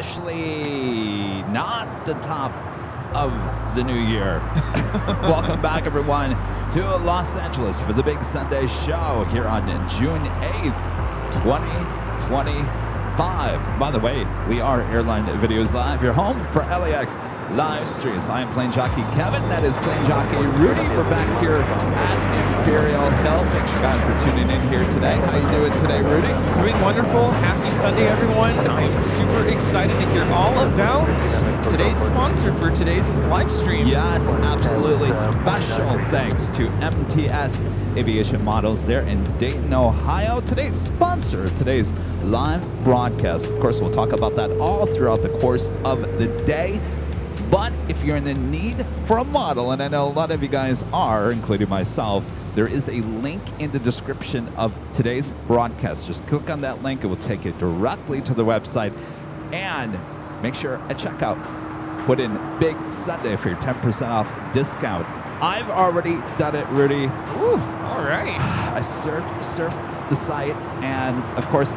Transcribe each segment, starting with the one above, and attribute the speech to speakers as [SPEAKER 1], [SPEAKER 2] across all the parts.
[SPEAKER 1] officially not the top of the new year. Welcome back, everyone, to Los Angeles for the Big Sunday Show here on June 8th, 2025. By the way, we are Airline Videos Live, your home for LAX live streams. I am Plane Jockey Kevin. That is Plane Jockey Rudy. We're back here at Imperial Hill. Thanks, you guys, for tuning in here today. How you doing today, Rudy?
[SPEAKER 2] Doing wonderful. Happy Sunday, everyone. I'm super excited to hear all about today's sponsor for today's live stream.
[SPEAKER 1] Yes, absolutely. Special thanks to MTS Aviation Models there in Dayton, Ohio. Today's sponsor of today's live broadcast. Of course, we'll talk about that all throughout the course of the day. But if you're in the need for a model, and I know a lot of you guys are, including myself, there is a link in the description of today's broadcast. Just click on that link. It will take you directly to the website. And make sure at checkout, put in Big Sunday for your 10% off discount. I've already done it, Rudy.
[SPEAKER 2] Ooh, all right.
[SPEAKER 1] I surfed the site, and of course,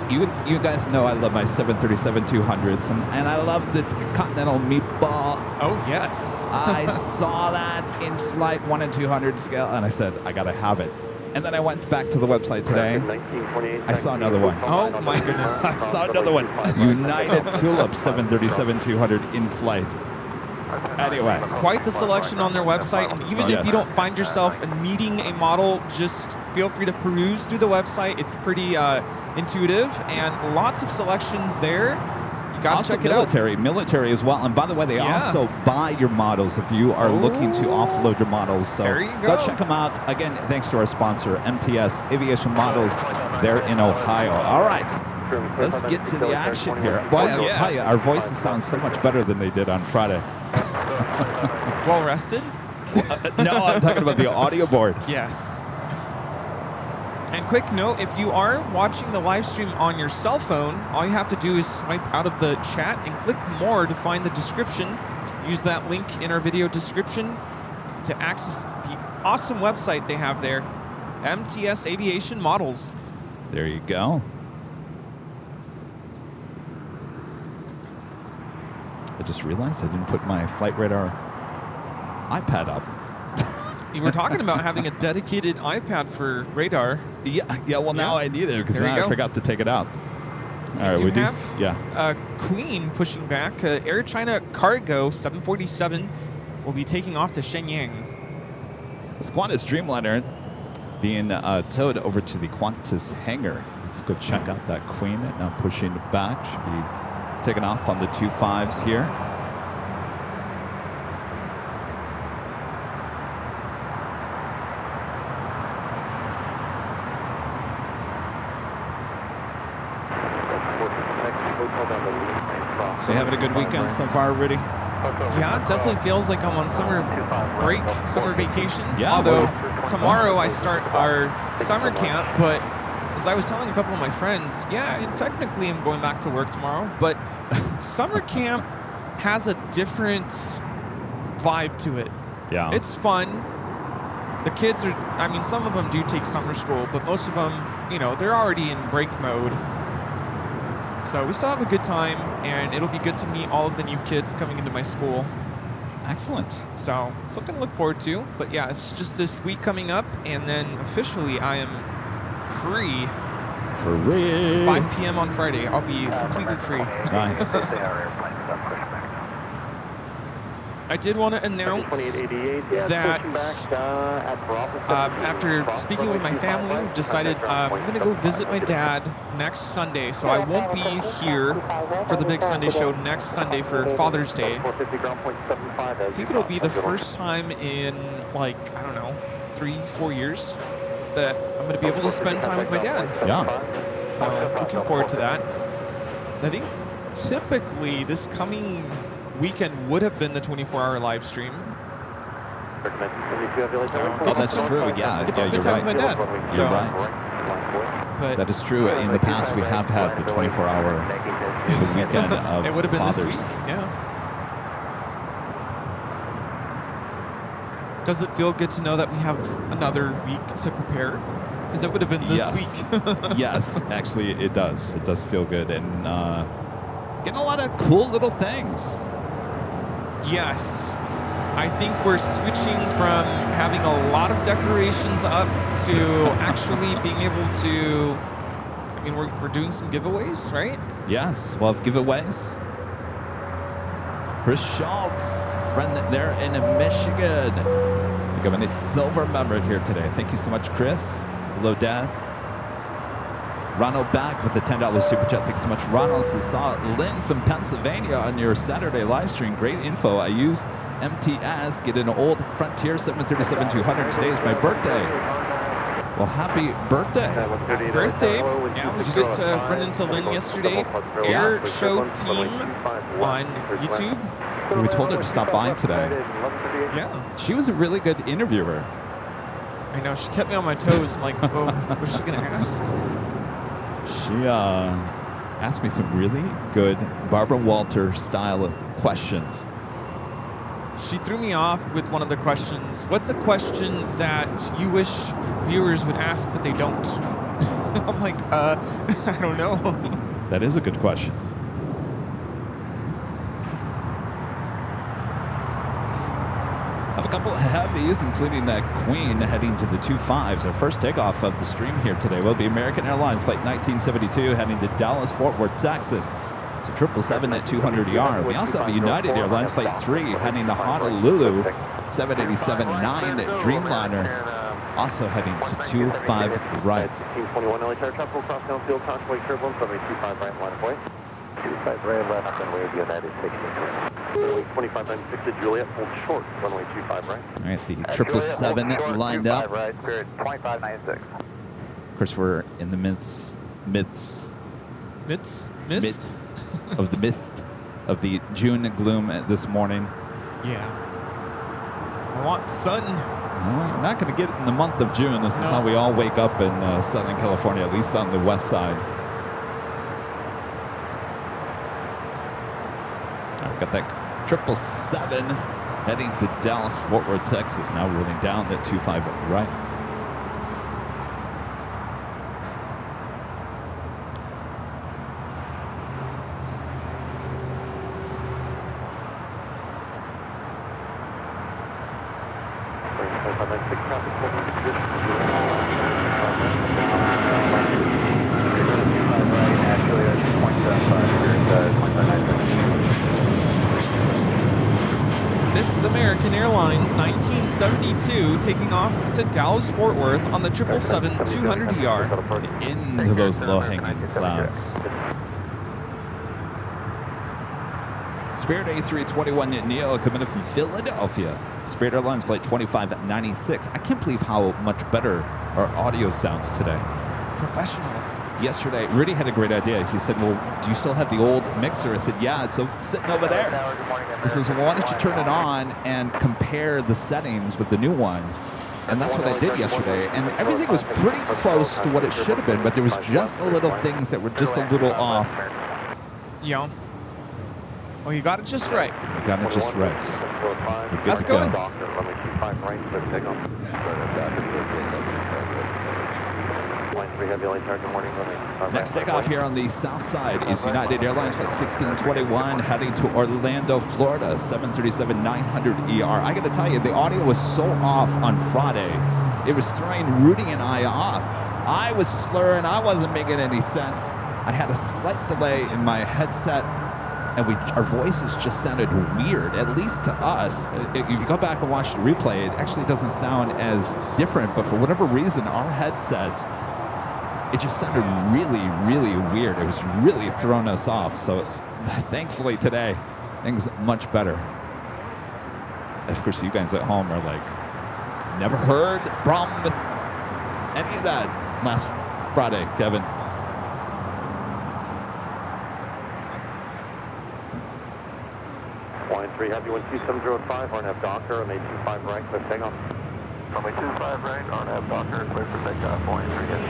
[SPEAKER 1] you guys know I love my 737-200s, and I love the Continental Meatball.
[SPEAKER 2] Oh, yes.
[SPEAKER 1] I saw that in flight 1 and 200 scale, and I said, I gotta have it. And then I went back to the website today. I saw another one.
[SPEAKER 2] Oh, my goodness.
[SPEAKER 1] I saw another one. United Tulip 737-200 in flight. Anyway.
[SPEAKER 2] Quite the selection on their website. And even if you don't find yourself needing a model, just feel free to peruse through the website. It's pretty intuitive and lots of selections there. You got to check it out.
[SPEAKER 1] Military as well. And by the way, they also buy your models if you are looking to offload your models. So
[SPEAKER 2] there you
[SPEAKER 1] go check them out. Again, thanks to our sponsor, MTS Aviation Models there in Ohio. All right. Let's get to the action here. Boy, I'll tell you, our voices sound so much better than they did on Friday.
[SPEAKER 2] Well rested?
[SPEAKER 1] No, I'm talking about the audio board.
[SPEAKER 2] Yes. And quick note, if you are watching the live stream on your cell phone, all you have to do is swipe out of the chat and click more to find the description. Use that link in our video description to access the awesome website they have there, MTS Aviation Models.
[SPEAKER 1] There you go. I just realized I didn't put my flight radar iPad up.
[SPEAKER 2] You were talking about having a dedicated iPad for radar.
[SPEAKER 1] Yeah. Well, now I need it because now I forgot to take it out. All right, we do.
[SPEAKER 2] Queen pushing back. Air China Cargo 747 will be taking off to Shenyang.
[SPEAKER 1] The Qantas Dreamliner being towed over to the Qantas hangar. Let's go check out that Queen. Now pushing back. Should be taking off on the 25s here. So you having a good weekend so far, Rudy?
[SPEAKER 2] Yeah, it definitely feels like I'm on summer break, summer vacation.
[SPEAKER 1] Yeah.
[SPEAKER 2] Although tomorrow I start our summer camp, but as I was telling a couple of my friends, technically I'm going back to work tomorrow, but summer camp has a different vibe to it. Yeah. It's fun. The kids are, some of them do take summer school, but most of them, they're already in break mode. So we still have a good time, and it'll be good to meet all of the new kids coming into my school.
[SPEAKER 1] Excellent.
[SPEAKER 2] So something to look forward to. But yeah, it's just this week coming up, and then officially I am free.
[SPEAKER 1] Free.
[SPEAKER 2] 5 p.m. on Friday. I'll be completely free.
[SPEAKER 1] Nice.
[SPEAKER 2] I did want to announce that after speaking with my family, we've decided I'm going to go visit my dad next Sunday. So I won't be here for the Big Sunday Show next Sunday for Father's Day. I think it'll be the first time in 3-4 years that I'm going to be able to spend time with my dad.
[SPEAKER 1] Yeah.
[SPEAKER 2] So looking forward to that. I think typically this coming weekend would have been the 24-hour live stream.
[SPEAKER 1] That's true. Yeah, you're right.
[SPEAKER 2] My dad.
[SPEAKER 1] You're right. But that is true. In the past, we have had the 24-hour weekend of
[SPEAKER 2] it would have been
[SPEAKER 1] fathers.
[SPEAKER 2] This week. Yeah. Does it feel good to know that we have another week to prepare? Because it would have been this week.
[SPEAKER 1] Yes, actually, it does. It does feel good, and getting a lot of cool little things.
[SPEAKER 2] Yes. I think we're switching from having a lot of decorations up to actually being able to, I mean, we're doing some giveaways, right?
[SPEAKER 1] Yes, we'll have giveaways. Chris Schultz, friend there in Michigan, becoming a silver member here today. Thank you so much, Chris. Hello, Dad. Ronald back with the $10 super chat. Thanks so much, Ronald. Saw Lynn from Pennsylvania on your Saturday live stream. Great info. I use MTS. Get an old Frontier 737-200. Today is my birthday. Well, happy birthday.
[SPEAKER 2] Yeah, it was good to run into Lynn yesterday. Air Show Team on YouTube.
[SPEAKER 1] We told her to stop by today.
[SPEAKER 2] Yeah.
[SPEAKER 1] She was a really good interviewer.
[SPEAKER 2] I know. She kept me on my toes. I'm like, oh, what's she going to ask?
[SPEAKER 1] She asked me some really good Barbara Walter style questions.
[SPEAKER 2] She threw me off with one of the questions. What's a question that you wish viewers would ask but they don't? I'm like, I don't know.
[SPEAKER 1] That is a good question. I have a couple of heavies, including that Queen heading to the 25s. Our first takeoff of the stream here today will be American Airlines Flight 1972 heading to Dallas, Fort Worth, Texas. It's a 777 at 200ER. We also have a United Airlines Flight 3 heading to Honolulu, 787-9 at Dreamliner, also heading to 25 right.
[SPEAKER 3] 1621 LA tropical cross downfield, convoy turbulence, runway 25 right, line of way. 25 right, left, runway United 16. Runway 2596 to Juliet, hold short, runway 25 right.
[SPEAKER 1] All right, the 777 lined up.
[SPEAKER 3] Right, Spirit 2596.
[SPEAKER 1] Of course, we're in the midst of the mist of the June gloom this morning.
[SPEAKER 2] Yeah. I want sun.
[SPEAKER 1] Well, you're not going to get it in the month of June. This is how we all wake up in Southern California, at least on the west side. I've got that 777 heading to Dallas, Fort Worth, Texas. Now rolling down at 25 right.
[SPEAKER 2] This is American Airlines 1972 taking off to Dallas Fort Worth on the 777-200ER.
[SPEAKER 1] Into those low-hanging clouds. Spirit A321 Neo coming in from Philadelphia. Spirit Airlines Flight 2596. I can't believe how much better our audio sounds today.
[SPEAKER 2] Professional.
[SPEAKER 1] Yesterday, Rudy had a great idea. He said, well, do you still have the old mixer? I said, yeah, it's sitting over there. He says, well, why don't you turn it on and compare the settings with the new one? And that's what I did yesterday. And everything was pretty close to what it should have been, but there was just a little things that were just a little off.
[SPEAKER 2] Yeah. Well, you got it just right.
[SPEAKER 1] You got it just right. We're good
[SPEAKER 2] Let's
[SPEAKER 1] to
[SPEAKER 2] go.
[SPEAKER 1] go. Next takeoff here on the south side is United Airlines Flight 1621 heading to Orlando, Florida, 737-900ER. I got to tell you, the audio was so off on Friday. It was throwing Rudy and I off. I was slurring. I wasn't making any sense. I had a slight delay in my headset, and our voices just sounded weird, at least to us. If you go back and watch the replay, it actually doesn't sound as different, but for whatever reason, our headsets, it just sounded really, really weird. It was really throwing us off. So thankfully today, things much better. Of course, you guys at home are like, never heard problem with any of that last Friday, Kevin.
[SPEAKER 3] Line 3, happy 12705, RNAV Docker, on a 25 right, clear for takeoff. From a 25 right, RNAV Docker, clear for takeoff, line 3, yes.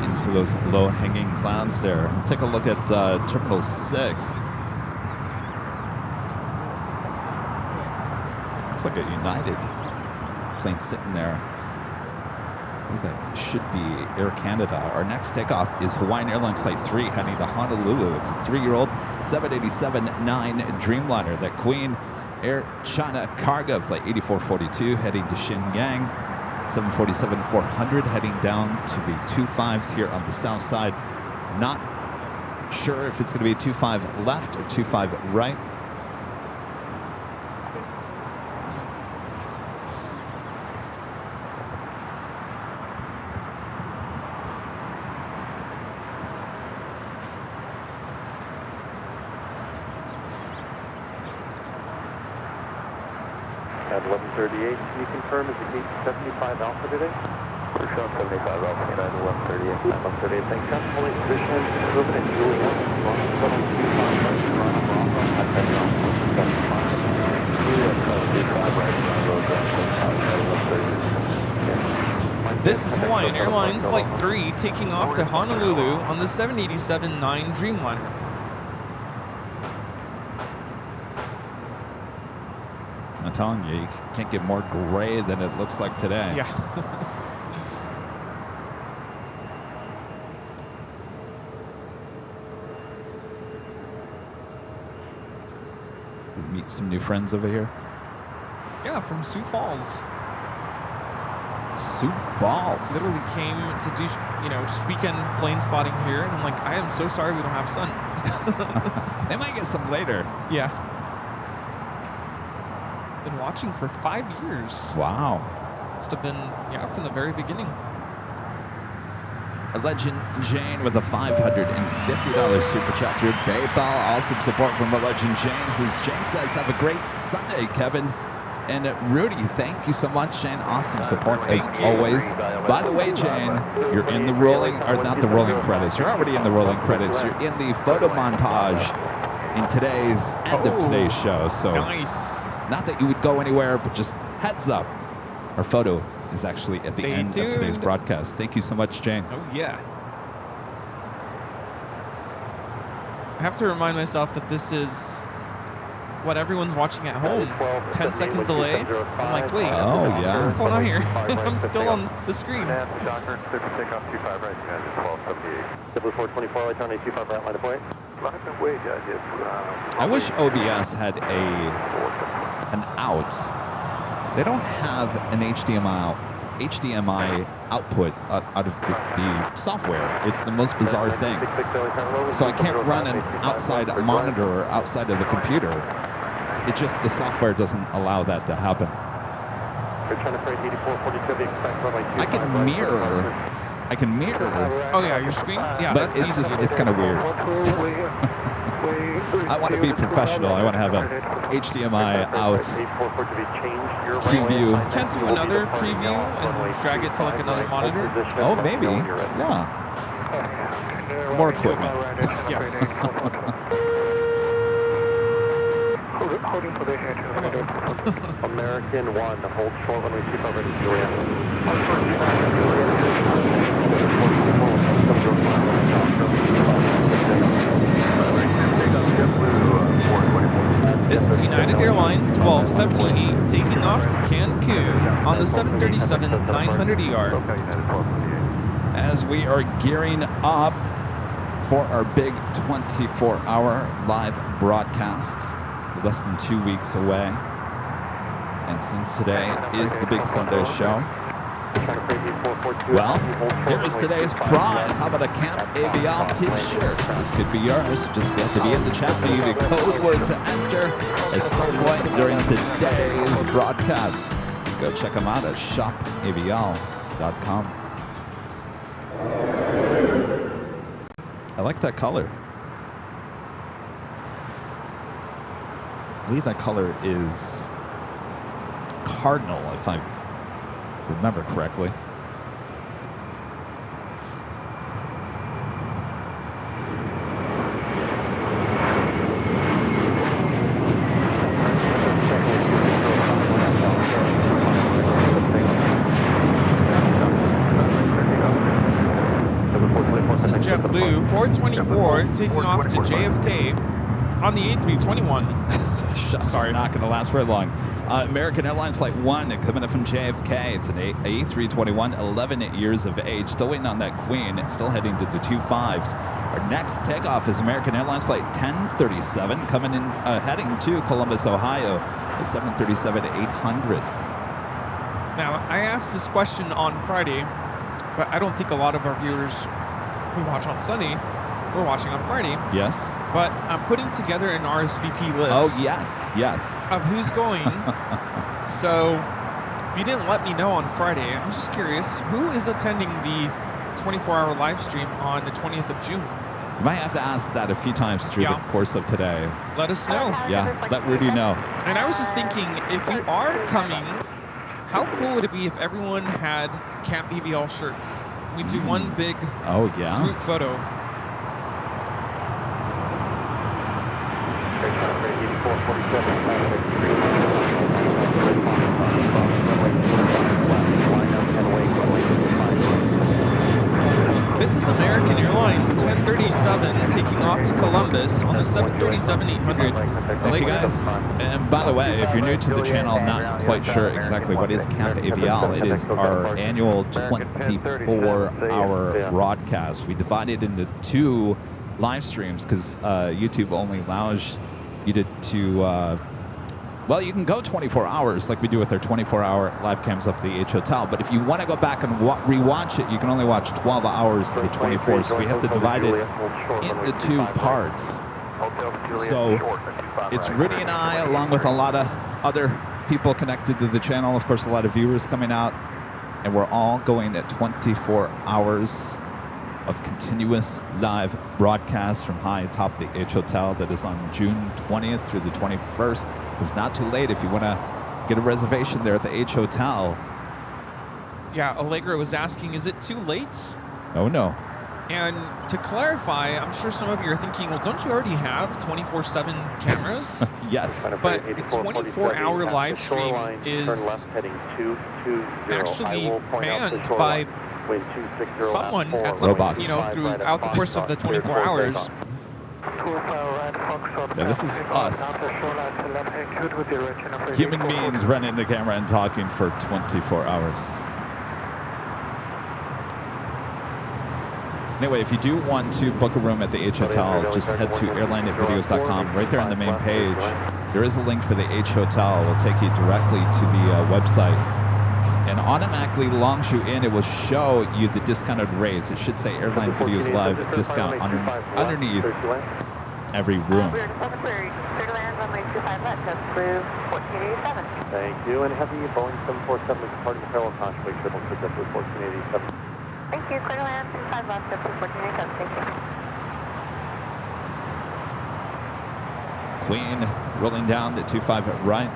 [SPEAKER 1] into those low-hanging clouds there. We'll take a look at Terminal 6. Looks like a United plane sitting there. I think that should be Air Canada. Our next takeoff is Hawaiian Airlines Flight 3 heading to Honolulu. It's a 3-year-old 787-9 Dreamliner. That Queen Air China Cargo Flight 8442 heading to Shenyang. 747-400 heading down to the 25s here on the south side. Not sure if it's going to be 25 left or 25 right.
[SPEAKER 3] At 11:38, can you confirm is the gate 75 Alpha today? For sure, 75 Alpha, United 11:38. 11:38, thanks. Got fully position, moving at Juliet, 125 right, Toronto, Bravo, at 75. Juliet, 75 right, Bravo, 11:38.
[SPEAKER 2] This is Hawaiian Airlines Flight 3 taking off to Honolulu on the 787-9 Dreamliner.
[SPEAKER 1] I'm telling you, you can't get more gray than it looks like today.
[SPEAKER 2] Yeah.
[SPEAKER 1] We meet some new friends over here.
[SPEAKER 2] Yeah, from Sioux Falls.
[SPEAKER 1] Sioux Falls.
[SPEAKER 2] Literally came to do, just weekend plane spotting here, and I'm like, I am so sorry we don't have sun.
[SPEAKER 1] They might get some later.
[SPEAKER 2] Yeah. Been watching for 5 years.
[SPEAKER 1] Wow.
[SPEAKER 2] Must have been, from the very beginning.
[SPEAKER 1] A Legend Jane with a $550 super chat through PayPal. Awesome support from a Legend Jane. As Jane says, have a great Sunday, Kevin. And Rudy, thank you so much, Jane. Awesome support as always. By the way, Jane, you're in the rolling, or not the rolling credits. You're already in the rolling credits. You're in the photo montage in today's end of today's show. So
[SPEAKER 2] Nice.
[SPEAKER 1] not that you would go anywhere, but just heads up. Our photo is actually at the
[SPEAKER 2] Stay
[SPEAKER 1] end of today's
[SPEAKER 2] tuned.
[SPEAKER 1] broadcast. Thank you so much, Jane.
[SPEAKER 2] Oh, yeah. I have to remind myself that this is what everyone's watching at home. 10-second delay. I'm like, wait,
[SPEAKER 1] Oh, yeah.
[SPEAKER 2] what's going on here? I'm still on the screen.
[SPEAKER 3] Docker, takeoff 25 right, United 1278. 424, right, turn 25 right, line of way. Line of way,
[SPEAKER 1] I wish OBS had an out. They don't have an HDMI output out of the software. It's the most bizarre thing. So I can't run an outside monitor or outside of the computer. It just, the software doesn't allow that to happen. I can mirror.
[SPEAKER 2] Oh, yeah, your screen? Yeah,
[SPEAKER 1] But
[SPEAKER 2] that's
[SPEAKER 1] it's
[SPEAKER 2] easy.
[SPEAKER 1] just, it's kind of weird. I want to be professional. I want to have a HDMI out preview.
[SPEAKER 2] Can't do another preview and drag it to like another monitor?
[SPEAKER 1] Oh, maybe. Yeah. More equipment.
[SPEAKER 2] Yes.
[SPEAKER 3] American 1, hold short runway 25 ready, Juliet.
[SPEAKER 2] This is United Airlines 1278 taking off to Cancun on the 737-900ER.
[SPEAKER 1] As we are gearing up for our big 24-hour live broadcast, less than 2 weeks away. And since today is the big Sunday show, well, here is today's prize. How about a Camp AVL t-shirt? This could be yours. Just have to be in the chat and give you a code word to enter at some point during today's broadcast. Go check them out at shopavl.com. I like that color. I believe that color is cardinal, if I remember correctly.
[SPEAKER 2] JetBlue 424 taking off to JFK on the A321.
[SPEAKER 1] Sorry, not going to last very long. American Airlines Flight 1 coming up from JFK. It's an A321, 11 years of age. Still waiting on that Queen. It's still heading to the 25s. Our next takeoff is American Airlines Flight 1037 coming in, heading to Columbus, Ohio. The 737-800.
[SPEAKER 2] Now, I asked this question on Friday, but I don't think a lot of our viewers who watch on Sunday were watching on Friday.
[SPEAKER 1] Yes.
[SPEAKER 2] But I'm putting together an RSVP list.
[SPEAKER 1] Oh, yes, yes.
[SPEAKER 2] Of who's going. So, if you didn't let me know on Friday, I'm just curious, who is attending the 24-hour live stream on the 20th of June?
[SPEAKER 1] You might have to ask that a few times through the course of today.
[SPEAKER 2] Let us know.
[SPEAKER 1] Yeah, let Rudy know.
[SPEAKER 2] And I was just thinking, if you are coming, how cool would it be if everyone had Camp BVL shirts? We do one big group photo. This is American Airlines 1037 taking off to Columbus on the 737-800.
[SPEAKER 1] If you guys, and by the way, if you're new to the channel, not quite sure exactly what is Camp AVL, it is our annual 24-hour broadcast. We divide it into 2 live streams because YouTube only allows you to well, you can go 24 hours like we do with our 24-hour live cams up at the H Hotel, but if you want to go back and rewatch it, you can only watch 12 hours of the 24, so we have to divide it into 2 parts. So it's Rudy and I, along with a lot of other people connected to the channel, of course, a lot of viewers coming out, and we're all going at 24 hours of continuous live broadcasts from high atop the H Hotel. That is on June 20th through the 21st. It's not too late if you want to get a reservation there at the H Hotel.
[SPEAKER 2] Yeah, Allegra was asking, is it too late?
[SPEAKER 1] Oh, no.
[SPEAKER 2] And to clarify, I'm sure some of you are thinking, well, don't you already have 24/7 cameras?
[SPEAKER 1] Yes.
[SPEAKER 2] But the 24-hour live stream is actually manned by someone at some,
[SPEAKER 1] robots.
[SPEAKER 2] Throughout the course of the 24 hours.
[SPEAKER 1] Yeah, this is us. Human beings running the camera and talking for 24 hours. Anyway, if you do want to book a room at the H Hotel, just head to airlinevideos.com. Right there on the main page, there is a link for the H Hotel. It will take you directly to the website. And automatically launch you in. It will show you the discounted rates. It should say Airline Videos Live discount underneath every room.
[SPEAKER 3] Thank you, and heavy Boeing 747 departing parallel launch, make sure don't pick up with 1487.
[SPEAKER 4] Thank you, clear to land, 25 left, up to 1487, thank you.
[SPEAKER 1] Queen rolling down the 25 right.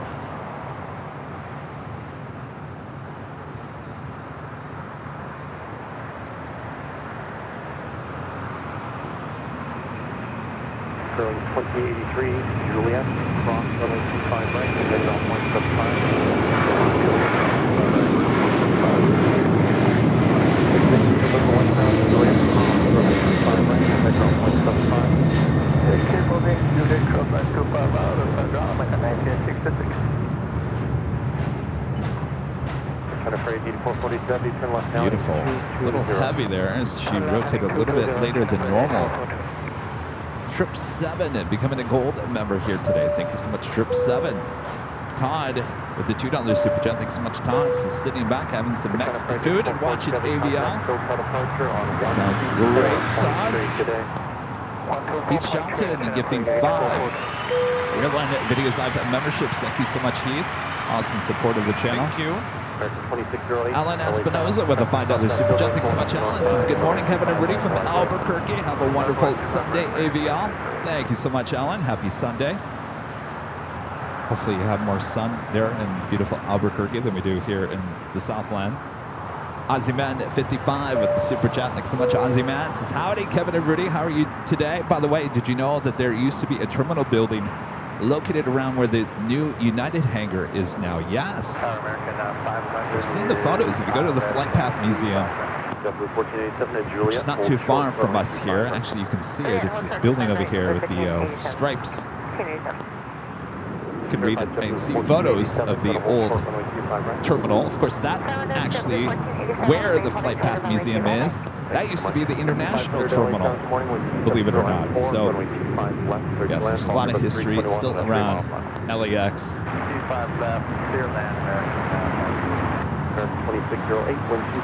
[SPEAKER 3] Sterling 2083, Juliet, cross runway 25 right, and head off 175.
[SPEAKER 1] Beautiful. A little heavy there as she rotated a little bit later than normal. Trip 7 becoming a gold member here today. Thank you so much, Trip 7. Todd with the $2 super chat. Thanks so much, Todd. He's sitting back having some Mexican food and watching AVL. Sounds great, Todd. Heath Shelton gifting 5 Airline Videos Live memberships. Thank you so much, Heath. Awesome support of the channel.
[SPEAKER 2] Thank you.
[SPEAKER 1] Alan Espinoza with a $5 super chat. Thanks so much, Alan. Says, good morning, Kevin and Rudy from Albuquerque. Have a wonderful Sunday, AVL. Thank you so much, Alan. Happy Sunday. Hopefully you have more sun there in beautiful Albuquerque than we do here in the Southland. Ozzyman 55 with the super chat. Thanks so much, Ozzyman. Says, howdy, Kevin and Rudy. How are you today? By the way, did you know that there used to be a terminal building located around where the new United hangar is now? Yes. I've seen the photos. If you go to the Flight Path Museum which is not too far from us here. Actually, you can see it. It's this building over here with the stripes. You can read and see photos of the old terminal. Of course, that actually where the Flight Path Museum is, that used to be the international terminal, believe it or not. So, yes, there's a lot of history still around LAX.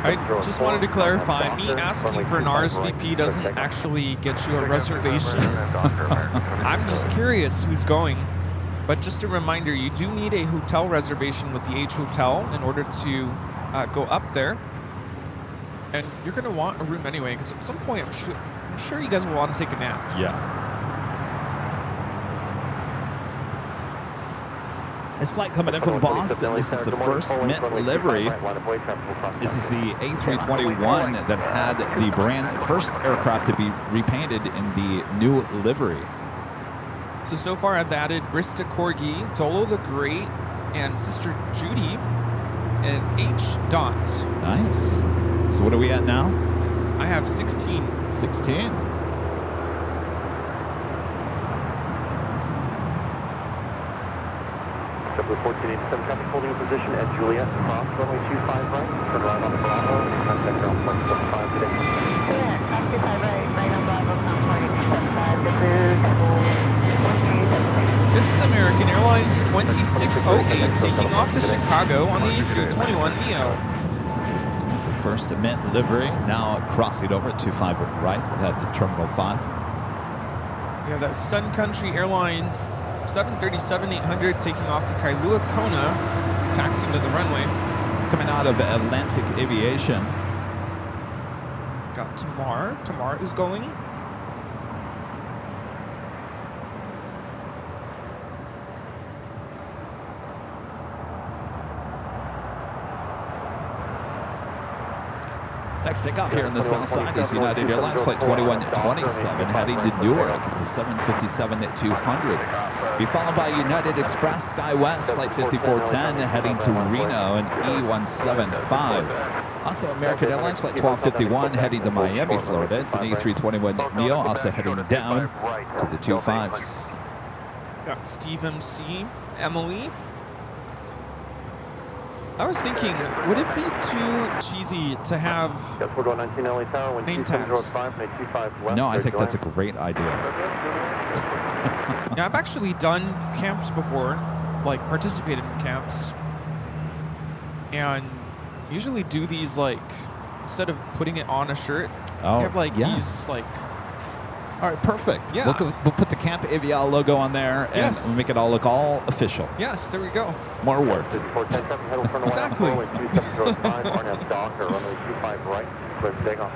[SPEAKER 2] I just wanted to clarify, me asking for an RSVP doesn't actually get you a reservation. I'm just curious who's going. But just a reminder, you do need a hotel reservation with the H Hotel in order to go up there. And you're going to want a room anyway, because at some point I'm sure you guys will want to take a nap.
[SPEAKER 1] Yeah. This flight coming in from Boston. This is the first mint livery. This is the A321 that had the first aircraft to be repainted in the new livery.
[SPEAKER 2] So far I've added Brista Corgi, Dolo the Great, and Sister Judy, and H. Dot.
[SPEAKER 1] Nice. So what are we at now?
[SPEAKER 2] I have 16.
[SPEAKER 1] 16.
[SPEAKER 3] W1487 traffic holding position at Juliet, cross runway 25 right, turn right on the Bravo, contact ground flight 75 today.
[SPEAKER 4] Juliet, cross 25 right, right on Bravo, contact 75, this is 1487.
[SPEAKER 2] This is American Airlines 2608 taking off to Chicago on the A321neo.
[SPEAKER 1] The first mint livery, now crossing over at 25 right. We'll head to Terminal 5.
[SPEAKER 2] We have that Sun Country Airlines 737-800 taking off to Kailua Kona, taxiing to the runway.
[SPEAKER 1] It's coming out of Atlantic Aviation.
[SPEAKER 2] Got Tamar. Tamar is going.
[SPEAKER 1] Next takeoff here on the south side is United Airlines Flight 2127 heading to Newark. It's a 757-200. Be followed by United Express SkyWest Flight 5410 heading to Reno and E175. Also American Airlines Flight 1251 heading to Miami, Florida. It's an A321neo also heading down to the 25s.
[SPEAKER 2] Got Steve MC, Emily. I was thinking, would it be too cheesy to have name tags?
[SPEAKER 1] No, I think that's a great idea.
[SPEAKER 2] Yeah, I've actually done camps before, like participated in camps, and usually do these like, instead of putting it on a shirt, you have like these like.
[SPEAKER 1] All right, perfect.
[SPEAKER 2] Yeah.
[SPEAKER 1] We'll put the Camp Avial logo on there and we'll make it all look all official.
[SPEAKER 2] Yes, there we go.
[SPEAKER 1] More work.
[SPEAKER 2] Exactly.
[SPEAKER 3] Docker 25 right, clear for takeoff.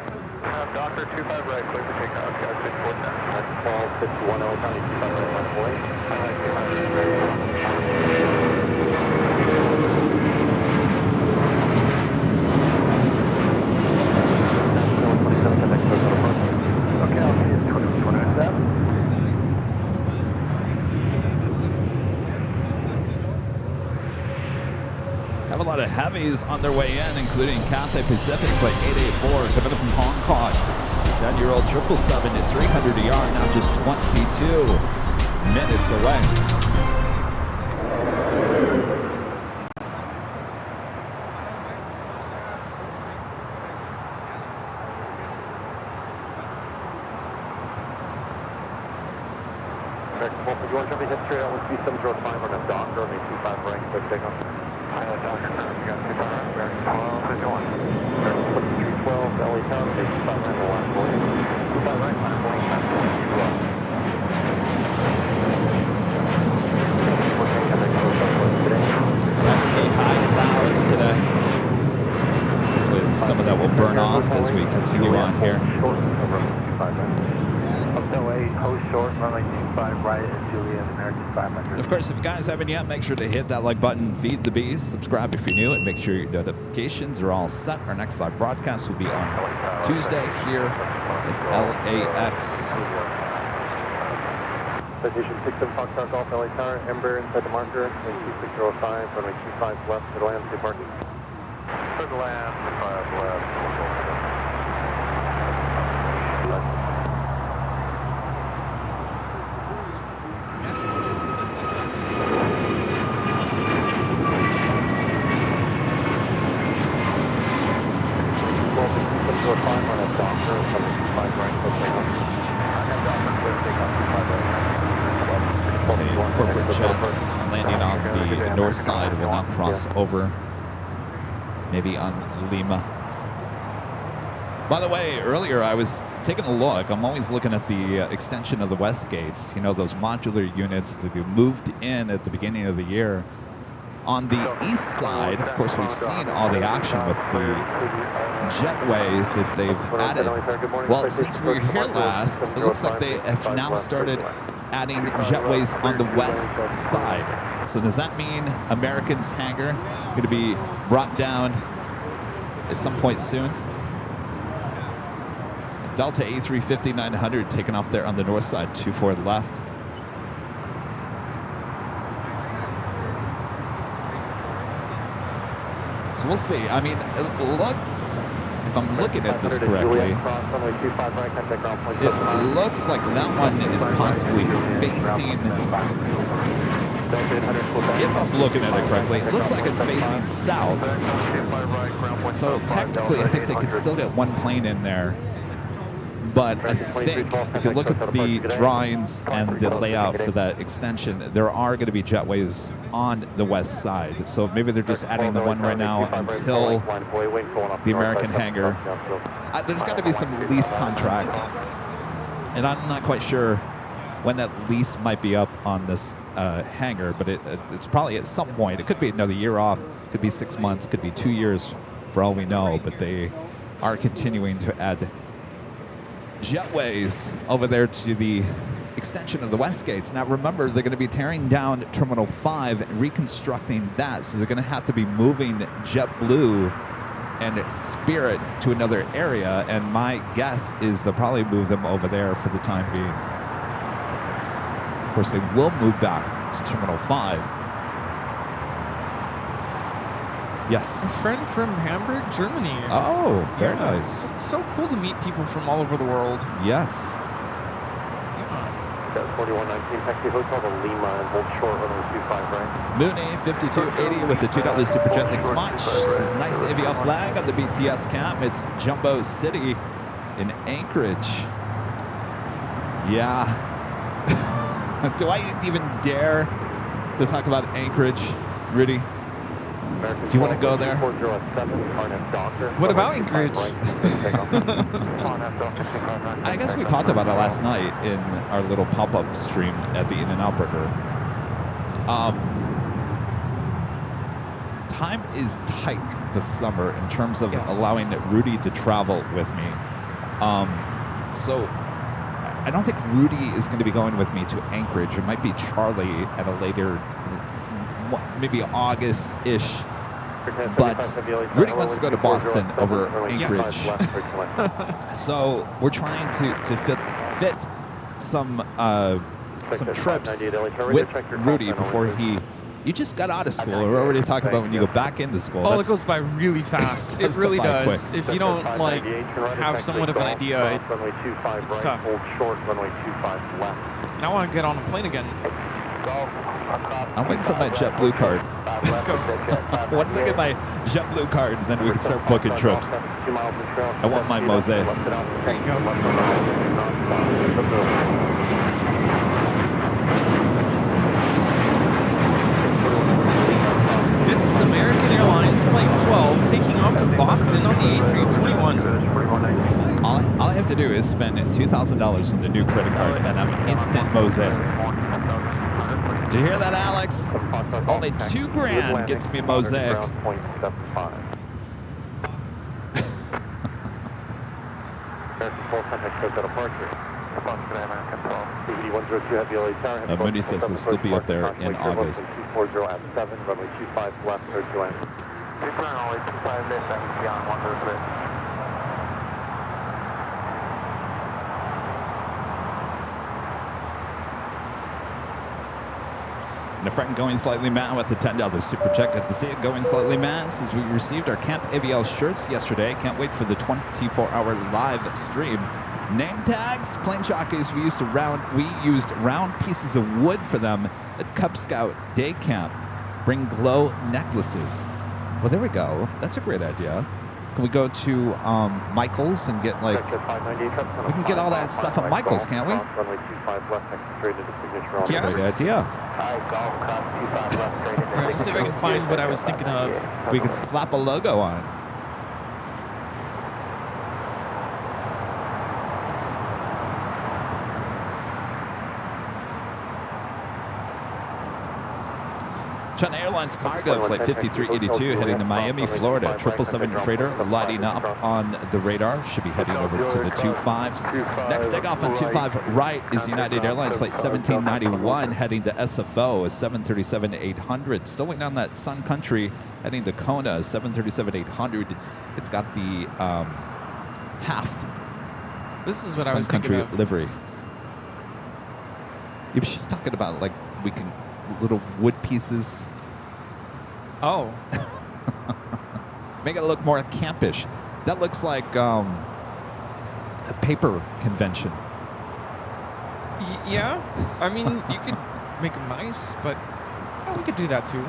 [SPEAKER 3] 1251 County 25 right,
[SPEAKER 1] Have a lot of heavies on their way in, including Cathay Pacific Flight 884 coming in from Hong Kong. It's a 10-year-old 777 at 300 ER, now just 22 minutes away.
[SPEAKER 3] If you want to jump in history, that was B705 on a Docker on the 25 right, quick takeoff. Pilot Docker, you got 25 right, bearing 1251. Bearing 312, LA Town, 25 right, the last point. 25 right, last point, last point, you go.
[SPEAKER 1] Pesky high clouds today. Hopefully some of that will burn off as we continue on here.
[SPEAKER 3] Short, runway 25 right at Juliet, American 500.
[SPEAKER 1] Of course, if you guys haven't yet, make sure to hit that like button, feed the beast, subscribe if you're new, and make sure your notifications are all set. Our next live broadcast will be on Tuesday here at LAX.
[SPEAKER 3] Citation 67 Foxtrot Golf, LA Tower, Ember inside the marker, 2605, runway 25 left, to land, to parking. To the land, 5 left. 5 on a doctor, 75 right, close takeoff. I have doctor, clear takeoff, 5 right.
[SPEAKER 1] The corporate jets landing on the north side will now cross over, maybe on Lima. By the way, earlier I was taking a look. I'm always looking at the extension of the west gates. You know, those modular units that they moved in at the beginning of the year. On the east side, of course, we've seen all the action with the jetways that they've added. Well, since we were here last, it looks like they have now started adding jetways on the west side. So does that mean American's hangar going to be brought down at some point soon? Delta A350-900 taking off there on the north side, 24 left. So we'll see. I mean, it looks, if I'm looking at this correctly, it looks like that one is possibly facing, if I'm looking at it correctly, it looks like it's facing south. So technically, I think they could still get one plane in there. But I think if you look at the drawings and the layout for that extension, there are going to be jetways on the west side. So maybe they're just adding the one right now until the American hangar. There's got to be some lease contract. And I'm not quite sure when that lease might be up on this hangar, but it's probably at some point. It could be another year off, could be 6 months, could be 2 years for all we know. But they are continuing to add jetways over there to the extension of the west gates. Now remember, they're going to be tearing down Terminal 5 and reconstructing that, so they're going to have to be moving JetBlue and Spirit to another area, and my guess is they'll probably move them over there for the time being. Of course, they will move back to Terminal 5. Yes.
[SPEAKER 2] A friend from Hamburg, Germany.
[SPEAKER 1] Oh, very nice.
[SPEAKER 2] It's so cool to meet people from all over the world.
[SPEAKER 1] Yes.
[SPEAKER 2] Yeah.
[SPEAKER 3] 4119 Taxi Hotel to Lima and hold short runway 25 right.
[SPEAKER 1] Mooney 5280 with the $2 super jet. Thanks much. This is nice AVL flag on the BTS cam. It's Jumbo City in Anchorage. Yeah. Do I even dare to talk about Anchorage, Rudy? Do you want to go there?
[SPEAKER 2] What about Anchorage?
[SPEAKER 1] I guess we talked about it last night in our little pop-up stream at the In-N-Out Burger. Time is tight this summer in terms of allowing Rudy to travel with me. So I don't think Rudy is going to be going with me to Anchorage. It might be Charlie at a later, maybe August-ish. But Rudy wants to go to Boston over Anchorage. So we're trying to fit some trips with Rudy before he... You just got out of school. We're already talking about when you go back into school.
[SPEAKER 2] Oh, it goes by really fast. It really does. If you don't like have somewhat of an idea, it's tough. And I want to get on a plane again.
[SPEAKER 1] I'm waiting for my JetBlue card.
[SPEAKER 2] Let's go.
[SPEAKER 1] Once I get my JetBlue card, then we can start booking trips. I want my Mosaic.
[SPEAKER 2] There you go. This is American Airlines Flight 12 taking off to Boston on the A321.
[SPEAKER 1] All I have to do is spend $2,000 on the new credit card, and I'm instant Mosaic. Did you hear that, Alex? Only $2,000 gets me a Mosaic. Moody says he'll still be up there in August. And a friend going slightly mad with the $10 super check. Good to see it going slightly mad since we received our Camp AVL shirts yesterday. Can't wait for the 24-hour live stream. Name tags, plane jockeys. We used round pieces of wood for them at Cub Scout Day Camp. Bring glow necklaces. Well, there we go. That's a great idea. Can we go to Michael's and get like? We can get all that stuff at Michael's, can't we?
[SPEAKER 2] Yes.
[SPEAKER 1] Great idea.
[SPEAKER 2] All right, let's see if I can find what I was thinking of.
[SPEAKER 1] We could slap a logo on. China Airlines cargo flight 5382 heading to Miami, Florida. 777 freighter lighting up on the radar. Should be heading over to the 25s. Next takeoff on 25 right is United Airlines flight 1791 heading to SFO, a 737-800. Still waiting on that Sun Country heading to Kona, 737-800. It's got the half
[SPEAKER 2] This is what
[SPEAKER 1] Sun
[SPEAKER 2] I was
[SPEAKER 1] Country
[SPEAKER 2] thinking of.
[SPEAKER 1] livery. Yeah, but she's talking about like we can little wood pieces.
[SPEAKER 2] Oh.
[SPEAKER 1] Make it look more campish. That looks like a paper convention.
[SPEAKER 2] Yeah. I mean, you could make them nice, but yeah, we could do that too.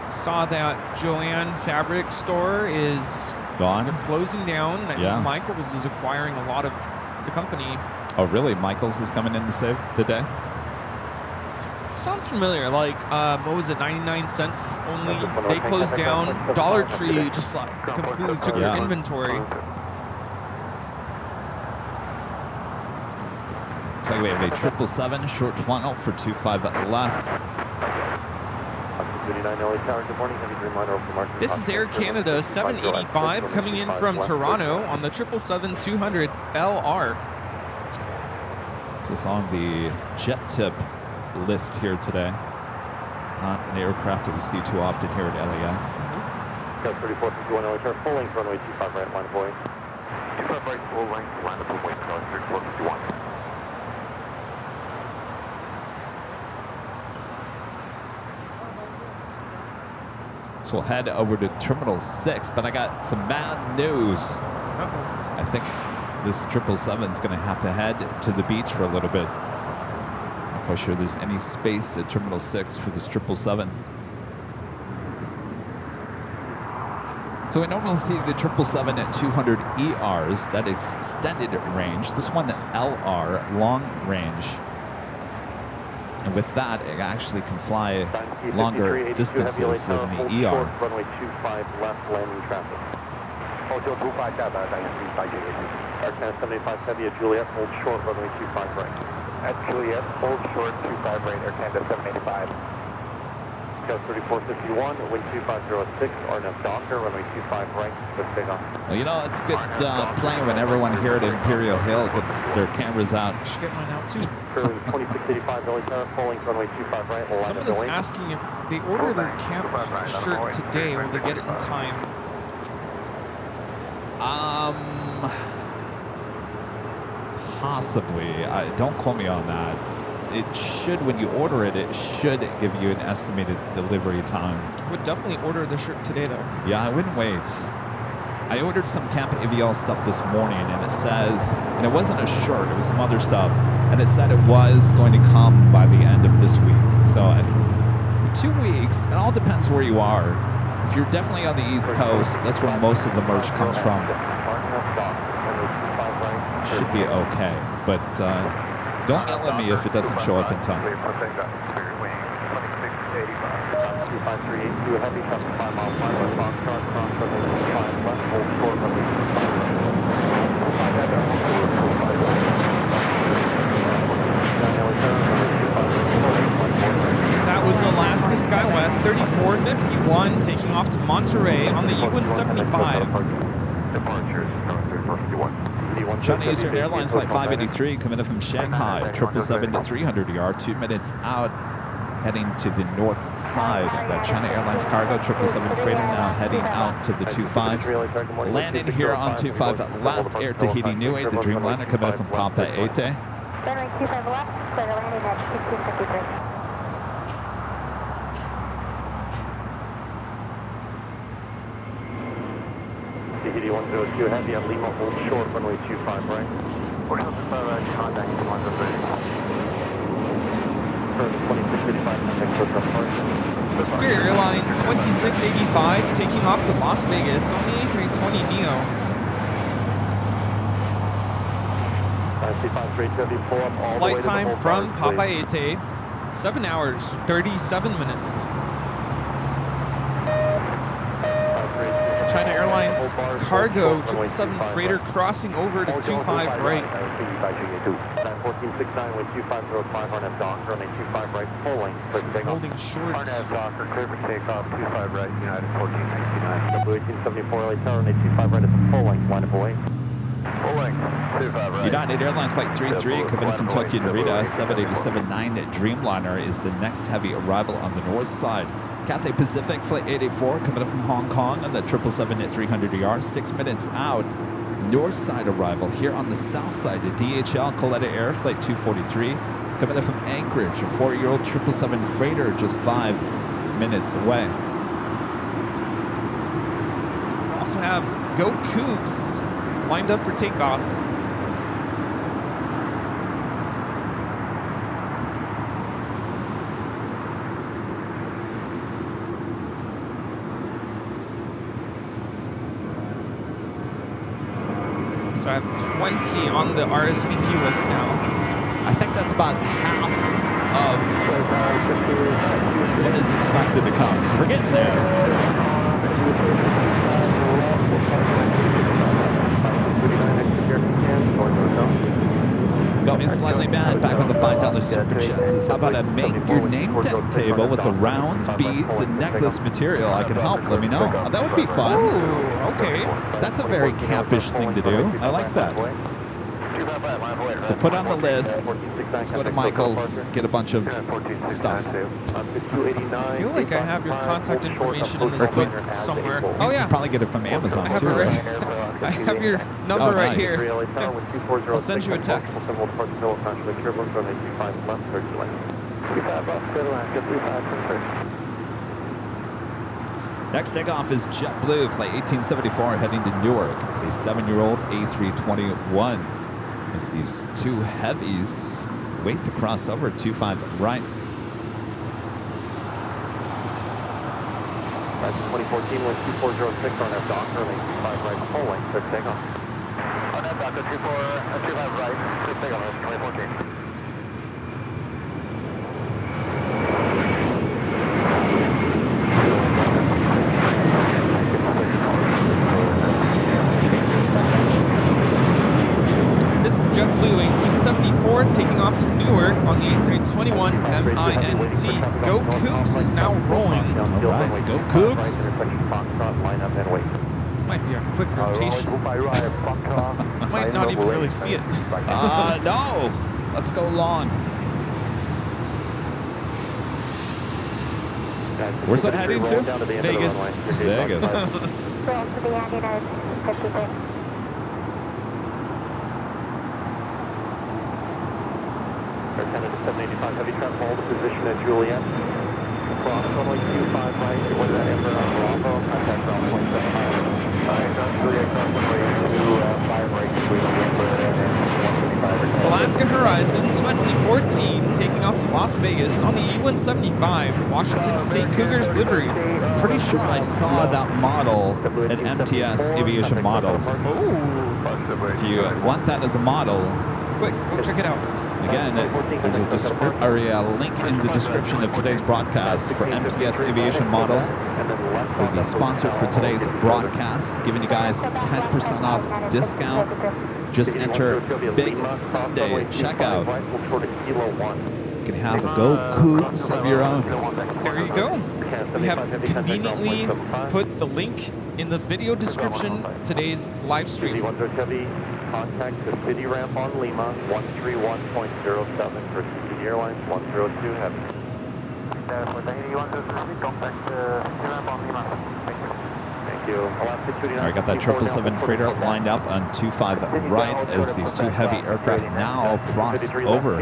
[SPEAKER 2] Saw that Joanne fabric store is
[SPEAKER 1] Gone?
[SPEAKER 2] closing down. I
[SPEAKER 1] Yeah.
[SPEAKER 2] think Michaels is acquiring a lot of the company.
[SPEAKER 1] Oh, really? Michael's is coming in to save the day?
[SPEAKER 2] Sounds familiar. Like, what was it, 99 cents only? They closed down. Dollar Tree just like completely took their
[SPEAKER 1] Yeah.
[SPEAKER 2] inventory.
[SPEAKER 1] Looks like we have a 777 short funnel for 25 left.
[SPEAKER 2] This is Air Canada 785 coming in from Toronto on the 777-200 LR.
[SPEAKER 1] Just on the jet tip list here today. Not an aircraft that we see too often here at LAX.
[SPEAKER 3] 3451 turn full length runway 25 right, line of Boeing. 25 right, full length, line of Boeing, 3451.
[SPEAKER 1] So we'll head over to Terminal 6, but I got some bad news.
[SPEAKER 2] Uh-oh.
[SPEAKER 1] I think this 777 is going to have to head to the beach for a little bit. Not quite sure there's any space at Terminal 6 for this 777. So we normally see the 777 at 200 ERs, that is extended range. This one, LR, long range. And with that, it actually can fly longer distances than the ER.
[SPEAKER 3] Runway 25 left landing traffic. Hotel 25 Air Canada 75 Heavy at Juliet, hold short, runway 25 right. At Juliet, hold short, 25 right, Air Canada 785. Scout 3451, wind 2506, RNF Docker, runway 25 right, with takeoff.
[SPEAKER 1] Well, you know, it's good playing when everyone here at Imperial Hill gets their cameras out.
[SPEAKER 2] Should get mine out too.
[SPEAKER 3] Curling 2685, Billy Tower, full length, runway 25 right, line
[SPEAKER 2] Someone
[SPEAKER 3] of
[SPEAKER 2] is
[SPEAKER 3] Billy.
[SPEAKER 2] asking if they order their camp shirt today, will they get it in time?
[SPEAKER 1] Possibly. Don't quote me on that. It should, when you order it, it should give you an estimated delivery time.
[SPEAKER 2] I would definitely order the shirt today though.
[SPEAKER 1] Yeah, I wouldn't wait. I ordered some Camp AVL stuff this morning, and it says, and it wasn't a shirt, it was some other stuff, and it said it was going to come by the end of this week. So 2 weeks, it all depends where you are. If you're definitely on the East Coast, that's where most of the merch comes from. Should be okay, but don't yell at me if it doesn't show up in time.
[SPEAKER 3] 25382 Heavy, 75 miles, 5 left, Foxtrot, cross runway 25 left, hold short, runway 25
[SPEAKER 2] That was Alaska SkyWest 3451 taking off to Monterey on the E175.
[SPEAKER 3] Departures, 3451.
[SPEAKER 1] China Eastern Airlines Flight 583 coming up from Shanghai, 777-300 ER, 2 minutes out, heading to the north side. That China Airlines cargo 777 freighter now heading out to the 25s. Landing here on 25 left, Air Tahiti Niue, the Dreamliner coming up from Papa Ete.
[SPEAKER 4] Runway 25 left, clear landing at 1653.
[SPEAKER 3] Tahiti 102 Heavy at Lima, hold short, runway 25 right. We're going to contact you on the 30. First 2685, next with the first.
[SPEAKER 2] Spirit Airlines 2685 taking off to Las Vegas on the A320neo. Flight time from Papaete, 7 hours, 37 minutes. China Airlines cargo 777 freighter crossing over to 25 right.
[SPEAKER 3] 1469 with 2505 on F Docker, runway 25 right, full length, clear for takeoff.
[SPEAKER 2] Holding short.
[SPEAKER 3] On F Docker, clear for takeoff, 25 right, United 1469. W1874 LA Tower, runway 25 right at the full length, line up away. Full length, 25 right.
[SPEAKER 1] United Airlines Flight 33 coming in from Tokyo Narita, 787-9 Dreamliner is the next heavy arrival on the north side. Cathay Pacific Flight 884 coming in from Hong Kong on the 777-300ER, 6 minutes out. North side arrival here on the south side to DHL Coletta Air Flight 243 coming in from Anchorage, a 4-year-old 777 freighter just 5 minutes away.
[SPEAKER 2] We also have Go Cougs lined up for takeoff. So I have 20 on the RSVP list now.
[SPEAKER 1] I think that's about half of what is expected to come. So we're getting there. Got me slightly mad back on the $5 super chest. How about a make your name tag table with the rounds, beads, and necklace material? I can help. Let me know. Oh, that would be fun.
[SPEAKER 2] Ooh, okay.
[SPEAKER 1] That's a very campish thing to do. I like that. So put on the list. Let's go to Michael's, get a bunch of stuff.
[SPEAKER 2] I feel like I have your contact information in this book somewhere. Oh yeah,
[SPEAKER 1] probably get it from Amazon
[SPEAKER 2] I have
[SPEAKER 1] too.
[SPEAKER 2] it right. I have your number right
[SPEAKER 1] nice.
[SPEAKER 2] here. I'll send you a text.
[SPEAKER 1] Next takeoff is JetBlue, Flight 1874, heading to Newark. It's a 7-year-old A321. As these two heavies wait to cross over 25 right.
[SPEAKER 3] That's 2014 with 2406 on F Docker, lane 25 right, full length, clear for takeoff. On F Docker, 25 right, clear for takeoff, 2014.
[SPEAKER 2] This is JetBlue 1874 taking off to Newark on the A321 MINT. Go Cougs is now rolling.
[SPEAKER 1] All right, go Cougs.
[SPEAKER 2] This might be a quick rotation. Might not even really see it.
[SPEAKER 1] No. Let's go long. Where's that heading to?
[SPEAKER 2] Vegas.
[SPEAKER 1] Vegas.
[SPEAKER 4] Roll to the United 53.
[SPEAKER 3] Lieutenant 785 heavy traffic, hold the position at Juliet. Cross runway 25 right, with that Emperor on Bravo, contact ground 175. Alright, John Juliet, cross runway 25 right, between the Emperor and 155.
[SPEAKER 2] Alaska Horizon 2014 taking off to Las Vegas on the E175 Washington State Cougars livery.
[SPEAKER 1] Pretty sure I saw that model at MTS Aviation Models.
[SPEAKER 2] Oh,
[SPEAKER 1] If you want that as a model,
[SPEAKER 2] quick, go check it out.
[SPEAKER 1] again, there's a link in the description of today's broadcast for MTS Aviation Models. They're the sponsor for today's broadcast, giving you guys 10% off discount. Just enter Big Sunday at checkout. You can have a Go Cougs of your own.
[SPEAKER 2] There you go. We have conveniently put the link in the video description of today's live stream.
[SPEAKER 3] Contact the city ramp on Lima, 131.07 for CT Airlines, 102 heavy. Contact the city ramp on Lima. Thank you.
[SPEAKER 1] All right, got that 777 freighter lined up on 25 right as these two heavy aircraft now cross over.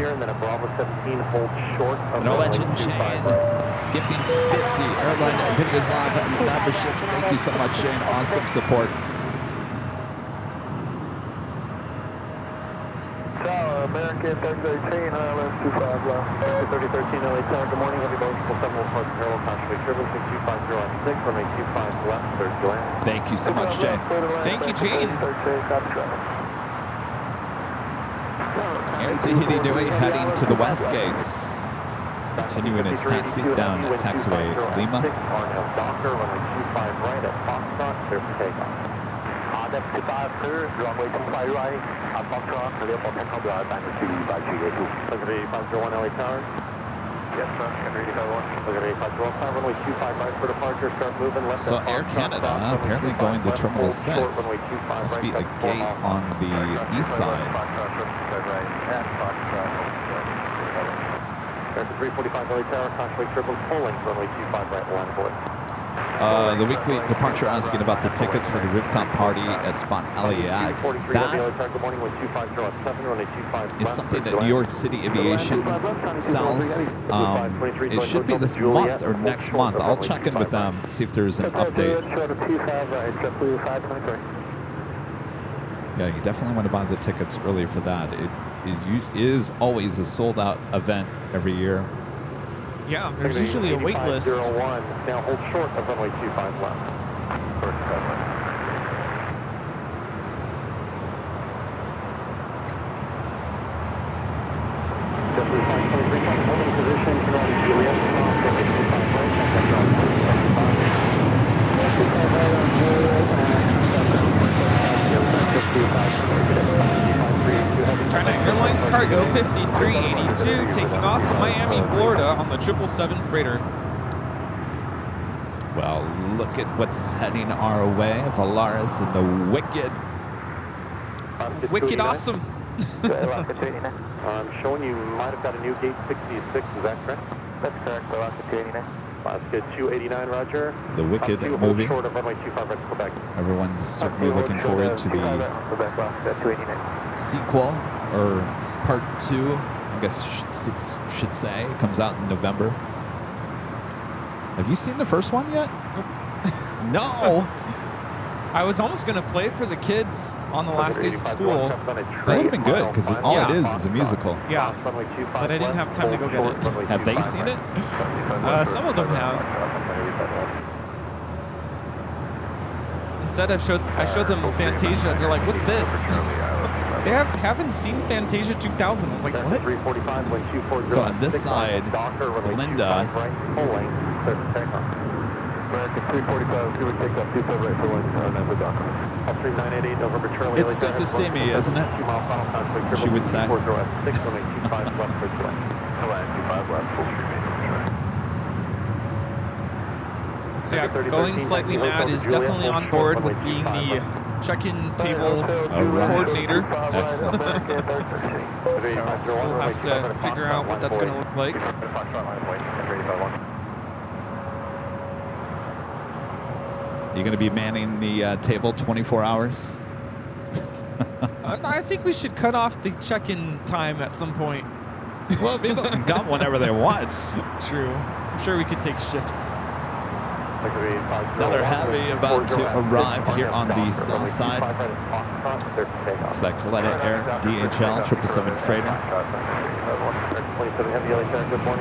[SPEAKER 1] No legend Shane, gifting 50 Airline Videos Live memberships. Thank you so much, Shane. Awesome support.
[SPEAKER 3] American 3013, ILS 25 left. 3013, LA Tower, good morning, heavy boat, 7 will park parallel, constantly driven, 6250 on 6, runway 25 left, 30 land.
[SPEAKER 1] Thank you so much, Jane.
[SPEAKER 2] Thank you, Jane.
[SPEAKER 1] Air Tahiti Nui heading to the west gates. Continuing its taxi down at taxiway Lima.
[SPEAKER 3] Docker, runway 25 right at Foxtrot, clear for takeoff. That's 25 clear, runway 25 right at Foxtrot, clear for takeoff, magnitude by GA2. Look at 8501 LA Tower. Yes, sir, Henry 8501. Look at 8505, runway 25 right for departure, start moving left.
[SPEAKER 1] So Air Canada apparently going to Terminal 6. Must be a gate on the east side.
[SPEAKER 3] 345 LA Tower, constantly triple pulling, runway 25 right, line boy.
[SPEAKER 1] The weekly departure asking about the tickets for the rooftop party at spot LAX. That is something that New York City Aviation sells. It should be this month or next month. I'll check in with them, see if there's an update. Yeah, you definitely want to buy the tickets early for that. It is always a sold-out event every year.
[SPEAKER 2] Yeah, there's usually a wait list.
[SPEAKER 3] Now hold short of runway 25 left.
[SPEAKER 2] China Airlines Cargo 5382 taking off to Miami, Florida on the 777 freighter.
[SPEAKER 1] Well, look at what's heading our way. Valaris and the Wicked
[SPEAKER 2] Awesome.
[SPEAKER 3] I'm showing you might have got a new gate 66, is that correct? That's correct, Alaska 289. Alaska 289, roger.
[SPEAKER 1] The Wicked movie.
[SPEAKER 3] Short of runway 25 right, Quebec.
[SPEAKER 1] Everyone's certainly looking forward to the sequel, or part 2, I guess should say. It comes out in November. Have you seen the first one yet? No.
[SPEAKER 2] I was almost going to play it for the kids on the last days of school.
[SPEAKER 1] That would have been good, because all it is a musical.
[SPEAKER 2] Yeah, but I didn't have time to go get it.
[SPEAKER 1] Have they seen it?
[SPEAKER 2] Some of them have. Instead, I showed them Fantasia. They're like, "What's this?" They haven't seen Fantasia 2000. I was like, "What?"
[SPEAKER 1] So on this side, Linda. It's good to see me, isn't it? She would say.
[SPEAKER 2] So yeah, going slightly mad is definitely on board with being the check-in table coordinator.
[SPEAKER 1] Excellent.
[SPEAKER 2] So we'll have to figure out what that's going to look like.
[SPEAKER 1] You going to be manning the table 24 hours?
[SPEAKER 2] I think we should cut off the check-in time at some point.
[SPEAKER 1] Well, people can come whenever they want.
[SPEAKER 2] True. I'm sure we could take shifts.
[SPEAKER 1] Another heavy about to arrive here on the south side. It's that Coletta Air DHL 777 freighter.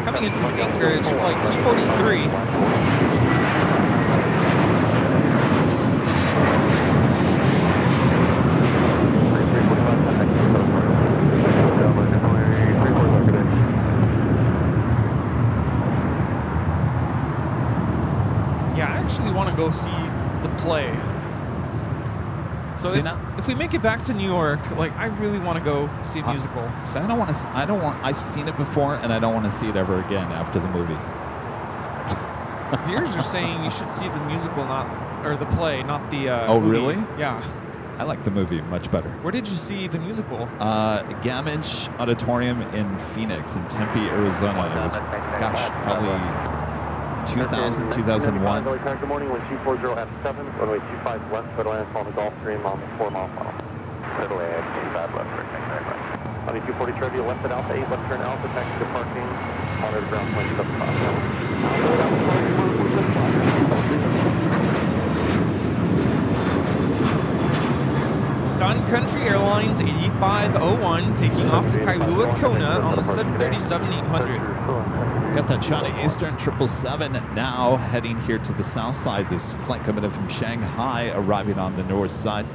[SPEAKER 2] Coming in from Anchorage, flight 243. Want to go see the play. So if we make it back to New York, like I really want to go see a musical.
[SPEAKER 1] So I've seen it before and I don't want to see it ever again after the movie.
[SPEAKER 2] Viewers are saying you should see the musical, or the play, not the
[SPEAKER 1] Oh,
[SPEAKER 2] movie.
[SPEAKER 1] really?
[SPEAKER 2] Yeah.
[SPEAKER 1] I like the movie much better.
[SPEAKER 2] Where did you see the musical?
[SPEAKER 1] Gamage Auditorium in Phoenix, in Tempe, Arizona. It was, gosh, probably 2000, 2001.
[SPEAKER 3] Good morning, 1240 F7, runway 25 left, Federal Land on the Gulf Stream on the 4-mile funnel. Federal Land 25 left, thank you very much. On the 240 Trevia, left at Alpha 8, left turn Alpha, taxi to parking, monitor ground point 75.
[SPEAKER 2] Sun Country Airlines 8501 taking off to Kailua, Kona on the 737-800.
[SPEAKER 1] Got that China Eastern 777 now heading here to the south side. This flight coming in from Shanghai, arriving on the north side.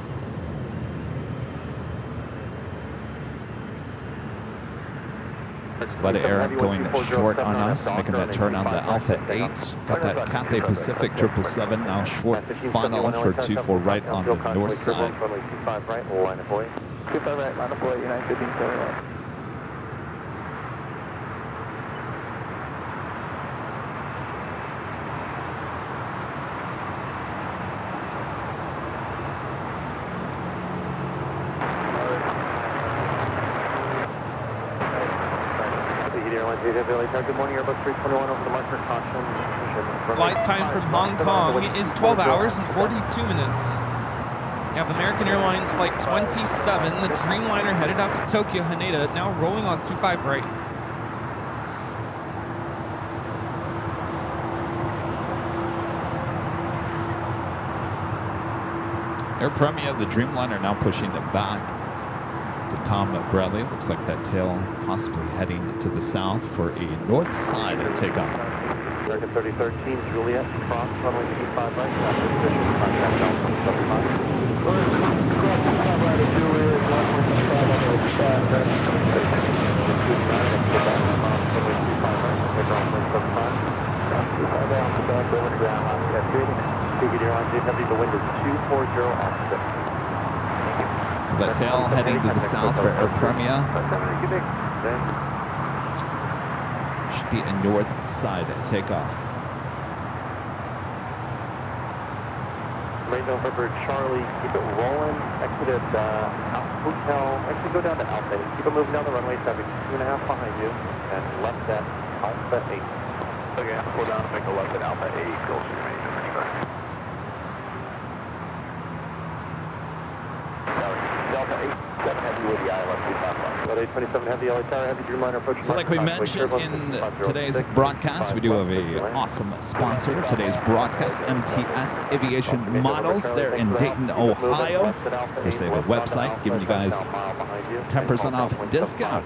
[SPEAKER 1] A lot of air going short on us, making that turn on the Alpha 8. Got that Cathay Pacific 777 now short final for 24 right on the north side.
[SPEAKER 3] 25 right, line of boy. 25 right, line of boy, United 15 right. Good morning, Airbus 321 over the marker caution.
[SPEAKER 2] Flight time from Hong Kong is 12 hours and 42 minutes. We have American Airlines Flight 27, the Dreamliner headed out to Tokyo, Haneda, now rolling on 25 right.
[SPEAKER 1] Air Premia, the Dreamliner now pushing it back. For Tom Bradley, looks like that tail possibly heading to the south for a north side takeoff.
[SPEAKER 3] American 3013, Juliet, cross, runway 25 right, after position, contact Alpha 75. Cross 25 right, Juliet, runway 25 right, runway 25 right, runway 75. Cross 25 out, the back, over to ground, line, cascading. Figure on JW, the wind is 240 off 6.
[SPEAKER 1] So that tail heading to the south for Air Premia. Should be a north side takeoff.
[SPEAKER 3] Right November Charlie, keep it rolling. Exit at Hotel. Actually go down to Alpha 8. Keep it moving down the runway, traffic 2.5 behind you. And left at Alpha 8. Okay, pull down and make a left at Alpha 8. Go to your main number. Delta 8, 7 heavy with the ILS 25. Delta 827 heavy, LA Tower, heavy Dreamliner approaching.
[SPEAKER 1] So like we mentioned in today's broadcast, we do have a awesome sponsor of today's broadcast, MTS Aviation Models. They're in Dayton, Ohio. Of course, they have a website giving you guys 10% off discount.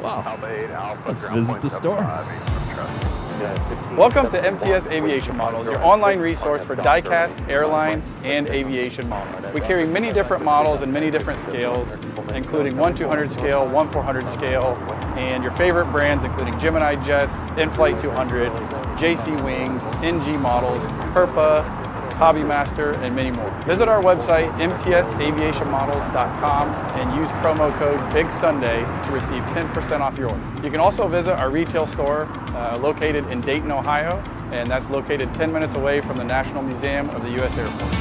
[SPEAKER 1] Wow, let's visit the store.
[SPEAKER 5] Welcome to MTS Aviation Models, your online resource for die-cast, airline, and aviation models. We carry many different models and many different scales, including 1-200 scale, 1-400 scale, and your favorite brands including Gemini Jets, In-Flight 200, JC Wings, NG models, Herpa, Hobbymaster, and many more. Visit our website, mtsaviationmodels.com, and use promo code BIGSUNDAY to receive 10% off your order. You can also visit our retail store located in Dayton, Ohio, and that's located 10 minutes away from the National Museum of the U.S. Air Force.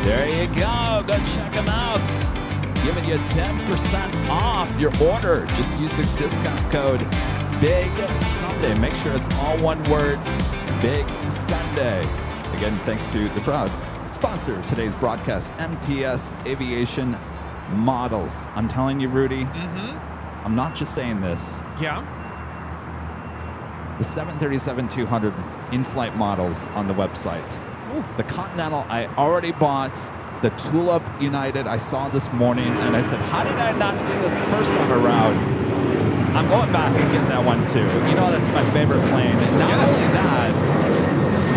[SPEAKER 1] There you go. Go check them out. Giving you 10% off your order. Just use the discount code BIGSUNDAY. Make sure it's all one word, Big Sunday. Again, thanks to the proud sponsor of today's broadcast, MTS Aviation Models. I'm telling you, Rudy, I'm not just saying this.
[SPEAKER 2] Yeah.
[SPEAKER 1] The 737-200 in-flight models on the website. Ooh. The Continental, I already bought. The Tulip United, I saw this morning, and I said, how did I not see this the first time around? I'm going back and getting that one, too. You know, that's my favorite plane. And not only that,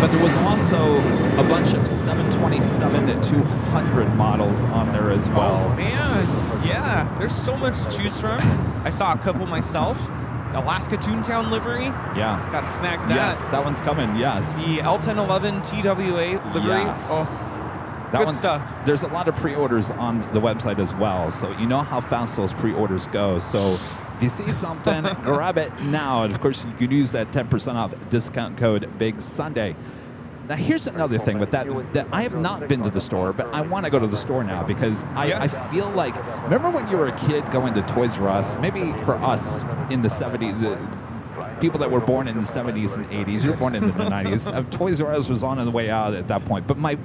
[SPEAKER 1] but there was also a bunch of 727-200 models on there as well.
[SPEAKER 2] Oh, man. Yeah, there's so much to choose from. I saw a couple myself. Alaska Toontown livery. Yeah. Got to snag that.
[SPEAKER 1] Yes, that one's coming, yes.
[SPEAKER 2] The L1011 TWA livery.
[SPEAKER 1] Yes.
[SPEAKER 2] Oh,
[SPEAKER 1] that
[SPEAKER 2] good stuff.
[SPEAKER 1] There's a lot of pre-orders on the website as well, so you know how fast those pre-orders go. So if you see something, grab it now. And of course, you can use that 10% off discount code Big Sunday. Now, here's another thing with that I have not been to the store, but I want to go to the store now because I feel like, remember when you were a kid going to Toys R Us? Maybe for us in the 70s, people that were born in the 70s and 80s, you were born in the 90s. Toys R Us was on the way out at that point. But my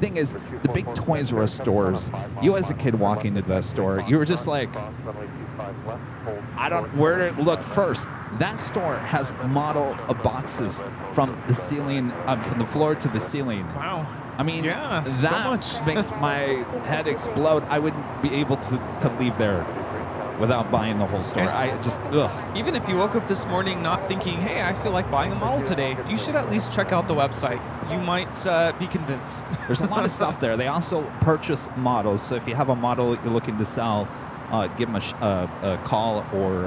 [SPEAKER 1] thing is, the big Toys R Us stores, you as a kid walking into that store, you were just like, I don't where to look first. That store has model boxes from the ceiling, from the floor to the ceiling.
[SPEAKER 2] Wow.
[SPEAKER 1] I mean,
[SPEAKER 2] Yeah, so
[SPEAKER 1] that
[SPEAKER 2] much.
[SPEAKER 1] makes my head explode. I wouldn't be able to leave there without buying the whole store.
[SPEAKER 2] And-
[SPEAKER 1] I just, ugh.
[SPEAKER 2] Even if you woke up this morning not thinking, hey, I feel like buying a model today, you should at least check out the website. You might be convinced.
[SPEAKER 1] There's a lot of stuff there. They also purchase models. So if you have a model you're looking to sell, give them a call or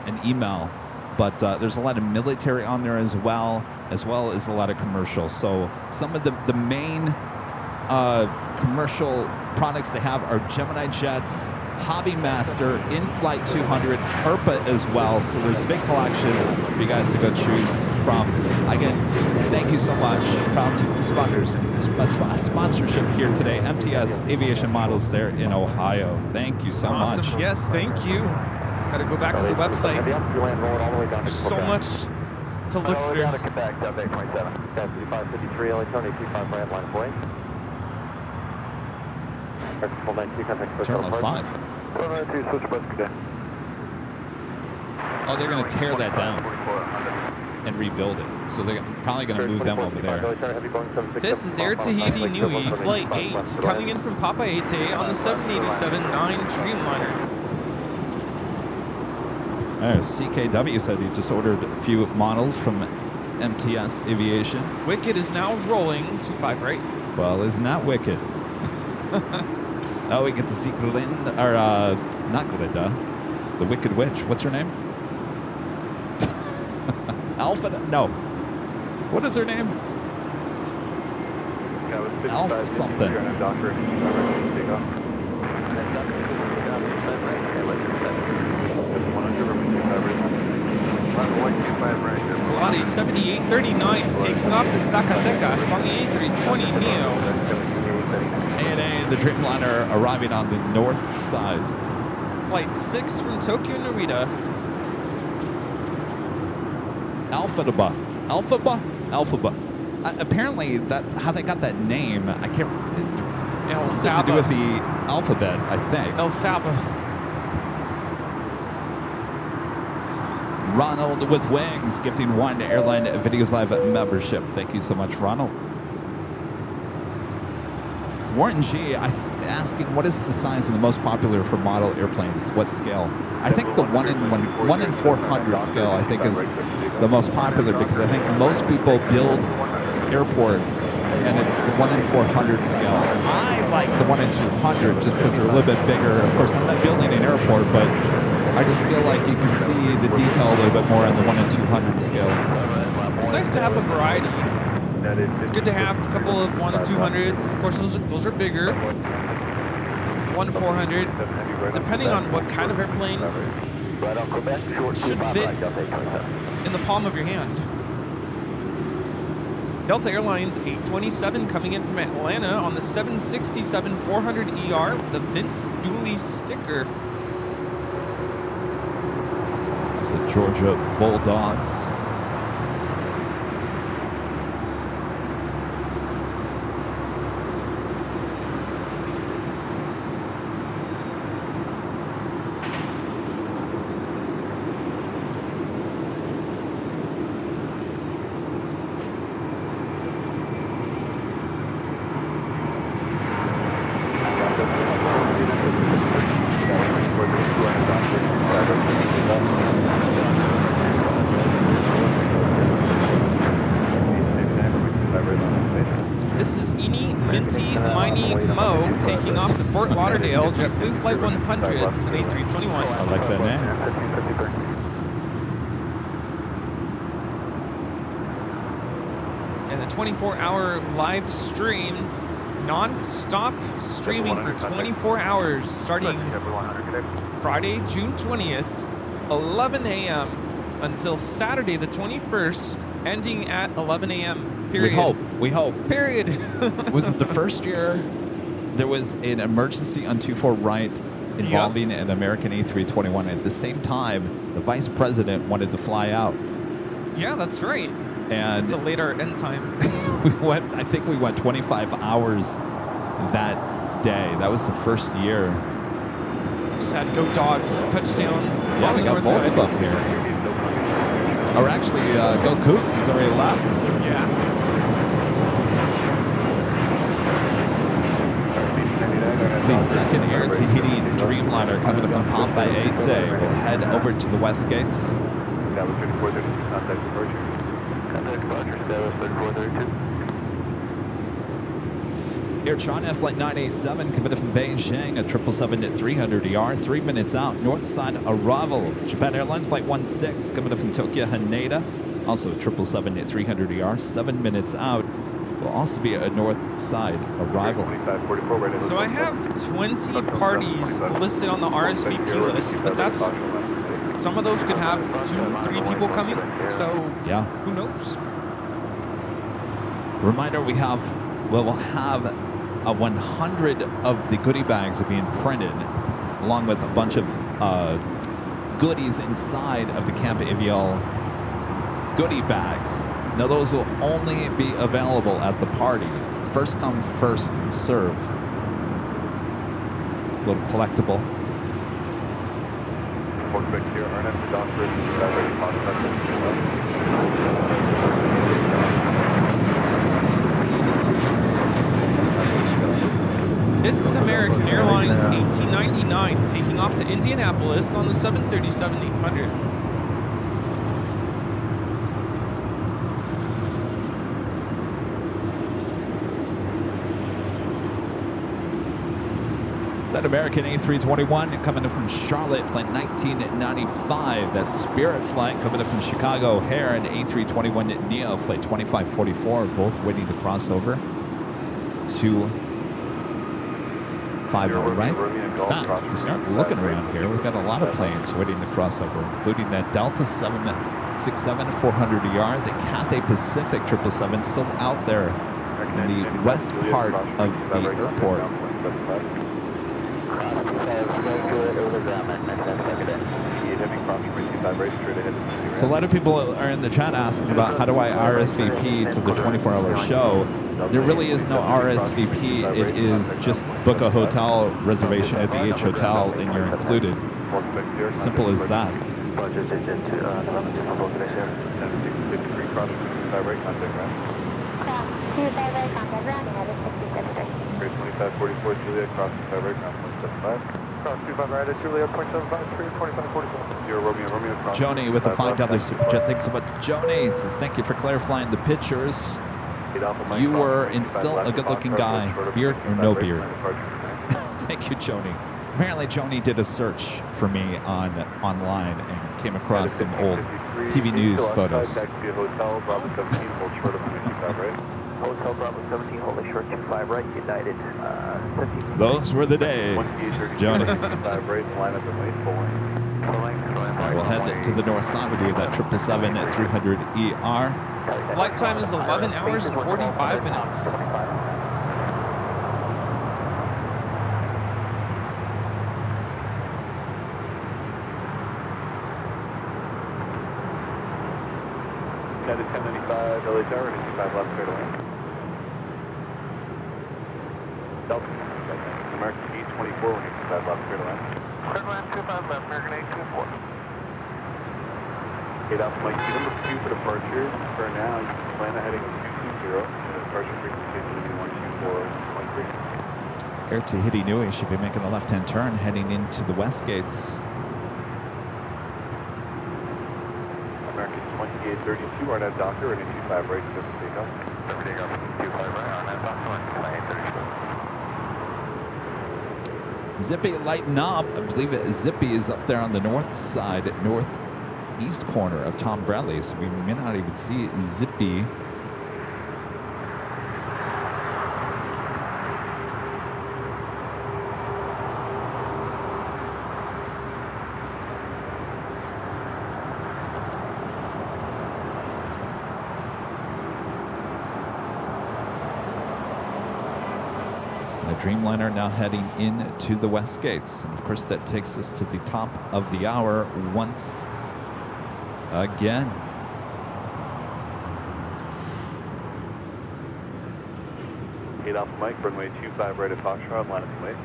[SPEAKER 1] an email. But there's a lot of military on there as well as a lot of commercial. So some of the main commercial products they have are Gemini jets, Hobby Master, In-Flight 200, Herpa as well. So there's a big collection for you guys to go choose from. Again, thank you so much. Proud to sponsorship here today. MTS Aviation Models there in Ohio. Thank you so
[SPEAKER 2] Awesome.
[SPEAKER 1] much.
[SPEAKER 2] Yes, thank you. Got to go back to the website. There's so much to look through.
[SPEAKER 3] Down to Quebec, Bay 27. Capacity 553, LA Tony 25 for Airline Plane. Full 92, contact
[SPEAKER 1] Terminal 5.
[SPEAKER 3] 492, switch bus, good day.
[SPEAKER 1] Oh, they're going to tear that down and rebuild it. So they're probably going to move them over there.
[SPEAKER 2] This is Air Tahiti Nui, Flight 8, coming in from Papa 8A on the 787-9 Dreamliner.
[SPEAKER 1] CKW said he just ordered a few models from MTS Aviation.
[SPEAKER 2] Wicked is now rolling 25 right.
[SPEAKER 1] Well, isn't that wicked? Oh, we get to see Glinda, or not Glinda, the Wicked Witch. What's her name? Alpha? No. What is her name? Alpha something.
[SPEAKER 2] Pilates 7839 taking off to Zacatecas on the A320neo.
[SPEAKER 1] ANA, the Dreamliner, arriving on the north side.
[SPEAKER 2] Flight 6 from Tokyo Narita.
[SPEAKER 1] Alphaba. Apparently, that how they got that name, I can't. It's something to do with the alphabet, I think.
[SPEAKER 2] Elphaba.
[SPEAKER 1] Ronald with Wings gifting one Airline Videos Live membership. Thank you so much, Ronald. Warren G asking, what is the size of the most popular for model airplanes? What scale? I think the 1 in 400 scale, I think, is the most popular because I think most people build airports and it's the 1 in 400 scale. I like the 1 in 200 just because they're a little bit bigger. Of course, I'm not building an airport, but I just feel like you can see the detail a little bit more on the 1 in 200 scale.
[SPEAKER 2] It's nice to have a variety. It's good to have a couple of 1 and 200s. Of course, those are bigger. 1 400, depending on what kind of airplane, should fit in the palm of your hand. Delta Airlines 827 coming in from Atlanta on the 767-400ER with the Vince Dooley sticker.
[SPEAKER 1] It's the Georgia Bulldogs.
[SPEAKER 2] This is Eenie Minty Miney Mo taking off to Fort Lauderdale, JetBlue Flight 100. It's an A321.
[SPEAKER 1] I like that name.
[SPEAKER 2] And the 24-hour live stream, non-stop streaming for 24 hours, starting Friday, June 20th, 11 a.m. until Saturday, the 21st, ending at 11 a.m. Period.
[SPEAKER 1] We hope.
[SPEAKER 2] Period.
[SPEAKER 1] Was it the first year there was an emergency on 24 right involving an American A321? At the same time, the vice president wanted to fly out.
[SPEAKER 2] Yeah, that's right.
[SPEAKER 1] And
[SPEAKER 2] it's a later end time.
[SPEAKER 1] I think we went 25 hours that day. That was the first year.
[SPEAKER 2] Just had Go Dogs touchdown.
[SPEAKER 1] Yeah, we got both of them here. Or actually, Go Cougs has already left.
[SPEAKER 2] Yeah.
[SPEAKER 1] This is the second Air Tahiti Dreamliner coming from Papa Ete. We'll head over to the West Gates.
[SPEAKER 3] Dallas 3432, contact departure. Contact departure, Dallas 3432.
[SPEAKER 1] Air China Flight 987 coming from Beijing at 777-300ER, 3 minutes out, north side arrival. Japan Airlines Flight 16 coming from Tokyo Haneda, also 777-300ER, 7 minutes out. Will also be a north side arrival.
[SPEAKER 2] So I have 20 parties listed on the RSVP list, but that's some of those could have 2-3 people coming. So
[SPEAKER 1] yeah,
[SPEAKER 2] who knows?
[SPEAKER 1] Reminder: we'll have 100 of the goodie bags are being printed, along with a bunch of goodies inside of the Camp Avial goodie bags. Now, those will only be available at the party. First come, first serve. Little collectible.
[SPEAKER 2] This is American Airlines 1899 taking off to Indianapolis on the 737-800.
[SPEAKER 1] That American A321 coming in from Charlotte, flight 1995. That Spirit flight coming in from Chicago O'Hare, and A321 Neo, flight 2544, both waiting to cross over to 50, right? In fact, if you start looking around here, we've got a lot of planes waiting to cross over, including that Delta 767-400ER, the Cathay Pacific 777 still out there in the west part of the airport. So a lot of people are in the chat asking about how do I RSVP to the 24-hour show. There really is no RSVP. It is just book a hotel reservation at the H Hotel and you're included. Simple as that. Joni with the $5 super chat. Thanks so much. Joni says, thank you for clarifying the pictures. You were and still a good-looking guy. Beard or no beard? Thank you, Joni. Apparently, Joni did a search for me online and came across some old TV news photos.
[SPEAKER 3] Hotel Bravo 17, hold a short 25 right, United 15.
[SPEAKER 1] Those were the days, Joni. We'll head to the north side. We do that 777-300ER.
[SPEAKER 2] Flight time is 11 hours and 45 minutes.
[SPEAKER 3] United 1095, LA Tower, 95 left, clear to land. Delta, American 824, 185 left, clear to land. Clear to land, 25 left, American 824. Gate off Mike, number 2 for departure. For now, you can plan a heading of 220, and the departure frequency is going to be 124.3.
[SPEAKER 1] Air Tahiti Nui should be making the left-hand turn, heading into the west gates.
[SPEAKER 3] American 2832, RNAV Doctor, ready 25 right, just to take off. Take off, 25 right, RNAV Doctor, 2832.
[SPEAKER 1] Zippy, lighten up. I believe Zippy is up there on the north side, northeast corner of Tom Bradley, so we may not even see Zippy. Dreamliner now heading into the west gates, and of course that takes us to the top of the hour once again.
[SPEAKER 3] Gate off Mike, runway 25 right at Foxtrot, line up and wait.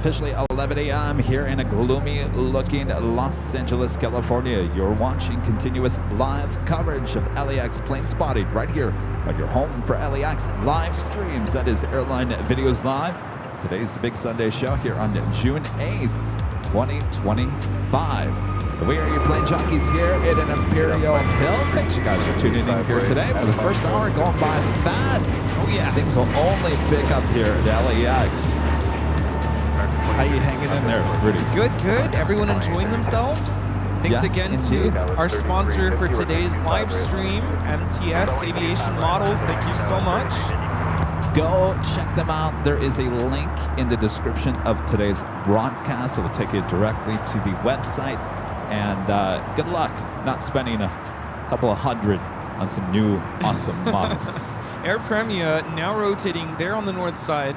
[SPEAKER 1] officially 11 a.m. here in a gloomy-looking Los Angeles, California. You're watching continuous live coverage of LAX Plane Spotted right here on your home for LAX live streams. That is Airline Videos Live. Today's the Big Sunday Show here on June 8th, 2025. We are your plane jockeys here in an Imperial Hill. Thanks you guys for tuning in here today. For the first hour going by fast.
[SPEAKER 2] Oh yeah.
[SPEAKER 1] Things will only pick up here at LAX. How you hanging in there, Rudy?
[SPEAKER 2] Good, good. Everyone enjoying themselves? Thanks
[SPEAKER 1] Yes,
[SPEAKER 2] again
[SPEAKER 1] indeed.
[SPEAKER 2] to our sponsor for today's live stream, MTS Aviation Models. Thank you so much.
[SPEAKER 1] Go check them out. There is a link in the description of today's broadcast. It will take you directly to the website. And good luck not spending a couple of hundred on some new awesome models.
[SPEAKER 2] Air Premia now rotating there on the north side.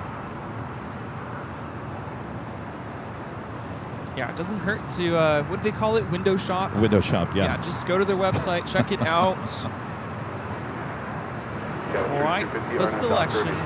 [SPEAKER 2] Yeah, it doesn't hurt to, what do they call it? Window shop?
[SPEAKER 1] Window shop,
[SPEAKER 2] Yeah,
[SPEAKER 1] yes.
[SPEAKER 2] just go to their website, check it out. All right, the selection.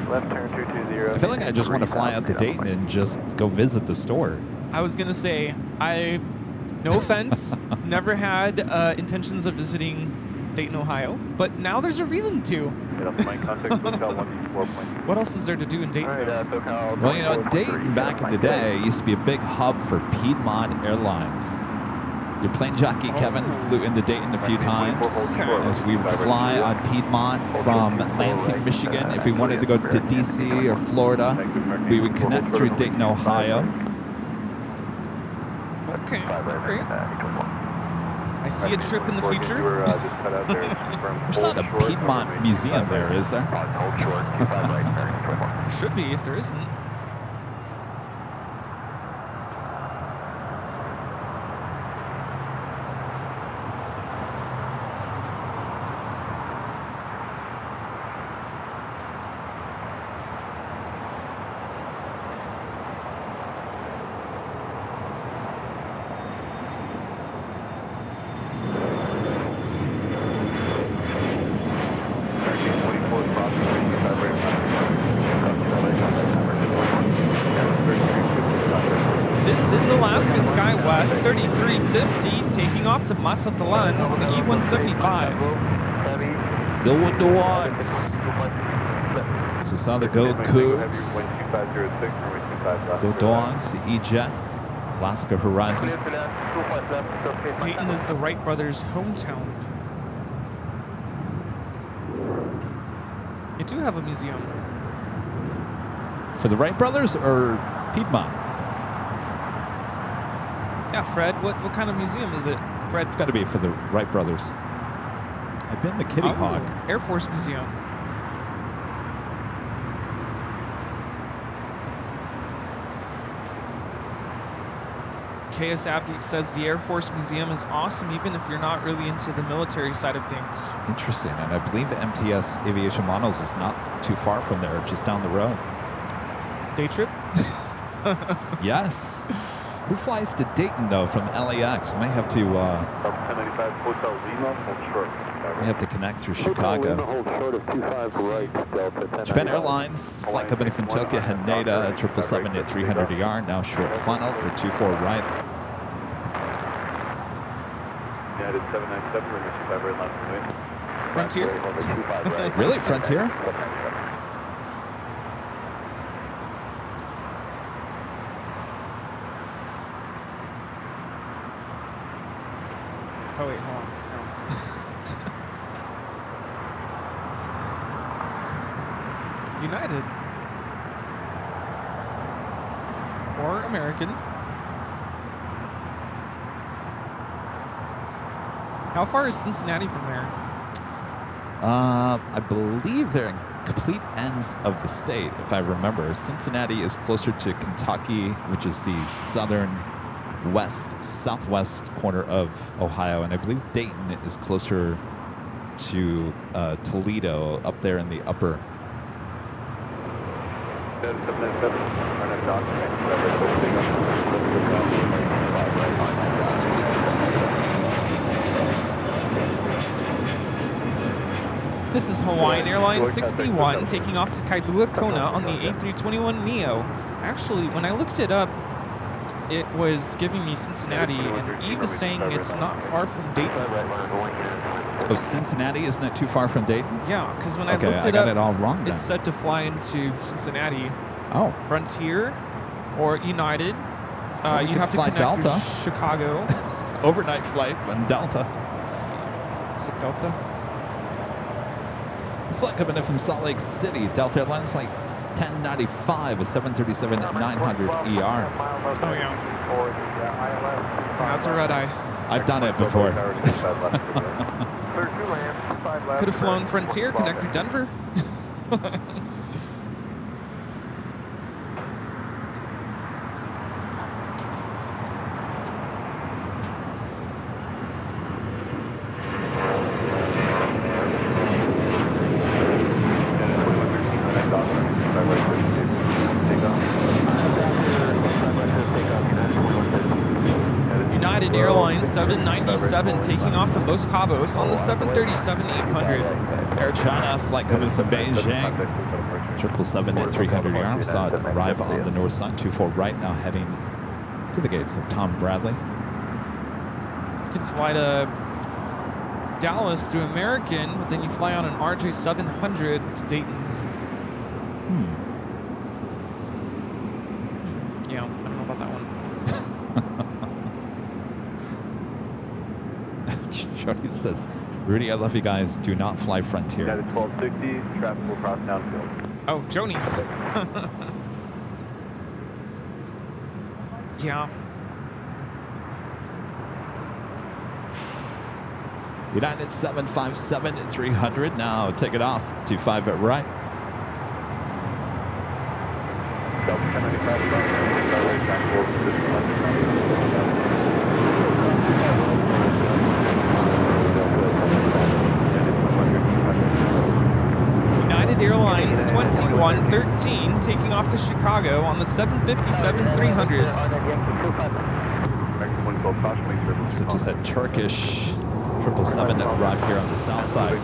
[SPEAKER 3] Left turn 220.
[SPEAKER 1] I feel like I just want to fly out to Dayton and just go visit the store.
[SPEAKER 2] I was going to say, no offense, never had intentions of visiting Dayton, Ohio, but now there's a reason to. What else is there to do in Dayton?
[SPEAKER 1] Well, you know, Dayton back in the day used to be a big hub for Piedmont Airlines. Your plane jockey Kevin flew into Dayton a few times as we would fly on Piedmont from Lansing, Michigan. If we wanted to go to DC or Florida, we would connect through Dayton, Ohio.
[SPEAKER 2] Okay, great. I see a trip in the future.
[SPEAKER 1] There's not a Piedmont museum there, is there?
[SPEAKER 2] Should be if there isn't. This is Alaska SkyWest 3350 taking off to Mazatlan on the E175.
[SPEAKER 1] Go with the ones. So we saw the Go Cougs, Go Dogs, the E-Jet, Alaska Horizon.
[SPEAKER 2] Dayton is the Wright brothers' hometown. They do have a museum.
[SPEAKER 1] For the Wright brothers or Piedmont?
[SPEAKER 2] Yeah, Fred, what kind of museum is it? Fred,
[SPEAKER 1] It's got to be for the Wright brothers. I've been to Kitty Hawk.
[SPEAKER 2] Air Force Museum. KS Abgeek says the Air Force Museum is awesome even if you're not really into the military side of things.
[SPEAKER 1] Interesting, and I believe MTS Aviation Models is not too far from there, just down the road.
[SPEAKER 2] Day trip?
[SPEAKER 1] Yes. Who flies to Dayton though from LAX? We may have to. We have to connect through Chicago. Japan Airlines flight company from Tokyo Haneda 777 at 300 ER now short funnel for 24 right.
[SPEAKER 3] United 797 or 25 right left.
[SPEAKER 2] Frontier?
[SPEAKER 1] Really, Frontier?
[SPEAKER 2] Oh wait, hold on. No. United. Or American. How far is Cincinnati from there?
[SPEAKER 1] I believe they're in complete ends of the state, if I remember. Cincinnati is closer to Kentucky, which is the southwest corner of Ohio, and I believe Dayton is closer to Toledo, up there in the upper.
[SPEAKER 2] This is Hawaiian Airlines 61 taking off to Kailua Kona on the A321neo. Actually, when I looked it up, it was giving me Cincinnati, and Eve is saying it's not far from Dayton.
[SPEAKER 1] Oh, Cincinnati, isn't it too far from Dayton?
[SPEAKER 2] Yeah, because when I
[SPEAKER 1] Okay,
[SPEAKER 2] looked
[SPEAKER 1] I
[SPEAKER 2] it
[SPEAKER 1] got
[SPEAKER 2] up,
[SPEAKER 1] it all wrong then.
[SPEAKER 2] it's set to fly into Cincinnati,
[SPEAKER 1] Oh,
[SPEAKER 2] Frontier, or United.
[SPEAKER 1] Well,
[SPEAKER 2] You
[SPEAKER 1] could
[SPEAKER 2] have to
[SPEAKER 1] fly
[SPEAKER 2] connect
[SPEAKER 1] Delta.
[SPEAKER 2] through Chicago.
[SPEAKER 1] overnight flight on Delta.
[SPEAKER 2] Let's see. Is it Delta?
[SPEAKER 1] It's like coming in from Salt Lake City. Delta Airlines like 1095 with 737-900 ER.
[SPEAKER 2] Oh, yeah. That's a red eye.
[SPEAKER 1] I've done it before.
[SPEAKER 2] Could have flown Frontier, connect through Denver. United Airlines 797 taking off to Los Cabos on the 737-800.
[SPEAKER 1] Air China flight coming from Beijing. 777-300 ER. Saw it arrive on the north side. 24 right now, heading to the gates of Tom Bradley.
[SPEAKER 2] You can fly to Dallas through American, but then you fly on an RJ700 to Dayton. Yeah, I don't know about that one.
[SPEAKER 1] Jody says, Rudy, I love you guys. Do not fly Frontier.
[SPEAKER 3] United 1260, traffic will cross downfield.
[SPEAKER 2] Oh, Joni. Yeah.
[SPEAKER 1] United 757-300 now. Take it off. 25 at right.
[SPEAKER 3] Delta 1095 traffic will
[SPEAKER 2] United Airlines 2113 taking off to Chicago on the 757-300.
[SPEAKER 1] So just that Turkish 777 that arrived here on the south side.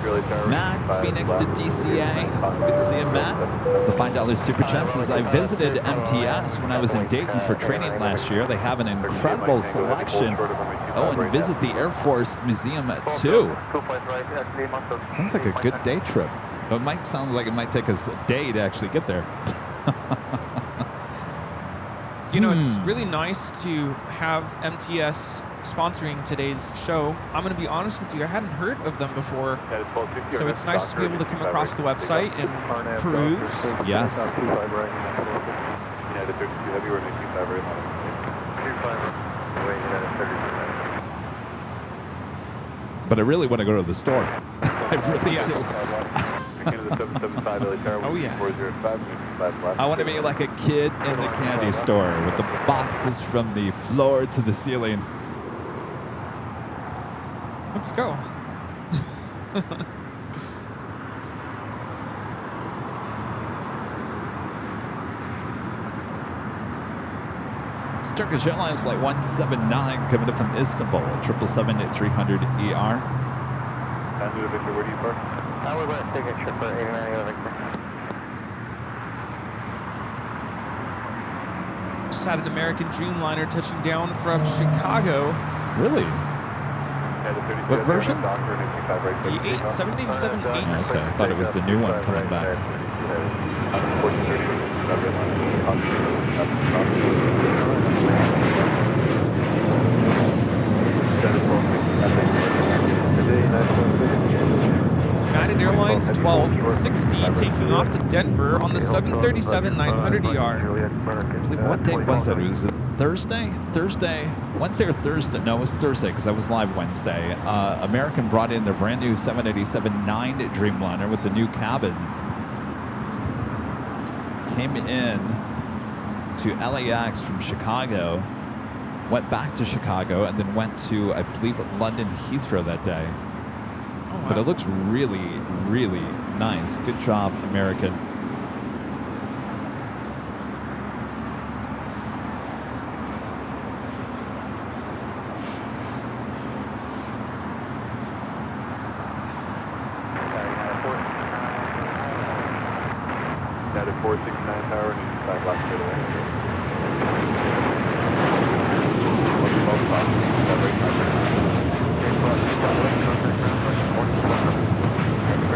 [SPEAKER 1] Matt, Phoenix to DCA. Good to see you, Matt. The $5 Super Chat says, I visited MTS when I was in Dayton for training last year. They have an incredible selection. Oh, and visit the Air Force Museum too. Sounds like a good day trip. But it might sound like it might take us a day to actually get there.
[SPEAKER 2] You know, it's really nice to have MTS sponsoring today's show. I'm going to be honest with you, I hadn't heard of them before. So it's nice to be able to come across the website and peruse.
[SPEAKER 1] Yes. But I really want to go to the store. I really do.
[SPEAKER 2] Oh, yeah.
[SPEAKER 1] I want to be like a kid in the candy store with the boxes from the floor to the ceiling.
[SPEAKER 2] Let's go.
[SPEAKER 1] It's Turkish Airlines Flight 179 coming in from Istanbul, 777-300 ER.
[SPEAKER 3] Where do you park?
[SPEAKER 4] I would want a signature for 89 Victor.
[SPEAKER 2] Just had an American Dreamliner touching down from Chicago.
[SPEAKER 1] Really? What version?
[SPEAKER 2] The 787-8.
[SPEAKER 1] Okay, I thought it was the new one coming back.
[SPEAKER 2] United Airlines 1260 taking off to Denver on the 737-900ER.
[SPEAKER 1] What day was it? Was it Thursday? Wednesday or Thursday? No, it was Thursday because I was live Wednesday. American brought in their brand new 787-9 Dreamliner with the new cabin. Came in to LAX from Chicago, went back to Chicago, and then went to, I believe, London Heathrow that day.
[SPEAKER 2] Oh, wow.
[SPEAKER 1] But it looks really, really nice. Good job, American.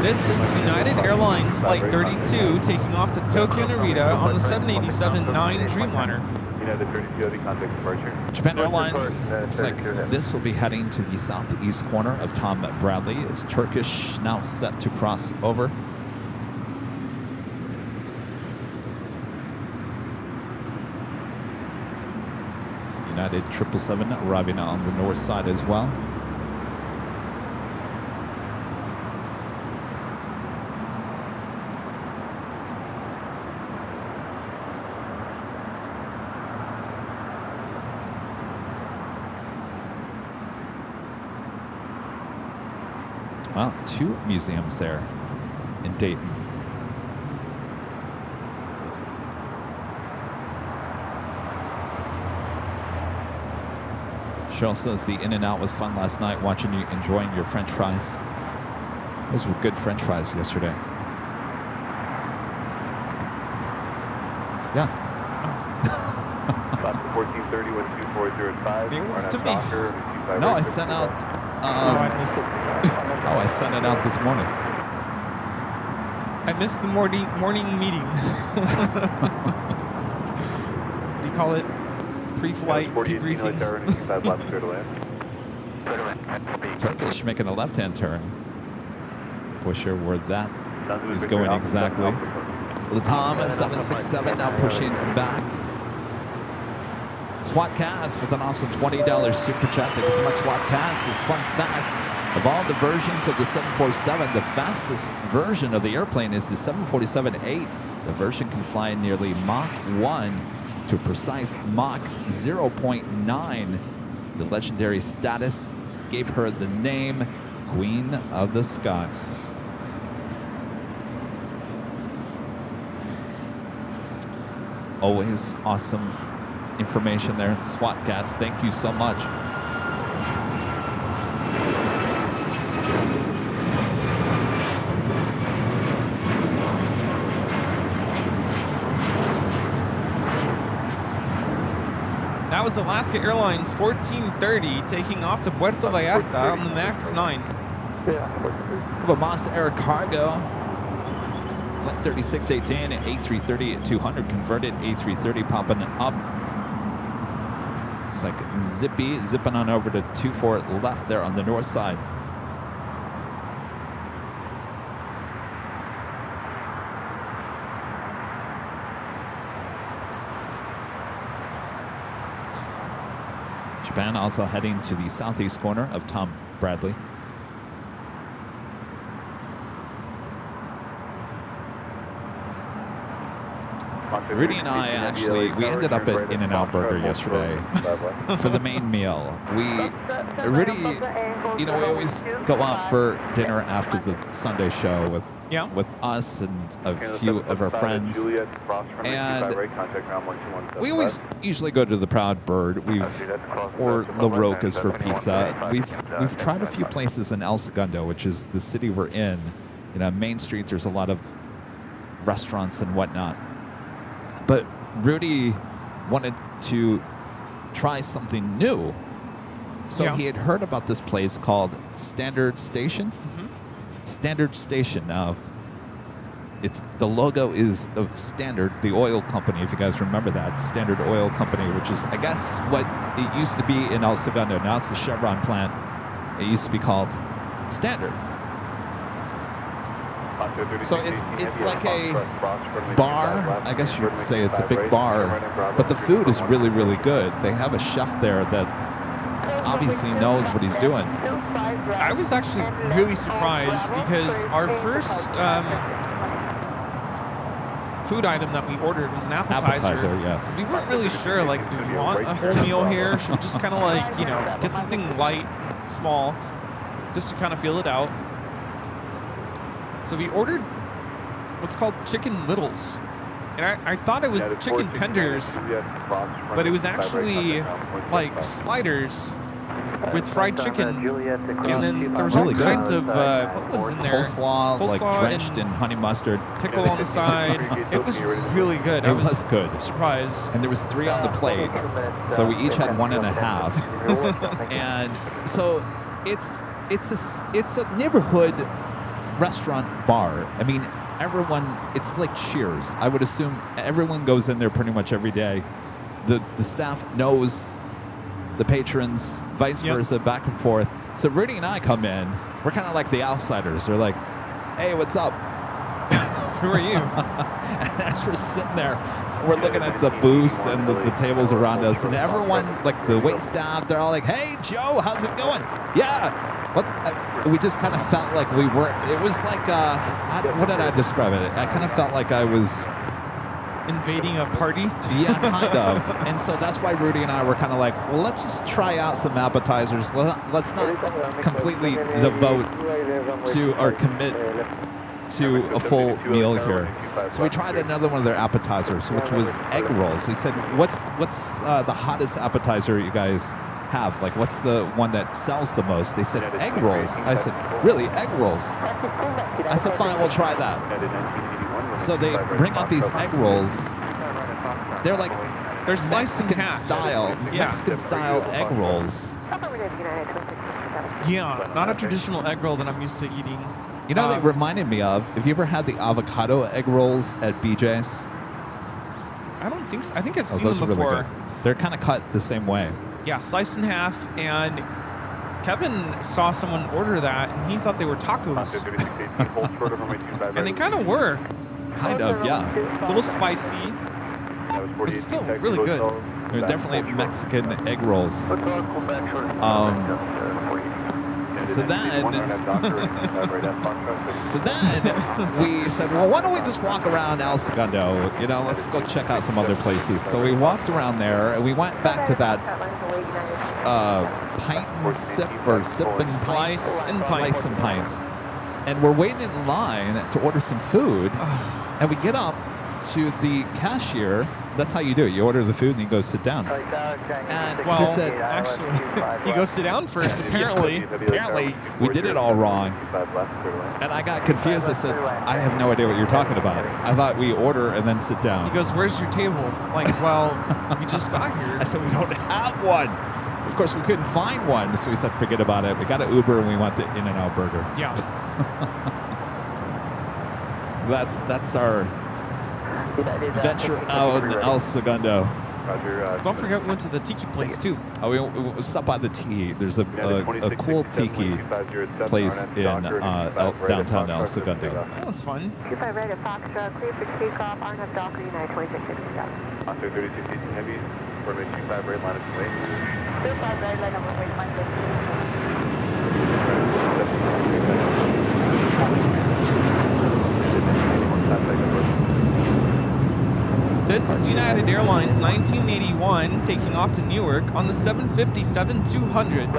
[SPEAKER 2] This is United Airlines Flight 32 taking off to Tokyo Narita on the 787-9 Dreamliner.
[SPEAKER 3] United 32, contact departure.
[SPEAKER 1] Japan Airlines, looks like this will be heading to the southeast corner of Tom Bradley. Is Turkish now set to cross over? United 777 arriving on the north side as well. Wow, 2 museums there in Dayton. Cheryl says the In-N-Out was fun last night, watching you enjoying your French fries. Those were good French fries yesterday. Yeah.
[SPEAKER 3] Left 1430 with 2405.
[SPEAKER 2] It was to me.
[SPEAKER 1] No, I sent out.
[SPEAKER 2] I missed.
[SPEAKER 1] Oh, I sent it out this morning.
[SPEAKER 2] I missed the morning meeting. What do you call it? Pre-flight debriefing.
[SPEAKER 1] Turkish making a left-hand turn. Quite sure where that is going exactly. Latam 767 now pushing back. SWAT Cats with an awesome $20 super chat. Thank you so much, SWAT Cats. This fun fact, of all the versions of the 747, the fastest version of the airplane is the 747-8. The version can fly nearly Mach 1 to a precise Mach 0.9. The legendary status gave her the name Queen of the Skies. Always awesome information there, SWAT Cats. Thank you so much.
[SPEAKER 2] That was Alaska Airlines 1430 taking off to Puerto Vallarta on the MAX 9.
[SPEAKER 1] Have a Moss Air Cargo. Flight 3618 at A330 at 200 converted. A330 popping up. It's like zipping on over to 24 left there on the north side. Japan also heading to the southeast corner of Tom Bradley. Rudy and I we ended up at In-N-Out Burger yesterday for the main meal. Rudy, we always go out for dinner after the Sunday show with us and a few of our friends. And we always usually go to the Proud Bird or La Roca's for pizza. We've tried a few places in El Segundo, which is the city we're in. Main Street, there's a lot of restaurants and whatnot. But Rudy wanted to try something new. So he had heard about this place called Standard Station. Mm-hmm. Standard Station. Now, the logo is of Standard, the oil company, if you guys remember that. Standard Oil Company, which is, I guess, what it used to be in El Segundo. Now it's the Chevron plant. It used to be called Standard. So it's like a bar. I guess you could say it's a big bar, but the food is really, really good. They have a chef there that obviously knows what he's doing.
[SPEAKER 2] I was actually really surprised because our first food item that we ordered was an appetizer.
[SPEAKER 1] Yes.
[SPEAKER 2] We weren't really sure, do we want a whole meal here? Should we just kind of get something light, small, just to kind of feel it out? So we ordered what's called chicken littles. And I thought it was chicken tenders, but it was actually sliders with fried chicken. And then there was all kinds of, what was in there?
[SPEAKER 1] Coleslaw drenched in honey mustard.
[SPEAKER 2] Pickle on the side. It was really good.
[SPEAKER 1] It was good.
[SPEAKER 2] Surprised.
[SPEAKER 1] And there was 3 on the plate. So we each had 1.5. And so it's a neighborhood restaurant bar. I mean, everyone, it's like Cheers. I would assume everyone goes in there pretty much every day. The staff knows the patrons, vice versa, back and forth. So Rudy and I come in. We're kind of like the outsiders. They're like, hey, what's up?
[SPEAKER 2] Who are you?
[SPEAKER 1] And as we're sitting there, we're looking at the booths and the tables around us, and everyone, like the wait staff, they're all like, hey, Joe, how's it going? Yeah. We just kind of felt like we were, it was like, what did I describe it? I kind of felt like I was
[SPEAKER 2] invading a party?
[SPEAKER 1] Yeah, kind of. And so that's why Rudy and I were kind of like, well, let's just try out some appetizers. Let's not completely devote to or commit to a full meal here. So we tried another one of their appetizers, which was egg rolls. He said, what's the hottest appetizer you guys have? Like, what's the one that sells the most? They said egg rolls. I said, really, egg rolls? I said, fine, we'll try that. So they bring out these egg rolls. They're like Mexican style egg rolls.
[SPEAKER 2] Yeah, not a traditional egg roll that I'm used to eating.
[SPEAKER 1] You know, they reminded me of, have you ever had the avocado egg rolls at BJ's?
[SPEAKER 2] I don't think so. I think I've seen them before.
[SPEAKER 1] Really good. They're kind of cut the same way.
[SPEAKER 2] Yeah, sliced in half, and Kevin saw someone order that, and he thought they were tacos. And they kind of were.
[SPEAKER 1] Kind of, yeah.
[SPEAKER 2] A little spicy, but still really good.
[SPEAKER 1] They're definitely Mexican egg rolls. So then we said, well, why don't we just walk around El Segundo? You know, let's go check out some other places. So we walked around there, and we went back to that pint and sip, or sip and
[SPEAKER 2] slice and
[SPEAKER 1] pint. And we're waiting in line to order some food, and we get up to the cashier. That's how you do it. You order the food and you go sit down. And
[SPEAKER 2] well,
[SPEAKER 1] he said,
[SPEAKER 2] actually, you go sit down first, apparently.
[SPEAKER 1] Apparently, we did it all wrong. And I got confused. I said, I have no idea what you're talking about. I thought we order and then sit down.
[SPEAKER 2] He goes, where's your table? Like, well, we just got here.
[SPEAKER 1] I said, we don't have one. Of course, we couldn't find one, so we said, forget about it. We got an Uber and we went to In-N-Out Burger.
[SPEAKER 2] Yeah.
[SPEAKER 1] That's our venture out in El Segundo.
[SPEAKER 2] Don't forget we went to the tiki place too.
[SPEAKER 1] Oh, we stopped by the tiki. There's a cool tiki place in downtown El Segundo.
[SPEAKER 2] That was fun.
[SPEAKER 4] 25 Red at Foxtrot, clear for takeoff, RNF Docker, United 2667.
[SPEAKER 3] Oscar 36 Heavy, formation 25 Red, line of way.
[SPEAKER 4] 25 Red, line of way, 150.
[SPEAKER 2] This is United Airlines 1981 taking off to Newark on the 757-200.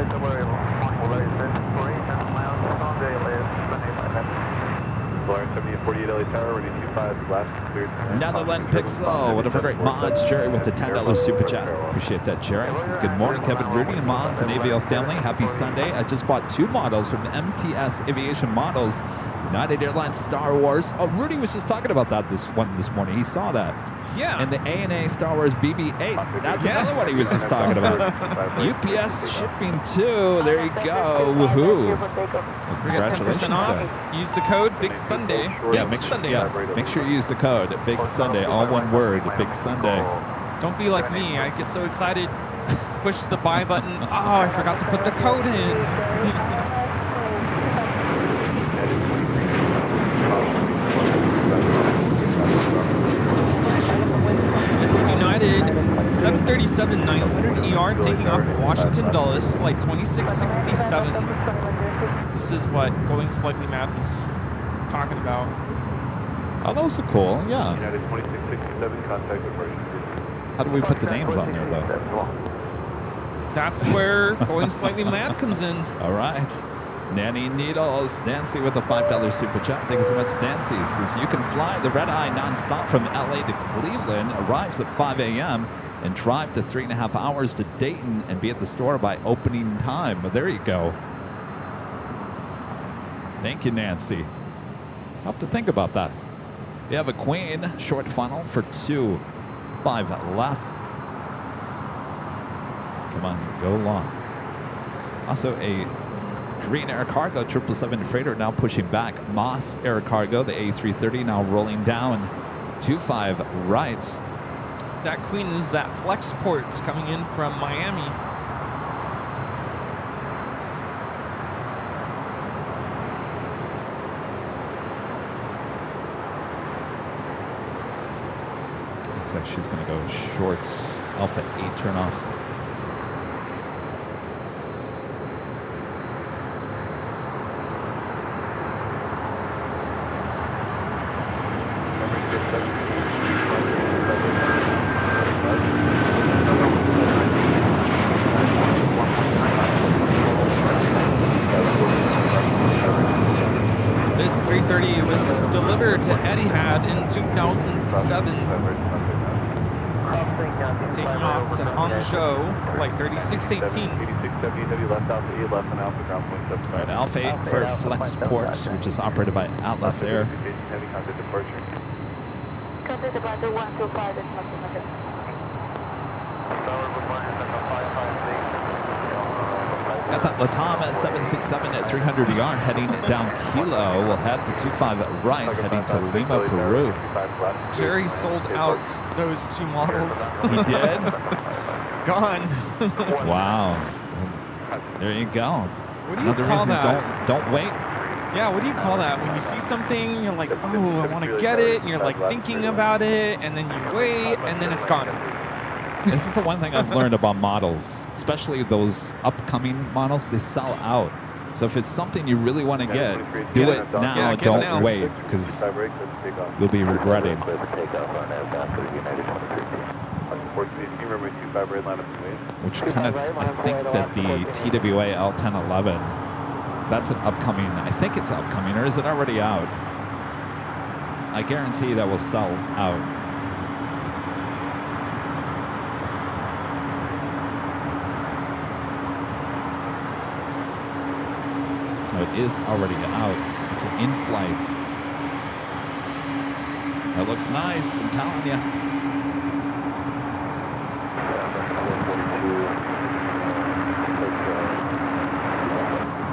[SPEAKER 1] Netherland Pixel, one of our great mods, Jerry with the $10 super chat. Appreciate that, Jerry. This is good morning, Kevin, Rudy, and mods and AVL family. Happy Sunday. I just bought 2 models from MTS Aviation Models, United Airlines Star Wars. Oh, Rudy was just talking about that this morning. He saw that.
[SPEAKER 2] Yeah.
[SPEAKER 1] And the ANA Star Wars BB-8. That's another one he was just talking about. UPS shipping too. There you go. Woohoo. Well, congratulations
[SPEAKER 2] 10% off. Use the code Big Sunday.
[SPEAKER 1] Yeah, make sure you use the code Big Sunday. All one word, Big Sunday.
[SPEAKER 2] Don't be like me. I get so excited. Push the buy button. Oh, I forgot to put the code in. This is United 737-900 ER taking off to Washington Dulles, flight 2667. This is what Going Slightly Mad was talking about.
[SPEAKER 1] Oh, those are cool. Yeah.
[SPEAKER 3] United 2667, contact approach.
[SPEAKER 1] How do we put the names on there, though?
[SPEAKER 2] That's where Going Slightly Mad comes in.
[SPEAKER 1] All right. Nanny Needles, Nancy with a $5 super chat. Thank you so much, Nancy. Says you can fly the red eye nonstop from LA to Cleveland, arrives at 5 a.m. and drive to 3.5 hours to Dayton and be at the store by opening time. Well, there you go. Thank you, Nancy. I'll have to think about that. You have a Queen short funnel for 2. 5 left. Come on, go long. Also a Green Air Cargo 777 freighter now pushing back. Moss Air Cargo, the A330, now rolling down 25 right.
[SPEAKER 2] That queen is that flex port coming in from Miami.
[SPEAKER 1] Looks like she's going to go shorts. Alpha 8 turn off.
[SPEAKER 2] This 330 was delivered to Etihad in 2007. Taking off to Hangzhou, flight 3618.
[SPEAKER 1] All right, Alpha 8 for Flex Port, which is operated by Atlas Air.
[SPEAKER 4] Copy departure 125 decimal.
[SPEAKER 1] Got that Latam at 767 at 300 yard heading down Kilo. We'll head to 25 right, heading to Lima, Peru.
[SPEAKER 2] Jerry sold out those two models.
[SPEAKER 1] He did?
[SPEAKER 2] Gone.
[SPEAKER 1] Wow. There you go.
[SPEAKER 2] What do you
[SPEAKER 1] Another
[SPEAKER 2] call
[SPEAKER 1] reason
[SPEAKER 2] that?
[SPEAKER 1] don't wait.
[SPEAKER 2] Yeah, what do you call that? When you see something, you're like, oh, I want to get it, and you're like thinking about it, and then you wait, and then it's gone.
[SPEAKER 1] This is the one thing I've learned about models, especially those upcoming models, they sell out. So if it's something you really want to get, do it now,
[SPEAKER 2] Yeah, get it
[SPEAKER 1] don't
[SPEAKER 2] now.
[SPEAKER 1] wait, because you'll be regretting. Which kind of, I think that the TWA L1011, that's an upcoming, I think it's upcoming, or is it already out? I guarantee that will sell out. It is already out. It's an in-flight. That looks nice, I'm telling you.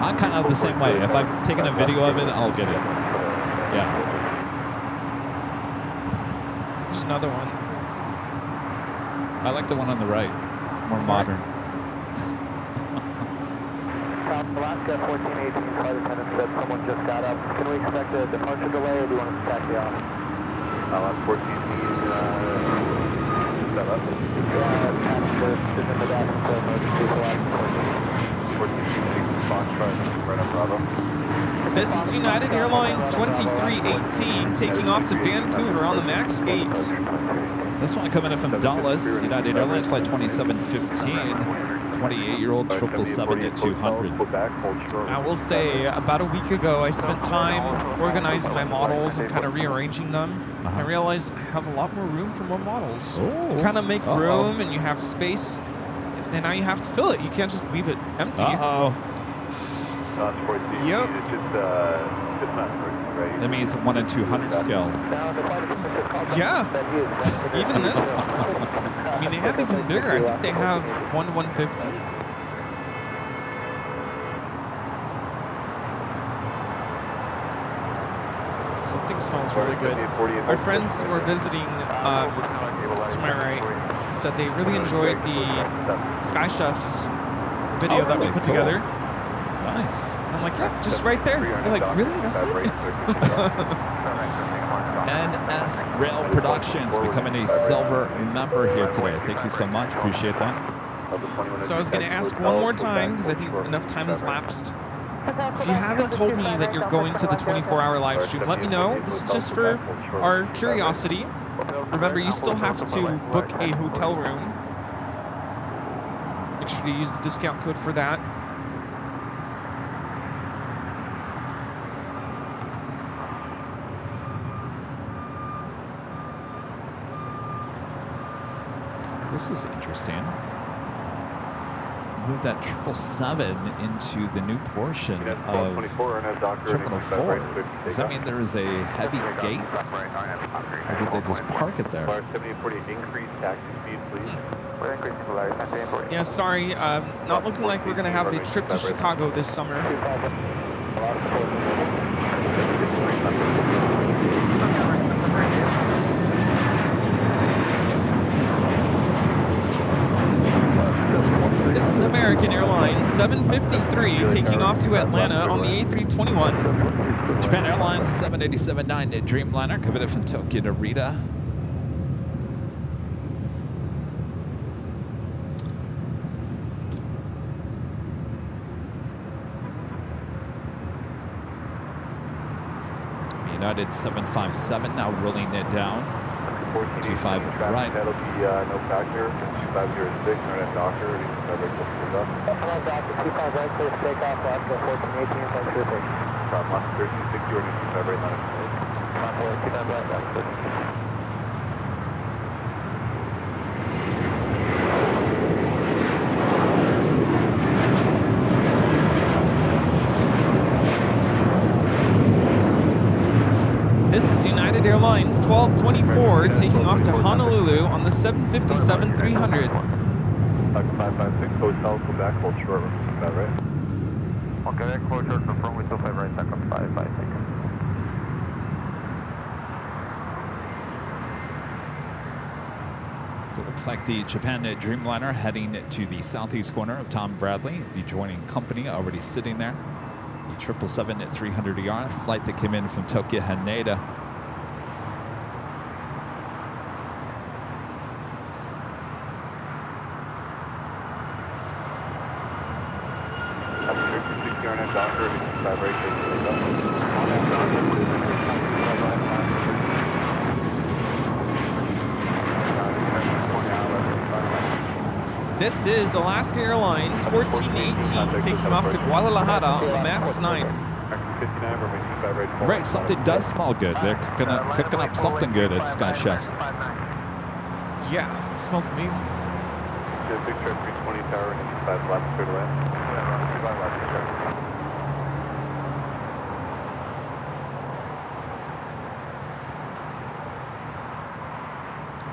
[SPEAKER 1] I'm kind of the same way. If I've taken a video of it, I'll get it. Yeah.
[SPEAKER 2] There's another one.
[SPEAKER 1] I like the one on the right. More modern.
[SPEAKER 3] Alaska 1418, flight attendant said someone just got up. Can we expect a departure delay, or do you want us to taxi off? 1418, set up. Passenger is in the back, so emergency flight. 1418, Foxtrot, right up Bravo.
[SPEAKER 2] This is United Airlines 2318 taking off to Vancouver on the MAX 8.
[SPEAKER 1] This one coming in from Dallas, United Airlines flight 2715. 28-year-old 777 at 200.
[SPEAKER 2] I will say, about a week ago, I spent time organizing my models and kind of rearranging them. I realized I have a lot more room for more models.
[SPEAKER 1] Oh.
[SPEAKER 2] You kind of make room and you have space, and now you have to fill it. You can't just leave it empty. Yep.
[SPEAKER 1] That means 1 in 200 scale.
[SPEAKER 2] Yeah. Even then. I mean, they have even bigger. I think they have 1 in 150. Something smells really good. Our friends who were visiting to my right said they really enjoyed the Sky Chefs video that we put together.
[SPEAKER 1] Nice.
[SPEAKER 2] I'm like, yeah, just right there. They're like, really? That's it?
[SPEAKER 1] NS Rail Productions becoming a silver member here today. Thank you so much. Appreciate that.
[SPEAKER 2] So I was going to ask one more time, because I think enough time has lapsed. If you haven't told me that you're going to the 24-hour live stream, let me know. This is just for our curiosity. Remember, you still have to book a hotel room. Make sure to use the discount code for that.
[SPEAKER 1] This is interesting. move that 777 into the new portion of Terminal 4. Does that mean there is a heavy gate? Or did they just park it there?
[SPEAKER 2] Yeah, sorry. Not looking like we're going to have a trip to Chicago this summer. This is American Airlines 753 taking off to Atlanta on the A321.
[SPEAKER 1] Japan Airlines 787-9 Dreamliner coming in from Tokyo to Narita. United 757 now rolling it down. 25 right.
[SPEAKER 3] That'll be no factor. 2506, Internet Doctor.
[SPEAKER 4] Hello, Doctor. 25 right, clear takeoff, left to 1418, thanks for the take.
[SPEAKER 3] From 1360 or 25 right, not a mistake.
[SPEAKER 4] 25 right, left, 1360.
[SPEAKER 2] This is United Airlines 1224 taking off to Honolulu on the 757-300.
[SPEAKER 3] 556 Hotel, Quebec, hold short, 25 right.
[SPEAKER 4] Okay, hold short, confirm with 25 right, back on 556.
[SPEAKER 1] So it looks like the Japan Dreamliner heading to the southeast corner of Tom Bradley. Be joining company already sitting there. The 777-300ER flight that came in from Tokyo Haneda.
[SPEAKER 2] This is Alaska Airlines 1418 taking off to Guadalajara on the MAX 9.
[SPEAKER 1] Right, something does smell good. They're cooking up something good at Sky Chefs.
[SPEAKER 2] Yeah, it smells amazing.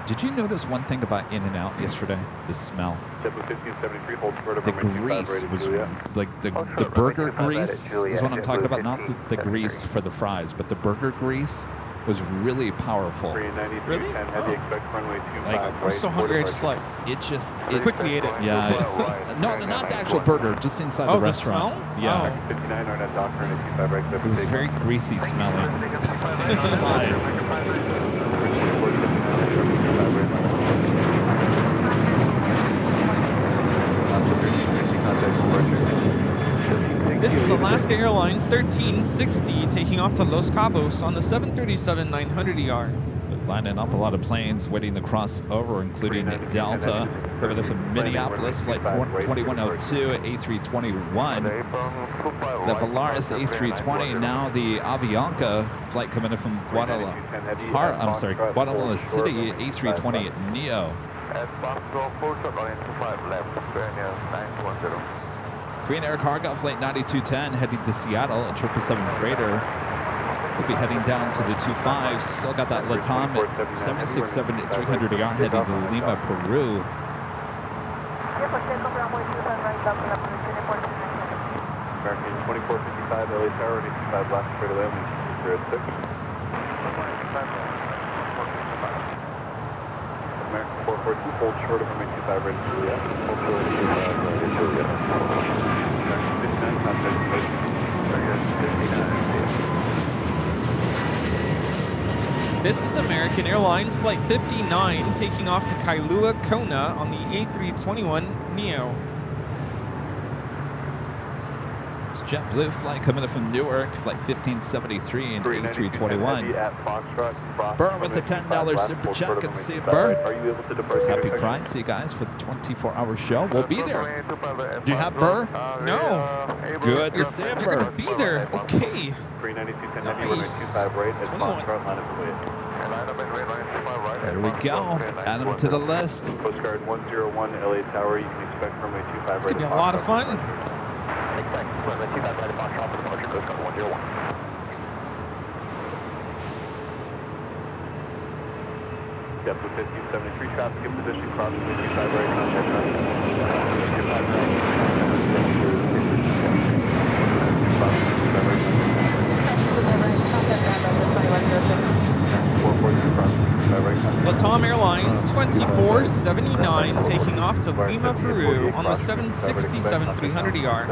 [SPEAKER 1] Did you notice one thing about In-N-Out yesterday? The smell. The grease was like the burger grease is what I'm talking about. Not the grease for the fries, but the burger grease was really powerful.
[SPEAKER 2] Really? Oh.
[SPEAKER 1] Like,
[SPEAKER 2] I'm so hungry, I just
[SPEAKER 1] it
[SPEAKER 2] quickly ate it.
[SPEAKER 1] Yeah. No, not the actual burger, just inside the restaurant.
[SPEAKER 2] Smell?
[SPEAKER 1] Yeah.
[SPEAKER 2] Oh.
[SPEAKER 1] It was very greasy smelling inside.
[SPEAKER 2] This is Alaska Airlines 1360 taking off to Los Cabos on the 737-900ER.
[SPEAKER 1] So lining up a lot of planes waiting to cross over, including Delta, coming in from Minneapolis, flight 2102 at A321. The Volaris A320, now the Avianca flight coming in from Guadalajara City, A320 Neo. Korean Air Cargo flight 9210 heading to Seattle, a 777 freighter. We'll be heading down to the 25s. Still got that Latam at 767-300ER heading to Lima, Peru.
[SPEAKER 3] American 2455 LA Tower, 85 left straight away, 06. American 442, hold short of American 25 ready to Juliet. Hold short of Juliet. American 59, contact station.
[SPEAKER 2] This is American Airlines Flight 59 taking off to Kailua, Kona on the A321 Neo.
[SPEAKER 1] It's JetBlue flight coming in from Newark, flight 1573 and A321. Burr with the $10 super check and see Burr. This is Happy Pride. See you guys for the 24-hour show. We'll be there. Do you have Burr?
[SPEAKER 2] No.
[SPEAKER 1] Good to see you,
[SPEAKER 2] You're going to
[SPEAKER 1] Burr.
[SPEAKER 2] be there. Okay.
[SPEAKER 3] 392, 10 heavy,
[SPEAKER 2] Nice.
[SPEAKER 3] 25 right, at
[SPEAKER 2] 21.
[SPEAKER 3] Foxtrot, line up and wait.
[SPEAKER 1] There we go. Add them to the list.
[SPEAKER 3] Coast Guard 101 LA Tower, you can expect from a 25
[SPEAKER 2] It's gonna be a lot of fun.
[SPEAKER 4] Expect runway 25 right upon shop for departure, Coast Guard 101.
[SPEAKER 3] Depth of 1573 traffic in position, crossing the 25 right, contact right.
[SPEAKER 2] Latam Airlines 2479 taking off to Lima, Peru on the 767-300ER.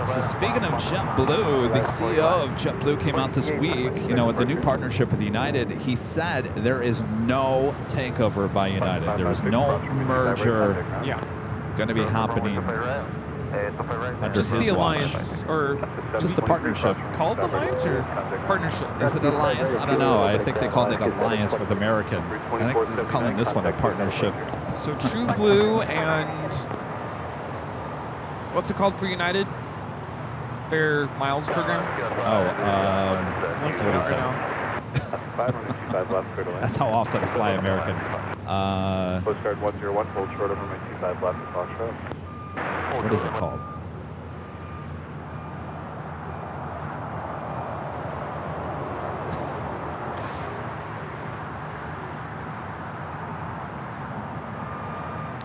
[SPEAKER 1] So speaking of JetBlue, the CEO of JetBlue came out this week, you know, with the new partnership with United. He said there is no takeover by United. There is no merger going to be happening.
[SPEAKER 2] Just the alliance, or
[SPEAKER 1] just the partnership.
[SPEAKER 2] Called alliance or partnership?
[SPEAKER 1] Is it alliance? I don't know. I think they called it alliance with American. I think they're calling this one a partnership.
[SPEAKER 2] So True Blue and what's it called for United? Their miles program.
[SPEAKER 1] What is that? That's how often I fly American.
[SPEAKER 3] Coast Guard 101, hold short over my 25 left at Foxtrot.
[SPEAKER 1] What is it called?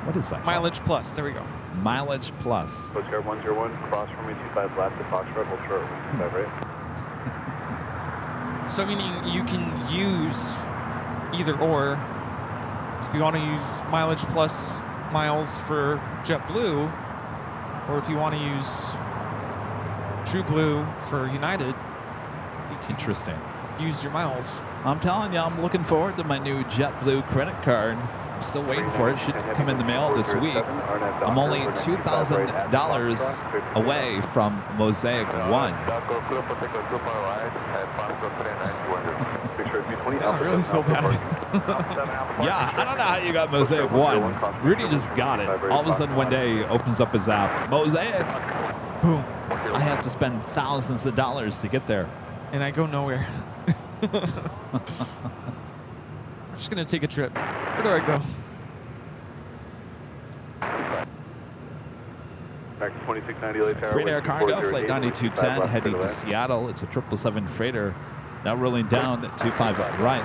[SPEAKER 1] What is that called?
[SPEAKER 2] Mileage plus. There we go.
[SPEAKER 1] Mileage plus.
[SPEAKER 3] Coast Guard 101, cross from my 25 left at Foxtrot, hold short over my 25 right.
[SPEAKER 2] So meaning you can use either or. So if you want to use mileage plus miles for JetBlue, or if you want to use True Blue for United, you can
[SPEAKER 1] Interesting.
[SPEAKER 2] use your miles.
[SPEAKER 1] I'm telling you, I'm looking forward to my new JetBlue credit card. I'm still waiting for it. Should come in the mail this week. I'm only $2,000 away from Mosaic 1.
[SPEAKER 2] I really feel bad.
[SPEAKER 1] Yeah, I don't know how you got Mosaic 1. Rudy just got it. All of a sudden one day he opens up his app. Mosaic! Boom. I have to spend thousands of dollars to get there.
[SPEAKER 2] And I go nowhere. I'm just going to take a trip. Where do I go?
[SPEAKER 3] Back to 2690 LA Tower.
[SPEAKER 1] Freight Air Cargo, Flight 9210, heading to Seattle. It's a 777 freighter. Now rolling down at 25 right.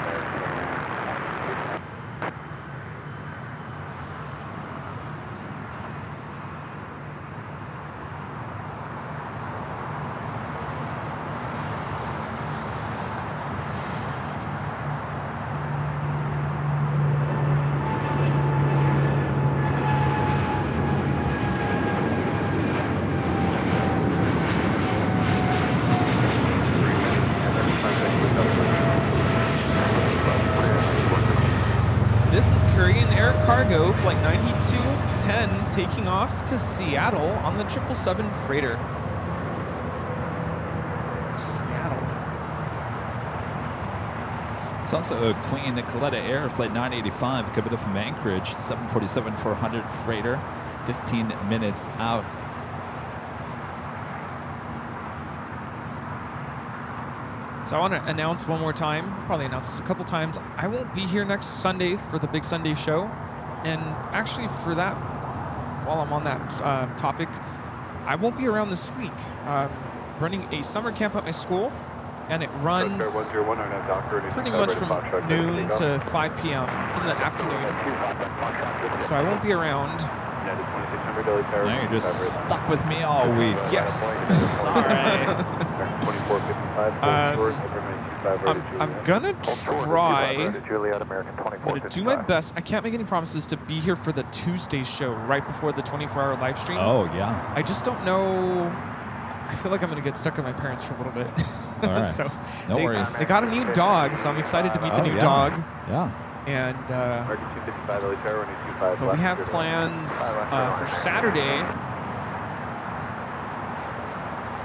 [SPEAKER 1] Cargo, Flight 9210, taking off to Seattle on the 777 freighter. Seattle. It's also a Queen Nicoletta Air, Flight 985, coming up from Anchorage, 747-400 freighter, 15 minutes out. So I want to announce one more time, probably announce this a couple times. I won't be here next Sunday for the Big Sunday show. And actually for that, while I'm on that topic, I won't be around this week. Running a summer camp at my school, and it runs pretty much from noon to 5 p.m. It's in the afternoon. So I won't be around. Now you're just stuck with me all week. Yes. Sorry. I'm gonna try. I'm gonna do my best. I can't make any promises to be here for the Tuesday show right before the 24-hour live stream. Oh yeah. I just don't know. I feel like I'm gonna get stuck at my parents for a little bit. All right. So no worries. They got a new dog, so I'm excited to meet the new dog. Yeah. And but we have plans for Saturday,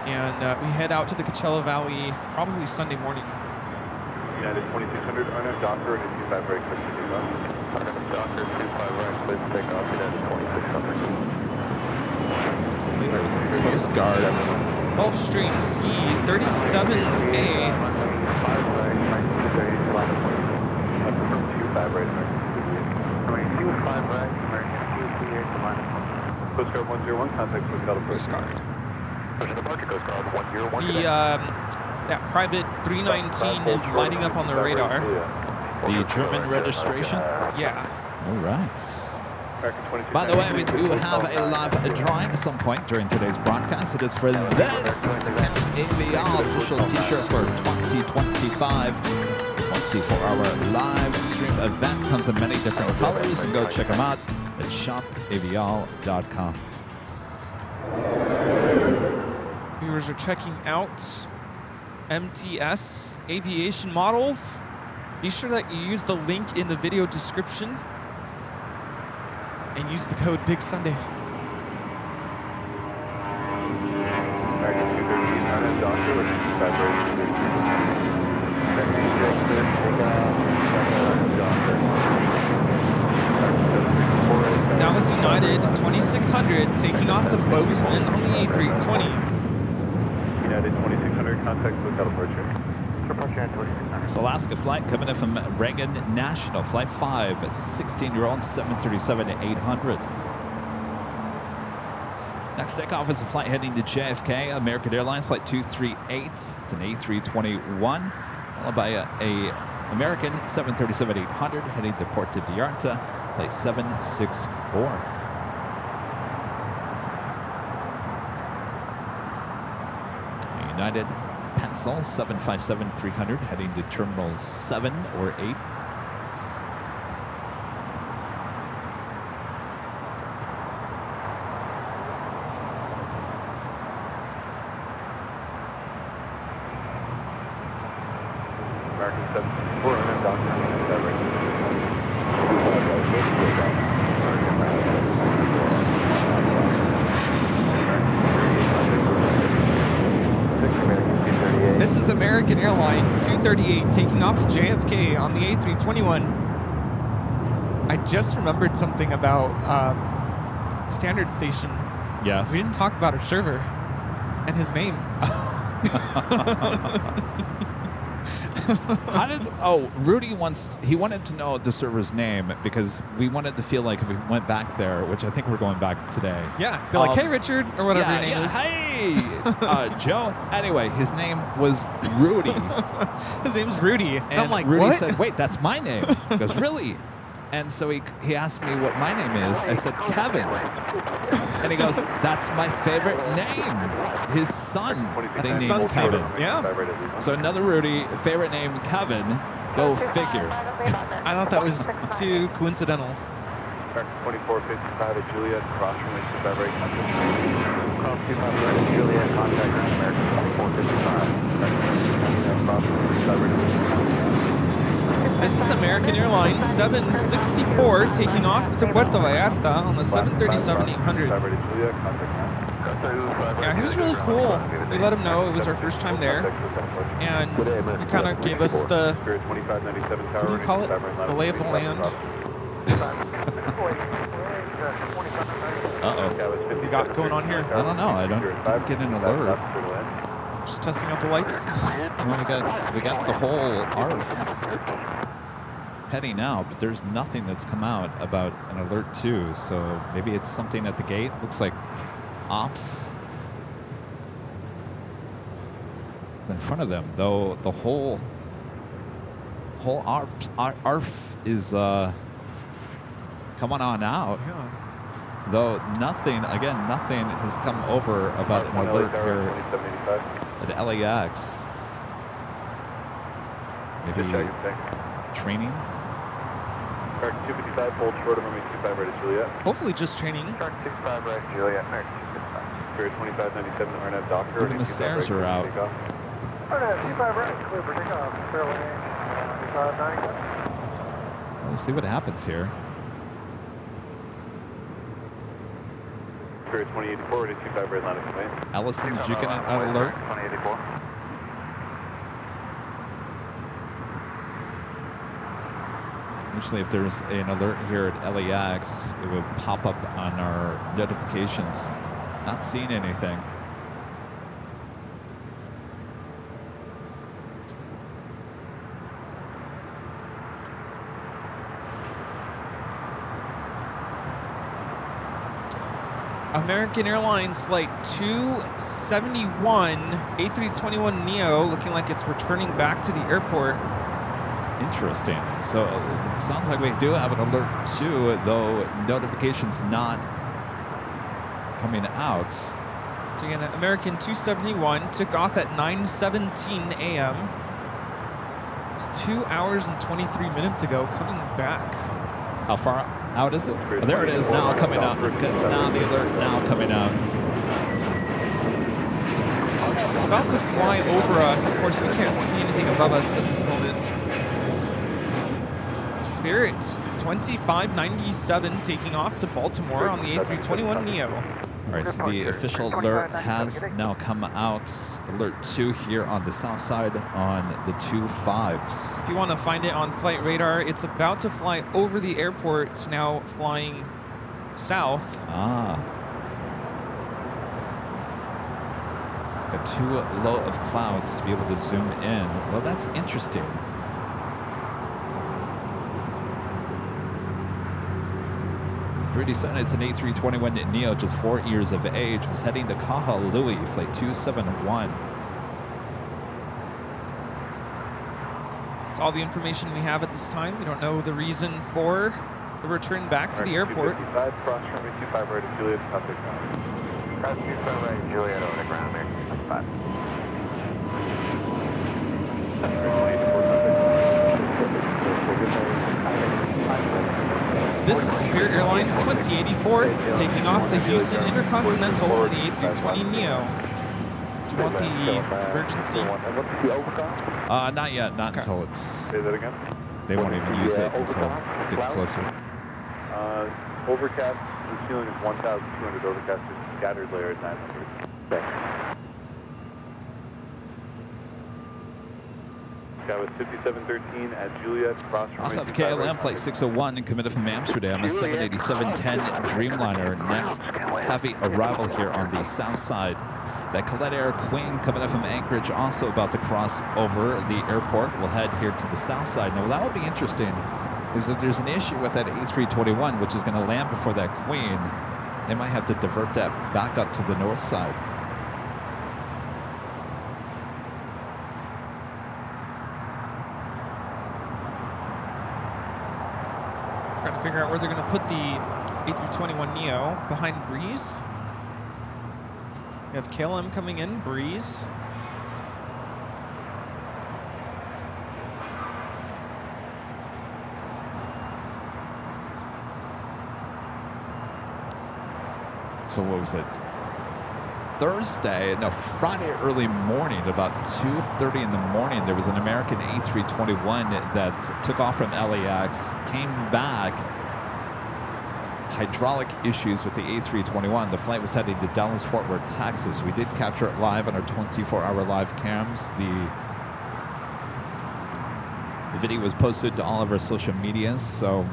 [SPEAKER 1] and we head out to the Coachella Valley probably Sunday morning.
[SPEAKER 3] United 2600, Arnhem Docker, and 25 right, quick to do that. Arnhem Docker, 25 right, please take off, United 2600.
[SPEAKER 1] There was a Coast Guard.
[SPEAKER 2] Gulfstream C37A.
[SPEAKER 3] Coast Guard 101, contact SoCal approach.
[SPEAKER 2] Coast Guard.
[SPEAKER 3] Departure Coast Guard 101.
[SPEAKER 2] The that private 319 is lighting up on the radar.
[SPEAKER 1] The German registration?
[SPEAKER 2] Yeah.
[SPEAKER 1] All right. By the way, we do have a live drawing at some point during today's broadcast. It is for this AVL official t-shirt for 2025. 24-hour live stream event. Comes in many different colors, and go check them out at shopavl.com.
[SPEAKER 2] Viewers are checking out MTS aviation models. Be sure that you use the link in the video description and use the code Big Sunday. That was United 2600 taking off to Bozeman on the A320.
[SPEAKER 3] United 2600, contact SoCal approach.
[SPEAKER 1] It's Alaska flight coming in from Reagan National, Flight 5, 16-year-old 737-800. Next takeoff is a flight heading to JFK, American Airlines Flight 238. It's an A321, followed by a American 737-800 heading to Puerto Vallarta, Flight 764. United Pencil 757-300 heading to Terminal 7 or 8.
[SPEAKER 3] American 764 and Dr.
[SPEAKER 2] This is American Airlines 238 taking off to JFK on the A321. I just remembered something about Standard Station.
[SPEAKER 1] Yes.
[SPEAKER 2] We didn't talk about our server and his name.
[SPEAKER 1] Rudy wanted to know the server's name because we wanted to feel like if we went back there, which I think we're going back today.
[SPEAKER 2] Yeah, be like, hey, Richard, or whatever your name is.
[SPEAKER 1] Hey, Joe. Anyway, his name was Rudy.
[SPEAKER 2] His name's Rudy.
[SPEAKER 1] And
[SPEAKER 2] I'm like,
[SPEAKER 1] Rudy
[SPEAKER 2] what?
[SPEAKER 1] said, wait, that's my name. He goes, really? And so he asked me what my name is. I said, Kevin. And he goes, that's my favorite name. His son, they
[SPEAKER 2] his
[SPEAKER 1] named
[SPEAKER 2] son's
[SPEAKER 1] Kevin.
[SPEAKER 2] name. Yeah.
[SPEAKER 1] So another Rudy, favorite name, Kevin. Go figure.
[SPEAKER 2] I thought that was too coincidental.
[SPEAKER 3] 2455 at Juliet, cross runway 25 right, contact. Cross 25 right at Juliet, contact American 2455. Cross runway 25 right.
[SPEAKER 2] This is American Airlines 764 taking off to Puerto Vallarta on the 737-800. Yeah, he was really cool. We let him know it was our first time there, and he kind of gave us the, what do you call it? The lay of the land.
[SPEAKER 1] Uh-oh.
[SPEAKER 2] What we got going on here?
[SPEAKER 1] I don't know. I didn't get an alert.
[SPEAKER 2] Just testing out the lights.
[SPEAKER 1] Well, we got the whole ARF heading out, but there's nothing that's come out about an alert 2. So maybe it's something at the gate. Looks like ops is in front of them, though. The whole ARF is coming on out.
[SPEAKER 2] Yeah.
[SPEAKER 1] Though nothing has come over about an alert here at LAX. Maybe training.
[SPEAKER 3] 255, hold short of runway 25 right at Juliet.
[SPEAKER 2] Hopefully just training.
[SPEAKER 3] 25 right at Juliet, American 255. 2597, RNAV Doctor.
[SPEAKER 1] Even the stairs are out.
[SPEAKER 4] RNAV 25 right, clear for takeoff. Fairway 9590.
[SPEAKER 1] We'll see what happens here.
[SPEAKER 3] Spirit 2084, ready 25 right line of command.
[SPEAKER 1] Ellison, did you get an alert?
[SPEAKER 3] 2084.
[SPEAKER 1] Usually if there's an alert here at LAX, it would pop up on our notifications. Not seeing anything.
[SPEAKER 2] American Airlines Flight 271, A321neo, looking like it's returning back to the airport.
[SPEAKER 1] Interesting. So it sounds like we do have an alert too, though notifications not coming out.
[SPEAKER 2] So again, American 271 took off at 9:17 a.m. It's 2 hours and 23 minutes ago, coming back.
[SPEAKER 1] How far out is it? Oh, there it is now coming up. It's now the alert now coming up.
[SPEAKER 2] It's about to fly over us. Of course, we can't see anything above us at this moment. Spirit 2597 taking off to Baltimore on the A321neo.
[SPEAKER 1] All right, so the official alert has now come out. Alert 2 here on the south side on the 25s.
[SPEAKER 2] If you want to find it on flight radar, it's about to fly over the airport. It's now flying south.
[SPEAKER 1] Ah. Got too low of clouds to be able to zoom in. Well, that's interesting. It's an A321neo, just 4 years of age, was heading to Kahului, flight 271.
[SPEAKER 2] That's all the information we have at this time. We don't know the reason for the return back to the airport.
[SPEAKER 3] 255, cross runway 25 right at Juliet, contact ground. Cross 25 right at Juliet, over the ground there. 25.
[SPEAKER 2] This is Spirit Airlines 2084 taking off to Houston Intercontinental on the A320neo. Do you want the emergency?
[SPEAKER 1] Not yet, not until it's...
[SPEAKER 3] Say that again?
[SPEAKER 1] They won't even use it until it gets closer.
[SPEAKER 3] Overcast, the ceiling is 1,200, overcast is scattered layer at 900. Thanks. Sky was 5713 at Juliet, cross runway
[SPEAKER 1] Also have
[SPEAKER 3] 25
[SPEAKER 1] KLM
[SPEAKER 3] right.
[SPEAKER 1] flight 601 committed from Amsterdam, a 787-10 Dreamliner. Next heavy arrival here on the south side. That Colette Air Queen coming up from Anchorage, also about to cross over the airport. We'll head here to the south side. Now, that would be interesting is that there's an issue with that A321, which is going to land before that Queen. They might have to divert that back up to the north side.
[SPEAKER 2] Trying to figure out where they're going to put the A321neo behind Breeze. We have KLM coming in, Breeze.
[SPEAKER 1] So what was it? Friday early morning, about 2:30 in the morning, there was an American A321 that took off from LAX, came back. Hydraulic issues with the A321. The flight was heading to Dallas-Fort Worth, Texas. We did capture it live on our 24-hour live cams. The video was posted to all of our social medias, so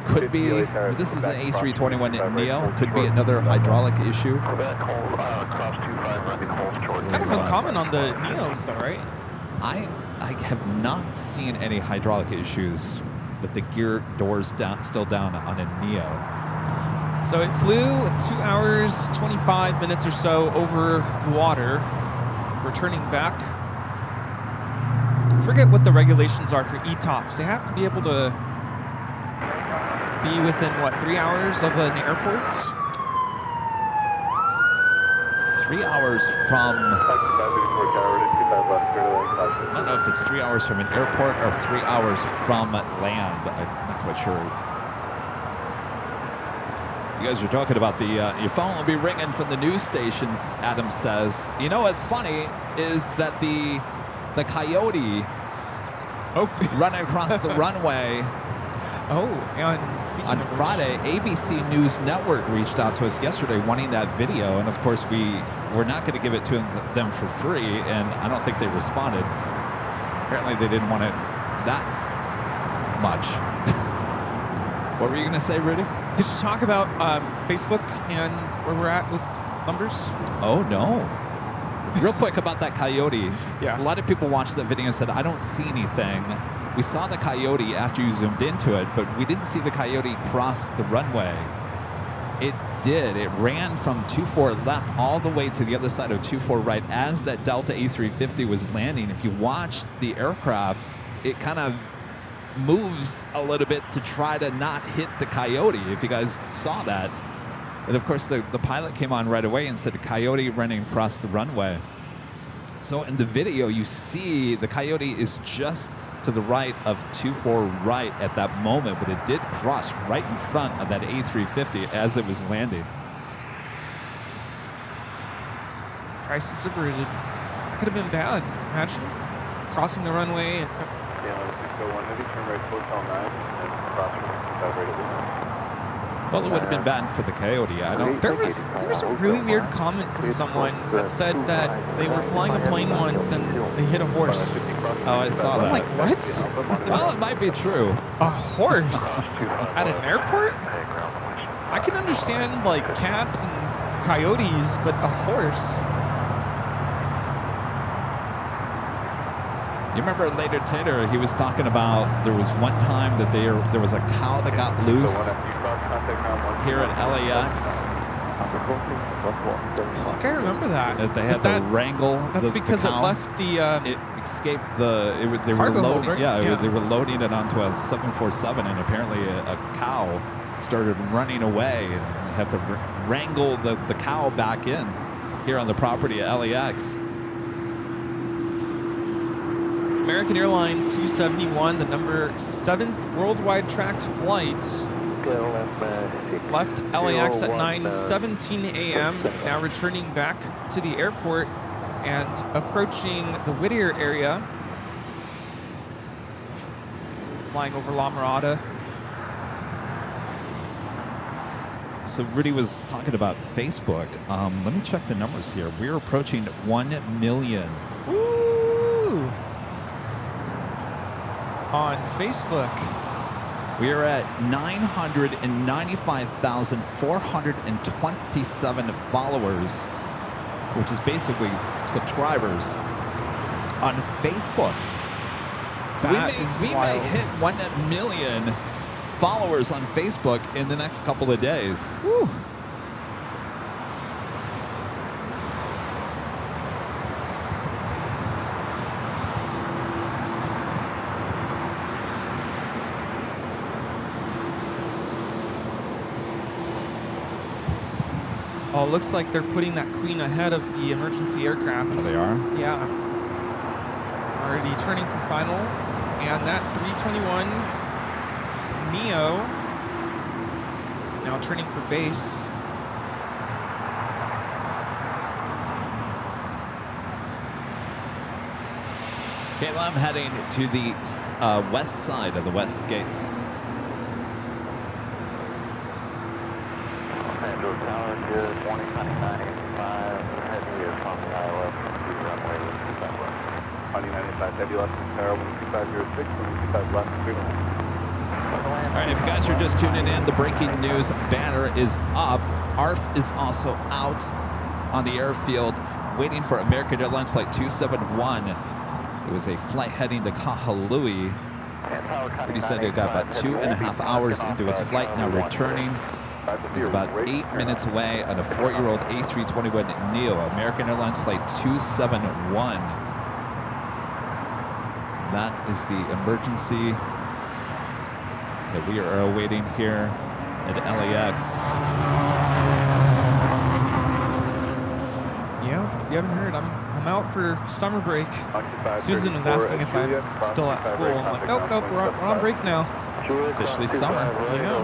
[SPEAKER 1] could be, this is an A321neo, could be another hydraulic issue.
[SPEAKER 2] It's kind of uncommon on the neos though, right?
[SPEAKER 1] I have not seen any hydraulic issues with the gear doors still down on a neo.
[SPEAKER 2] So it flew 2 hours, 25 minutes or so over the water, returning back. I forget what the regulations are for ETOPS. They have to be able to be within, 3 hours of an airport?
[SPEAKER 1] 3 hours from... I don't know if it's 3 hours from an airport or 3 hours from land. I'm not quite sure. You guys are talking about the your phone will be ringing from the news stations, Adam says. You know what's funny is that the coyote running across the runway
[SPEAKER 2] And
[SPEAKER 1] on Friday, ABC News Network reached out to us yesterday wanting that video, and of course we're not going to give it to them for free, and I don't think they responded. Apparently they didn't want it that much. What were you going to say, Rudy?
[SPEAKER 2] Did you talk about Facebook and where we're at with numbers?
[SPEAKER 1] Oh, no. Real quick about that coyote.
[SPEAKER 2] Yeah.
[SPEAKER 1] A lot of people watched that video and said, I don't see anything. We saw the coyote after you zoomed into it, but we didn't see the coyote cross the runway. It did. It ran from 24 left all the way to the other side of 24 right as that Delta A350 was landing. If you watch the aircraft, it kind of moves a little bit to try to not hit the Coyote, if you guys saw that. And of course, the pilot came on right away and said, Coyote running across the runway. So in the video, you see the Coyote is just to the right of 24 right at that moment, but it did cross right in front of that A350 as it was landing.
[SPEAKER 2] Crisis averted. That could have been bad. Imagine crossing the runway. And,
[SPEAKER 1] well, it would have been bad for the Coyote. I don't.
[SPEAKER 2] there was a really weird comment from someone that said that they were flying a plane once and they hit a horse.
[SPEAKER 1] Oh, I saw that.
[SPEAKER 2] I'm like, what?
[SPEAKER 1] Well, it might be true.
[SPEAKER 2] A horse at an airport? I can understand like cats and coyotes, but a horse.
[SPEAKER 1] You remember later Tater, he was talking about there was one time that there was a cow that got loose here at LAX.
[SPEAKER 2] I think I remember that.
[SPEAKER 1] That they had to wrangle.
[SPEAKER 2] That's because
[SPEAKER 1] the
[SPEAKER 2] it
[SPEAKER 1] cow.
[SPEAKER 2] left the.
[SPEAKER 1] It escaped the. They were
[SPEAKER 2] Cargo
[SPEAKER 1] loading.
[SPEAKER 2] hold, right?
[SPEAKER 1] Yeah, they were loading it onto a 747, and apparently a cow started running away, and they have to wrangle the cow back in here on the property at LAX.
[SPEAKER 2] American Airlines 271, the number 7th worldwide tracked flight, left LAX at 9:17 a.m., now returning back to the airport and approaching the Whittier area, flying over La Mirada.
[SPEAKER 1] So Rudy was talking about Facebook. Let me check the numbers here. We're approaching 1 million.
[SPEAKER 2] Woo! On Facebook.
[SPEAKER 1] We are at 995,427 followers, which is basically subscribers on Facebook. So we may hit 1 million followers on Facebook in the next couple of days. Whew.
[SPEAKER 2] Oh, it looks like they're putting that Queen ahead of the emergency aircraft.
[SPEAKER 1] Oh, they are?
[SPEAKER 2] Yeah. Already turning for final. And that 321 Neo now turning for base.
[SPEAKER 1] Kayla, I'm heading to the west side of the west gates.
[SPEAKER 3] Tower here, 209985, heavy is on the ILS, runway 25 left. 2095, heavy left, Tower 12506, 125 left, 3
[SPEAKER 1] All right, if you guys are just tuning in, the breaking news banner is up. ARF is also out on the airfield waiting for American Airlines Flight 271. It was a flight heading to Kahului. He said it got about 2.5 hours into its flight, now returning. It's about 8 minutes away on a 4-year-old A321 Neo, American Airlines Flight 271. That is the emergency that we are awaiting here at LAX.
[SPEAKER 2] Yeah, if you haven't heard, I'm out for summer break. Susan was asking if I'm still at school. I'm like, nope, we're on break now.
[SPEAKER 1] Officially summer.
[SPEAKER 2] Yeah.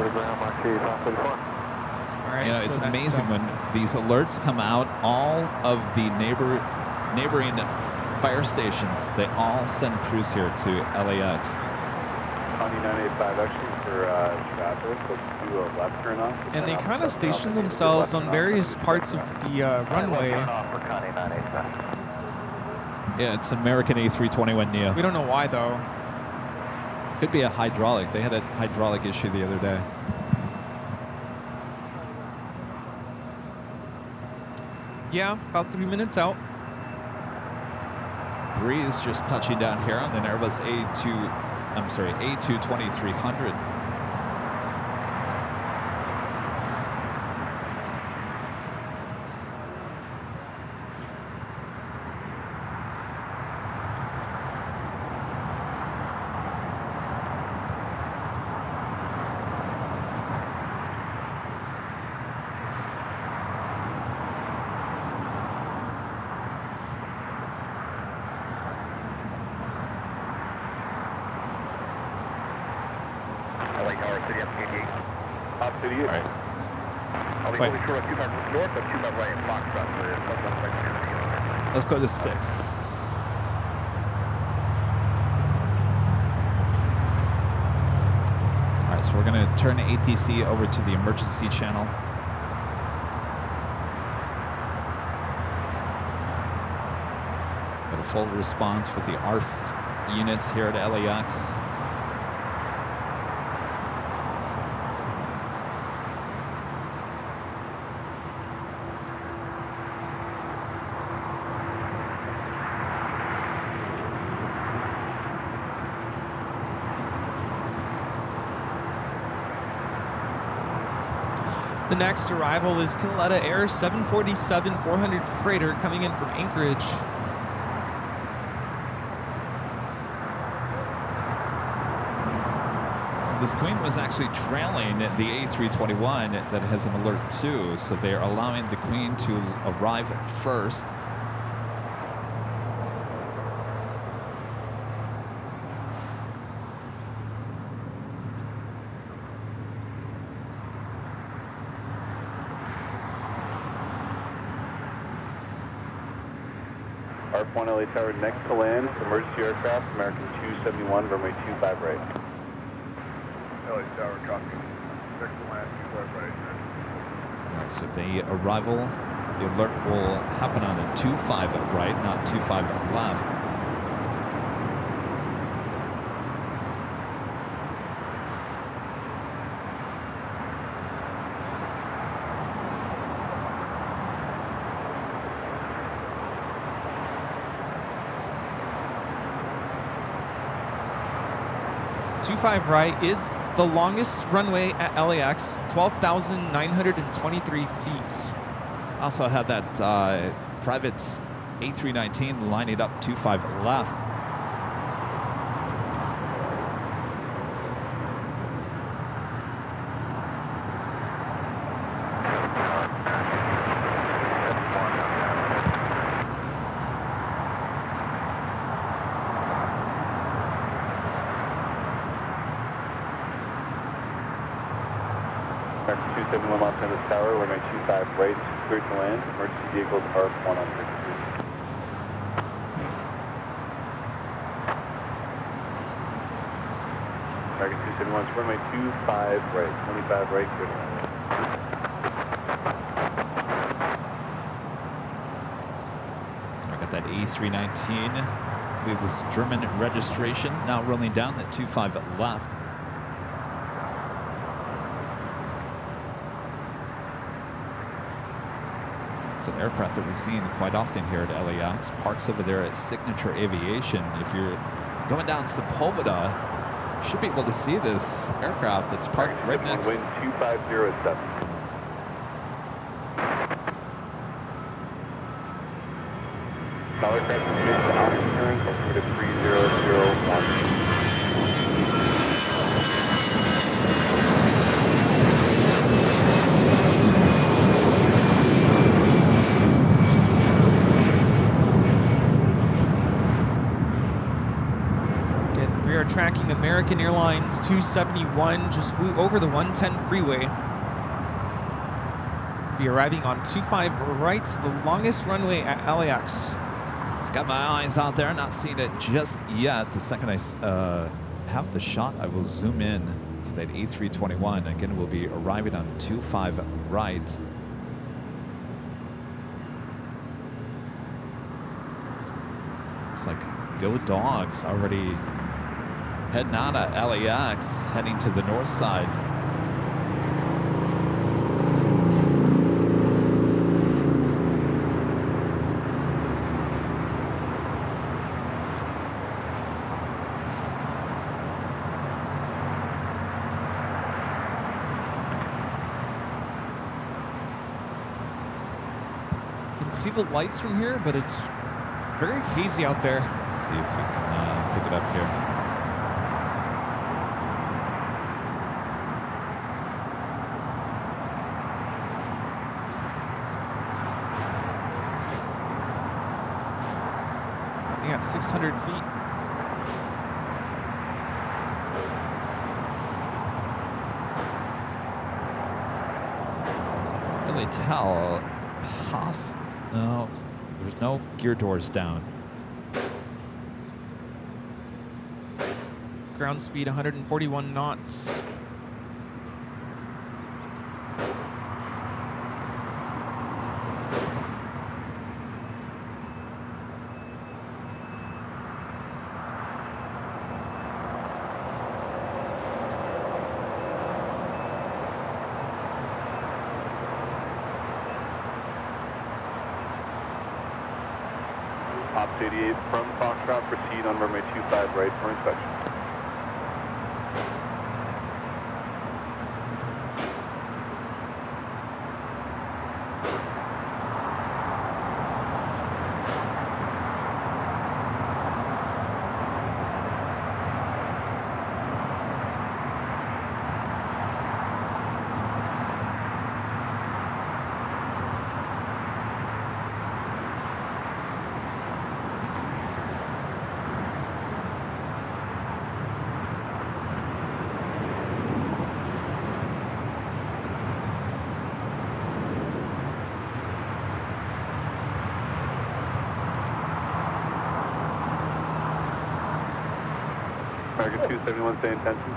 [SPEAKER 2] All right,
[SPEAKER 1] You know,
[SPEAKER 2] so
[SPEAKER 1] it's
[SPEAKER 2] that,
[SPEAKER 1] amazing when these alerts come out, all of the neighboring fire stations, they all send crews here to LAX.
[SPEAKER 3] 2985 actually for traffic, let's do a left turn on.
[SPEAKER 2] And they kind of station themselves on various parts of the runway.
[SPEAKER 1] Yeah, it's American A321 Neo.
[SPEAKER 2] We don't know why, though.
[SPEAKER 1] Could be a hydraulic. They had a hydraulic issue the other day.
[SPEAKER 2] Yeah, about 3 minutes out.
[SPEAKER 1] Breeze just touching down here on the Airbus A22300.
[SPEAKER 3] 88.
[SPEAKER 1] All right.
[SPEAKER 3] I'll be
[SPEAKER 1] Wait.
[SPEAKER 3] fully short 25 north, but 25 right in Foxtrot for 115.
[SPEAKER 1] Let's go to 6. All right, so we're going to turn ATC over to the emergency channel. Got a full response with the ARF units here at LAX.
[SPEAKER 2] The next arrival is Canaleta Air 747-400 freighter coming in from Anchorage.
[SPEAKER 1] So this Queen was actually trailing the A321 that has an alert too, so they're allowing the Queen to arrive first.
[SPEAKER 3] ARF-1 LA Tower next to land, emergency aircraft, American 271, runway 25 right. LA Tower, copy. Next to land, 25 right.
[SPEAKER 1] All right, so the arrival, the alert will happen on a 25 right, not 25 left.
[SPEAKER 2] Two-five right is the longest runway at LAX, 12,923 feet.
[SPEAKER 1] Also had that private A319 lining up 25 left.
[SPEAKER 3] American 271 Los Angeles Tower, runway 25 right, cleared to land, emergency vehicles ARF-1 on 63. American 271, runway 25 right, 25 right, cleared to land.
[SPEAKER 1] I got that A319 with this German registration now rolling down at 25 left. It's an aircraft that we're seeing quite often here at LAX. Parks over there at Signature Aviation. If you're going down Sepulveda, you should be able to see this aircraft that's parked right next.
[SPEAKER 3] Wind 2507. Dollar craft is to Alpha turn, closer to 3001.
[SPEAKER 2] We are tracking American Airlines 271, just flew over the 110 freeway. Be arriving on 25 right, the longest runway at LAX.
[SPEAKER 1] I've got my eyes out there, not seeing it just yet. The second I have the shot, I will zoom in to that A321. Again, we'll be arriving on 25 right. It's like go dogs already heading out of LAX, heading to the north side.
[SPEAKER 2] You can see the lights from here, but it's very hazy out there.
[SPEAKER 1] Let's see if we can pick it up here.
[SPEAKER 2] Only at 600 feet.
[SPEAKER 1] really tell. No, there's no gear doors down.
[SPEAKER 2] Ground speed 141 knots.
[SPEAKER 3] Ops 88 from Foxtrot, proceed on runway 25 right for inspection. American 271, stay in tension.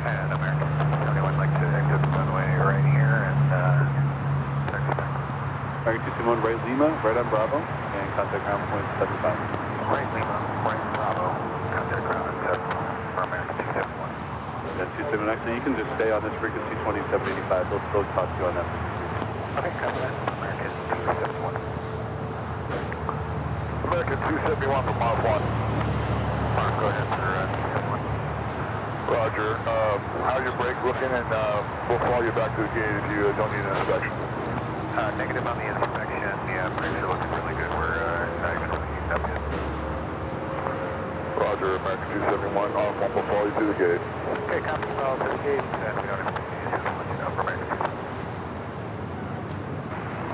[SPEAKER 4] And American 271, like to exit the runway right here and
[SPEAKER 3] American 271, right Lima, right on Bravo, and contact ground point 75.
[SPEAKER 4] right Lima, right Bravo, contact ground at 7 for American 271.
[SPEAKER 3] Then 271, actually you can just stay on this frequency 2785, they'll still talk to you on that frequency.
[SPEAKER 4] Okay, copy that. American 271. American 271 from Mark 1. Mark, go ahead, sir. 271. Roger. How's your brake looking? And we'll follow you back to the gate if you don't need an inspection. Negative on the inspection. Yeah, brakes are looking really good. We're not even really heating up yet. Roger. American 271. We'll follow you to the gate. Okay, copy. Follow to the gate. And we don't have to let you know for American 271.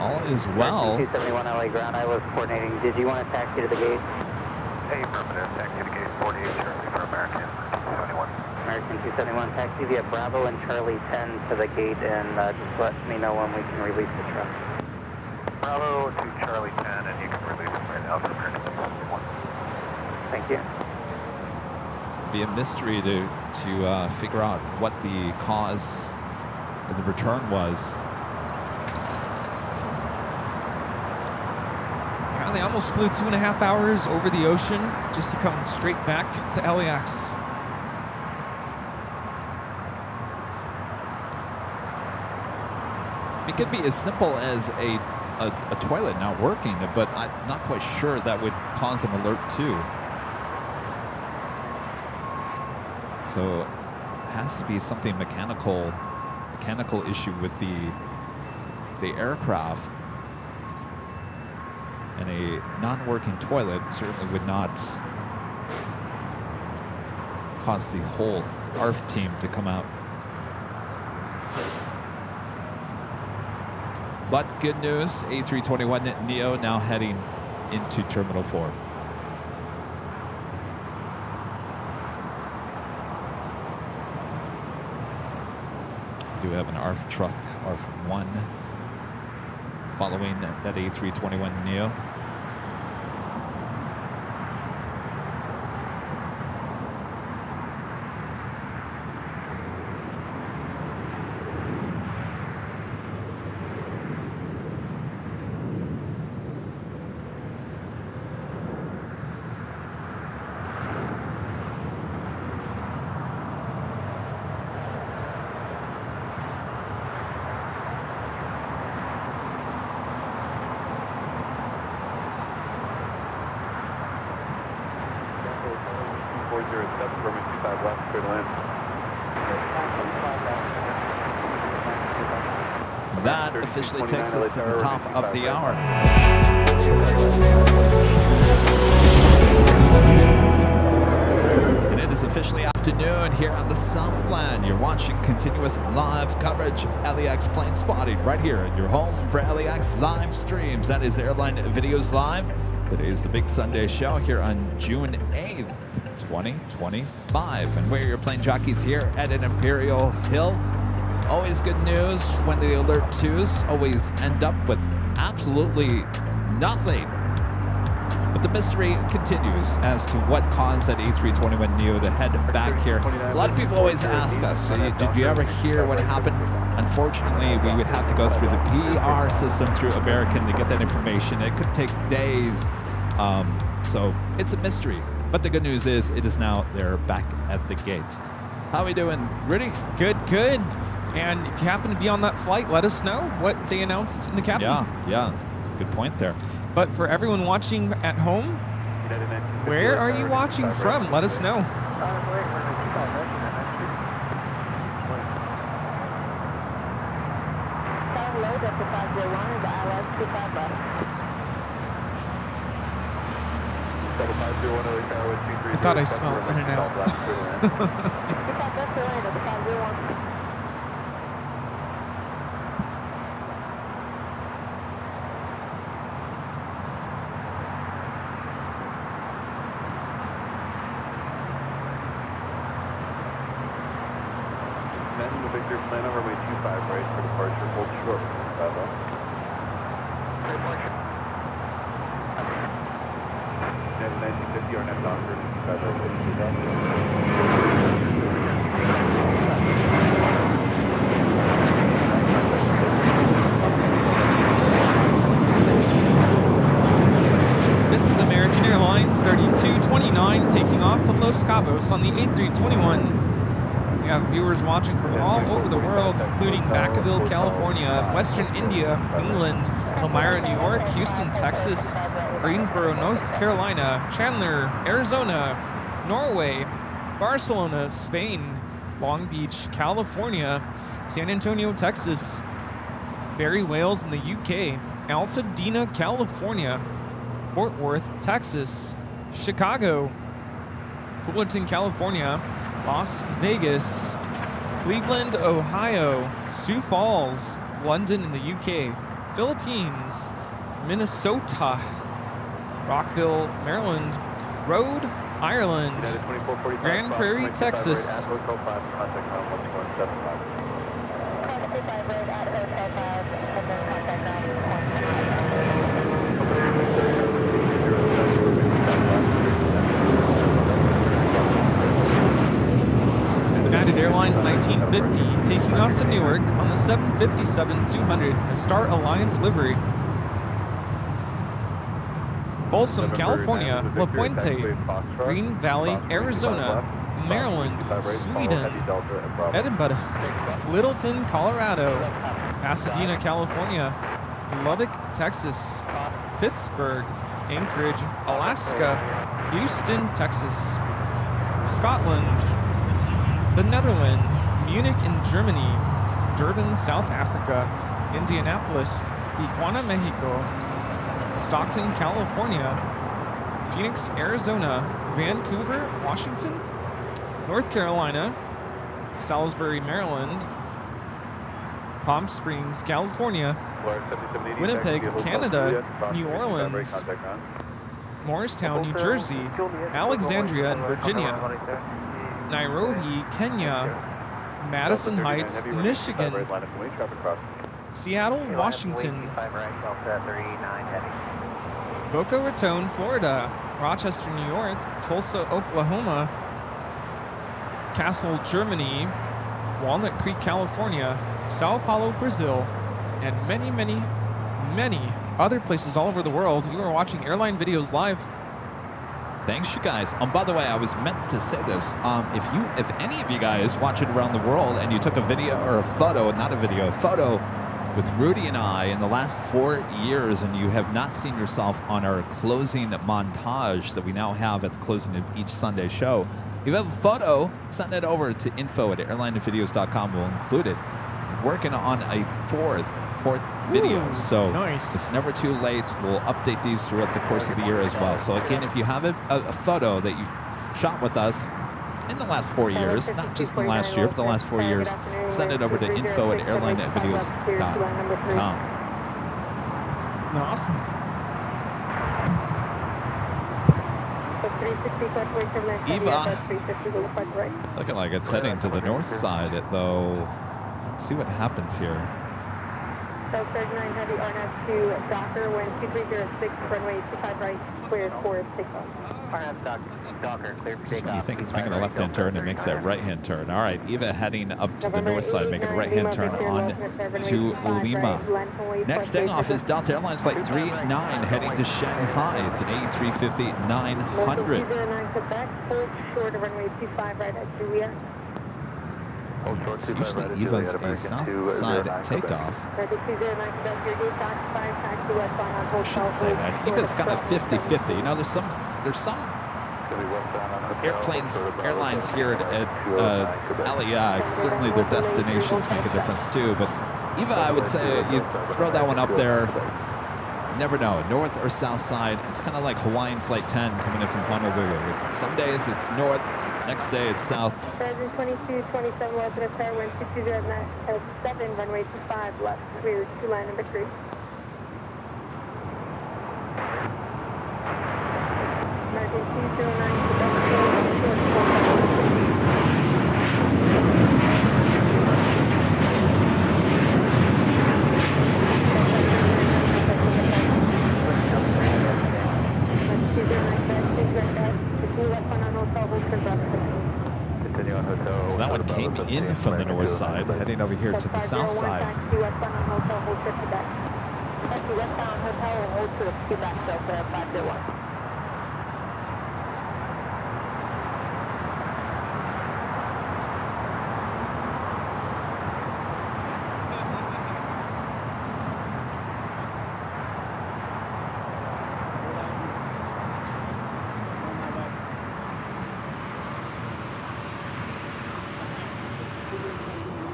[SPEAKER 1] All is well.
[SPEAKER 6] 271 LA ground, I was coordinating. Did you want to taxi to the gate?
[SPEAKER 4] Hey, affirmative. Taxi to gate 48 Charlie for American 271.
[SPEAKER 6] American 271, taxi via Bravo and Charlie 10 to the gate, and just let me know when we can release the truck.
[SPEAKER 4] Bravo to Charlie 10, and you can release them right now for American 271.
[SPEAKER 6] Thank you.
[SPEAKER 1] Be a mystery to figure out what the cause of the return was.
[SPEAKER 2] They almost flew 2.5 hours over the ocean just to come straight back to LAX.
[SPEAKER 1] It could be as simple as a toilet not working, but I'm not quite sure that would cause an alert too. So it has to be something mechanical issue with the aircraft. And a non-working toilet certainly would not cause the whole ARF team to come out. But good news, A321neo now heading into Terminal 4. We do have an ARF truck, ARF-1, following that A321neo. That officially takes us to the top of the hour. And it is officially afternoon here on the Southland. You're watching continuous live coverage of LAX plane spotting right here at your home for LAX live streams. That is Airline Videos Live. Today is the big Sunday show here on June 8th, 2025. And we're your plane jockeys here at an Imperial Hill. Always good news when the Alert 2s always end up with absolutely nothing. But the mystery continues as to what caused that A321neo to head back here. A lot of people always ask us, did you ever hear what happened? Unfortunately, we would have to go through the PR system through American to get that information. It could take days. So it's a mystery. But the good news is it is now there back at the gate. How are we doing, Rudy?
[SPEAKER 2] Good, good. And if you happen to be on that flight, let us know what they announced in the cabin.
[SPEAKER 1] Yeah. Good point there.
[SPEAKER 2] But for everyone watching at home, where are you watching from? Let us know. I thought I smelled in and out.
[SPEAKER 3] Victor, plan over my 25 right for departure, hold short for 25 left. Departure. Net 1950 or net doctor, 25 right, 52.
[SPEAKER 2] This is American Airlines 3229 taking off to Los Cabos on the A321. We have viewers watching from all over the world, including Vacaville, California, Western India, England, Elmira, New York, Houston, Texas, Greensboro, North Carolina, Chandler, Arizona, Norway, Barcelona, Spain, Long Beach, California, San Antonio, Texas, Barry, Wales in the UK, Altadena, California, Fort Worth, Texas, Chicago, Fullerton, California, Las Vegas, Cleveland, Ohio, Sioux Falls, London in the UK, Philippines, Minnesota, Rockville, Maryland, Rhode Island, Grand Prairie, Texas, United Airlines 1950 taking off to Newark on the 757-200 in the Star Alliance livery. Folsom, California, La Puente, Green Valley, Arizona, Maryland, Sweden, Edinburgh, Littleton, Colorado, Pasadena, California, Lubbock, Texas, Pittsburgh, Anchorage, Alaska, Houston, Texas, Scotland, the Netherlands, Munich in Germany, Durban, South Africa, Indianapolis, Tijuana, Mexico, Stockton, California, Phoenix, Arizona, Vancouver, Washington, North Carolina, Salisbury, Maryland, Palm Springs, California, Winnipeg, Canada, New Orleans, Morristown, New Jersey, Alexandria in Virginia, Nairobi, Kenya, Madison Heights, Michigan, Seattle, Washington, Boca Raton, Florida, Rochester, New York, Tulsa, Oklahoma, Kassel, Germany, Walnut Creek, California, Sao Paulo, Brazil, and many, many, many other places all over the world. You are watching Airline Videos Live.
[SPEAKER 1] Thanks, you guys. By the way, I was meant to say this. If any of you guys watch it around the world and you took a video or a photo, not a video, a photo with Rudy and I in the last 4 years, and you have not seen yourself on our closing montage that we now have at the closing of each Sunday show, if you have a photo, send it over to info@airlinevideos.com. We'll include it. We're working on a fourth video.
[SPEAKER 2] Ooh,
[SPEAKER 1] so
[SPEAKER 2] nice.
[SPEAKER 1] It's never too late. We'll update these throughout the course of the year as well. So again, if you have a photo that you've shot with us in the last 4 years, not just in the last year, but the last 4 years, send it over to info@airlinevideos.com.
[SPEAKER 2] Awesome.
[SPEAKER 1] Eva. Looking like it's heading to the north side, though. Let's see what happens here.
[SPEAKER 7] So 39 heavy RNAV to Docker, wind 2306, runway 25 right, clear for takeoff.
[SPEAKER 6] RNAV Docker, clear for
[SPEAKER 1] Just when you
[SPEAKER 6] takeoff.
[SPEAKER 1] think it's making a left-hand turn, it makes that right-hand turn. All right, Eva heading up to the north side, making a right-hand turn on to Lima. Next takeoff is Delta Airlines Flight 39 heading to Shanghai. It's an A350-900.
[SPEAKER 7] 09 Quebec, hold short of runway 25 right at Juliet.
[SPEAKER 1] It's usually Eva's a south side takeoff.
[SPEAKER 7] I
[SPEAKER 1] Shouldn't say that. Eva's kind of 50-50. You know, there's some airlines here at LAX. Certainly their destinations make a difference too. But Eva, I would say you throw that one up there. You never know, north or south side. It's kind of like Hawaiian Flight 10 coming in from Honolulu. Some days it's north, next day it's south.
[SPEAKER 7] 2227 left at a wind 207, runway 25 left, clear to line number 3. American 209 Quebec,
[SPEAKER 1] So that one came in from the north side, heading over here to the south side.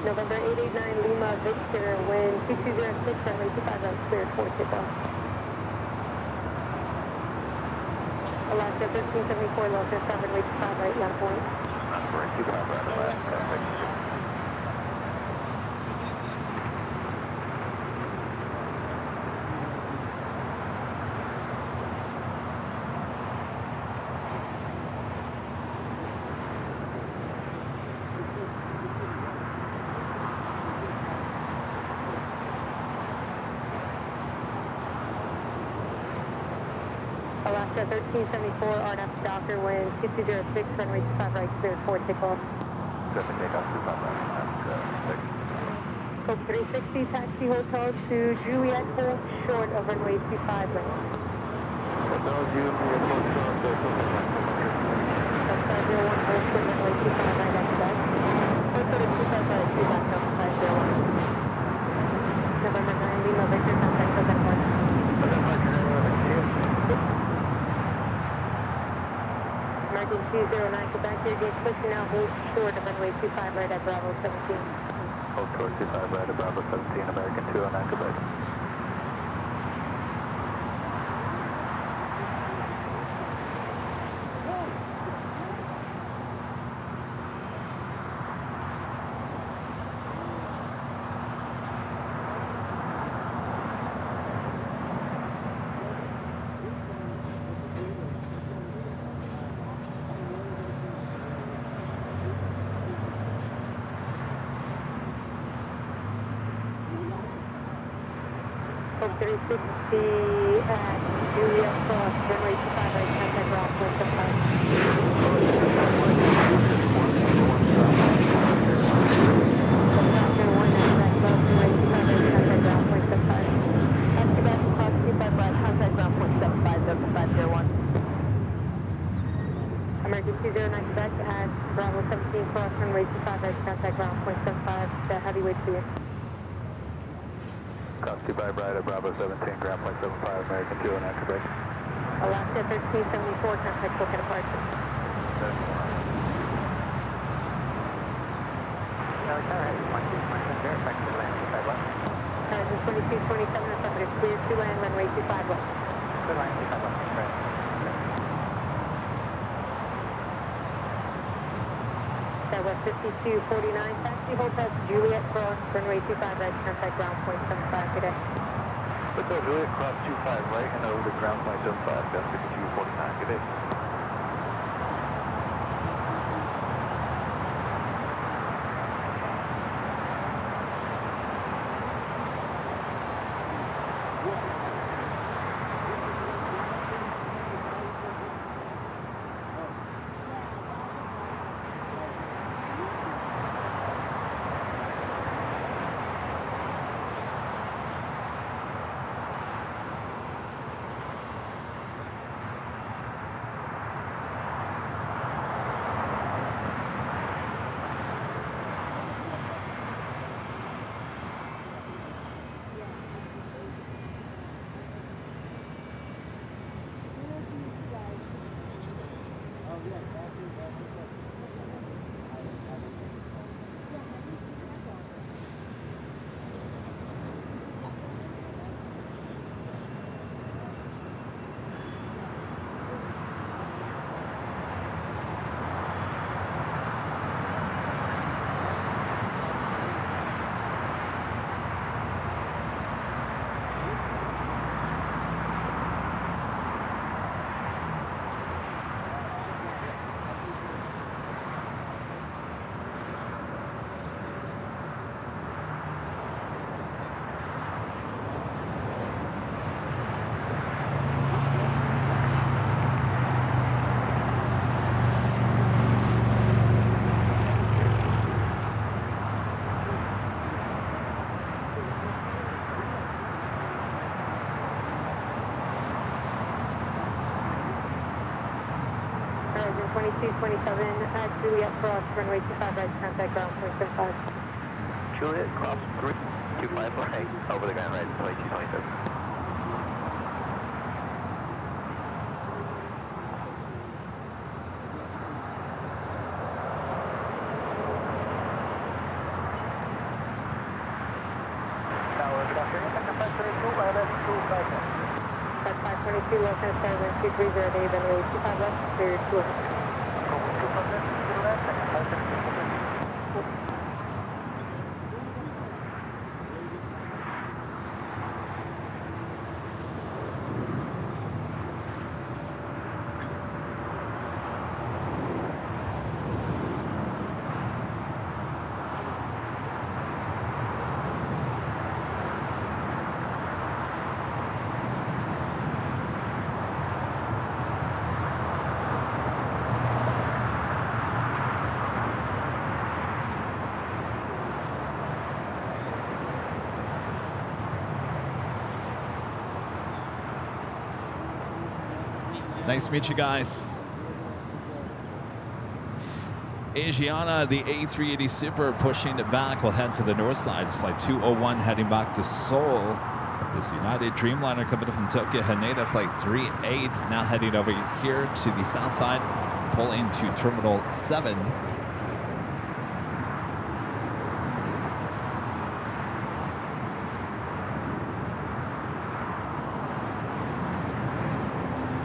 [SPEAKER 7] November 889 Lima Victor, wind 2206, runway 25 right, cleared for takeoff. Alaska 1374, low 7, runway 25 right, land point.
[SPEAKER 3] That's right, 25 right, Alaska.
[SPEAKER 7] Alaska 1374, RNAV Docker, wind 2206, runway 25 right, cleared for takeoff.
[SPEAKER 3] Definitely take off 25 right, that's
[SPEAKER 7] Scope 360, taxi hotel to Juliet, hold short of runway 25 right.
[SPEAKER 3] Hotel Juliet, hold short of
[SPEAKER 7] That's 501, hold short runway 25 right at Quebec. Hold short of 25 right, 2 back up 501. November 9, Lima Victor, contact Quebec 1. American 209 Quebec, your gate pushing out, hold short of runway 25 right at Bravo 17.
[SPEAKER 3] Hold short 25 right at Bravo 17, American 209 Quebec.
[SPEAKER 7] Scope 360 at Juliet Cross, runway 25 right, contact Bravo 175. American 209 Quebec at Bravo 17 cross runway 25 right, contact ground point 75, the heavyweight for you.
[SPEAKER 3] Cross 25 right at Bravo 17, ground point 75, American 209 Quebec.
[SPEAKER 7] Alaska 1374, contact Boca departure. Horizon 2227, affirmative, clear to land, runway 25 left. Southwest 5249, taxi hotel to Juliet Cross, runway 25 right, contact ground point 75, good day.
[SPEAKER 3] Hotel Juliet, cross 25 right and over to ground point 75, that's 5249, good day.
[SPEAKER 7] 2227, Juliet cross runway 25 right, contact ground point 75.
[SPEAKER 3] Juliet, cross 325 right, over the ground right, 2227.
[SPEAKER 7] That's 522, left hand side, wind 2308, runway 25 left, clear 200.
[SPEAKER 1] Nice to meet you guys. Asiana, the A380 Super, pushing it back. We'll head to the north side. It's flight 201 heading back to Seoul. This United Dreamliner coming from Tokyo Haneda, flight 38, now heading over here to the south side, pull into Terminal 7.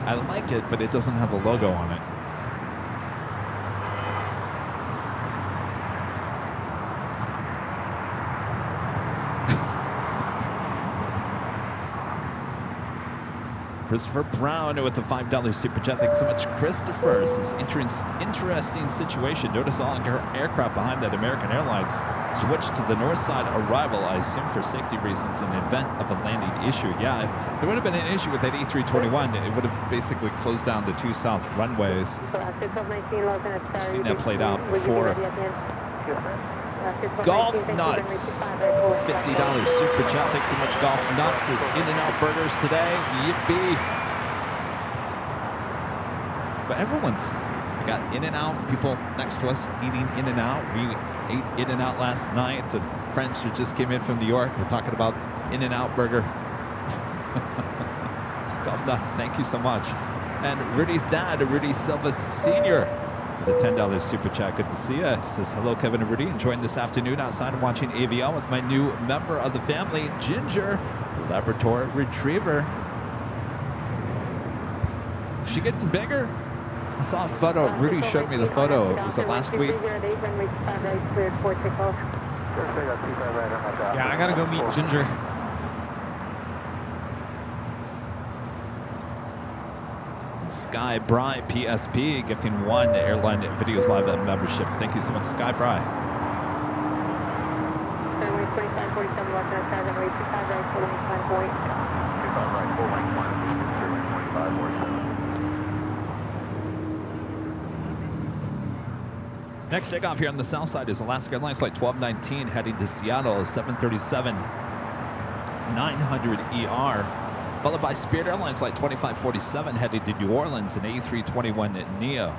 [SPEAKER 1] I like it, but it doesn't have the logo on it. Christopher Brown with the $5 super chat. Thanks so much, Christopher. This is interesting situation. Notice all aircraft behind that American Airlines switched to the north side arrival, I assume for safety reasons in the event of a landing issue. Yeah, if there would have been an issue with that A321, it would have basically closed down the two south runways. I've seen that played out before. Golf Nuts with a $50 super chat. Thanks so much, Golf Nuts. Is In-N-Out Burgers today. Yippee. But everyone's, we got In-N-Out, people next to us eating In-N-Out. We ate In-N-Out last night. And friends who just came in from New York, we're talking about In-N-Out Burger. Golf Nut, thank you so much. And Rudy's dad, Rudy Silva Sr., with a $10 super chat. Good to see you. Says, hello, Kevin and Rudy. Enjoying this afternoon outside and watching AVL with my new member of the family, Ginger, Labrador Retriever. Is she getting bigger? I saw a photo. Rudy showed me the photo. Was it last week?
[SPEAKER 2] Yeah, I gotta go meet Ginger.
[SPEAKER 1] Sky Bry PSP gifting one Airline Videos Live membership. Thank you so much, Sky Bry.
[SPEAKER 7] Runway 2547 left hand side, runway 25 right, full length 5 point.
[SPEAKER 3] 25 right, full length 1, 2547.
[SPEAKER 1] Next takeoff here on the south side is Alaska Airlines flight 1219 heading to Seattle, 737-900ER. Followed by Spirit Airlines flight 2547 headed to New Orleans, an A321neo.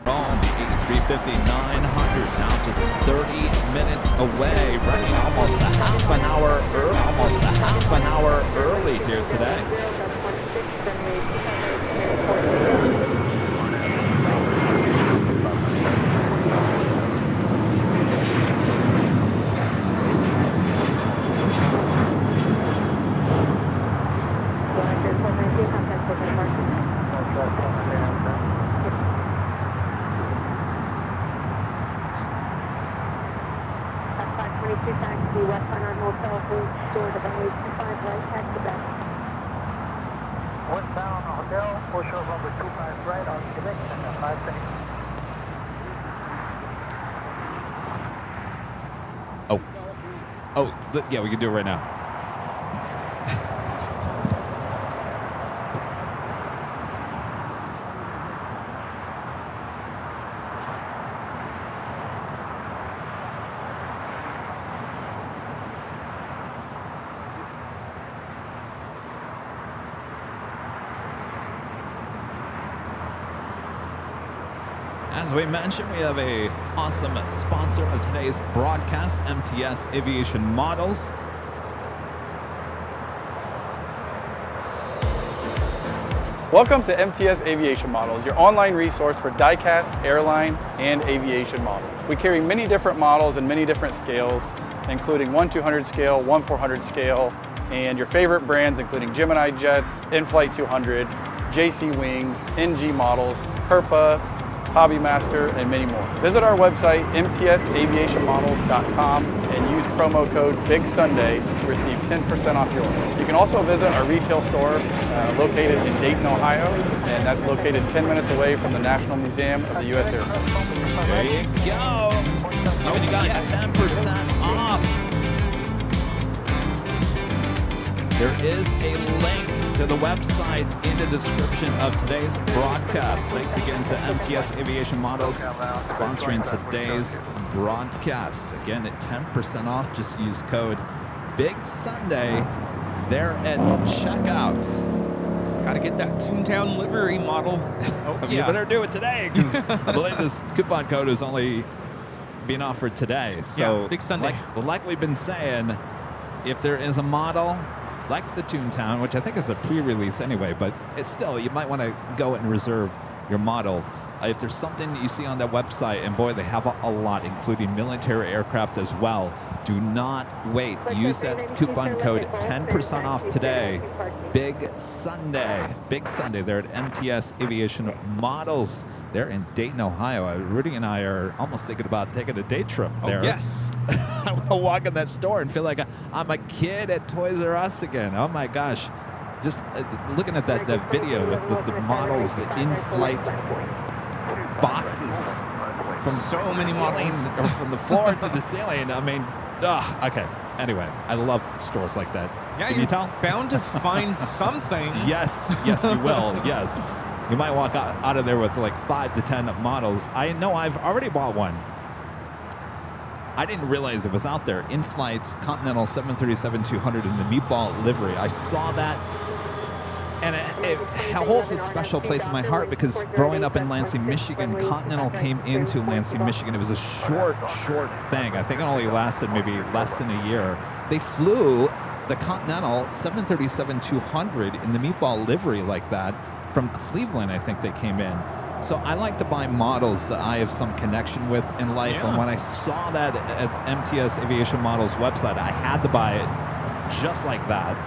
[SPEAKER 1] Oh, the A350-900 now just 30 minutes away, running almost a half an hour early here today.
[SPEAKER 7] Westbound on Hotel Hold short of runway 25 right, taxi back.
[SPEAKER 3] Westbound Hotel, full short runway 25 right on Quebec, and 5 seconds.
[SPEAKER 1] Oh, yeah, we can do it right now. As we mentioned, we have a awesome sponsor of today's broadcast, MTS Aviation Models.
[SPEAKER 5] Welcome to MTS Aviation Models, your online resource for die-cast, airline, and aviation models. We carry many different models and many different scales, including 1/200 scale, 1/400 scale, and your favorite brands including Gemini Jets, In-Flight 200, JC Wings, NG models, Herpa, Hobbymaster, and many more. Visit our website, mtsaviationmodels.com, and use promo code BIGSUNDAY to receive 10% off your order. You can also visit our retail store located in Dayton, Ohio, and that's located 10 minutes away from the National Museum of the U.S. Air Force.
[SPEAKER 1] There you go. Giving you guys 10% off. There is a link to the website in the description of today's broadcast. Thanks again to MTS Aviation Models sponsoring today's broadcast. Again, at 10% off, just use code BIGSUNDAY there at checkout.
[SPEAKER 2] Gotta get that Toontown livery model. Oh,
[SPEAKER 1] You better do it today, because I believe this coupon code is only being offered today. So,
[SPEAKER 2] Big Sunday.
[SPEAKER 1] Like we've been saying, if there is a model like the Toontown, which I think is a pre-release anyway, but it's still, you might want to go and reserve your model. If there's something that you see on that website, and boy, they have a lot, including military aircraft as well, do not wait. Use that coupon code 10% off today. Big Sunday. Big Sunday there at MTS Aviation Models. They're in Dayton, Ohio. Rudy and I are almost thinking about taking a day trip there.
[SPEAKER 2] Oh, yes.
[SPEAKER 1] I want to walk in that store and feel like I'm a kid at Toys R Us again. Oh my gosh. Just looking at that video with the models, the in-flight boxes from
[SPEAKER 2] So many
[SPEAKER 1] ceiling,
[SPEAKER 2] models.
[SPEAKER 1] or from the floor to the ceiling. I mean, okay. Anyway, I love stores like that.
[SPEAKER 2] Yeah,
[SPEAKER 1] Can
[SPEAKER 2] you're
[SPEAKER 1] you tell?
[SPEAKER 2] bound to find something.
[SPEAKER 1] Yes, you will. Yes. You might walk out of there with like 5 to 10 models. I know I've already bought one. I didn't realize it was out there. In-flight Continental 737-200 in the meatball livery. I saw that, and it holds a special place in my heart, because growing up in Lansing, Michigan, Continental came into Lansing, Michigan. It was a short thing. I think it only lasted maybe less than a year. They flew the Continental 737-200 in the meatball livery like that from Cleveland. I think they came in. So I like to buy models that I have some connection with in life.
[SPEAKER 2] Yeah.
[SPEAKER 1] And when I saw that at MTS Aviation Models website, I had to buy it just like that.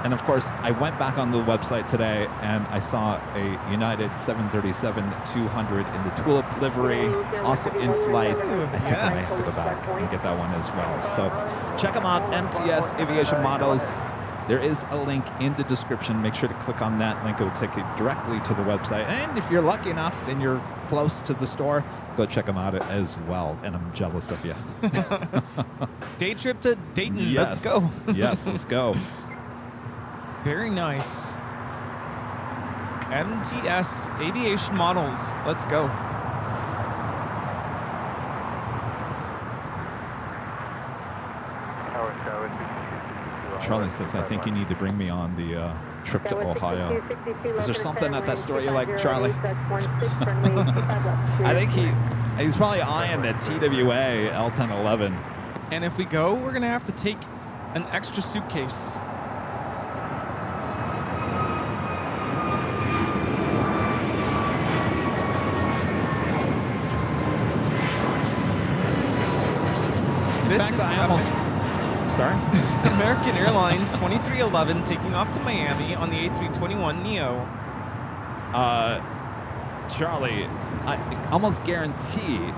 [SPEAKER 1] And of course, I went back on the website today and I saw a United 737-200 in the tulip livery, also in flight. I think I may have to go back and get that one as well. So check them out, MTS Aviation Models. There is a link in the description. Make sure to click on that link. It will take you directly to the website. And if you're lucky enough and you're close to the store, go check them out as well. And I'm jealous of you.
[SPEAKER 2] Day trip to Dayton.
[SPEAKER 1] Yes.
[SPEAKER 2] Let's go.
[SPEAKER 1] Yes, let's go.
[SPEAKER 2] Very nice. MTS Aviation Models. Let's go.
[SPEAKER 1] Charlie says, I think you need to bring me on the trip to Ohio. Is there something at that store you like, Charlie? I think he's probably eyeing that TWA L1011.
[SPEAKER 2] And if we go, we're going to have to take an extra suitcase.
[SPEAKER 1] In fact, I almost... Sorry?
[SPEAKER 2] American Airlines 2311 taking off to Miami on the A321neo.
[SPEAKER 1] Charlie, I almost guarantee...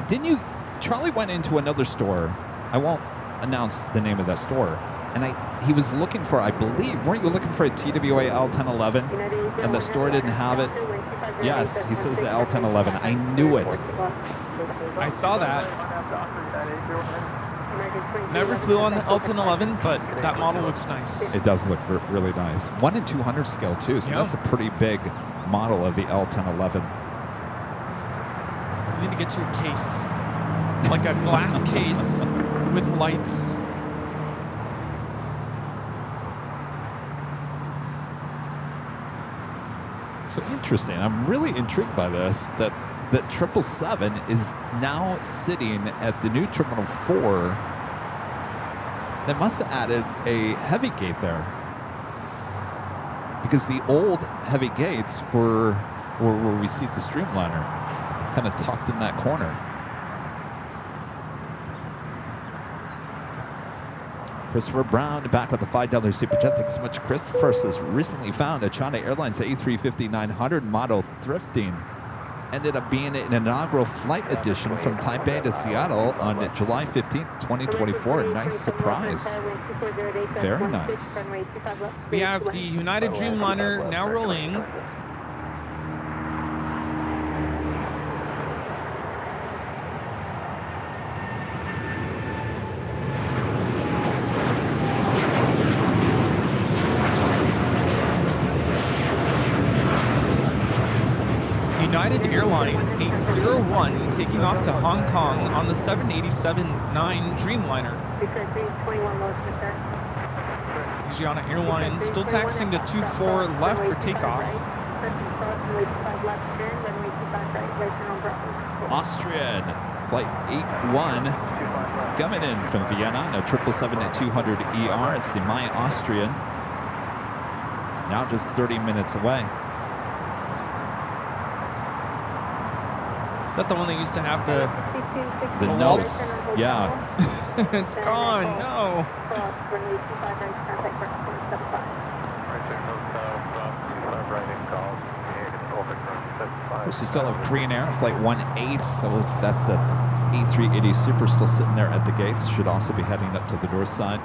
[SPEAKER 1] Didn't you... Charlie went into another store. I won't announce the name of that store. And he was looking for, I believe, weren't you looking for a TWA L1011? And the store didn't have it? Yes, he says the L1011. I knew it.
[SPEAKER 2] I saw that. Never flew on the L1011, but that model looks nice.
[SPEAKER 1] It does look really nice. 1 in 200 scale, too, so that's a pretty big model of the L1011.
[SPEAKER 2] You need to get you a case. Like a glass case with lights.
[SPEAKER 1] So interesting. I'm really intrigued by this, that that 777 is now sitting at the new Terminal 4. They must have added a heavy gate there, because the old heavy gates were where we see the Streamliner kind of tucked in that corner. Christopher Brown back with the $5 super chat. Thanks so much. Christopher says recently found a China Airlines A350-900 model thrifting. Ended up being an inaugural flight edition from Taipei to Seattle on July 15th, 2024. A nice surprise. Very nice.
[SPEAKER 2] We have the United Dreamliner now rolling. United Airlines 801 taking off to Hong Kong on the 787-9 Dreamliner. Asiana Airlines still taxiing to 24 left for takeoff.
[SPEAKER 1] Austrian flight 81 coming in from Vienna on a 777-200ER. It's the My Austrian. Now just 30 minutes away.
[SPEAKER 2] Is that the one that used to have the
[SPEAKER 1] notes? Yeah.
[SPEAKER 2] It's gone. No.
[SPEAKER 1] Of course, we still have Korean Air, flight 18. So that's the A380 Super still sitting there at the gates. Should also be heading up to the north side.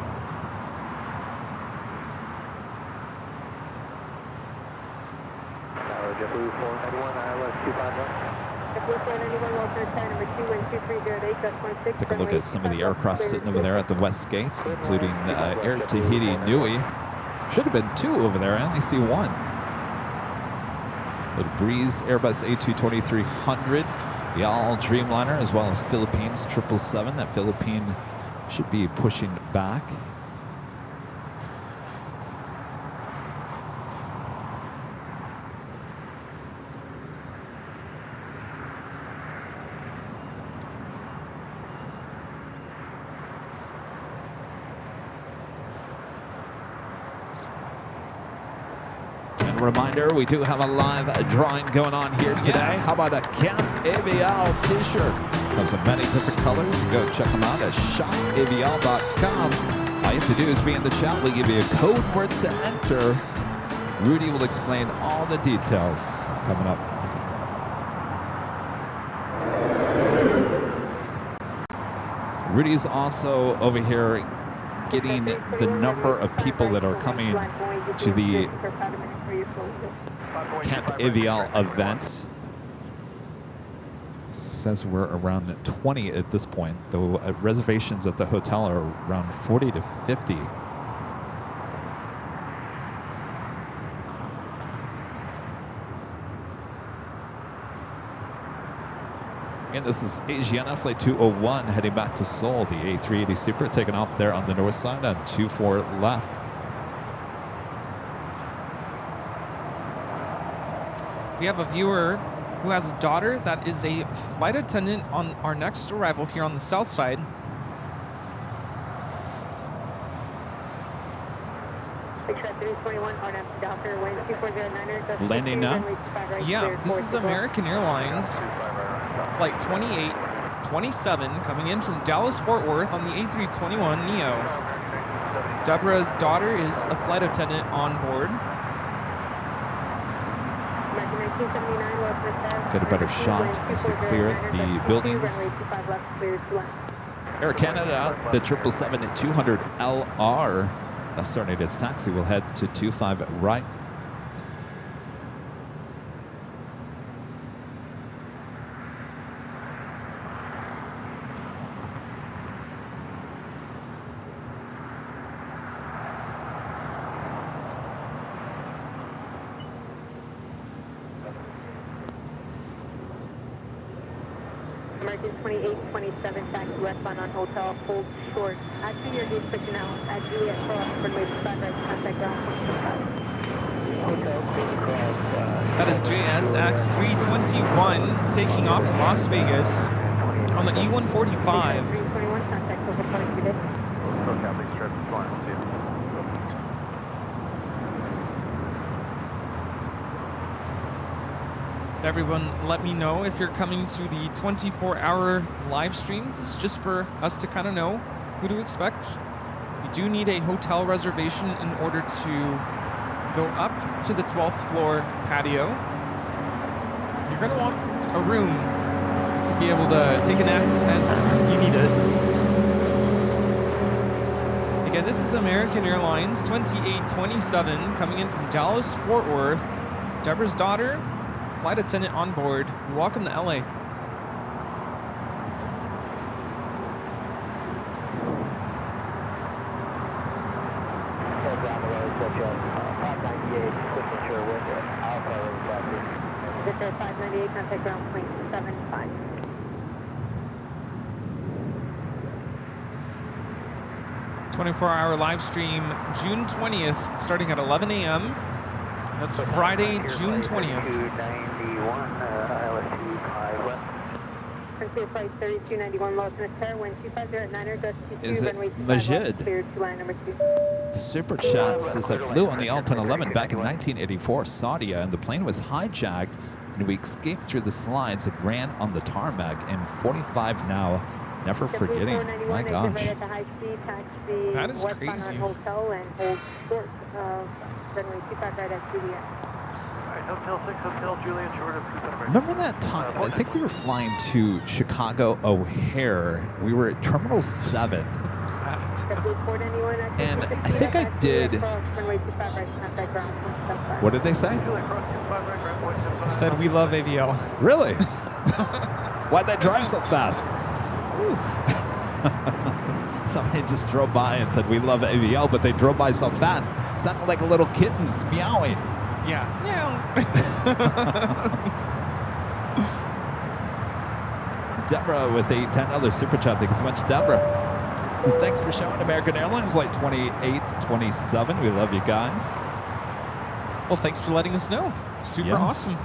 [SPEAKER 1] Take a look at some of the aircraft sitting over there at the west gates, including Air Tahiti Nui. Should have been two over there. I only see one. The Breeze Airbus A220-300, the All Dreamliner, as well as Philippines 777. That Philippine should be pushing back. Reminder, we do have a live drawing going on here today. Yeah. How about a Camp AVL t-shirt? Comes in many different colors. Go check them out at shopavl.com. All you have to do is be in the chat. We'll give you a code word to enter. Rudy will explain all the details coming up. Rudy's also over here getting the number of people that are coming to the Camp AVL events. Says we're around 20 at this point, though reservations at the hotel are around 40 to 50. And this is Asiana Flight 201 heading back to Seoul. The A380 Super taking off there on the north side on 24 left.
[SPEAKER 2] We have a viewer who has a daughter that is a flight attendant on our next arrival here on the south side.
[SPEAKER 1] Landing now?
[SPEAKER 2] Yeah, this is American Airlines flight 2827 coming in from Dallas-Fort Worth on the A321neo. Deborah's daughter is a flight attendant on board.
[SPEAKER 1] Get a better shot as they clear the buildings. Air Canada, the 777-200LR, that's starting its taxi, will head to 25 right.
[SPEAKER 7] American 2827 taxi westbound on hotel, hold short. After your gate switching out, at Juliet Cross, runway 25 right, contact ground 125.
[SPEAKER 2] That is JSX 321 taking off to Las Vegas on the E145.
[SPEAKER 7] 321, contact over calling today.
[SPEAKER 2] Everyone, let me know if you're coming to the 24-hour live stream. This is just for us to kind of know who to expect. You do need a hotel reservation in order to go up to the 12th floor patio. You're going to want a room to be able to take a nap as you need it. Again, this is American Airlines 2827 coming in from Dallas, Fort Worth. Deborah's daughter, flight attendant on board. Welcome to LA.
[SPEAKER 7] Victor 598, contact ground point 75.
[SPEAKER 2] '24-hour live stream, June 20th, starting at 11 a.m. That's Friday, June 20th.
[SPEAKER 6] 291, LSU 5 left.
[SPEAKER 7] Frontier flight 3291, Los Angeles, wind 250 at 9er, gust 22,
[SPEAKER 1] Is it
[SPEAKER 7] runway 25
[SPEAKER 1] Majid?
[SPEAKER 7] left, cleared to line number 2.
[SPEAKER 1] Super chat says I flew on the L-1011 back in 1984, Saudia, and the plane was hijacked, and we escaped through the slides and ran on the tarmac. And 45 now, never forgetting. My gosh.
[SPEAKER 7] Right at the high speed, taxi
[SPEAKER 2] That is
[SPEAKER 7] westbound
[SPEAKER 2] crazy.
[SPEAKER 7] on hotel and hold short of runway 25 right at Juliet.
[SPEAKER 3] Hotel 6, Hotel Juliet, short of 2
[SPEAKER 1] Remember that time? I think we were flying to Chicago O'Hare. We were at Terminal 7. And I think I did. What did they say?
[SPEAKER 2] I said we love AVL.
[SPEAKER 1] Really? Why'd they drive so fast? Somebody just drove by and said we love AVL, but they drove by so fast. Sounded like little kittens meowing.
[SPEAKER 2] Yeah.
[SPEAKER 1] Deborah with a $10 super chat. Thanks so much, Deborah. Says thanks for showing American Airlines Flight 2827. We love you guys.
[SPEAKER 2] Well, thanks for letting us know. Super
[SPEAKER 1] Yes.
[SPEAKER 2] awesome.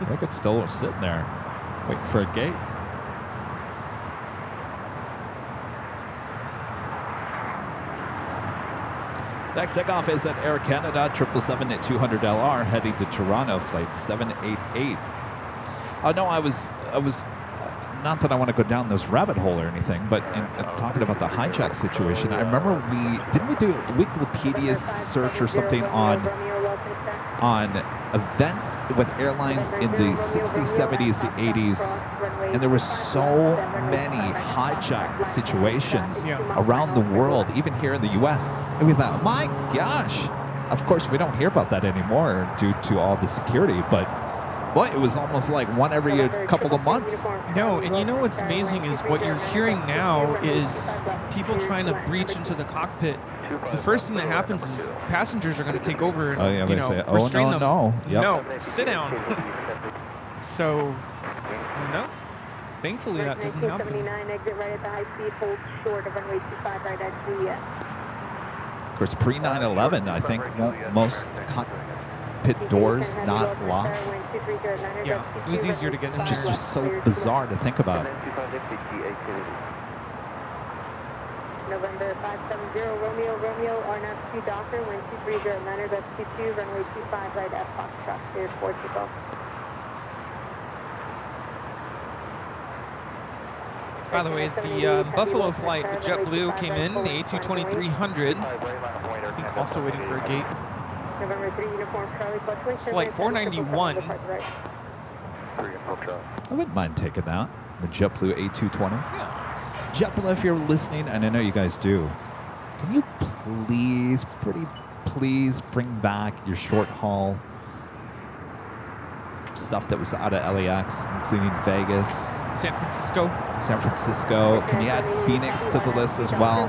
[SPEAKER 1] Look, it's still sitting there, waiting for a gate. Next takeoff is at Air Canada 777 at 200LR heading to Toronto, flight 788. Oh no, I was not that I want to go down this rabbit hole or anything, but in talking about the hijack situation, I remember didn't we do a Wikipedia search or something on events with airlines in the 60s, 70s, the 80s, and there were so many hijack situations around the world, even here in the U.S. And we thought, my gosh, of course we don't hear about that anymore due to all the security, but boy, it was almost like one every couple of months.
[SPEAKER 2] No, and you know what's amazing is what you're hearing now is people trying to breach into the cockpit. The first thing that happens is passengers are going to take over and
[SPEAKER 1] they say, oh,
[SPEAKER 2] restrain them.
[SPEAKER 1] no. Yep.
[SPEAKER 2] No, sit down. So, no. Thankfully, that doesn't happen.
[SPEAKER 7] 79, exit right at the high speed, hold short of runway 25 right at Juliet.
[SPEAKER 1] Of course, pre 9/11, I think most cockpit doors not locked.
[SPEAKER 2] Yeah, it was easier to get in.
[SPEAKER 1] Just so bizarre to think about.
[SPEAKER 7] November 570, Romeo, RNAV 2 Docker, wind 230, Leonard, that's 22, runway 25 right at Foxtrot, cleared for takeoff.
[SPEAKER 2] By the way, the Buffalo flight with JetBlue came in, the A220-300. I think also waiting for a gate.
[SPEAKER 7] November 3, uniform Charlie,
[SPEAKER 2] It's flight 491.
[SPEAKER 1] I wouldn't mind taking that, the JetBlue A220.
[SPEAKER 2] Yeah.
[SPEAKER 1] JetBlue, if you're listening, and I know you guys do, can you please, pretty please bring back your short haul stuff that was out of LAX, including Vegas,
[SPEAKER 2] San Francisco.
[SPEAKER 1] Can you add Phoenix to the list as well?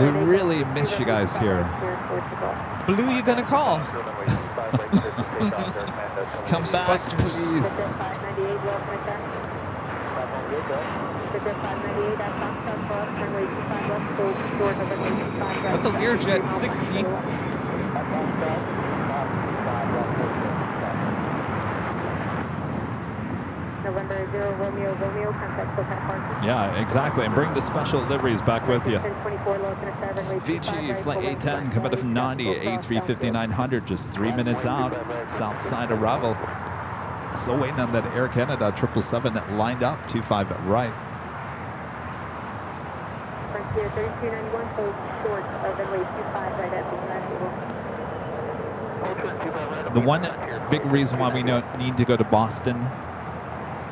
[SPEAKER 1] We really miss you guys here.
[SPEAKER 2] Blue, you gonna call?
[SPEAKER 1] Come back, please.
[SPEAKER 2] What's a Learjet 60?
[SPEAKER 7] November 0 Romeo Romeo, contact Coconut Park.
[SPEAKER 1] Yeah, exactly. And bring the special liveries back with you.
[SPEAKER 7] 1024 low to 7, runway
[SPEAKER 1] Fiji,
[SPEAKER 7] 25,
[SPEAKER 1] flight
[SPEAKER 7] right,
[SPEAKER 1] A10, coming up from 90 at A350-900, just 3 minutes out, south side arrival. Still waiting on that Air Canada 777 lined up, 25 right.
[SPEAKER 7] Frontier 3291, hold short of runway 25, right at the
[SPEAKER 1] The one big reason why we need to go to Boston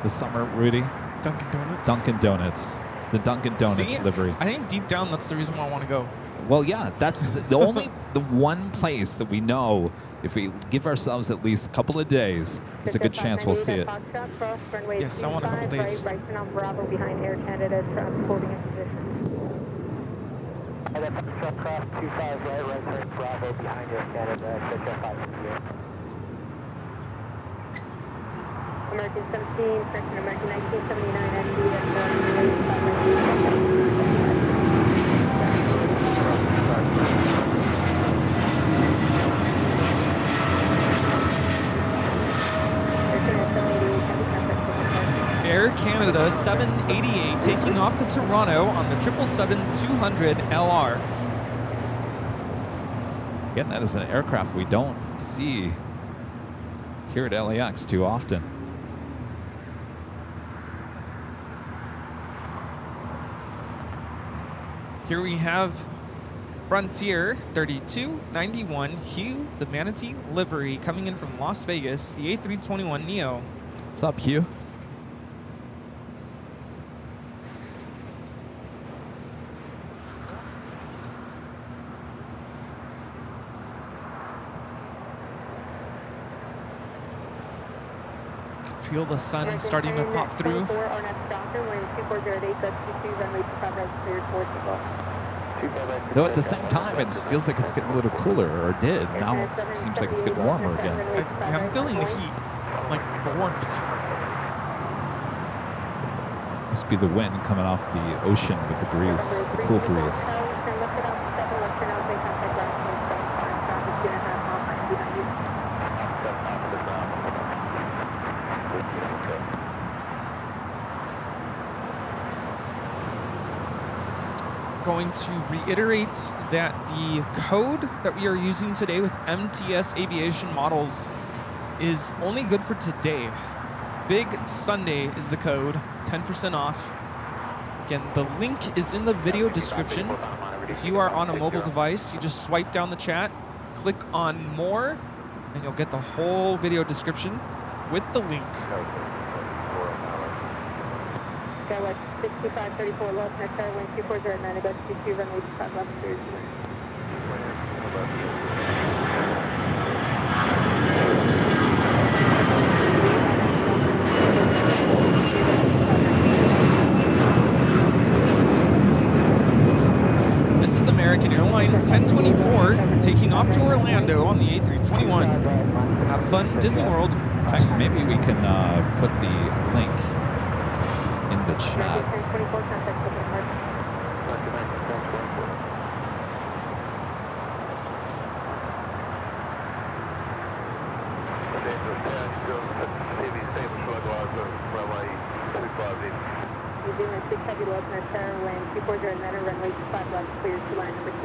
[SPEAKER 1] this summer, Rudy,
[SPEAKER 2] Dunkin' Donuts.
[SPEAKER 1] Dunkin' Donuts. The Dunkin' Donuts
[SPEAKER 2] See,
[SPEAKER 1] livery.
[SPEAKER 2] I think deep down that's the reason why I want to go.
[SPEAKER 1] Well, yeah, that's the only, the one place that we know if we give ourselves at least a couple of days, there's a good chance we'll see it.
[SPEAKER 2] Yes, I want a couple days.
[SPEAKER 7] Right on Bravo behind Air Canada, transporting in position.
[SPEAKER 3] Cross 25 right turn Bravo behind Air Canada,
[SPEAKER 7] American 17, French American 1979, and
[SPEAKER 2] Air Canada 788 taking off to Toronto on the 777-200 LR.
[SPEAKER 1] Again, that is an aircraft we don't see here at LAX too often.
[SPEAKER 2] Here we have Frontier 3291 Hugh, the Manatee livery, coming in from Las Vegas, the A321neo.
[SPEAKER 1] What's up, Hugh?
[SPEAKER 2] Feel the sun starting to pop through.
[SPEAKER 1] Though at the same time, it feels like it's getting a little cooler, or it did. Now it seems like it's getting warmer again.
[SPEAKER 2] I'm feeling the heat, like the warmth.
[SPEAKER 1] Must be the wind coming off the ocean with the breeze, the cool breeze.
[SPEAKER 2] Going to reiterate that the code that we are using today with MTS Aviation Models is only good for today. Big Sunday is the code, 10% off. Again, the link is in the video description. If you are on a mobile device, you just swipe down the chat, click on more, and you'll get the whole video description with the link.
[SPEAKER 7] 6534 left, next hour, wind 240 go 22, runway 25 left, clear.
[SPEAKER 2] This is American Airlines 1024 taking off to Orlando on the A321. Have fun, Disney World.
[SPEAKER 1] In fact, maybe we can put the link in the chat.
[SPEAKER 7] Runway 25 left, clear to line number 2.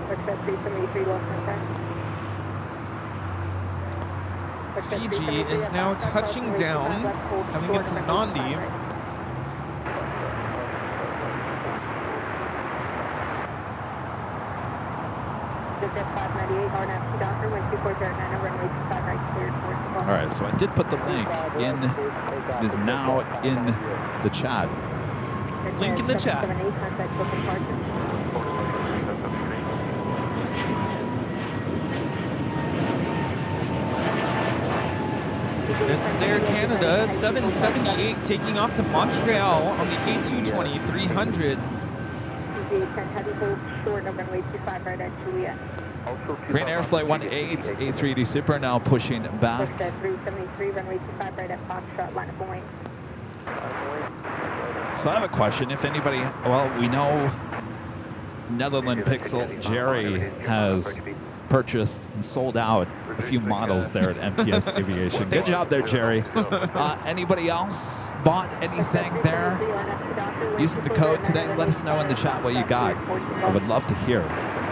[SPEAKER 7] What's that 373 left,
[SPEAKER 2] Fiji is now touching down, coming in from Nandi.
[SPEAKER 1] All right, so I did put the link in. It is now in the chat.
[SPEAKER 2] Link in the chat. This is Air Canada 778 taking off to Montreal on the A220-300.
[SPEAKER 1] Green Air Flight 18, A380 Super now pushing back.
[SPEAKER 7] 373, runway 25 right at Foxtrot, line up point.
[SPEAKER 1] So I have a question. If anybody, well, we know Netherland Pixel, Jerry has purchased and sold out a few models there at MTS Aviation. Good job there, Jerry. Anybody else bought anything there using the code today? Let us know in the chat what you got. I would love to hear.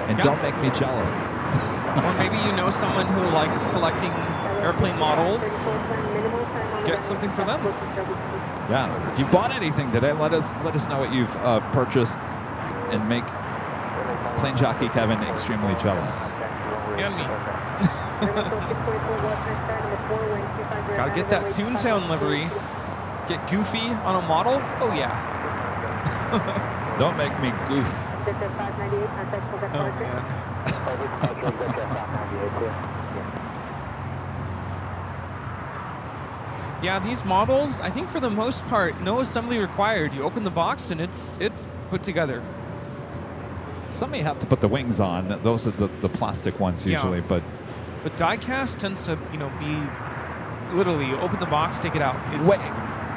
[SPEAKER 1] And don't make me jealous.
[SPEAKER 2] Or maybe you know someone who likes collecting airplane models. Get something for them.
[SPEAKER 1] Yeah, if you bought anything today, let us know what you've purchased and make Plane Jockey Kevin extremely jealous.
[SPEAKER 2] And me. Gotta get that Toontown livery. Get goofy on a model? Oh yeah.
[SPEAKER 1] Don't make me goof.
[SPEAKER 2] Oh man. Yeah, these models, I think for the most part, no assembly required. You open the box and it's put together.
[SPEAKER 1] Some may have to put the wings on. Those are the plastic ones usually, but
[SPEAKER 2] die cast tends to, be literally you open the box, take it out.
[SPEAKER 1] Wait,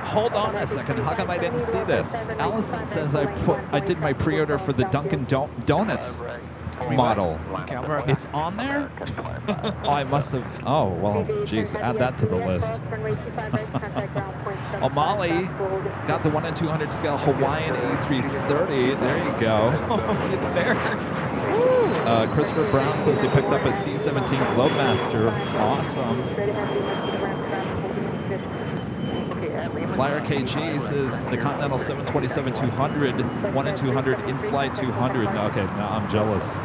[SPEAKER 1] hold on a second. How come I didn't see this? Allison says I did my pre-order for the Dunkin' Donuts model.
[SPEAKER 2] Okay, I'll be right back.
[SPEAKER 1] It's on there? Oh, I must have. Oh, well, geez, add that to the list. O'Malley got the 1 in 200 scale Hawaiian A330. There you go.
[SPEAKER 2] It's there.
[SPEAKER 1] Christopher Brown says he picked up a C-17 Globemaster. Awesome. Flyer KG says the Continental 727-200, 1 in 200, in-flight 200. Okay, now I'm jealous.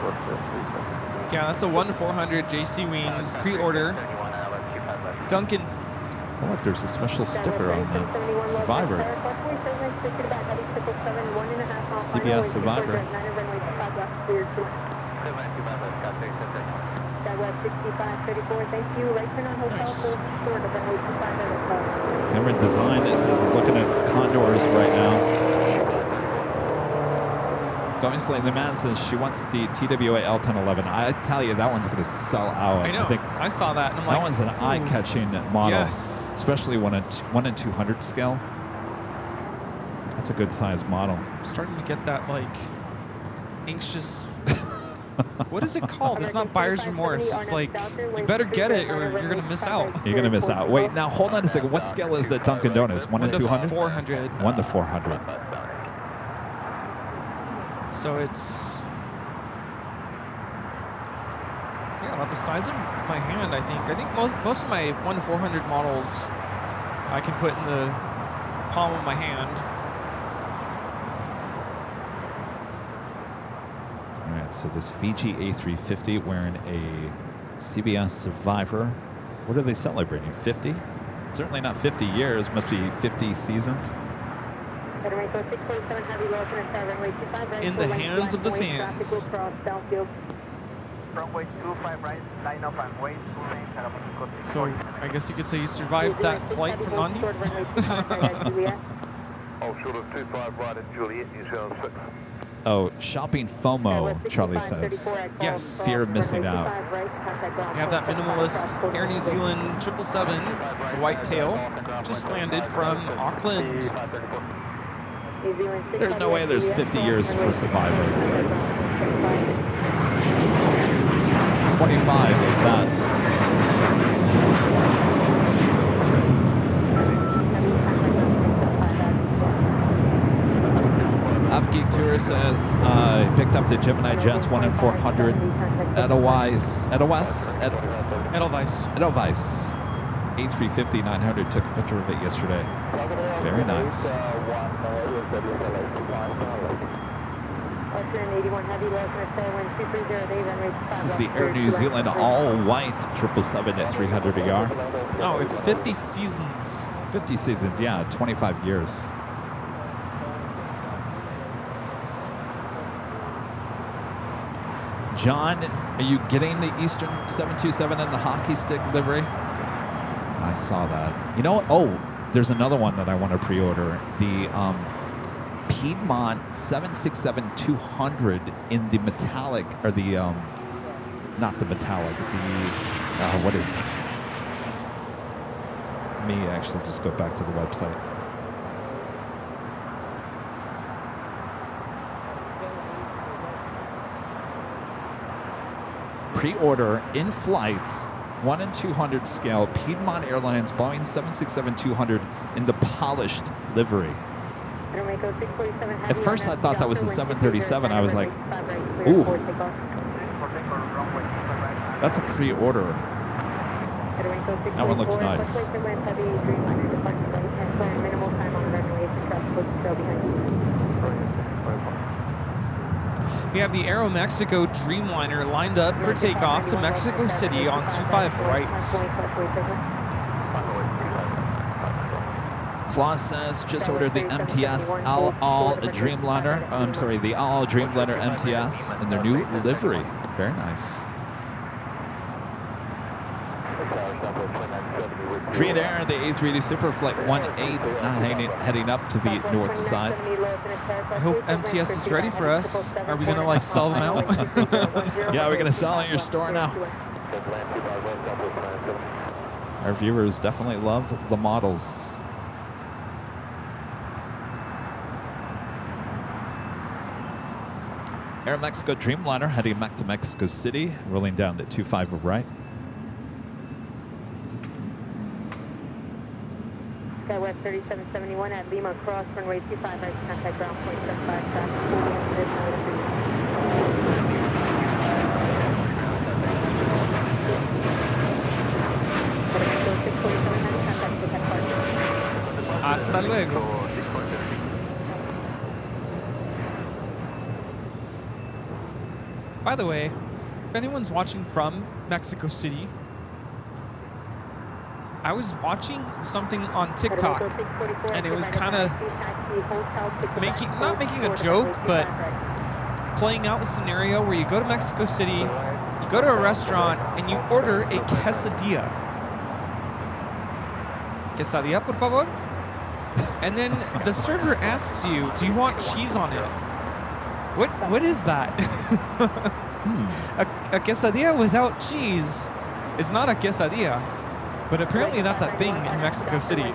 [SPEAKER 2] Yeah, that's a 1 in 400 JC Wings pre-order. Duncan.
[SPEAKER 1] Oh, look, there's a special sticker on the Survivor. CBS Survivor.
[SPEAKER 2] Nice.
[SPEAKER 1] Cameron Design is looking at Condors right now. Going Slaying the Man says she wants the TWA L1011. I tell you, that one's going to sell out.
[SPEAKER 2] I know. I saw that. And I'm
[SPEAKER 1] that
[SPEAKER 2] like,
[SPEAKER 1] one's an eye-catching model.
[SPEAKER 2] Yes.
[SPEAKER 1] Especially 1 in 200 scale. That's a good size model.
[SPEAKER 2] I'm starting to get that, anxious... What is it called? It's not buyer's remorse. It's like, you better get it or you're going to miss out.
[SPEAKER 1] You're going to miss out. Wait, now hold on a second. What scale is that Dunkin' Donuts? 1 in 200?
[SPEAKER 2] 400.
[SPEAKER 1] 1 to 400.
[SPEAKER 2] So it's... Yeah, about the size of my hand, I think. I think most of my 1 to 400 models I can put in the palm of my hand.
[SPEAKER 1] All right, so this Fiji A350 wearing a CBS Survivor. What are they celebrating? 50? Certainly not 50 years. Must be 50 seasons.
[SPEAKER 2] In the hands of the fans. So I guess you could say you survived that flight from Nandi?
[SPEAKER 1] Oh, shopping FOMO, Charlie says.
[SPEAKER 2] Yes.
[SPEAKER 1] Fear of missing out.
[SPEAKER 2] You have that minimalist Air New Zealand 777, the white tail, just landed from Auckland.
[SPEAKER 1] There's no way there's 50 years for Survivor. 25, if that. Afgeek Tour says he picked up the Gemini Jets 1 in 400. Edelweiss. A350 900. Took a picture of it yesterday. Very nice. This is the Air New Zealand all-white 777 at 300 AR.
[SPEAKER 2] Oh, it's 50 seasons.
[SPEAKER 1] 50 seasons, yeah, 25 years. John, are you getting the Eastern 727 and the hockey stick livery? I saw that. You know what? Oh, there's another one that I want to pre-order. The Piedmont 767-200 in the metallic, or the, not the metallic, the, what is, let me actually just go back to the website. pre-order in flights 1 in 200 scale Piedmont Airlines Boeing 767-200 in the polished livery. At first I thought that was a 737. I was like, ooh, that's a pre-order. That one looks nice.
[SPEAKER 2] We have the Aeromexico Dreamliner lined up for takeoff to Mexico City on 25 right.
[SPEAKER 1] Claus says just ordered the MTS all Dreamliner. I'm sorry, the all Dreamliner MTS in their new livery. Very nice. Green Air, the A380 Super Flight 18 now heading up to the north side.
[SPEAKER 2] I hope MTS is ready for us. Are we gonna like sell them out?
[SPEAKER 1] Yeah, we're gonna sell in your store now. Our viewers definitely love the models. Aeromexico Dreamliner heading back to Mexico City, rolling down to 25 right.
[SPEAKER 7] Skywest 3771 at Lima Cross, runway 25 right, contact ground point 75, traffic fully into
[SPEAKER 2] Hasta luego. By the way, if anyone's watching from Mexico City, I was watching something on TikTok, and it was kind of not making a joke, but playing out a scenario where you go to Mexico City, you go to a restaurant, and you order a quesadilla. Quesadilla, por favor? And then the server asks you, do you want cheese on it? What is that? A quesadilla without cheese is not a quesadilla. But apparently that's a thing in Mexico City.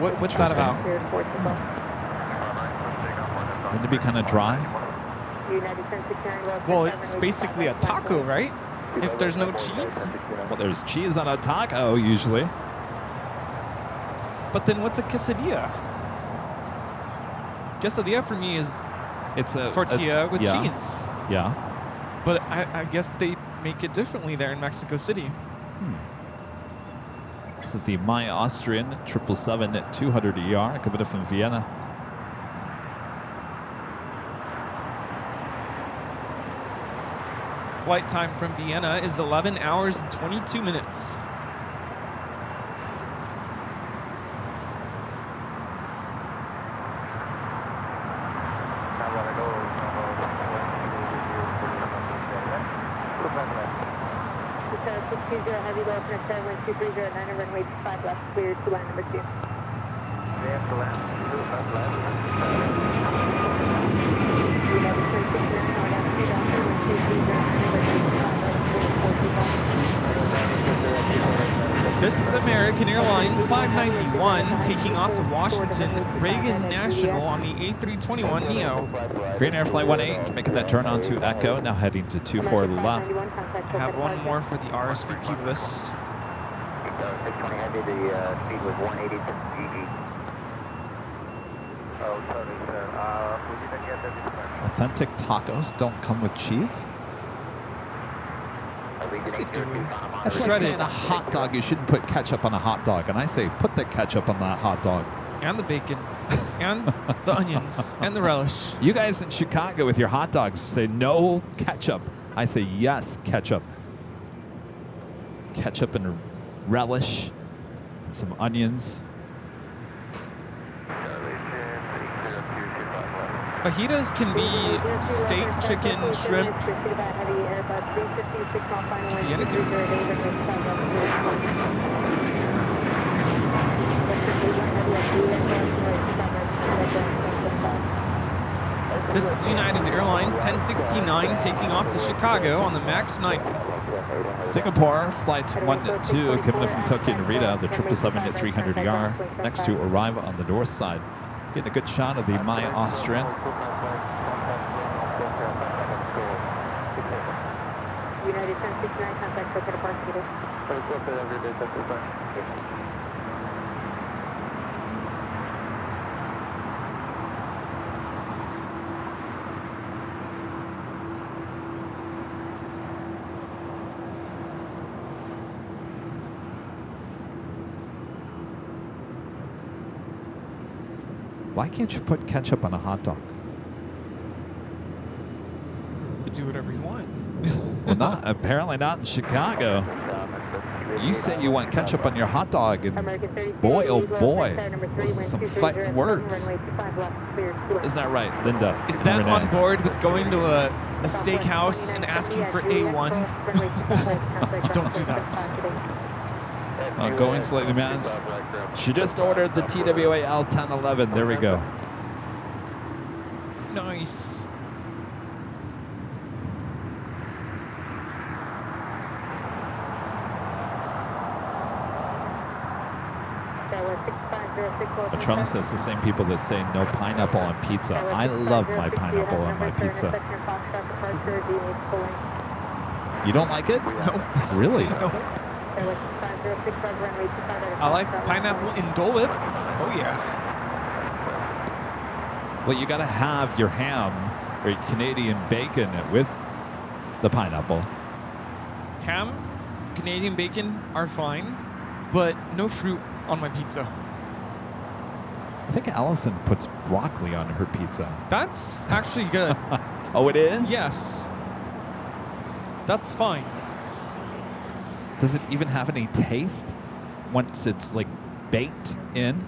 [SPEAKER 2] What's that about?
[SPEAKER 1] Wouldn't it be kind of dry?
[SPEAKER 2] Well, it's basically a taco, right? If there's no cheese?
[SPEAKER 1] Well, there's cheese on a taco usually.
[SPEAKER 2] But then what's a quesadilla? Quesadilla for me is
[SPEAKER 1] it's a
[SPEAKER 2] tortilla with cheese.
[SPEAKER 1] Yeah.
[SPEAKER 2] But I guess they make it differently there in Mexico City.
[SPEAKER 1] This is the My Austrian 777-200ER coming from Vienna.
[SPEAKER 2] Flight time from Vienna is 11 hours and 22 minutes.
[SPEAKER 7] Heavy low open at 71230 runway 5 left, clear to line number 2.
[SPEAKER 2] This is American Airlines 591 taking off to Washington Reagan National on the A321neo.
[SPEAKER 1] Green Air Flight 18 making that turn onto Echo, now heading to 24 left.
[SPEAKER 2] I have one more for the RSVP list.
[SPEAKER 3] 620 Heavy, the speed was 180 to GG. Oh, sorry, sir.
[SPEAKER 1] Authentic tacos don't come with cheese? That's like saying a hot dog, you shouldn't put ketchup on a hot dog. And I say, put the ketchup on that hot dog.
[SPEAKER 2] And the bacon. And the onions. And the relish.
[SPEAKER 1] You guys in Chicago with your hot dogs say no ketchup. I say yes, ketchup. Ketchup and relish and some onions.
[SPEAKER 2] Fajitas can be steak, chicken, shrimp. Can be anything. This is United Airlines 1069 taking off to Chicago on the MAX 9.
[SPEAKER 1] Singapore Flight 12 coming in from Tokyo Narita, the 777-300ER, next to arrive on the north side. Getting a good shot of the My Austrian.
[SPEAKER 7] United United 1069, contact Tokyo to Park City.
[SPEAKER 3] Let's look at every day, that's the fine.
[SPEAKER 1] Why can't you put ketchup on a hot dog?
[SPEAKER 2] You do whatever you want.
[SPEAKER 1] Well, apparently not in Chicago. You say you want ketchup on your hot dog, and boy, oh boy, those are some fighting words. Isn't that right, Linda?
[SPEAKER 2] Is that
[SPEAKER 1] Renee?
[SPEAKER 2] on board with going to a steakhouse and asking for A1? Don't do that.
[SPEAKER 1] Going slightly, man. She just ordered the TWA L1011. There we go.
[SPEAKER 2] Nice.
[SPEAKER 1] Patron says the same people that say no pineapple on pizza. I love my pineapple on my pizza. You don't like it?
[SPEAKER 2] No.
[SPEAKER 1] Really?
[SPEAKER 2] No. I like pineapple in Dole Whip. Oh, yeah.
[SPEAKER 1] Well, you got to have your ham or your Canadian bacon with the pineapple.
[SPEAKER 2] Ham, Canadian bacon are fine, but no fruit on my pizza.
[SPEAKER 1] I think Allison puts broccoli on her pizza.
[SPEAKER 2] That's actually good.
[SPEAKER 1] Oh, it is?
[SPEAKER 2] Yes. That's fine.
[SPEAKER 1] Does it even have any taste once it's like baked in?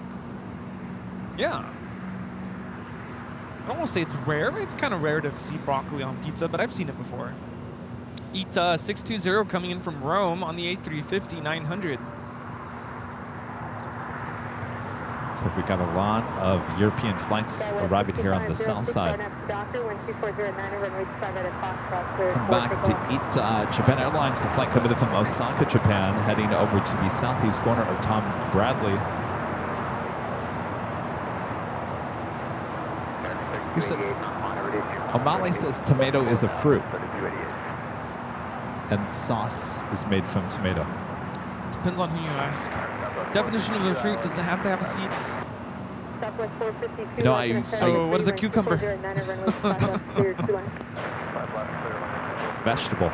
[SPEAKER 2] Yeah. I don't want to say it's rare. It's kind of rare to see broccoli on pizza, but I've seen it before. Eat 620 coming in from Rome on the A350-900.
[SPEAKER 1] Looks like we got a lot of European flights arriving here on the south side. Come back to eat Japan Airlines, the flight coming in from Osaka, Japan, heading over to the southeast corner of Tom Bradley. Who said? O'Malley says tomato is a fruit, and sauce is made from tomato.
[SPEAKER 2] Depends on who you ask. Definition of a fruit, does it have to have seeds?
[SPEAKER 1] You know,
[SPEAKER 2] So what is a cucumber?
[SPEAKER 1] Vegetable.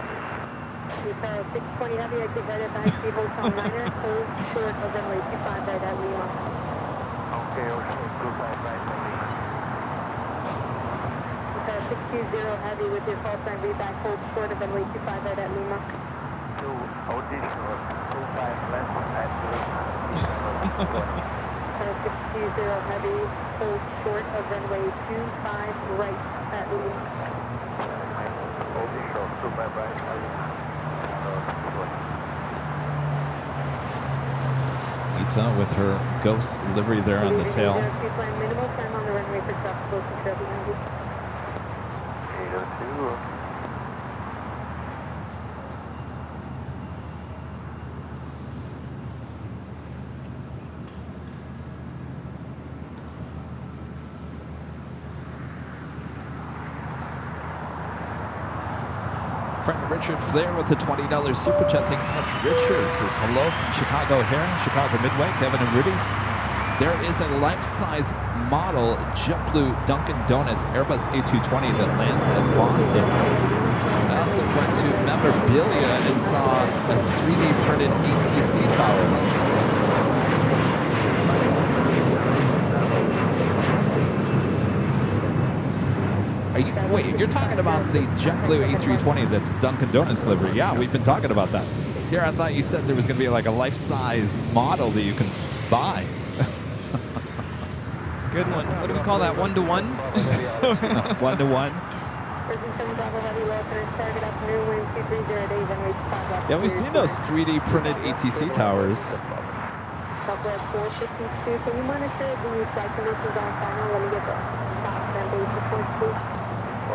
[SPEAKER 7] Heavy with your call sign, be back, hold short of runway 25 right at Lima. 620 heavy, hold short of runway 25 right at Lima.
[SPEAKER 1] Ita with her ghost livery there on the tail.
[SPEAKER 7] Minimal time on the runway for truck, close to trail behind you.
[SPEAKER 3] 802.
[SPEAKER 1] Friend Richard Flair with the $20 super chat. Thanks so much, Richard. Says hello from Chicago O'Hare, Chicago Midway, Kevin and Rudy. There is a life-size model JetBlue Dunkin' Donuts Airbus A220 that lands at Boston. I also went to memorabilia and saw a 3D printed ATC towers. Wait, you're talking about the JetBlue A320 that's Dunkin' Donuts livery. Yeah, we've been talking about that. Here, I thought you said there was going to be like a life-size model that you can buy.
[SPEAKER 2] Good one. What do we call that? 1-to-1?
[SPEAKER 1] 1-to-1. Yeah, we've seen those 3D printed ATC towers.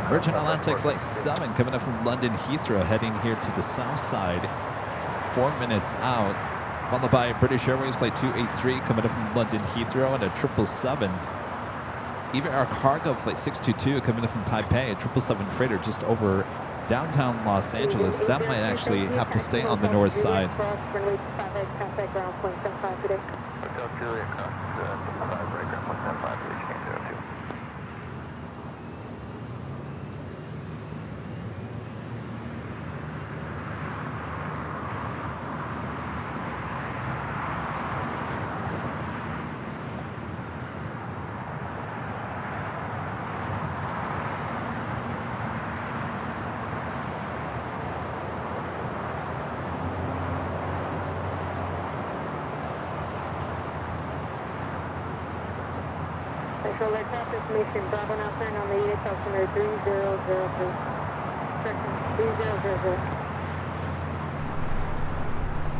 [SPEAKER 1] Virgin Atlantic Flight 7 coming up from London Heathrow, heading here to the south side. 4 minutes out. Followed by British Airways Flight 283 coming up from London Heathrow and a 777. Even our cargo Flight 622 coming up from Taipei, a 777 freighter just over downtown Los Angeles, that might actually have to stay on the north side.
[SPEAKER 7] Runway 25, contact ground point 75 today.
[SPEAKER 3] Hotel Juliet, cross 5 right, ground 175, please change 02.
[SPEAKER 7] Central aircraft information, Bravo now turn on the unit altimeter 3003. Correction, 3000.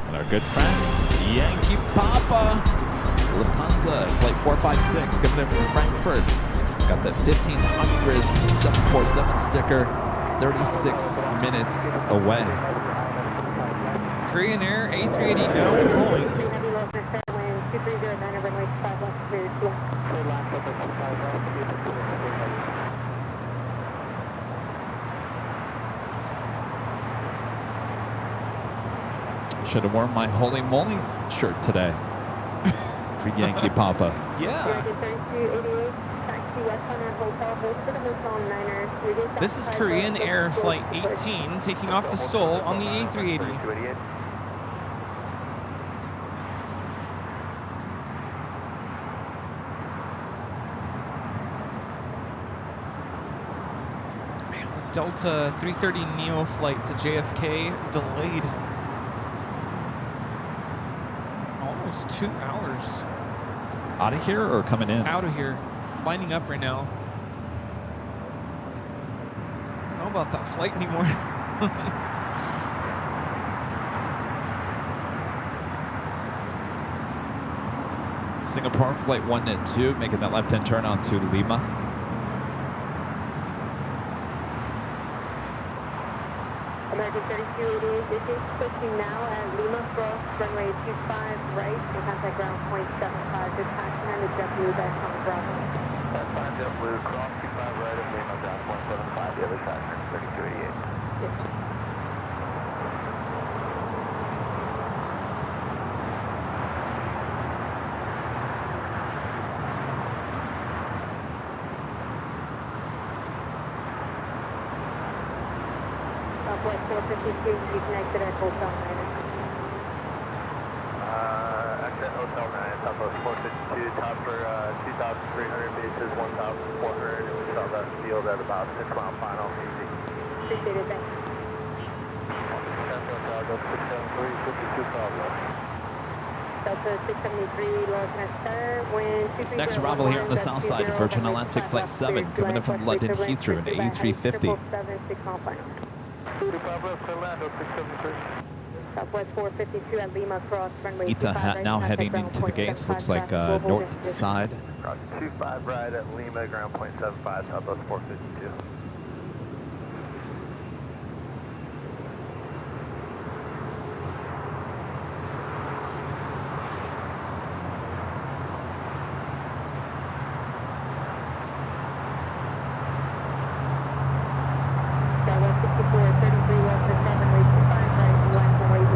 [SPEAKER 1] And our good friend, Yankee Papa, Lufthansa, flight 456, coming in from Frankfurt. Got the 1500 747 sticker, 36 minutes away.
[SPEAKER 2] Korean Air A380 now rolling.
[SPEAKER 7] Heavy low for fair wind, 2309, runway 5 left, clear to left.
[SPEAKER 1] Should have worn my Holy Moly shirt today for Yankee Papa.
[SPEAKER 2] Yeah.
[SPEAKER 7] United 3288, taxi west on our hotel, hold for the hotel 9er.
[SPEAKER 2] This is Korean Air Flight 18 taking off to Seoul on the A380.
[SPEAKER 3] 3288.
[SPEAKER 2] Delta 330 Neo flight to JFK delayed almost 2 hours.
[SPEAKER 1] Out of here or coming in?
[SPEAKER 2] Out of here. It's lining up right now. I don't know about that flight anymore.
[SPEAKER 1] Singapore flight 192, making that left-hand turn onto Lima.
[SPEAKER 7] American 3288, this is pushing now at Lima Cross, runway 25 right, and contact ground point 75. Dispatching on the JetBlue back on Bravo.
[SPEAKER 3] That's fine, JetBlue, cross 25 right at Lima, ground point 75, the other side, 3288.
[SPEAKER 7] Yes. Southwest 452, you connected at Hotel 9er.
[SPEAKER 3] Exit Hotel 9, Southwest 452, top for 2,300 bases, 1,400, and we saw that field at about 6 mile final, easy.
[SPEAKER 7] Appreciate it, thanks.
[SPEAKER 3] Central Chicago 673, 52 Bravo.
[SPEAKER 7] Delta 673, Los Master, wind 230.
[SPEAKER 1] Next arrival here on the south side, Virgin Atlantic Flight 7, coming in from London Heathrow, an A350.
[SPEAKER 7] 6 mile final.
[SPEAKER 3] 25 left, Orlando 673.
[SPEAKER 7] Southwest 452 at Lima Cross, runway
[SPEAKER 1] Ita
[SPEAKER 7] 25 right,
[SPEAKER 1] now
[SPEAKER 7] contact
[SPEAKER 1] heading
[SPEAKER 7] ground
[SPEAKER 1] into the
[SPEAKER 7] point
[SPEAKER 1] gates, looks
[SPEAKER 7] 75
[SPEAKER 1] like
[SPEAKER 7] global
[SPEAKER 1] north
[SPEAKER 7] wind.
[SPEAKER 1] side.
[SPEAKER 3] Cross 25 right at Lima, ground point 75, Southwest 452.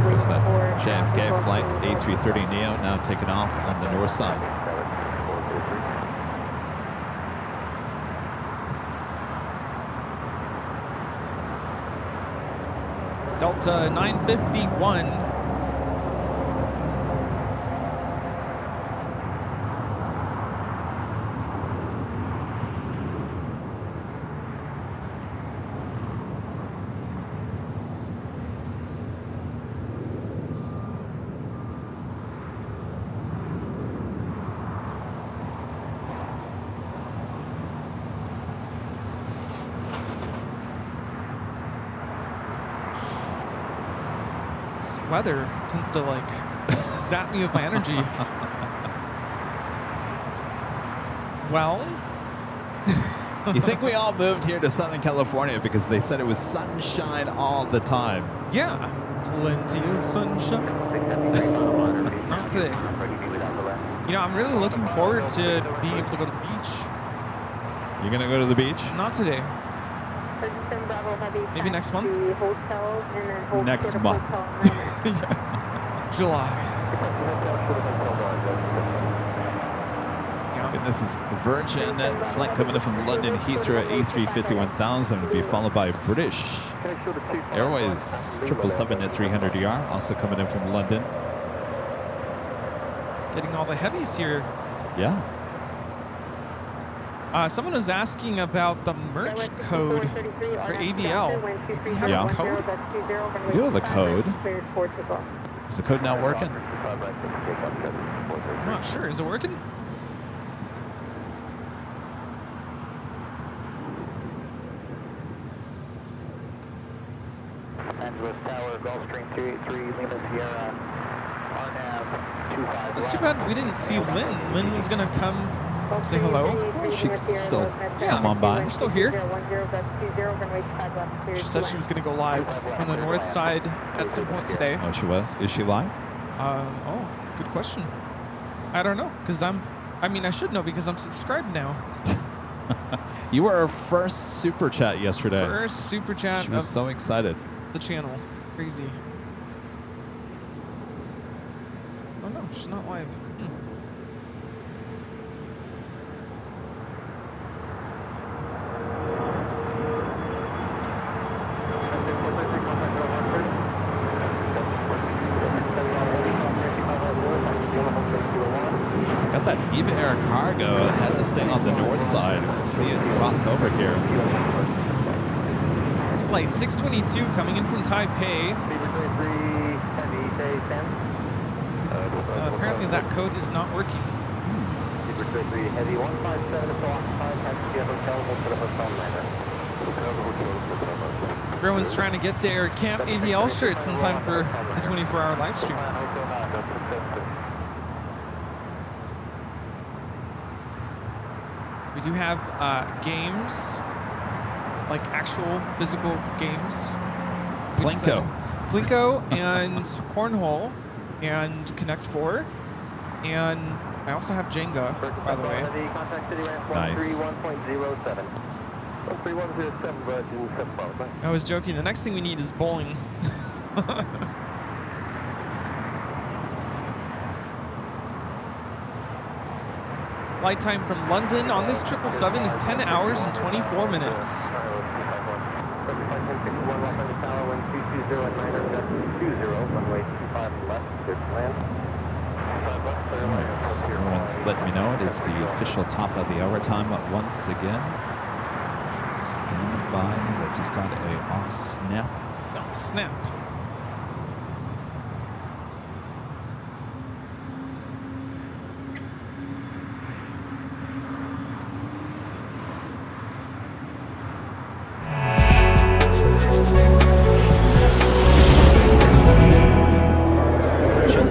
[SPEAKER 1] There's that JFK flight, A330 Neo, now taking off on the north side.
[SPEAKER 2] Delta 951. Weather tends to like zap me of my energy. Well,
[SPEAKER 1] You think we all moved here to Southern California because they said it was sunshine all the time?
[SPEAKER 2] yeah, plenty of sunshine. Not today. You know, I'm really looking forward to being able to go to the beach.
[SPEAKER 1] You're gonna go to the beach?
[SPEAKER 2] Not today.
[SPEAKER 7] Bravo Heavy.
[SPEAKER 2] Maybe next month?
[SPEAKER 7] The hotels and then hold
[SPEAKER 1] Next
[SPEAKER 7] to the
[SPEAKER 1] month.
[SPEAKER 7] hotel.
[SPEAKER 2] July. Yeah.
[SPEAKER 1] And this is Virgin flight coming in from London Heathrow at A350-1000 to be followed by British Airways 777 at 300ER, also coming in from London.
[SPEAKER 2] Getting all the heavies here.
[SPEAKER 1] Yeah.
[SPEAKER 2] Someone was asking about the merch code for AVL. We have
[SPEAKER 1] Yeah.
[SPEAKER 2] a code?
[SPEAKER 1] We do have a code. Is the code not working?
[SPEAKER 2] I'm not sure. Is it working?
[SPEAKER 3] Angeles Tower, Gulfstream 283, Lima Sierra, RNAV 25.
[SPEAKER 2] It's too bad we didn't see Lynn. Lynn was going to come say hello.
[SPEAKER 1] She can still
[SPEAKER 2] Yeah.
[SPEAKER 1] come on by.
[SPEAKER 2] You're still here? She said she was going to go live on the north side at some point today.
[SPEAKER 1] Oh, she was? Is she live?
[SPEAKER 2] Oh, good question. I don't know, because I should know because I'm subscribed now.
[SPEAKER 1] You were our first super chat yesterday.
[SPEAKER 2] First super chat
[SPEAKER 1] She was
[SPEAKER 2] of
[SPEAKER 1] so excited.
[SPEAKER 2] the channel. Crazy. Oh no, she's not live.
[SPEAKER 1] Got that Eva Air cargo. I had to stay on the north side. See it cross over here.
[SPEAKER 2] It's flight 622 coming in from Taipei. Apparently that code is not working.
[SPEAKER 3] Heavy 157 is occupied, taxi hotel, hold to the hotel liner.
[SPEAKER 2] Everyone's trying to get their Camp AVL shirts in time for the 24-hour live stream. We do have games, like actual physical games. Plinko and Cornhole and Connect 4. And I also have Jenga, by the way.
[SPEAKER 1] Nice.
[SPEAKER 3] 13107,
[SPEAKER 2] I was joking. The next thing we need is bowling. Flight time from London on this 777 is 10 hours and 24 minutes.
[SPEAKER 1] Everyone's letting me know it is the official top of the hour time once again. Standing by as I just got a snap.
[SPEAKER 2] Oh, snapped.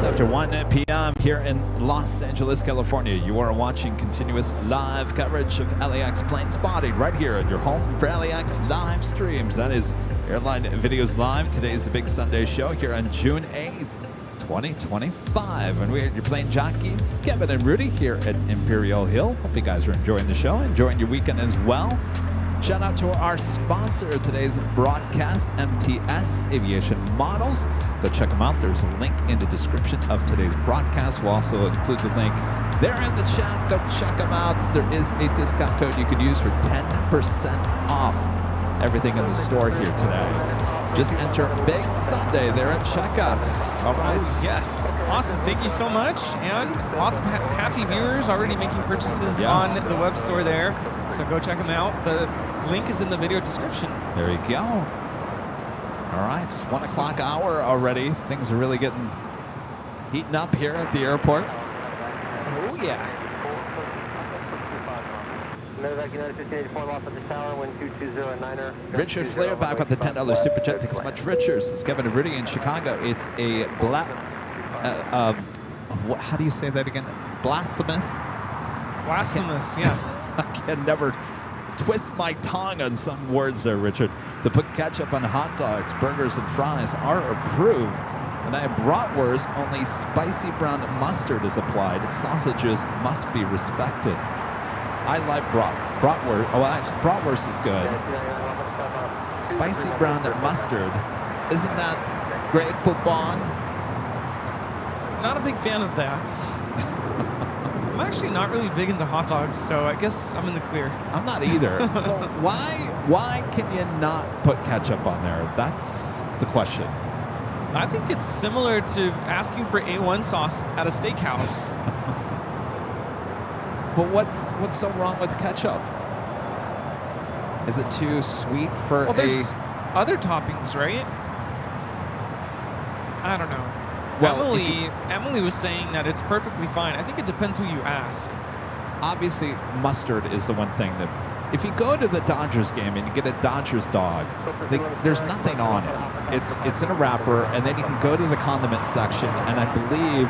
[SPEAKER 1] After 1 p.m. here in Los Angeles, California, you are watching continuous live coverage of LAX Plane Spotting right here at your home for LAX live streams. That is Airline Videos Live. Today is the big Sunday show here on June 8th, 2025. And we're your plane jockeys, Kevin and Rudy, here at Imperial Hill. Hope you guys are enjoying the show, enjoying your weekend as well. Shout out to our sponsor of today's broadcast, MTS Aviation Models. Go check them out. There's a link in the description of today's broadcast. We'll also include the link there in the chat. Go check them out. There is a discount code you can use for 10% off everything in the store here today. Just enter Big Sunday there at checkouts. All right.
[SPEAKER 2] Yes. Awesome. Thank you so much. And lots of happy viewers already making purchases on the web store there. So go check them out. The link is in the video description.
[SPEAKER 1] There you go. All right. It's 1 o'clock hour already. Things are really heating up here at the airport.
[SPEAKER 2] Oh, yeah.
[SPEAKER 1] Richard Flair back with the $10 super chat. Thanks so much, Richard. It's Kevin and Rudy in Chicago. It's a how do you say that again? Blasphemous.
[SPEAKER 2] Blasphemous, yeah.
[SPEAKER 1] I can never twist my tongue on some words there, Richard. To put ketchup on hot dogs, burgers, and fries are approved. When I have bratwurst, only spicy brown mustard is applied. Sausages must be respected. I like bratwurst. Oh, actually, bratwurst is good. spicy brown mustard. Isn't that Greg Poupon?
[SPEAKER 2] Not a big fan of that. I'm actually not really big into hot dogs, so I guess I'm in the clear.
[SPEAKER 1] I'm not either. So why can you not put ketchup on there? That's the question.
[SPEAKER 2] I think it's similar to asking for A1 sauce at a steakhouse.
[SPEAKER 1] But what's so wrong with ketchup? Is it too sweet for
[SPEAKER 2] there's other toppings, right? I don't know.
[SPEAKER 1] Well,
[SPEAKER 2] Emily was saying that it's perfectly fine. I think it depends who you ask.
[SPEAKER 1] Obviously, mustard is the one thing that, if you go to the Dodgers game and you get a Dodgers dog, there's nothing on it. It's in a wrapper, and then you can go to the condiment section, and I believe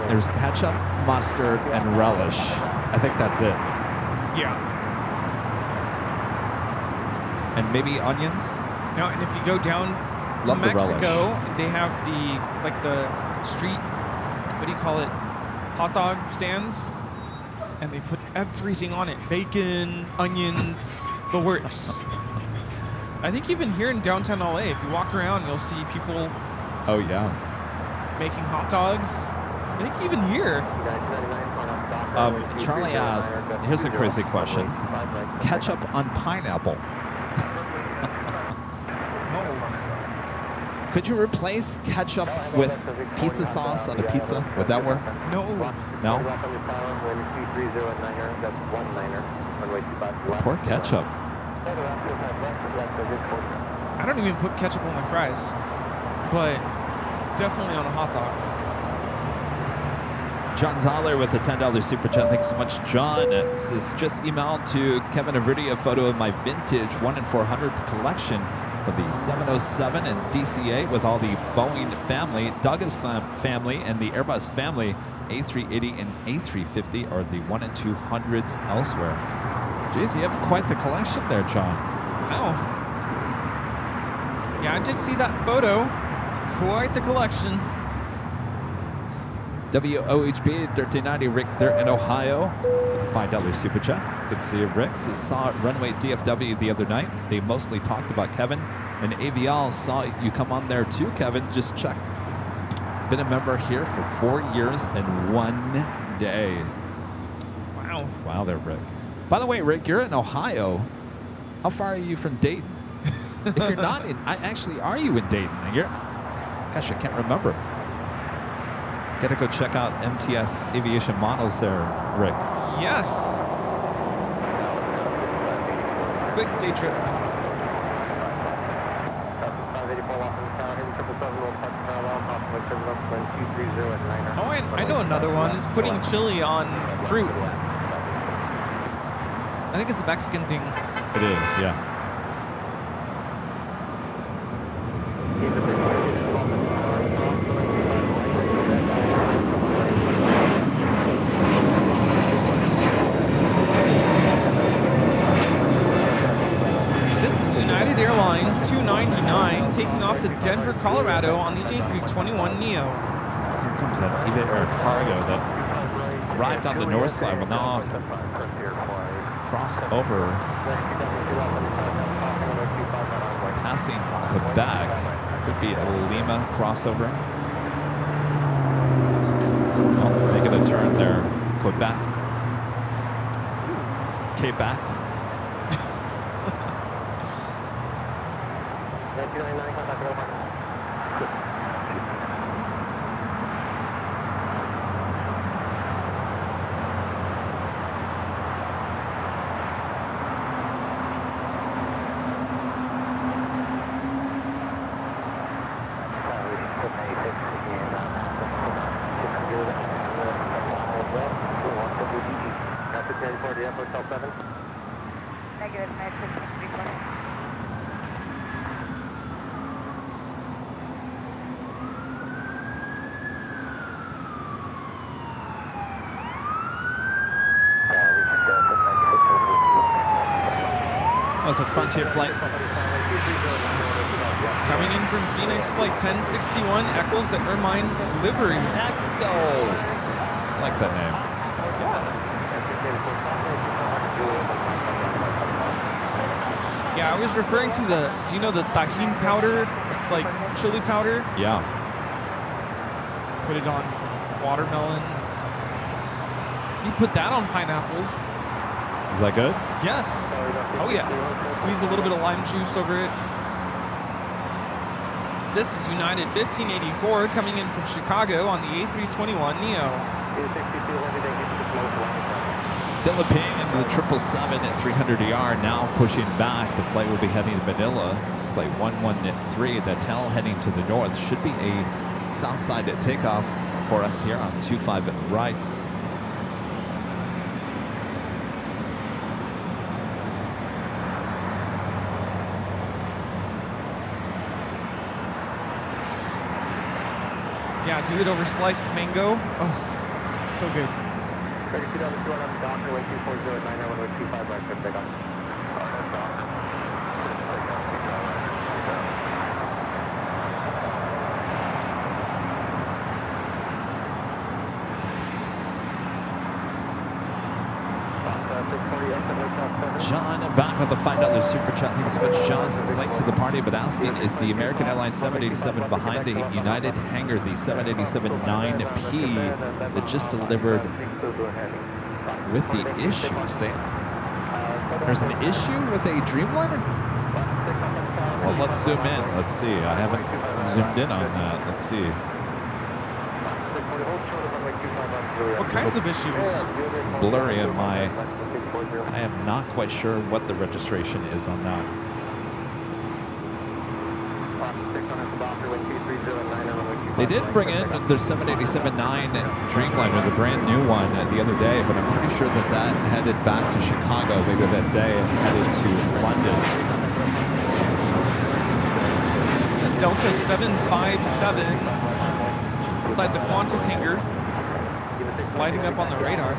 [SPEAKER 1] there's ketchup, mustard, and relish. I think that's it.
[SPEAKER 2] Yeah.
[SPEAKER 1] And maybe onions?
[SPEAKER 2] No, and if you go down to
[SPEAKER 1] Love the
[SPEAKER 2] Mexico,
[SPEAKER 1] relish.
[SPEAKER 2] they have the street, what do you call it, hot dog stands, and they put everything on it. Bacon, onions, the works. I think even here in downtown LA, if you walk around, you'll see people
[SPEAKER 1] Oh, yeah.
[SPEAKER 2] making hot dogs. I think even here.
[SPEAKER 1] Charlie asks, here's a crazy question. Ketchup on pineapple. Could you replace ketchup with pizza sauce on a pizza? Would that work?
[SPEAKER 2] No.
[SPEAKER 1] No? Poor ketchup.
[SPEAKER 2] I don't even put ketchup on my fries, but definitely on a hot dog.
[SPEAKER 1] John Zoller with a $10 super chat. Thanks so much, John. Says, just emailed to Kevin and Rudy a photo of my vintage 1 in 400 collection for the 707 and DCA with all the Boeing family, Douglas family, and the Airbus family. A380 and A350 are the 1 in 200s elsewhere. Jeez, you have quite the collection there, John.
[SPEAKER 2] Wow. Yeah, I did see that photo. Quite the collection.
[SPEAKER 1] WOHB 1390 Rick there in Ohio with a $5 super chat. Good to see you, Rick. Saw Runway DFW the other night. They mostly talked about Kevin. And AVL saw you come on there too, Kevin. Just checked. Been a member here for 4 years and 1 day.
[SPEAKER 2] Wow.
[SPEAKER 1] Wow there, Rick. By the way, Rick, you're in Ohio. How far are you from Dayton? If you're not in, actually, are you in Dayton? Gosh, I can't remember. Got to go check out MTS Aviation Models there, Rick.
[SPEAKER 2] Yes. Quick day trip. Oh, I know another one. It's putting chili on fruit. I think it's a Mexican thing.
[SPEAKER 1] It is, yeah.
[SPEAKER 2] This is United Airlines 299 taking off to Denver, Colorado on the A321neo.
[SPEAKER 1] Here comes that Eva Air cargo that arrived on the north side. Will now cross over, passing Quebec. Could be a Lima crossover. Oh, making a turn there. Quebec. Quebec.
[SPEAKER 7] Negative,
[SPEAKER 1] That was a Frontier flight.
[SPEAKER 2] Coming in from Phoenix, flight 1061, echoes the Ermine livery.
[SPEAKER 1] Echoes. I like that name.
[SPEAKER 2] Yeah, Yeah, I was referring to do you know the tajin powder? It's like chili powder.
[SPEAKER 1] Yeah.
[SPEAKER 2] Put it on watermelon. You put that on pineapples.
[SPEAKER 1] Is that good?
[SPEAKER 2] Yes. Oh yeah. Squeeze a little bit of lime juice over it. This is United 1584 coming in from Chicago on the A321neo.
[SPEAKER 1] Philippine in the 777 at 300ER now pushing back. The flight will be heading to Manila. Flight 113, the tail heading to the north. Should be a south side takeoff for us here on 25 right.
[SPEAKER 2] Yeah, do it over sliced mango. Oh, so good.
[SPEAKER 3] 32 on the 2 on Docker, way 240, 991, 25 right, good takeoff.
[SPEAKER 1] John back with the $5 super chat. Thank you so much. John is late to the party, but asking, is the American Airlines 787 behind the United hangar, the 787-9P that just delivered with the issues? There's an issue with a Dreamliner? Well, let's zoom in. Let's see. I haven't zoomed in on that. Let's see.
[SPEAKER 2] What kinds of issues?
[SPEAKER 1] Blurry in my... I am not quite sure what the registration is on that. They did bring in their 787-9 Dreamliner, the brand new one, the other day, but I'm pretty sure that that headed back to Chicago later that day and headed to London.
[SPEAKER 2] The Delta 757 inside the Qantas hangar. It's lighting up on the radar.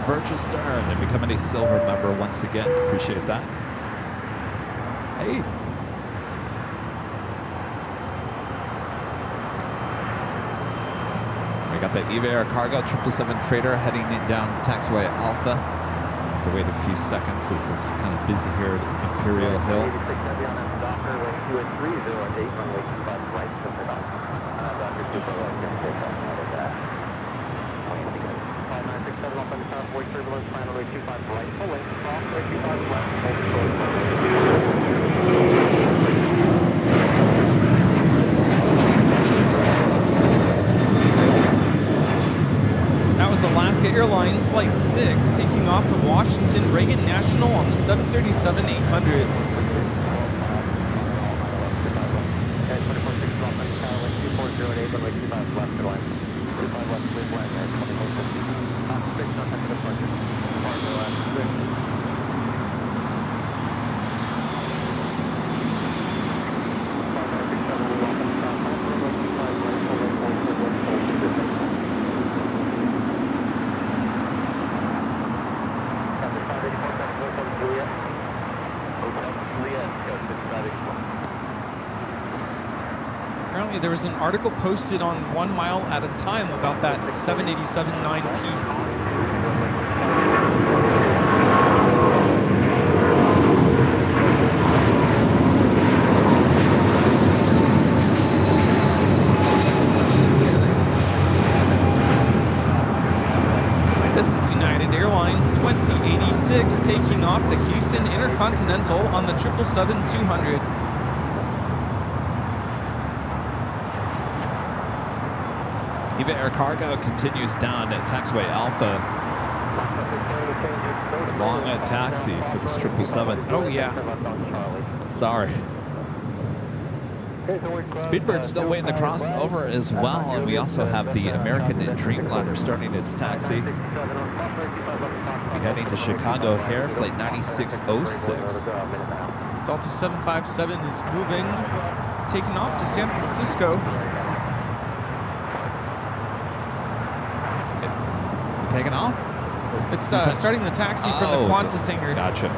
[SPEAKER 1] Virtual Stern and becoming a silver member once again. Appreciate that. Hey. We got the Eva Air Cargo 777 freighter heading down taxiway Alpha. Have to wait a few seconds as it's kind of busy here at Imperial Hill.
[SPEAKER 2] That was Alaska Airlines Flight 6 taking off to Washington Reagan National on the 737-800. Apparently there was an article posted on 1 Mile at a Time about that 787-9P. This is United Airlines 2086 taking off to Houston Intercontinental on the 777-200.
[SPEAKER 1] Eva Air Cargo continues down at taxiway Alpha. A long taxi for this 777.
[SPEAKER 2] Oh yeah.
[SPEAKER 1] Sorry. Speedbird's still waiting the crossover as well, and we also have the American Dreamliner starting its taxi. Be heading to Chicago here, flight 9606.
[SPEAKER 2] Delta 757 is moving, taking off to San Francisco.
[SPEAKER 1] Taking off?
[SPEAKER 2] It's starting the taxi from the Qantas hangar.
[SPEAKER 1] Gotcha.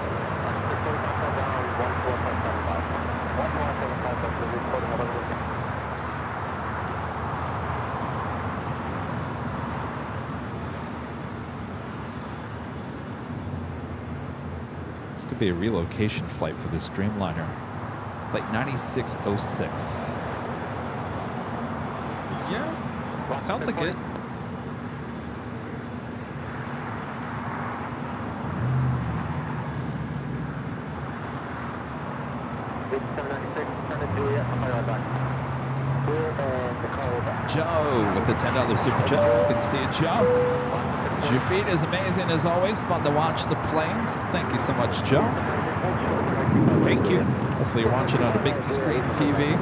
[SPEAKER 1] This could be a relocation flight for this Dreamliner. Flight 9606.
[SPEAKER 2] Yeah, sounds like it.
[SPEAKER 1] Joe with a $10 super chat. Good to see you, Joe. Your feed is amazing as always. Fun to watch the planes. Thank you so much, Joe.
[SPEAKER 2] Thank you.
[SPEAKER 1] Hopefully you're watching on a big screen TV.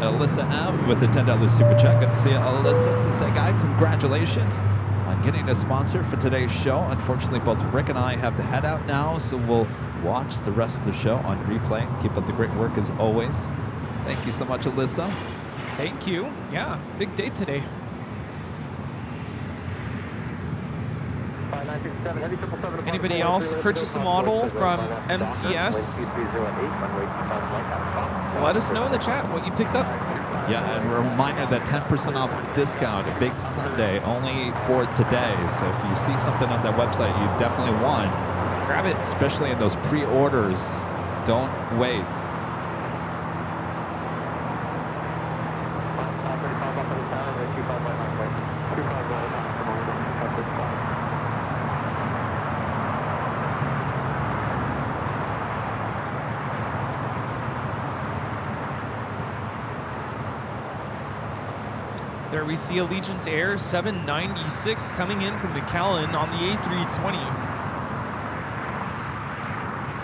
[SPEAKER 1] Alyssa M with a $10 super chat. Good to see you, Alyssa. Says, hey guys, congratulations on getting a sponsor for today's show. Unfortunately, both Rick and I have to head out now, so we'll watch the rest of the show on replay. Keep up the great work as always. Thank you so much, Alyssa.
[SPEAKER 2] Thank you. Yeah, big day today. Anybody else purchase a model from MTS? Let us know in the chat what you picked up.
[SPEAKER 1] Yeah, and a reminder that 10% off discount, a big Sunday, only for today. So if you see something on that website you definitely want,
[SPEAKER 2] grab it.
[SPEAKER 1] Especially in those pre-orders. Don't wait.
[SPEAKER 2] There we see Allegiant Air 796 coming in from McAllen on the A320.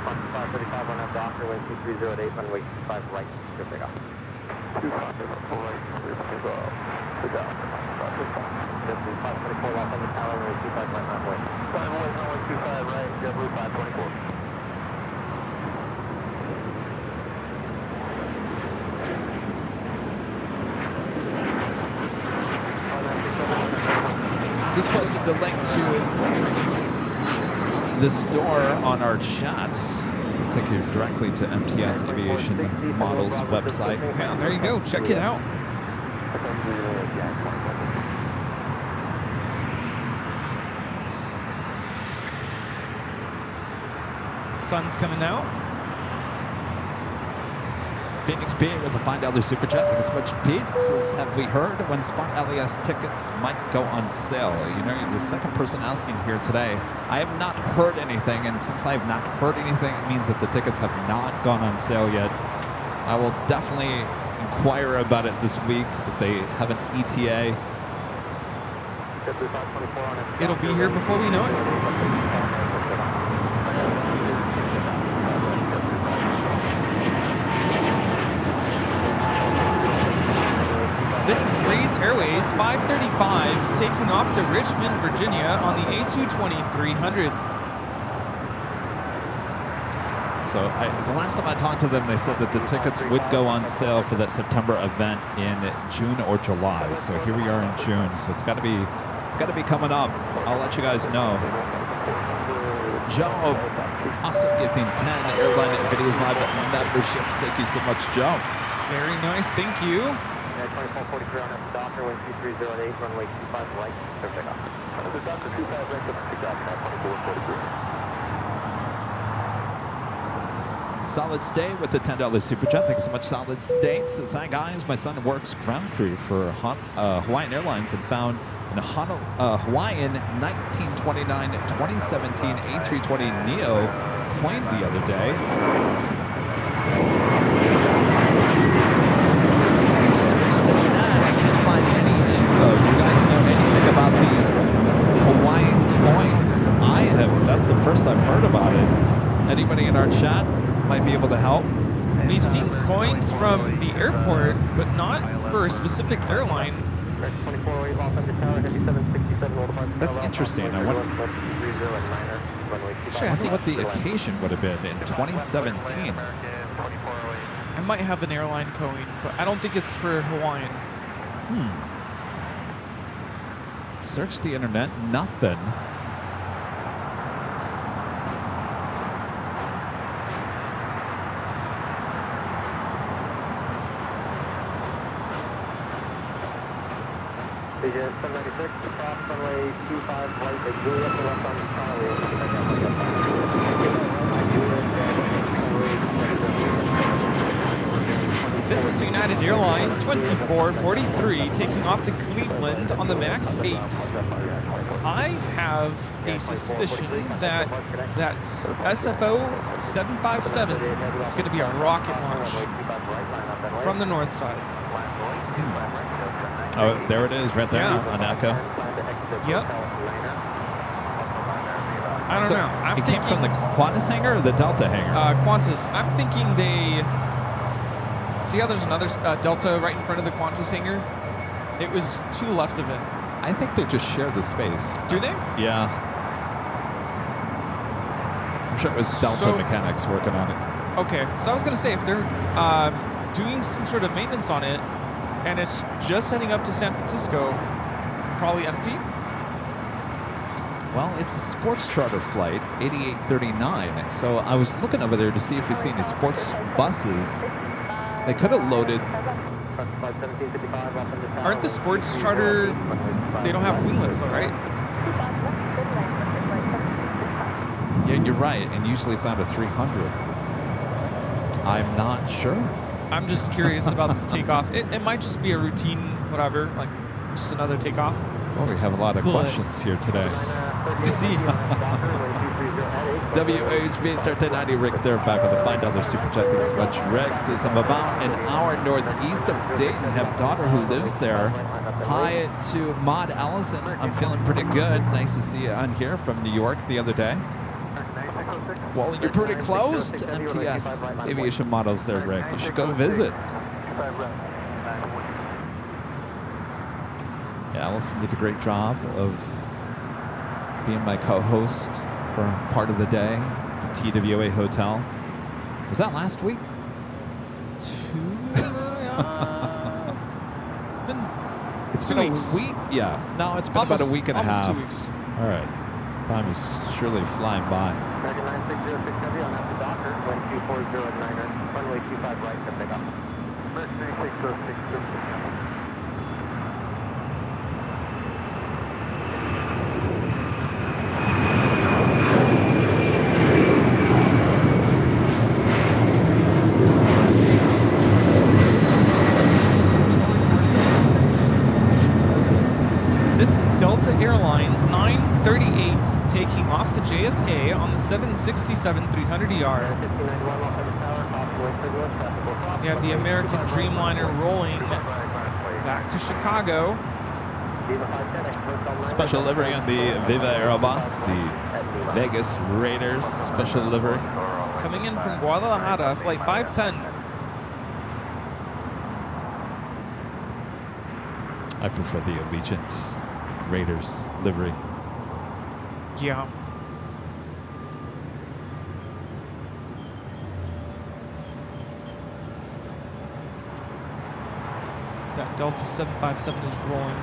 [SPEAKER 3] 535 on that Docker, way 2308, runway 25 right, good takeoff. 2 contact, right, the down. 524 left on the tower, runway 25 right, runway. 525 right, JetBlue 524.
[SPEAKER 1] Just posted the link to the store on our chats. It'll take you directly to MTS Aviation Models website.
[SPEAKER 2] Yeah, there you go. Check it out. Sun's coming out.
[SPEAKER 1] Phoenix Pete with a $5 super chat. Thank you so much, Pete. Says, have we heard when Spot LAS tickets might go on sale? You know, you're the second person asking here today. I have not heard anything, and since I have not heard anything, it means that the tickets have not gone on sale yet. I will definitely inquire about it this week if they have an ETA.
[SPEAKER 2] It'll be here before we know it. This is Rays Airways 535 taking off to Richmond, Virginia on the A220-300.
[SPEAKER 1] So the last time I talked to them, they said that the tickets would go on sale for that September event in June or July. So here we are in June. So it's got to be coming up. I'll let you guys know. Joe also gifting 10 Airline Videos Live memberships. Thank you so much, Joe.
[SPEAKER 2] Very nice. Thank you.
[SPEAKER 3] 2443 on that Docker, way 2308, runway 25 right, clear takeoff. The Docker 25 right, takeoff, 2443.
[SPEAKER 1] Solid State with the $10 super chat. Thank you so much, Solid State. Says, hi guys, my son works ground crew for Hawaiian Airlines and found an Hawaiian 1929-2017 A320neo coined the other day. Searched the net, I can't find any info. Do you guys know anything about these Hawaiian coins? I have. That's the first I've heard about it. Anybody in our chat might be able to help?
[SPEAKER 2] We've seen coins from the airport, but not for a specific airline.
[SPEAKER 1] That's interesting. I wonder what the occasion would have been in 2017.
[SPEAKER 2] I'm might have an airline going, but I don't think it's for Hawaiian.
[SPEAKER 1] Search the internet, nothing.
[SPEAKER 3] BJ 796, cross runway 25 right at Juliet, left on Charlie.
[SPEAKER 2] This is United Airlines 2443 taking off to Cleveland on the MAX 8. I have a suspicion that SFO 757 is going to be a rocket launch from the north side.
[SPEAKER 1] Oh, there it is, right there on Echo.
[SPEAKER 2] Yep. I don't know.
[SPEAKER 1] It came from the Qantas hangar or the Delta hangar?
[SPEAKER 2] Qantas. I'm thinking they... See how there's another Delta right in front of the Qantas hangar? It was to the left of it.
[SPEAKER 1] I think they just share the space.
[SPEAKER 2] Do they?
[SPEAKER 1] Yeah. I'm sure it was Delta mechanics working on it.
[SPEAKER 2] Okay, so I was going to say, if they're doing some sort of maintenance on it, and it's just heading up to San Francisco, it's probably empty.
[SPEAKER 1] Well, it's a sports charter flight, 8839. So I was looking over there to see if we see any sports buses. They could have loaded.
[SPEAKER 2] Aren't the sports charter, they don't have winglets though, right?
[SPEAKER 1] Yeah, you're right. And usually it's not a 300. I'm not sure.
[SPEAKER 2] I'm just curious about this takeoff. It might just be a routine, whatever, like just another takeoff.
[SPEAKER 1] Well, we have a lot of questions here today.
[SPEAKER 2] See.
[SPEAKER 1] WHB1390 Rick there, back with the Find Other Super Chat. Thanks so much. Rex says, I'm about an hour northeast of Dayton. Have a daughter who lives there. Hi to Maud Allison. I'm feeling pretty good. Nice to see you on here from New York the other day. Well, you're pretty close to MTS Aviation Models there, Rick. You should go visit. Yeah, Allison did a great job of being my co-host for part of the day at the TWA Hotel. Was that last week? It's been a week. Yeah. No, it's been about a week and a half.
[SPEAKER 2] 2 weeks.
[SPEAKER 1] All right. Time is surely flying by.
[SPEAKER 3] American 9606 Heavy on after Docker, wind 240 at 9er, runway 25 right to pick up. American 9606.
[SPEAKER 2] Delta Airlines 938 taking off to JFK on the 767-300ER. You have the American Dreamliner rolling back to Chicago.
[SPEAKER 1] Special livery on the Viva Aerobus, the Vegas Raiders special livery.
[SPEAKER 2] Coming in from Guadalajara, flight 510.
[SPEAKER 1] I prefer the Allegiant Raiders livery.
[SPEAKER 2] Yeah. That Delta 757 is rolling.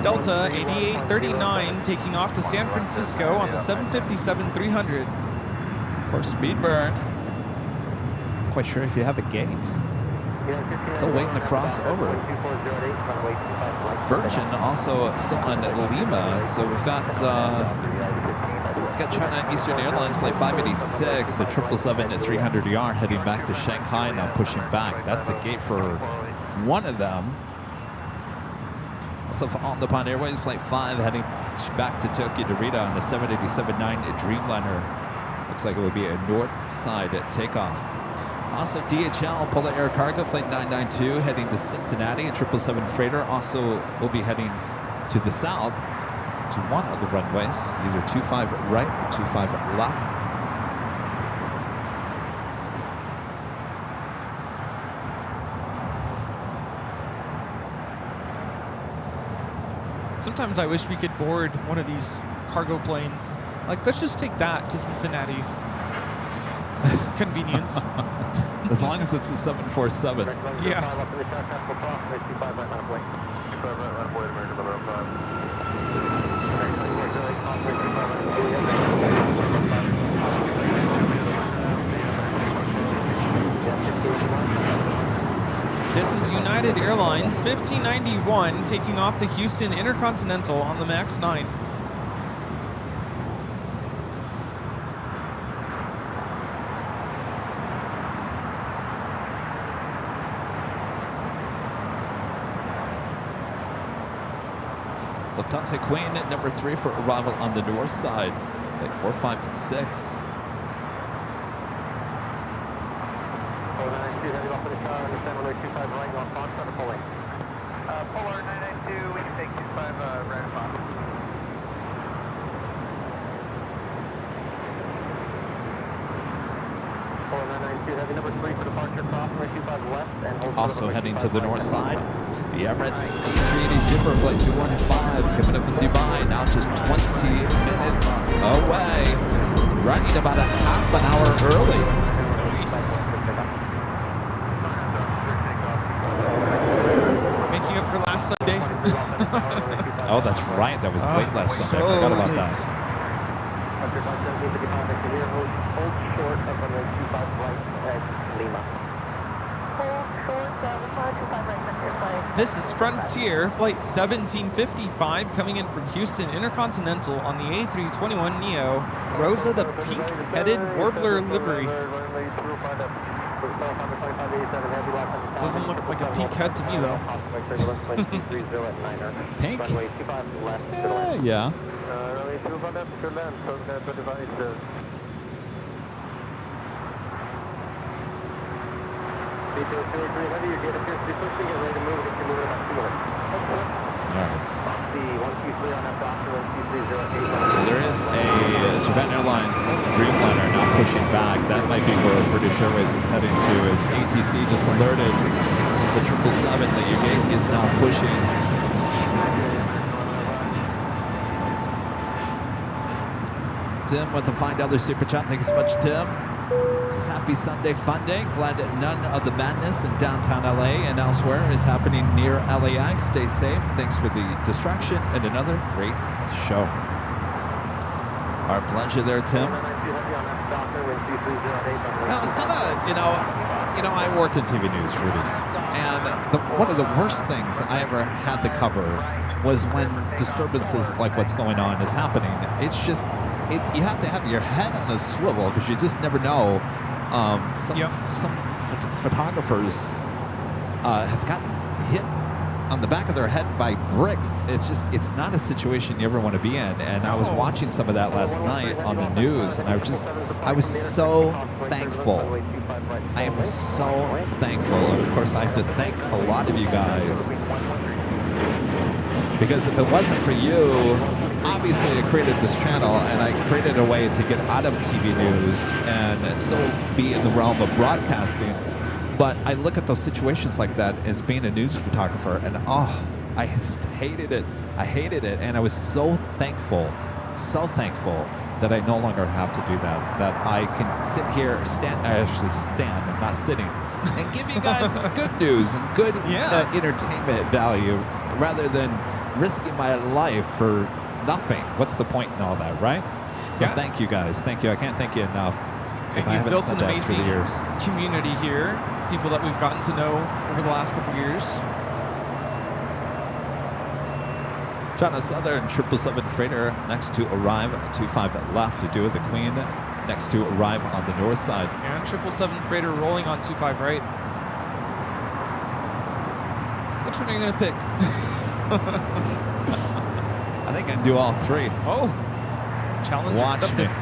[SPEAKER 2] Delta 8839 taking off to San Francisco on the 757-300.
[SPEAKER 1] Of course, Speedbird. Not quite sure if you have a gate. Still waiting to cross over. Virgin also still on Lima, so we've got China Eastern Airlines flight 586, the 777 at 300ER heading back to Shanghai, now pushing back. That's a gate for one of them. Also for All Nippon Airways flight 5 heading back to Tokyo Narita on the 787-9 Dreamliner. Looks like it would be a north side takeoff. Also, DHL, Polar Air Cargo, Flight 992, heading to Cincinnati. A 777 freighter also will be heading to the south to one of the runways, either 25 right or 25 left.
[SPEAKER 2] Sometimes I wish we could board one of these cargo planes. Like, let's just take that to Cincinnati. Convenience.
[SPEAKER 1] As long as it's a 747.
[SPEAKER 2] Yeah. This is United Airlines 1591 taking off to Houston Intercontinental on the MAX 9.
[SPEAKER 1] Lufthansa Queen at number 3 for arrival on the north side. Like 456.
[SPEAKER 3] Polar 992, we can take 25 right upon. Polar 992, heavy number 3 for departure, cross 25 left and hold.
[SPEAKER 1] Also heading to the north side, the Emirates A380 Super Flight 215 coming up from Dubai, now just 20 minutes away, running about a half an hour early.
[SPEAKER 2] Nice. Making up for last Sunday.
[SPEAKER 1] Oh, that's right. That was late last Sunday. I forgot about that.
[SPEAKER 3] Hold short of runway 25 right at Lima.
[SPEAKER 7] Hold short, 25 right, center flight.
[SPEAKER 2] This is Frontier, Flight 1755, coming in from Houston Intercontinental on the A321neo, Rosa the pink-headed warbler livery. Doesn't look like a peak head to me, though.
[SPEAKER 1] Pink? Yeah. Alright. So there is a Japan Airlines Dreamliner now pushing back. That might be where British Airways is heading to, as ATC just alerted the 777 that your gate is now pushing. Tim with a $5 super chat. Thanks so much, Tim. This is Happy Sunday Fun Day. Glad that none of the madness in downtown LA and elsewhere is happening near LAX. Stay safe. Thanks for the distraction and another great show. Our pleasure there, Tim. Now, it's kind of, I worked in TV news, Rudy, and one of the worst things I ever had to cover was when disturbances like what's going on is happening. It's just, you have to have your head on a swivel because you just never know. Some photographers have gotten hit on the back of their head by bricks. It's not a situation you ever want to be in. And I was watching some of that last night on the news, and I was so thankful. I am so thankful. And of course, I have to thank a lot of you guys, because if it wasn't for you, obviously I created this channel and I created a way to get out of TV news and still be in the realm of broadcasting. But I look at those situations like that as being a news photographer, and I just hated it. I hated it, and I was so thankful that I no longer have to do that. That I can sit here, I'm not sitting, and give you guys some good news and good entertainment value, rather than risking my life for nothing. What's the point in all that, right? So thank you guys. Thank you. I can't thank you enough. If I haven't
[SPEAKER 2] built
[SPEAKER 1] said
[SPEAKER 2] an
[SPEAKER 1] that through the years.
[SPEAKER 2] community here, people that we've gotten to know over the last couple years.
[SPEAKER 1] China Southern 777 freighter next to arrive at 25 left to do with the Queen, next to arrive on the north side.
[SPEAKER 2] And 777 freighter rolling on 25 right. Which one are you going to pick?
[SPEAKER 1] I they can do all three.
[SPEAKER 2] Oh, challenge
[SPEAKER 1] Watch
[SPEAKER 2] accepted.
[SPEAKER 1] me.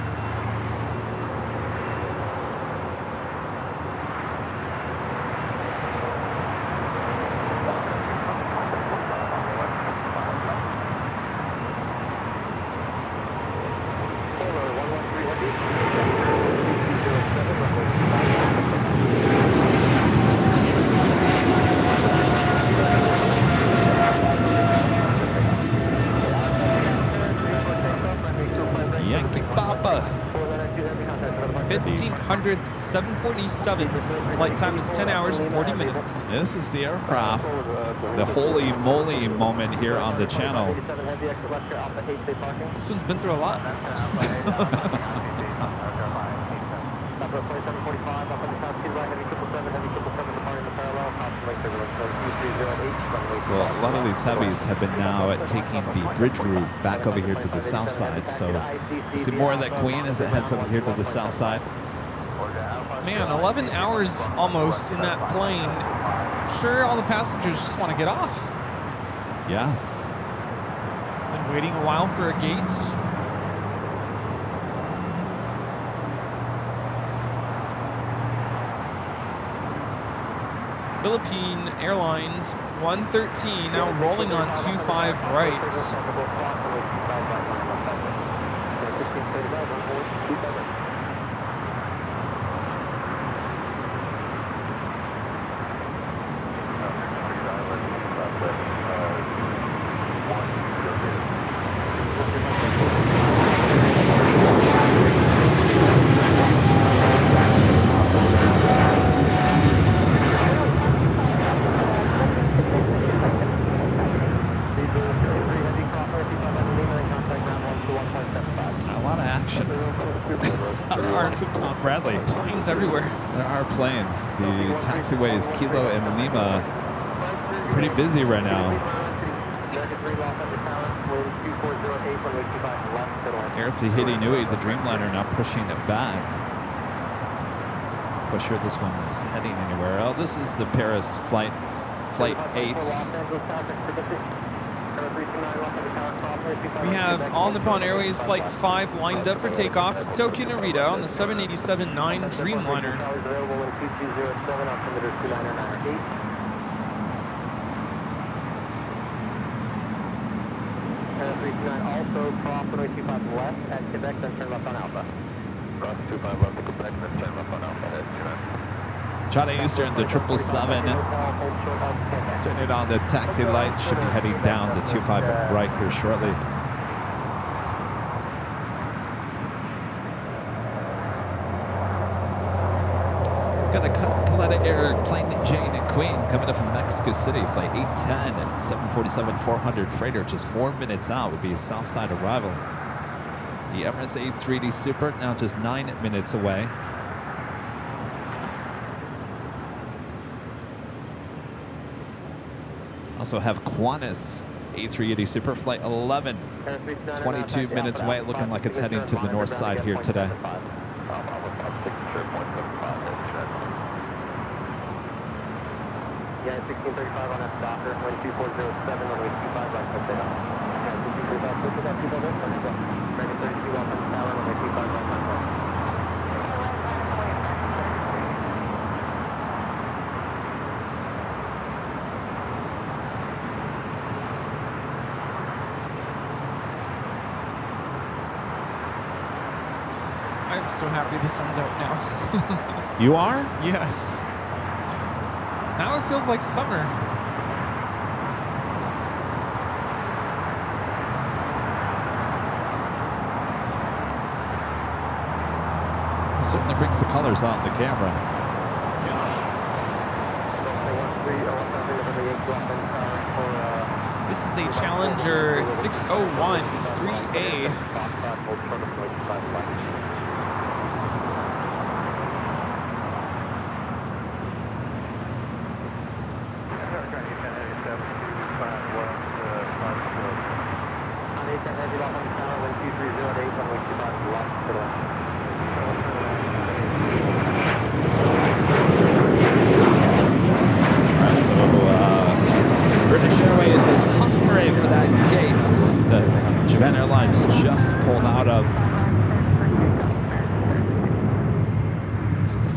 [SPEAKER 1] Yankee Papa.
[SPEAKER 2] 1500th, 747. Flight time is 10 hours and 40 minutes.
[SPEAKER 1] This is the aircraft. The holy moly moment here on the channel.
[SPEAKER 2] This one's been through a lot.
[SPEAKER 1] So a lot of these heavies have been now taking the bridge route back over here to the south side. So you see more of that Queen as it heads over here to the south side.
[SPEAKER 2] Man, 11 hours almost in that plane. I'm sure all the passengers just want to get off.
[SPEAKER 1] Yes.
[SPEAKER 2] Been waiting a while for a gate. Philippine Airlines 113 now rolling on 25 right. Planes everywhere.
[SPEAKER 1] There are planes. The taxiways Kilo and Lima pretty busy right now. Air Tahiti Nui, the Dreamliner, now pushing it back. Quite sure this one is heading anywhere. Oh, this is the Paris flight 8.
[SPEAKER 2] We have All Nippon Airways Flight 5 lined up for takeoff to Tokyo Narita on the 787-9 Dreamliner.
[SPEAKER 3] Also cross runway 25 left at Quebec, then turn left on Alpha. Cross 25 left at Quebec, then turn left on Alpha at 29.
[SPEAKER 1] China Eastern, the 777. Turn it on the taxi light. Should be heading down the 25 right here shortly. Got a Caleta Air Plane Jane and Queen coming up from Mexico City. Flight 810, 747-400 freighter, just 4 minutes out would be a south side arrival. The Emirates A380 Super now just 9 minutes away. Also have Qantas A380 Super Flight 11, 22 minutes away, looking like it's heading to the north side here today.
[SPEAKER 3] Yeah, 1635 on that Docker, wind 2407, runway 25 right, let's say now. Yeah, 1635, push it up, 2 minutes, Dragon 32 off on the tower, runway 25 right, let's
[SPEAKER 2] I'm so happy the sun's out now.
[SPEAKER 1] You are?
[SPEAKER 2] Yes. Now it feels like summer.
[SPEAKER 1] It certainly brings the colors out in the camera.
[SPEAKER 2] This is a Challenger 601 3A.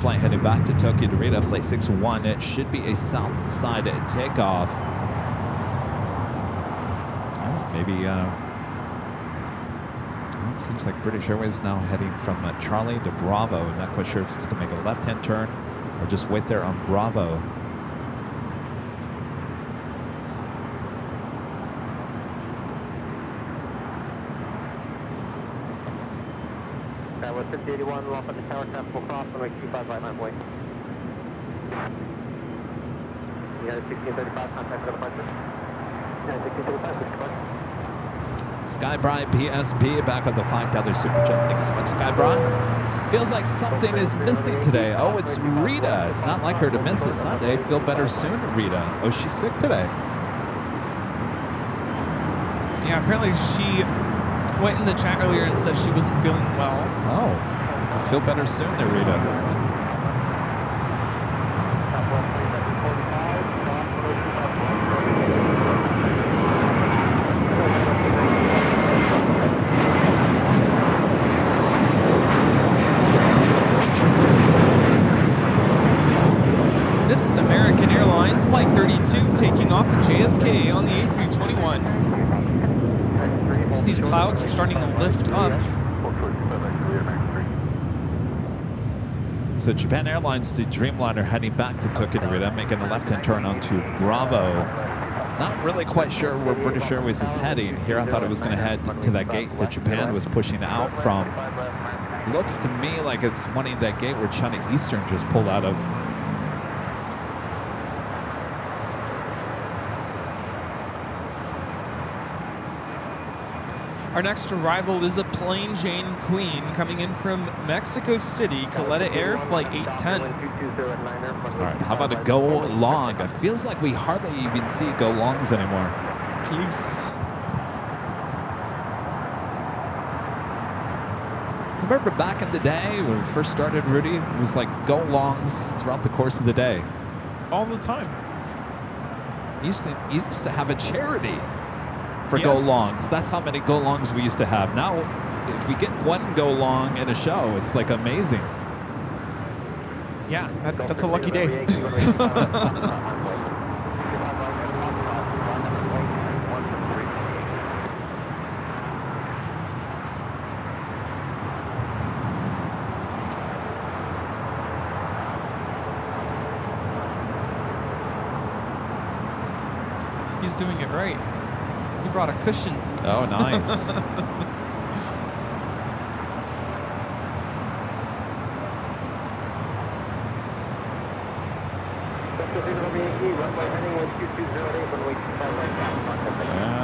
[SPEAKER 1] flight heading back to Tokyo Narita, flight 61. It should be a south side takeoff. Oh, maybe, well, it seems like British Airways now heading from Charlie to Bravo. I'm not quite sure if it's going to make a left-hand turn or just wait there on Bravo.
[SPEAKER 3] With 5081, off on the tower, traffic will cross on 25 right line, wait. You got a 1635, contact for the departure. Yeah, 1635,
[SPEAKER 1] Skybri PSP back with the $5 super chat. Thanks so much, Skybri. Feels like something is missing today. Oh, it's Rita. It's not like her to miss a Sunday. Feel better soon, Rita. Oh, she's sick today.
[SPEAKER 2] Yeah, apparently she went in the chat earlier and said she wasn't feeling well.
[SPEAKER 1] Oh, feel better soon there, Rita.
[SPEAKER 2] This is American Airlines Flight 32 taking off to JFK on the A321. These clouds are starting to lift up.
[SPEAKER 1] So Japan Airlines, the Dreamliner, heading back to Tokyo Narita, making a left-hand turn onto Bravo. Not really quite sure where British Airways is heading. Here I thought it was going to head to that gate that Japan was pushing out from. Looks to me like it's wanting that gate where China Eastern just pulled out of.
[SPEAKER 2] Our next arrival is a Plane Jane Queen coming in from Mexico City, Caleta Air, flight 810.
[SPEAKER 1] All right, how about a go long? It feels like we hardly even see go longs anymore.
[SPEAKER 2] Please.
[SPEAKER 1] Remember back in the day when we first started, Rudy? It was like go longs throughout the course of the day.
[SPEAKER 2] All the time.
[SPEAKER 1] You used to have a charity for
[SPEAKER 2] Yes.
[SPEAKER 1] go longs. That's how many go longs we used to have. Now, if we get one go long in a show, it's like amazing.
[SPEAKER 2] Yeah, that's a lucky day. He's doing it right. He brought a cushion.
[SPEAKER 1] Oh, nice. I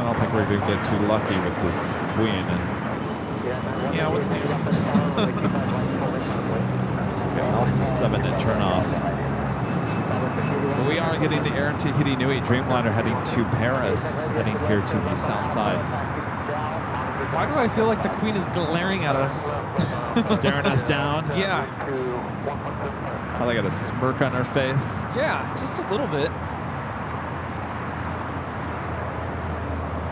[SPEAKER 1] don't think we're going to get too lucky with this Queen.
[SPEAKER 2] Yeah, what's new?
[SPEAKER 1] Alpha 7 and turn off. But we are getting the Air Tahiti Nui Dreamliner heading to Paris, heading here to the south side.
[SPEAKER 2] Why do I feel like the Queen is glaring at us?
[SPEAKER 1] Staring us down?
[SPEAKER 2] Yeah.
[SPEAKER 1] Probably got a smirk on her face.
[SPEAKER 2] Yeah, just a little bit.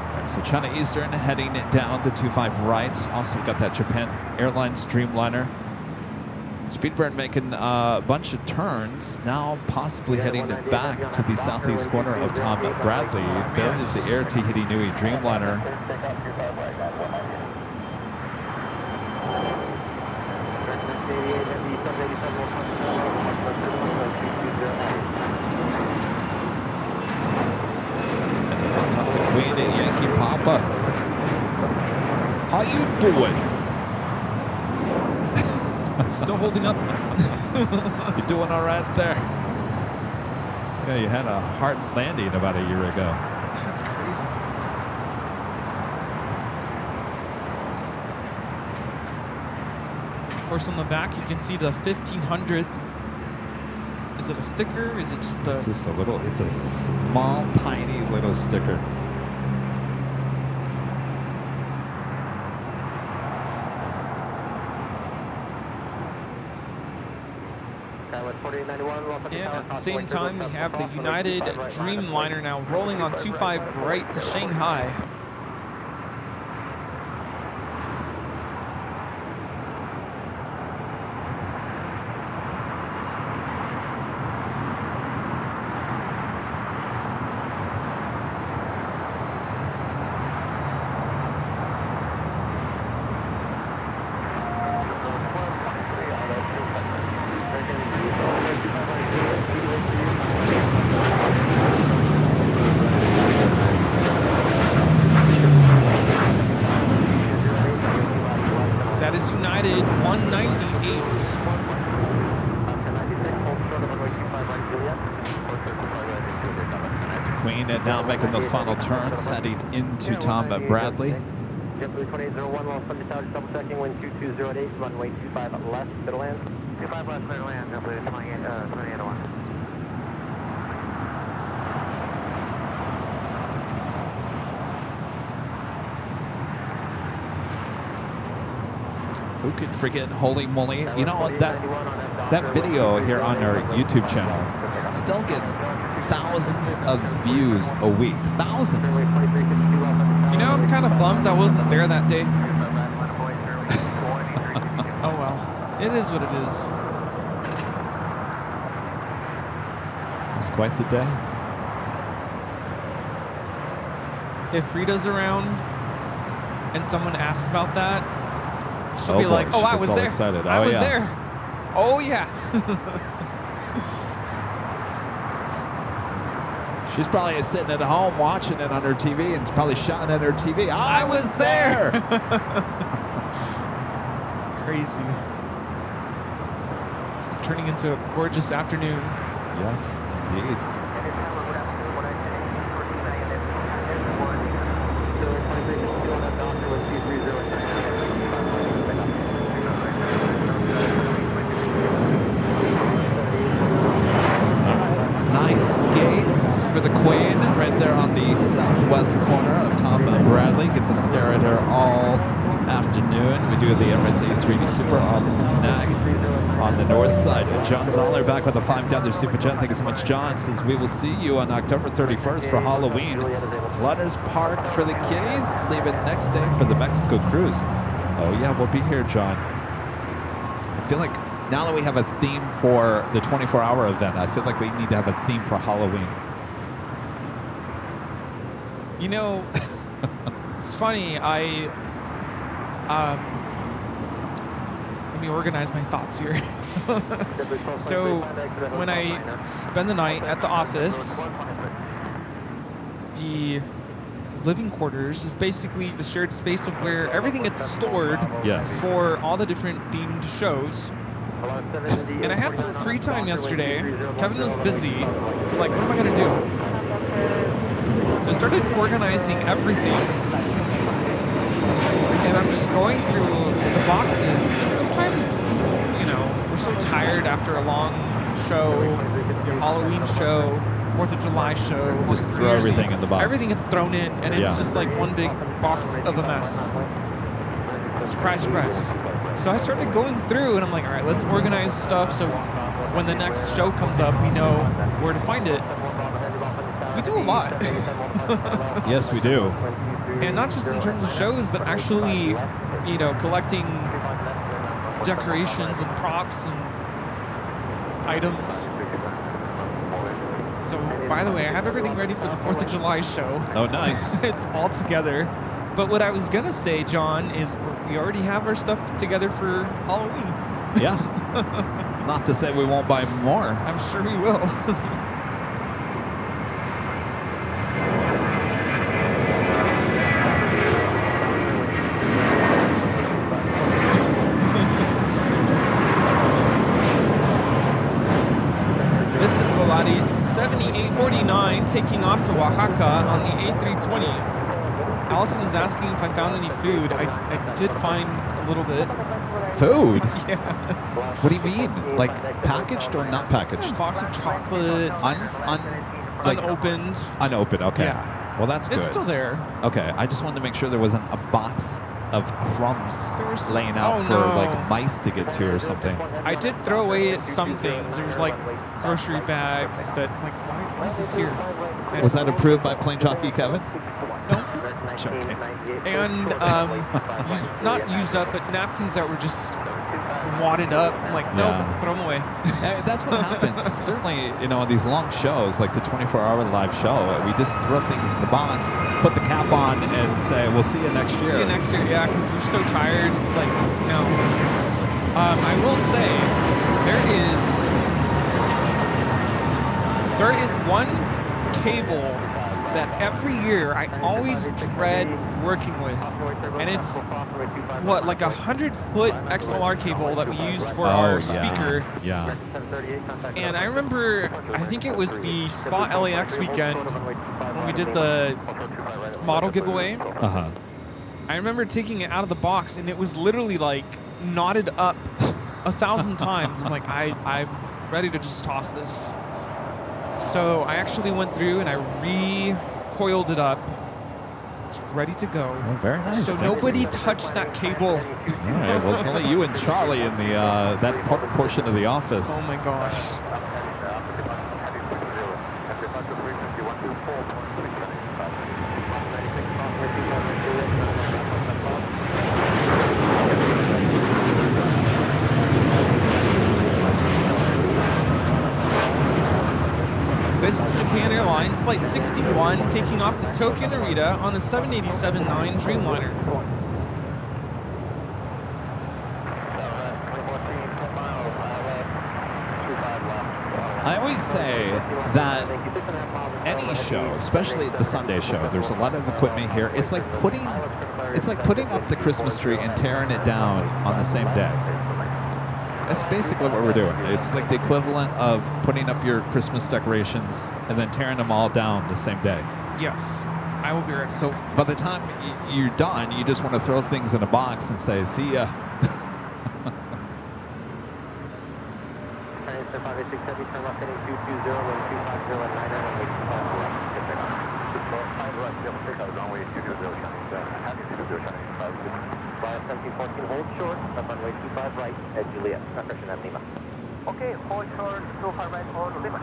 [SPEAKER 1] All right, so China Eastern heading down to 25 right. Also got that Japan Airlines Dreamliner. Speedbird making a bunch of turns, now possibly heading back to the southeast corner of Tom Bradley. There is the Air Tahiti Nui Dreamliner. And the Lufthansa Queen and Yankee Papa. How you doing?
[SPEAKER 2] Still holding up.
[SPEAKER 1] You doing all right there? Yeah, you had a hard landing about a year ago.
[SPEAKER 2] That's crazy. Of course, on the back, you can see the 1500th. Is it a sticker? Is it just a...
[SPEAKER 1] It's just a little, it's a small, tiny little sticker.
[SPEAKER 2] And at the same time, we have the United Dreamliner now rolling on 25 right to Shanghai. headed 198.
[SPEAKER 1] The Queen and now making those final turns, heading into Tom Bradley.
[SPEAKER 3] JetBlue 2801, well, Sunday Tower, just double checking, wind 2208, runway 25 left, clear to land. 25 left, clear to land, JetBlue 2801.
[SPEAKER 1] Who could forget Holy Moly? You know, that video here on our YouTube channel still gets thousands of views a week. Thousands.
[SPEAKER 2] You know, I'm kind of bummed I wasn't there that day. Oh well, it is what it is.
[SPEAKER 1] It was quite the day.
[SPEAKER 2] If Rita's around and someone asks about that, she'll be
[SPEAKER 1] boy,
[SPEAKER 2] like, "Oh,
[SPEAKER 1] she
[SPEAKER 2] I
[SPEAKER 1] gets
[SPEAKER 2] was
[SPEAKER 1] all
[SPEAKER 2] there.
[SPEAKER 1] excited.
[SPEAKER 2] I
[SPEAKER 1] Oh,
[SPEAKER 2] was
[SPEAKER 1] yeah.
[SPEAKER 2] there. Oh yeah."
[SPEAKER 1] She's probably sitting at home watching it on her TV and probably shouting at her TV, I was there!
[SPEAKER 2] Crazy. This is turning into a gorgeous afternoon.
[SPEAKER 1] Yes, indeed. Nice gates for the Queen right there on the southwest corner of Tom Bradley. Get to stare at her all afternoon. We do the Emirates A380 Super up next on the north side. John Zoller back with a $5 Super Chat. Thank you so much, John. Says we will see you on October 31st for Halloween. Clutters Park for the kiddies. Leaving next day for the Mexico cruise. Oh yeah, we'll be here, John. I feel like now that we have a theme for the 24-hour event, I feel like we need to have a theme for Halloween.
[SPEAKER 2] You know, it's funny. Let me organize my thoughts here. So when I spend the night at the office, the living quarters is basically the shared space of where everything gets stored
[SPEAKER 1] Yes.
[SPEAKER 2] for all the different themed shows. And I had some free time yesterday. Kevin was busy. So I'm like, what am I going to do? So I started organizing everything. And I'm just going through the boxes. And sometimes, you know, we're so tired after a long show, Halloween show, 4th of July show.
[SPEAKER 1] Just throw everything in the box.
[SPEAKER 2] Everything gets thrown in, and it's
[SPEAKER 1] Yeah.
[SPEAKER 2] just like one big box of a mess. Surprise, surprise. So I started going through, and I'm like, all right, let's organize stuff so when the next show comes up, we know where to find it. We do a lot.
[SPEAKER 1] Yes, we do.
[SPEAKER 2] And not just in terms of shows, but actually, you know, collecting decorations and props and items. So, by the way, I have everything ready for the 4th of July show.
[SPEAKER 1] Oh, nice.
[SPEAKER 2] It's all together. But what I was going to say, John, is we already have our stuff together for Halloween.
[SPEAKER 1] Yeah. Not to say we won't buy more.
[SPEAKER 2] I'm sure we will. This is Volaris 7849 taking off to Oaxaca on the A320. Allison is asking if I found any food. I did find a little bit.
[SPEAKER 1] Food?
[SPEAKER 2] Yeah.
[SPEAKER 1] What do you mean? Like packaged or not packaged?
[SPEAKER 2] A box of chocolates. Unopened.
[SPEAKER 1] Unopened, okay.
[SPEAKER 2] Yeah.
[SPEAKER 1] Well, that's good.
[SPEAKER 2] It's still there.
[SPEAKER 1] Okay, I just wanted to make sure there wasn't a box of crumbs
[SPEAKER 2] There was-
[SPEAKER 1] laying out
[SPEAKER 2] oh,
[SPEAKER 1] for
[SPEAKER 2] no.
[SPEAKER 1] like mice to get to or something.
[SPEAKER 2] I did throw away some things. There was like grocery bags that, like, why is this here? And-
[SPEAKER 1] Was that approved by Plane Jockey Kevin?
[SPEAKER 2] No. Joking. And not used up, but napkins that were just wadded up. I'm like, no,
[SPEAKER 1] Yeah.
[SPEAKER 2] throw them away.
[SPEAKER 1] That's what happens. Certainly, you know, these long shows, like the 24-hour live show, we just throw things in the box, put the cap on, and say, we'll see you next year.
[SPEAKER 2] See you next year, yeah, because we're so tired. It's like, no. I will say, there is one cable that every year I always dread working with, and it's what, like 100-foot XLR cable that we use for our speaker.
[SPEAKER 1] Yeah.
[SPEAKER 2] And I remember, I think it was the Spot LAX weekend when we did the model giveaway.
[SPEAKER 1] Uh-huh.
[SPEAKER 2] I remember taking it out of the box, and it was literally like knotted up 1,000 times. I'm like, I'm ready to just toss this. So I actually went through and I recoiled it up. It's ready to go.
[SPEAKER 1] Oh, very nice.
[SPEAKER 2] So nobody touched that cable.
[SPEAKER 1] All right. Well, it's only you and Charlie in the that portion of the office.
[SPEAKER 2] Oh my gosh. This is Japan Airlines Flight 61 taking off to Tokyo Narita on the 787-9 Dreamliner.
[SPEAKER 1] I always say that any show, especially the Sunday show, there's a lot of equipment here. It's like putting up the Christmas tree and tearing it down on the same day. That's basically what we're doing. It's like the equivalent of putting up your Christmas decorations and then tearing them all down the same day.
[SPEAKER 2] Yes, I will be right.
[SPEAKER 1] So by the time you're done, you just want to throw things in a box and say, see ya.
[SPEAKER 3] Hold short, up runway 25 right at Juliet. Discretion at Lima. Okay, hold short, 25 right, hold Lima.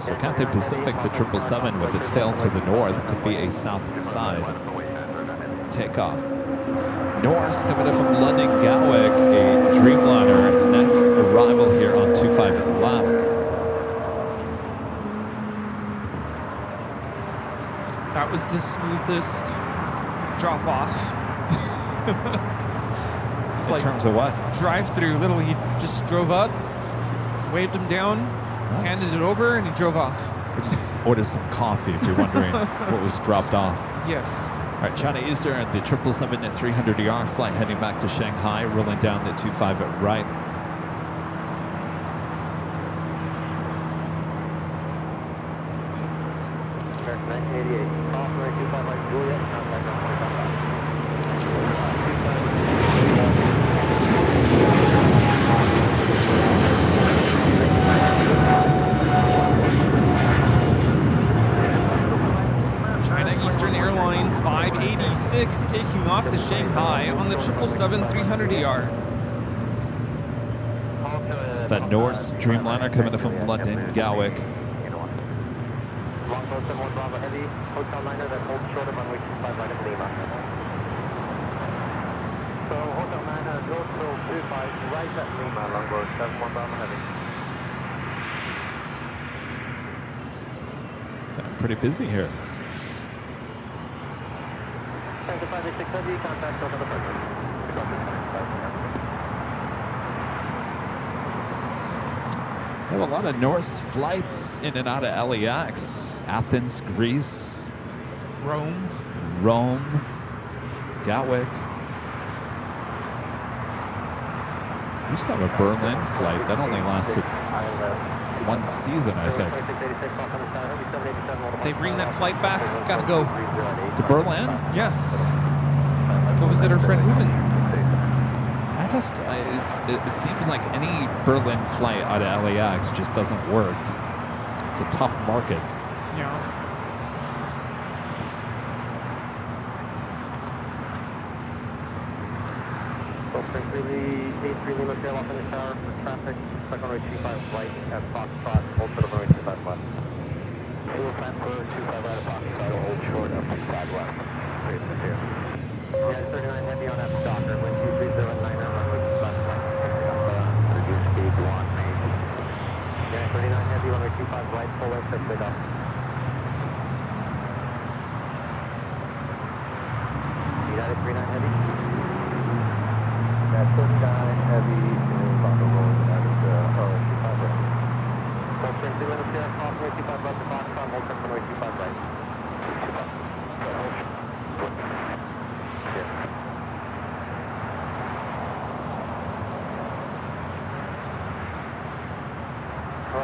[SPEAKER 1] So Cathay Pacific, the 777 with its tail to the north, could be a south side takeoff. Norse coming in from London Gatwick, a Dreamliner, next arrival here on 25 left.
[SPEAKER 2] That was the smoothest drop off. It's
[SPEAKER 1] In
[SPEAKER 2] like
[SPEAKER 1] terms of what?
[SPEAKER 2] drive-through. Literally, he just drove up, waved him down, handed it over, and he drove off.
[SPEAKER 1] We just ordered some coffee if you're wondering what was dropped off.
[SPEAKER 2] Yes.
[SPEAKER 1] All right, China Eastern, the 777 at 300ER flight heading back to Shanghai, rolling down the 25 at right.
[SPEAKER 3] American 1988. Off runway 25 right, Juliet. Contact on 25.
[SPEAKER 2] China Eastern Airlines 586 taking off to Shanghai on the 777-300ER.
[SPEAKER 1] It's that Norse Dreamliner coming in from London Gatwick.
[SPEAKER 3] Longboat 71 Bravo Heavy, hotel liner that holds short of runway 25 right at Lima. So hotel liner, north 25 right at Lima, longboat 71 Bravo Heavy.
[SPEAKER 1] Pretty busy here.
[SPEAKER 3] Thank you, 586 Heavy, contact over the person.
[SPEAKER 1] We have a lot of Norse flights in and out of LAX. Athens, Greece,
[SPEAKER 2] Rome.
[SPEAKER 1] Rome, Gatwick. We used to have a Berlin flight. That only lasted one season, I think.
[SPEAKER 2] If they bring that flight back, gotta go.
[SPEAKER 1] To Berlin?
[SPEAKER 2] Yes. Go visit our friend Hooven.
[SPEAKER 1] It seems like any Berlin flight out of LAX just doesn't work. It's a tough market.
[SPEAKER 2] Yeah.
[SPEAKER 3] Really, 83 Lima tail off in the tower for traffic. Back on runway 25 right at Foxtrot, hold short of runway 25 left. Fuel time for 25 right at Foxtrot, hold short of 25 left. Great, that's here. Yeah, 39 heavy on that Stalker, wind 2309er, runway 25 right. Reduce speed 1, maybe. Yeah, 39 heavy, runway 25 right, full length, big up. United 39 heavy. That's 39 heavy is on the road, that is RS-25 right. Full strength, 2 limits here, off runway 25 left to Foxtrot, hold strength runway 25 right.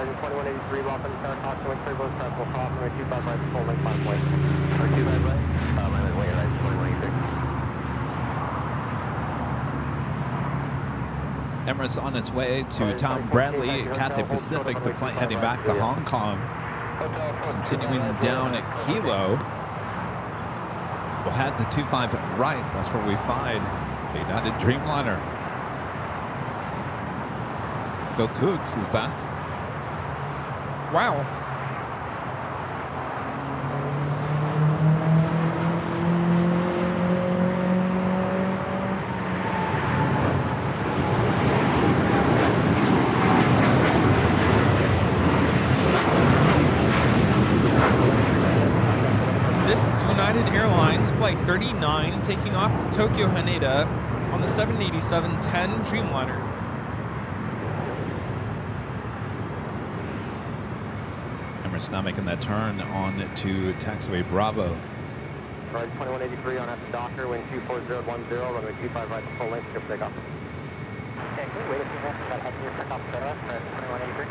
[SPEAKER 3] Sergeant 2183, lock on the tower, caution, wind turbulence, transfer off, runway 25 right, full length, 5 point. Or 25 right, runway wing right, 2186.
[SPEAKER 1] Emirates on its way to Tom Bradley, Cathay Pacific, the flight heading back to Hong Kong. Continuing down at Kilo. We'll head to 25 right. That's where we find the United Dreamliner. Bill Cooks is back.
[SPEAKER 2] Wow. This is United Airlines Flight 39 taking off to Tokyo Haneda on the 787-10 Dreamliner.
[SPEAKER 1] Emirates now making that turn on to taxiway Bravo.
[SPEAKER 3] Ride 2183 on after Docker, wind 24010, runway 25 right to full length, script takeoff. Okay, wait a few minutes, got to head to your takeoff clear left, ride 2183.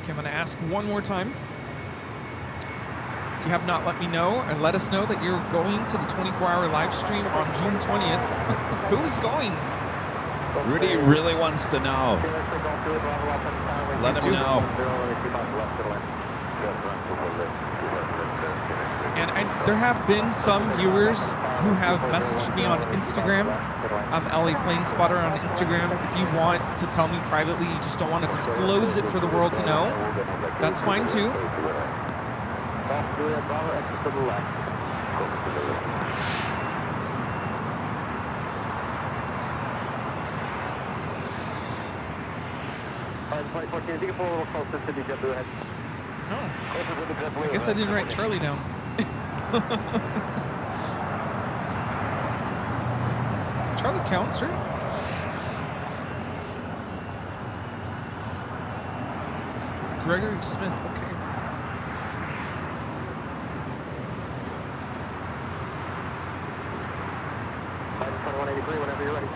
[SPEAKER 2] Okay, I'm going to ask one more time. If you have not let me know and let us know that you're going to the 24-hour live stream on June 20th, who's going?
[SPEAKER 1] Rudy really wants to know. Let him know.
[SPEAKER 2] And there have been some viewers who have messaged me on Instagram. I'm LA Plane Spotter on Instagram. If you want to tell me privately, you just don't want to disclose it for the world to know, that's fine too.
[SPEAKER 3] Juliet Bravo, exit to the left. Alright, 2014, if you can pull a little closer to the JetBlue ahead.
[SPEAKER 2] Oh. I guess I didn't write Charlie down. Charlie counts, right? Gregory Smith, okay.
[SPEAKER 3] Alright, 2183, whenever you're ready.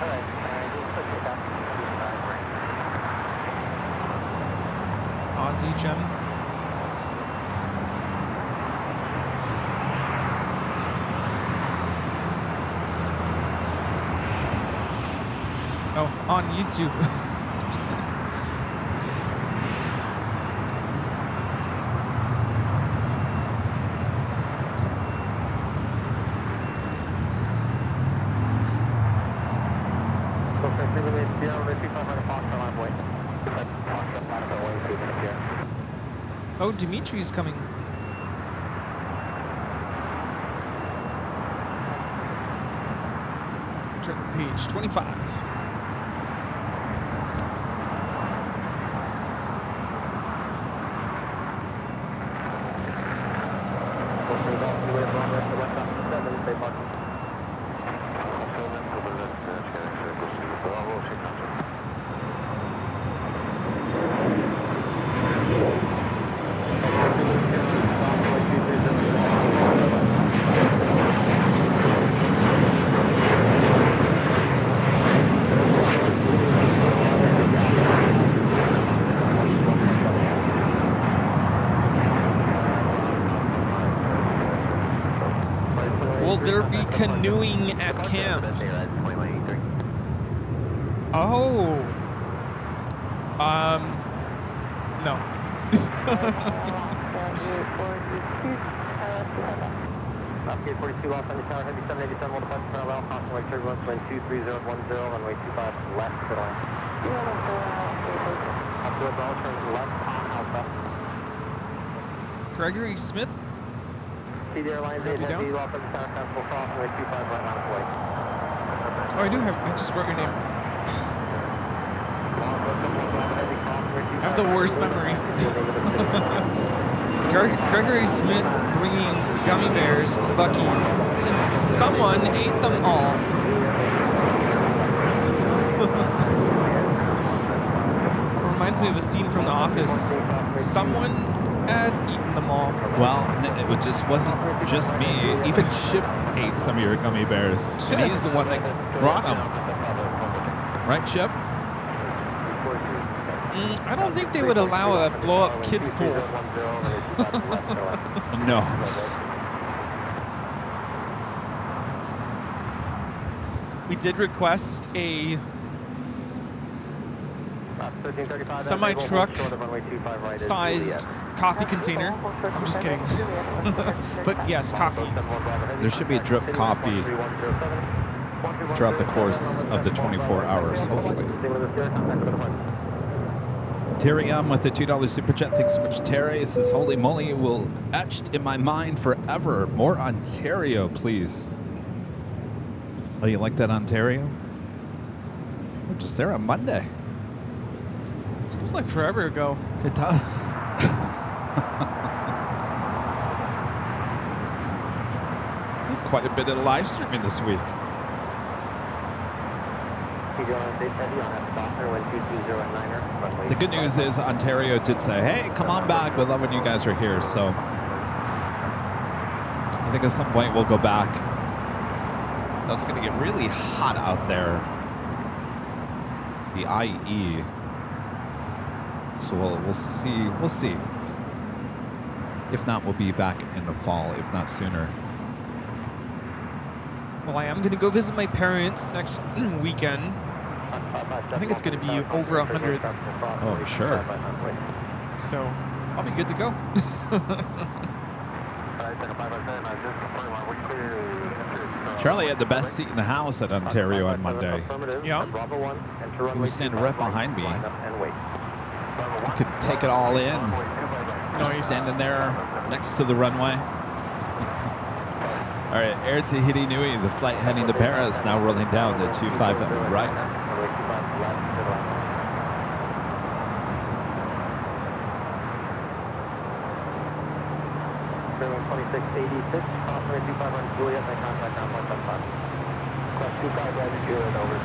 [SPEAKER 3] Alright, just push it back.
[SPEAKER 2] Aussie Gem. Oh, on YouTube. Oh, Dimitri's coming. Turn to page 25. Will there be canoeing at camp? Oh. No.
[SPEAKER 3] Gate 42 off on the tower, heavy 787, will depart parallel, caution wake turbulence, wind 23010, runway 25 left, good line. Up to a ball, turn left on Alpha.
[SPEAKER 2] Gregory Smith?
[SPEAKER 3] CD Airlines 8 heavy, off on the tower, transfer cross, runway 25 right on its way.
[SPEAKER 2] Oh, I just wrote your name. I have the worst memory. Gregory Smith bringing gummy bears from Buc-ee's since someone ate them all. Reminds me of a scene from The Office. Someone had eaten them all.
[SPEAKER 1] Well, it just wasn't just me. Even Chip ate some of your gummy bears. And he's the one that brought them. Right, Chip?
[SPEAKER 2] I don't think they would allow a blow-up kids pool.
[SPEAKER 1] No.
[SPEAKER 2] We did request a semi-truck sized coffee container. I'm just kidding. But yes, coffee.
[SPEAKER 1] There should be drip coffee throughout the course of the 24 hours, hopefully. Terry M with the $2 super chat. Thanks so much, Terry. Says, holy moly, will etched in my mind forever. More Ontario, please. Oh, you like that Ontario? We're just there on Monday.
[SPEAKER 2] Seems like forever ago.
[SPEAKER 1] It does. Quite a bit of live streaming this week. The good news is Ontario did say, hey, come on back. We love when you guys are here. So I think at some point we'll go back. No, it's going to get really hot out there. The IE. So we'll see. We'll see. If not, we'll be back in the fall, if not sooner.
[SPEAKER 2] Well, I am going to go visit my parents next weekend. I think it's going to be over 100.
[SPEAKER 1] Oh, I'm sure.
[SPEAKER 2] So I'll be good to go.
[SPEAKER 1] Charlie had the best seat in the house at Ontario on Monday.
[SPEAKER 2] Yeah.
[SPEAKER 1] He was standing right behind me. You could take it all in. Just
[SPEAKER 2] Nice.
[SPEAKER 1] standing there next to the runway. All right, Air Tahiti Nui, the flight heading to Paris, now rolling down the 25 right.
[SPEAKER 3] Airline 2686, Oscar 25 on Juliet, my contact on 175. Class 25 right at Juliet, over.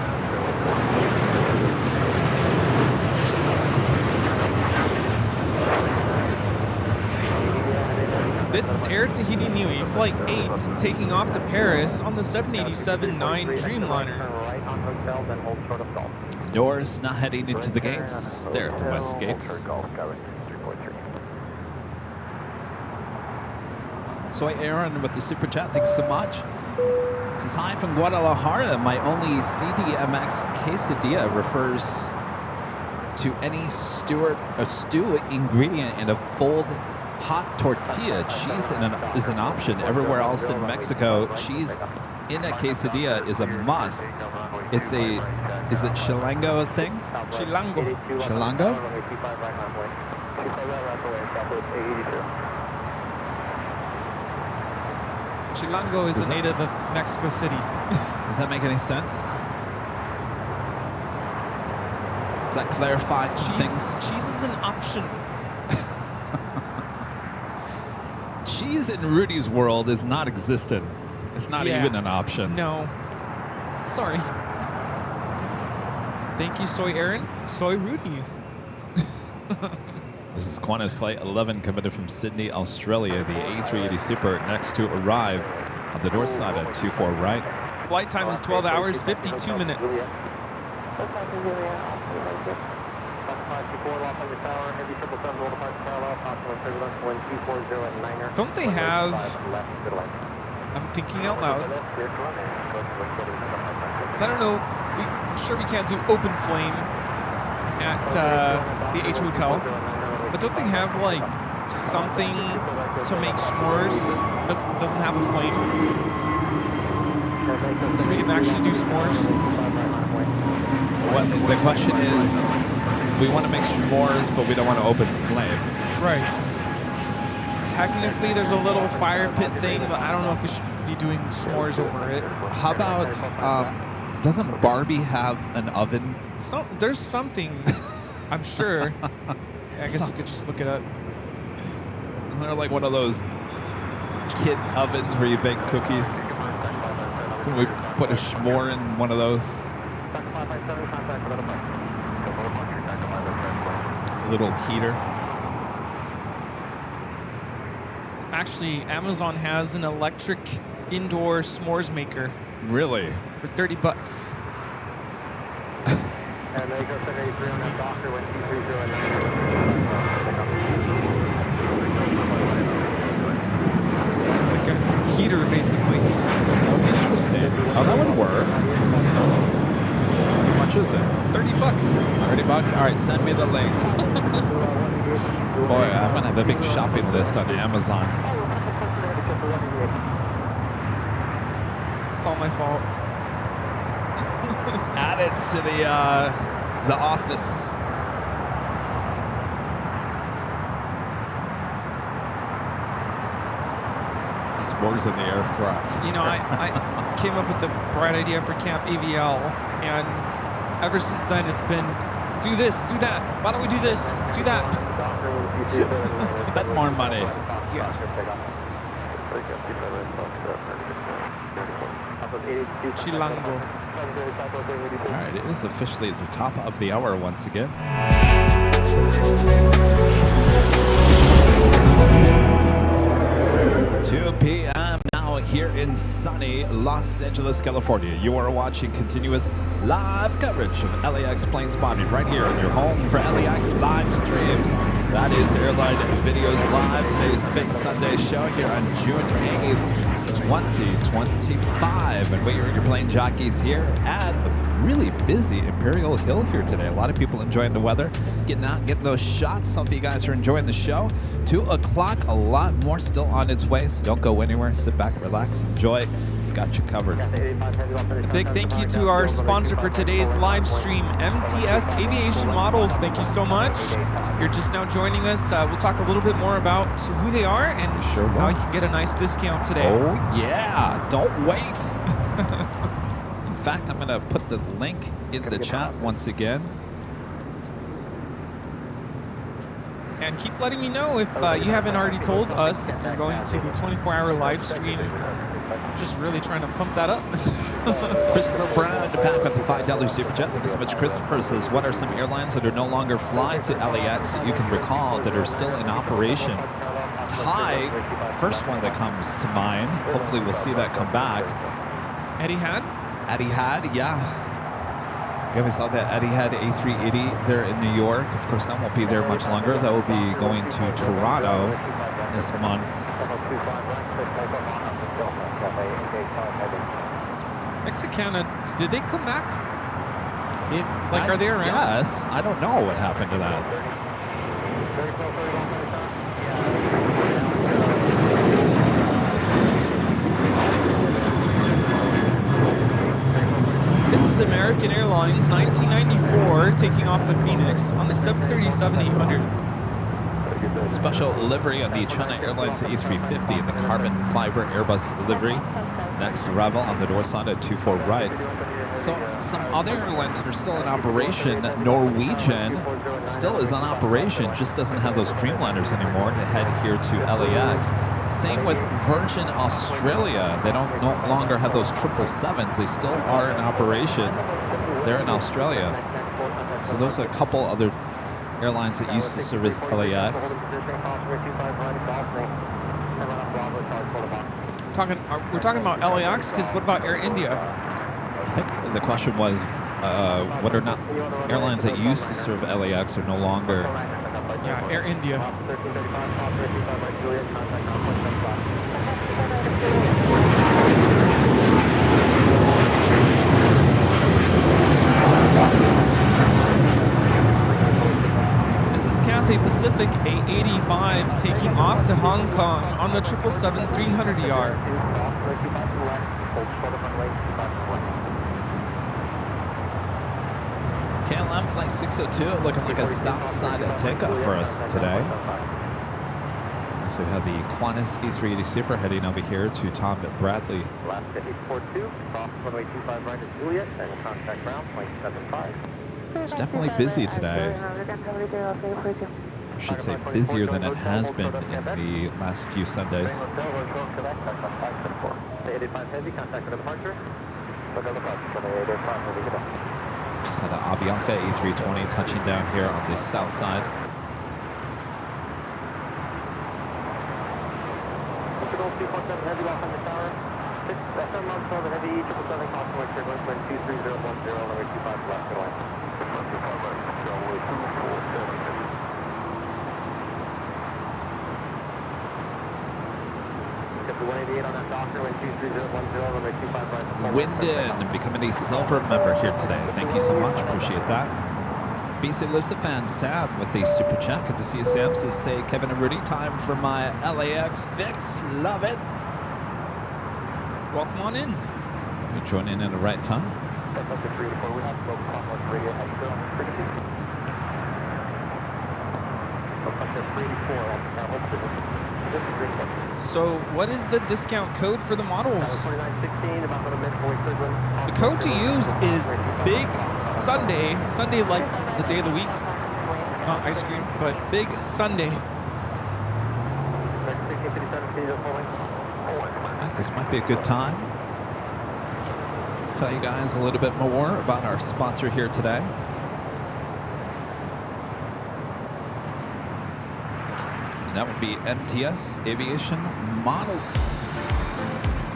[SPEAKER 2] This is Air Tahiti Nui, Flight 8, taking off to Paris on the 787-9 Dreamliner.
[SPEAKER 1] Norris now heading into the gates. There at the west gates. Soy Aaron with the super chat. Thanks so much. This is hi from Guadalajara. My only CDMX quesadilla refers to any stew ingredient in a fold hot tortilla. Cheese is an option. Everywhere else in Mexico, cheese in a quesadilla is a must. Is it chilango thing?
[SPEAKER 2] Chilango.
[SPEAKER 1] Chilango?
[SPEAKER 2] Chilango is a native of Mexico City.
[SPEAKER 1] Does that make any sense? Does that clarify some things?
[SPEAKER 2] Cheese is an option.
[SPEAKER 1] Cheese in Rudy's world is not existent. It's not even an option.
[SPEAKER 2] No. Sorry. Thank you, Soy Aaron. Soy Rudy.
[SPEAKER 1] This is Qantas Flight 11 committed from Sydney, Australia. The A380 Super next to arrive on the north side at 24 right.
[SPEAKER 2] Flight time is 12 hours, 52 minutes. Don't they have... I'm thinking out loud. So I don't know. I'm sure we can't do open flame at the H Hotel. But don't they have, like, something to make s'mores that doesn't have a flame? So we can actually do s'mores?
[SPEAKER 1] What the question is, we want to make s'mores, but we don't want to open flame.
[SPEAKER 2] Right. Technically, there's a little fire pit thing, but I don't know if we should be doing s'mores over it.
[SPEAKER 1] How about, doesn't Barbie have an oven?
[SPEAKER 2] There's something, I'm sure. I guess you could just look it up.
[SPEAKER 1] They're like one of those kid ovens where you bake cookies. Can we put a s'more in one of those? A little heater.
[SPEAKER 2] Actually, Amazon has an electric indoor s'mores maker.
[SPEAKER 1] Really?
[SPEAKER 2] For $30.
[SPEAKER 3] And they go 783 on that doctor when 230
[SPEAKER 2] It's like a heater, basically.
[SPEAKER 1] Oh, interesting. Oh, that would work. How much is it?
[SPEAKER 2] $30.
[SPEAKER 1] 30 bucks? All right, send me the link. Boy, I'm going to have a big shopping list on Amazon.
[SPEAKER 2] It's all my fault.
[SPEAKER 1] Add it to the office. S'mores in the air front.
[SPEAKER 2] You know, I came up with the bright idea for Camp AVL, and ever since then it's been, do this, do that. Why don't we do this, do that?
[SPEAKER 1] Spend more money.
[SPEAKER 2] Yeah. Chilango.
[SPEAKER 1] All right, it is officially at the top of the hour once again. 2 p.m. now here in sunny Los Angeles, California. You are watching continuous live coverage of LAX plane spotting right here on your home for LAX live streams. That is Airline Videos Live. Today's big Sunday show here on June 8th. 2025, and we are your plane jockeys here at a really busy Imperial Hill here today. A lot of people enjoying the weather, getting out, getting those shots. Hope you guys are enjoying the show. 2 o'clock, a lot more still on its way, so don't go anywhere. Sit back, relax, enjoy. Got you covered.
[SPEAKER 2] A big thank you to our sponsor for today's live stream, MTS Aviation Models. Thank you so much. If you're just now joining us, we'll talk a little bit more about who they are and how you can get a nice discount today.
[SPEAKER 1] Oh, yeah. Don't wait. In fact, I'm going to put the link in the chat once again.
[SPEAKER 2] And keep letting me know if you haven't already told us that you're going to the 24-hour live stream. Just really trying to pump that up.
[SPEAKER 1] Christopher Brown back with the $5 super chat. Thank you so much. Christopher says, what are some airlines that are no longer flying to LAX that you can recall that are still in operation? Thai, first one that comes to mind. Hopefully we'll see that come back.
[SPEAKER 2] Etihad?
[SPEAKER 1] Etihad, yeah. Yeah, we saw that Etihad A380 there in New York. Of course, that won't be there much longer. That will be going to Toronto this month.
[SPEAKER 2] Mexicana, did they come back? Are they around?
[SPEAKER 1] Yes. I don't know what happened to that.
[SPEAKER 2] This is American Airlines 1994 taking off to Phoenix on the 737-800.
[SPEAKER 1] Special livery on the China Airlines A350 in the carbon fiber Airbus livery. Next arrival on the door side at 24 right. So some other airlines that are still in operation, Norwegian still is on operation, just doesn't have those Dreamliners anymore to head here to LAX. Same with Virgin Australia. They don't no longer have those 777s. They still are in operation. They're in Australia. So those are a couple other airlines that used to service LAX.
[SPEAKER 2] We're talking about LAX, because what about Air India?
[SPEAKER 1] I think the question was whether or not airlines that used to serve LAX are no longer.
[SPEAKER 2] Yeah, Air India. This is Cathay Pacific A85 taking off to Hong Kong on the 777-300ER.
[SPEAKER 1] KLM Flight 602 looking like a south side takeoff for us today. So we have the Qantas A380 Super heading over here to Tom Bradley.
[SPEAKER 3] Last 842, cross runway 25 right at Juliet, and we'll contact ground, point 75.
[SPEAKER 1] It's definitely busy today. I should say busier than it has been in the last few Sundays. Just had an Avianca A320 touching down here on the south side.
[SPEAKER 3] 188 on that Docker, wind 23010, runway 25 right.
[SPEAKER 1] Wyndon becoming a silver member here today. Thank you so much. Appreciate that. BC Lucifer fan Sam with the super chat. Good to see you, Sam. Says, say, Kevin and Rudy, time for my LAX fix. Love it.
[SPEAKER 2] Welcome on in.
[SPEAKER 1] You're joining in the right time.
[SPEAKER 3] That's up to 3 to 4. We have local complex radio. How you doing? Pretty good. Looks like they're 3 to 4 on the travel position. This is green button.
[SPEAKER 2] So what is the discount code for the models?
[SPEAKER 3] 2916, about little mid fully turbulent.
[SPEAKER 2] The code to use is Big Sunday. Sunday like the day of the week. Not ice cream, but Big Sunday.
[SPEAKER 3] Next 1657, can you just hold it?
[SPEAKER 1] This might be a good time. Tell you guys a little bit more about our sponsor here today. And that would be MTS Aviation Models.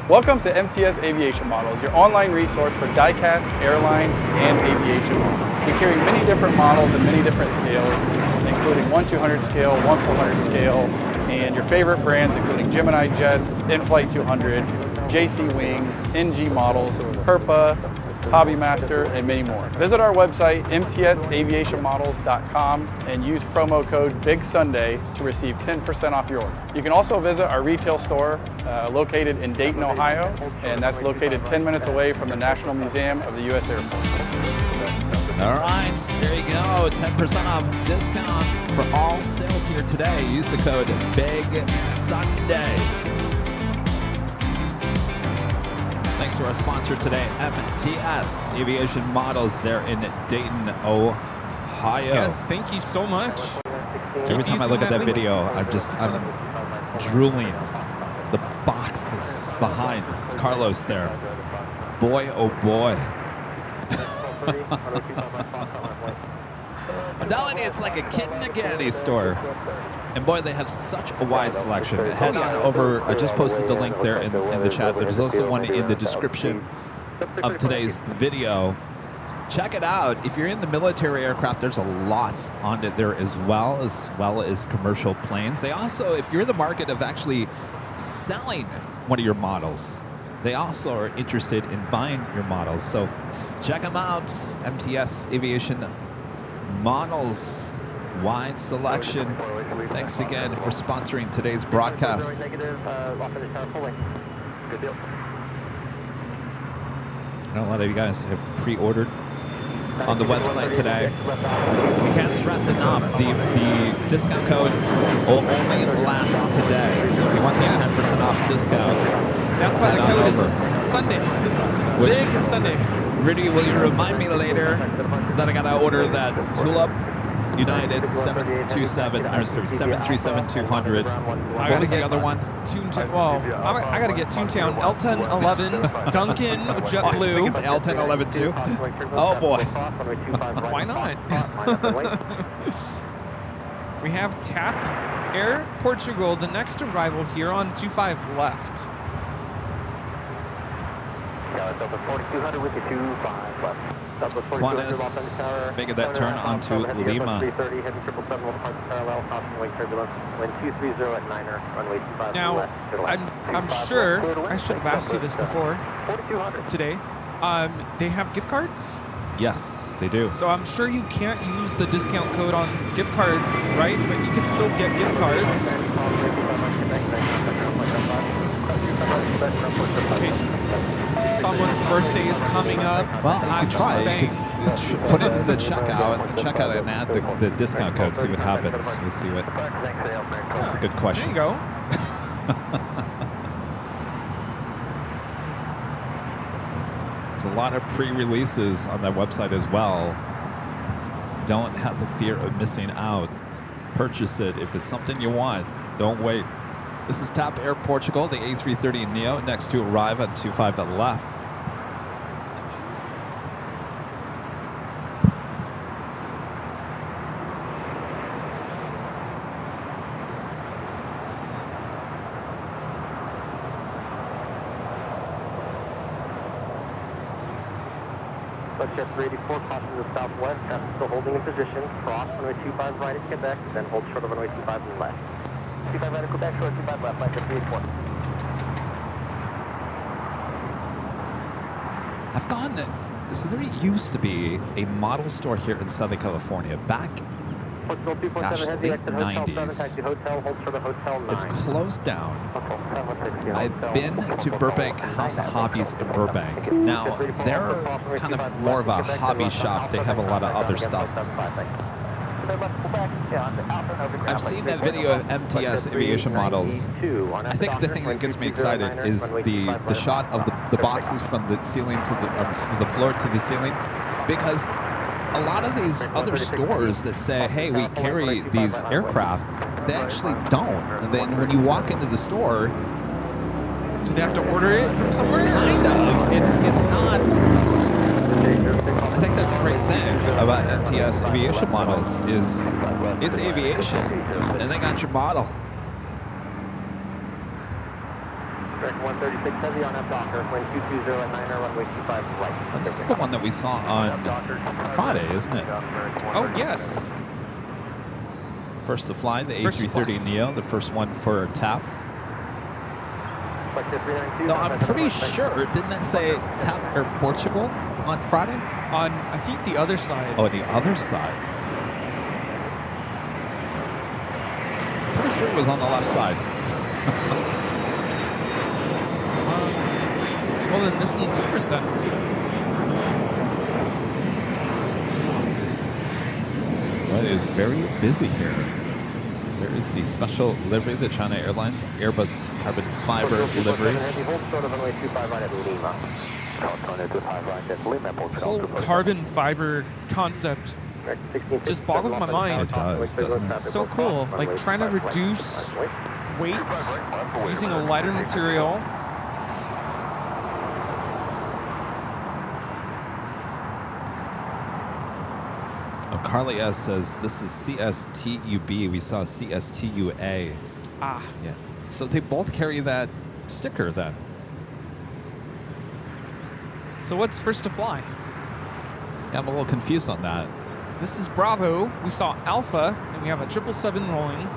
[SPEAKER 5] Welcome to MTS Aviation Models, your online resource for diecast, airline, and aviation models. We carry many different models and many different scales, including 1/200 scale, 1/400 scale, and your favorite brands including Gemini Jets, In-Flight 200, JC Wings, NG models, Herpa, Hobbymaster, and many more. Visit our website, mtsaviationmodels.com, and use promo code BIGSUNDAY to receive 10% off your order. You can also visit our retail store located in Dayton, Ohio, and that's located 10 minutes away from the National Museum of the U.S. Air Force.
[SPEAKER 1] All right, there you go. 10% off discount for all sales here today. Use the code BIGSUNDAY. Thanks to our sponsor today, MTS Aviation Models there in Dayton, Ohio.
[SPEAKER 2] Yes, thank you so much.
[SPEAKER 1] Every time I look at that video, I'm drooling. The boxes behind Carlos there. Boy, oh boy. I'm telling you, it's like a kid in a candy store. And boy, they have such a wide selection. Head on over, I just posted the link there in the chat. There's also one in the description of today's video. Check it out. If you're in the military aircraft, there's a lot on it there as well as commercial planes. They also, if you're in the market of actually selling one of your models, they also are interested in buying your models. So check them out. MTS Aviation Models. Wide selection. Thanks again for sponsoring today's broadcast. I know a lot of you guys have pre-ordered on the website today. We can't stress enough, the discount code will only last today. So if you want that 10% off discount,
[SPEAKER 2] that's why the code is Sunday. Big Sunday.
[SPEAKER 1] Rudy, will you remind me later that I gotta order that Tulip United 737-200. What was the other one?
[SPEAKER 2] Toontown. Well, I got to get Toontown. L1011, Duncan, JetBlue.
[SPEAKER 1] Oh, L1011 too? Oh boy.
[SPEAKER 2] Why not? We have TAP Air Portugal, the next arrival here on 25 left.
[SPEAKER 3] Delta 4200 with you 25 left.
[SPEAKER 1] Qantas making that turn onto Lima.
[SPEAKER 3] 330, heavy 777 will depart parallel, crossing wing turbulence, wind 230 at 9er, runway 25
[SPEAKER 2] now,
[SPEAKER 3] left.
[SPEAKER 2] I'm sure, I should have asked you this before today, they have gift cards?
[SPEAKER 1] Yes, they do.
[SPEAKER 2] So I'm sure you can't use the discount code on gift cards, right? But you can still get gift cards. In case someone's birthday is coming up.
[SPEAKER 1] Well, you can try. You could put it in the checkout and add the discount code, see what happens. We'll see what. That's a good question.
[SPEAKER 2] There you go.
[SPEAKER 1] There's a lot of pre-releases on that website as well. Don't have the fear of missing out. Purchase it. If it's something you want, don't wait. This is TAP Air Portugal, the A330neo, next to arrive on 25 at left.
[SPEAKER 3] Jet 384, caution to the southwest, traffic still holding in position, cross runway 25 right at Quebec, then hold short of runway 25 left. 25 right at Quebec, short 25 left, flight 384.
[SPEAKER 1] I've gone. So there used to be a model store here in Southern California back, gosh, late 90s. It's closed down. I've been to Burbank House of Hobbies in Burbank. Now, they're kind of more of a hobby shop. They have a lot of other stuff. I've seen that video of MTS aviation models. I think the thing that gets me excited is the shot of the boxes from the ceiling to from the floor to the ceiling, because a lot of these other stores that say, hey, we carry these aircraft, they actually don't. And then when you walk into the store,
[SPEAKER 2] do they have to order it from somewhere?
[SPEAKER 1] Kind of. It's not. I think that's a great thing about MTS aviation models is it's aviation, and they got your model.
[SPEAKER 3] 136 heavy on up Docker, wind 220 at 9 or runway 25 right.
[SPEAKER 1] This is the one that we saw on Friday, isn't it?
[SPEAKER 2] Oh, yes.
[SPEAKER 1] First to fly, the A330neo, the first one for TAP. No, I'm pretty sure, didn't that say TAP Air Portugal on Friday?
[SPEAKER 2] On, I think, the other side.
[SPEAKER 1] Oh, the other side. Pretty sure it was on the left side.
[SPEAKER 2] Well, then this one's different then.
[SPEAKER 1] Well, it is very busy here. There is the special livery, the China Airlines Airbus carbon fiber livery.
[SPEAKER 2] The whole carbon fiber concept just boggles my mind.
[SPEAKER 1] It does, doesn't it?
[SPEAKER 2] It's so cool. Like trying to reduce weights using a lighter material.
[SPEAKER 1] Carly S says this is CSTUB. We saw CSTUA.
[SPEAKER 2] Ah.
[SPEAKER 1] Yeah. So they both carry that sticker then.
[SPEAKER 2] So what's first to fly?
[SPEAKER 1] Yeah, I'm a little confused on that.
[SPEAKER 2] This is Bravo. We saw Alpha, and we have a 777 rolling.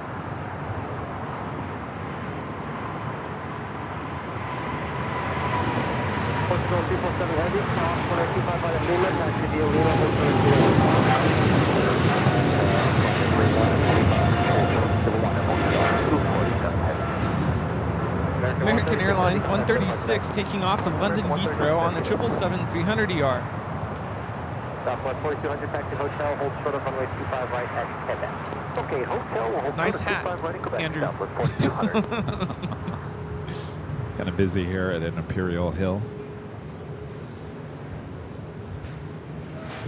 [SPEAKER 2] American Airlines 136 taking off to London Heathrow on the 777-300ER.
[SPEAKER 3] Southwest 4200 taxi hotel, hold short of runway 25 right at Quebec. Okay, hotel will hold
[SPEAKER 2] nice
[SPEAKER 3] short
[SPEAKER 2] hat,
[SPEAKER 3] of 25 right at Quebec.
[SPEAKER 2] Andrew.
[SPEAKER 3] Southwest 4200.
[SPEAKER 1] It's kind of busy here at an Imperial Hill.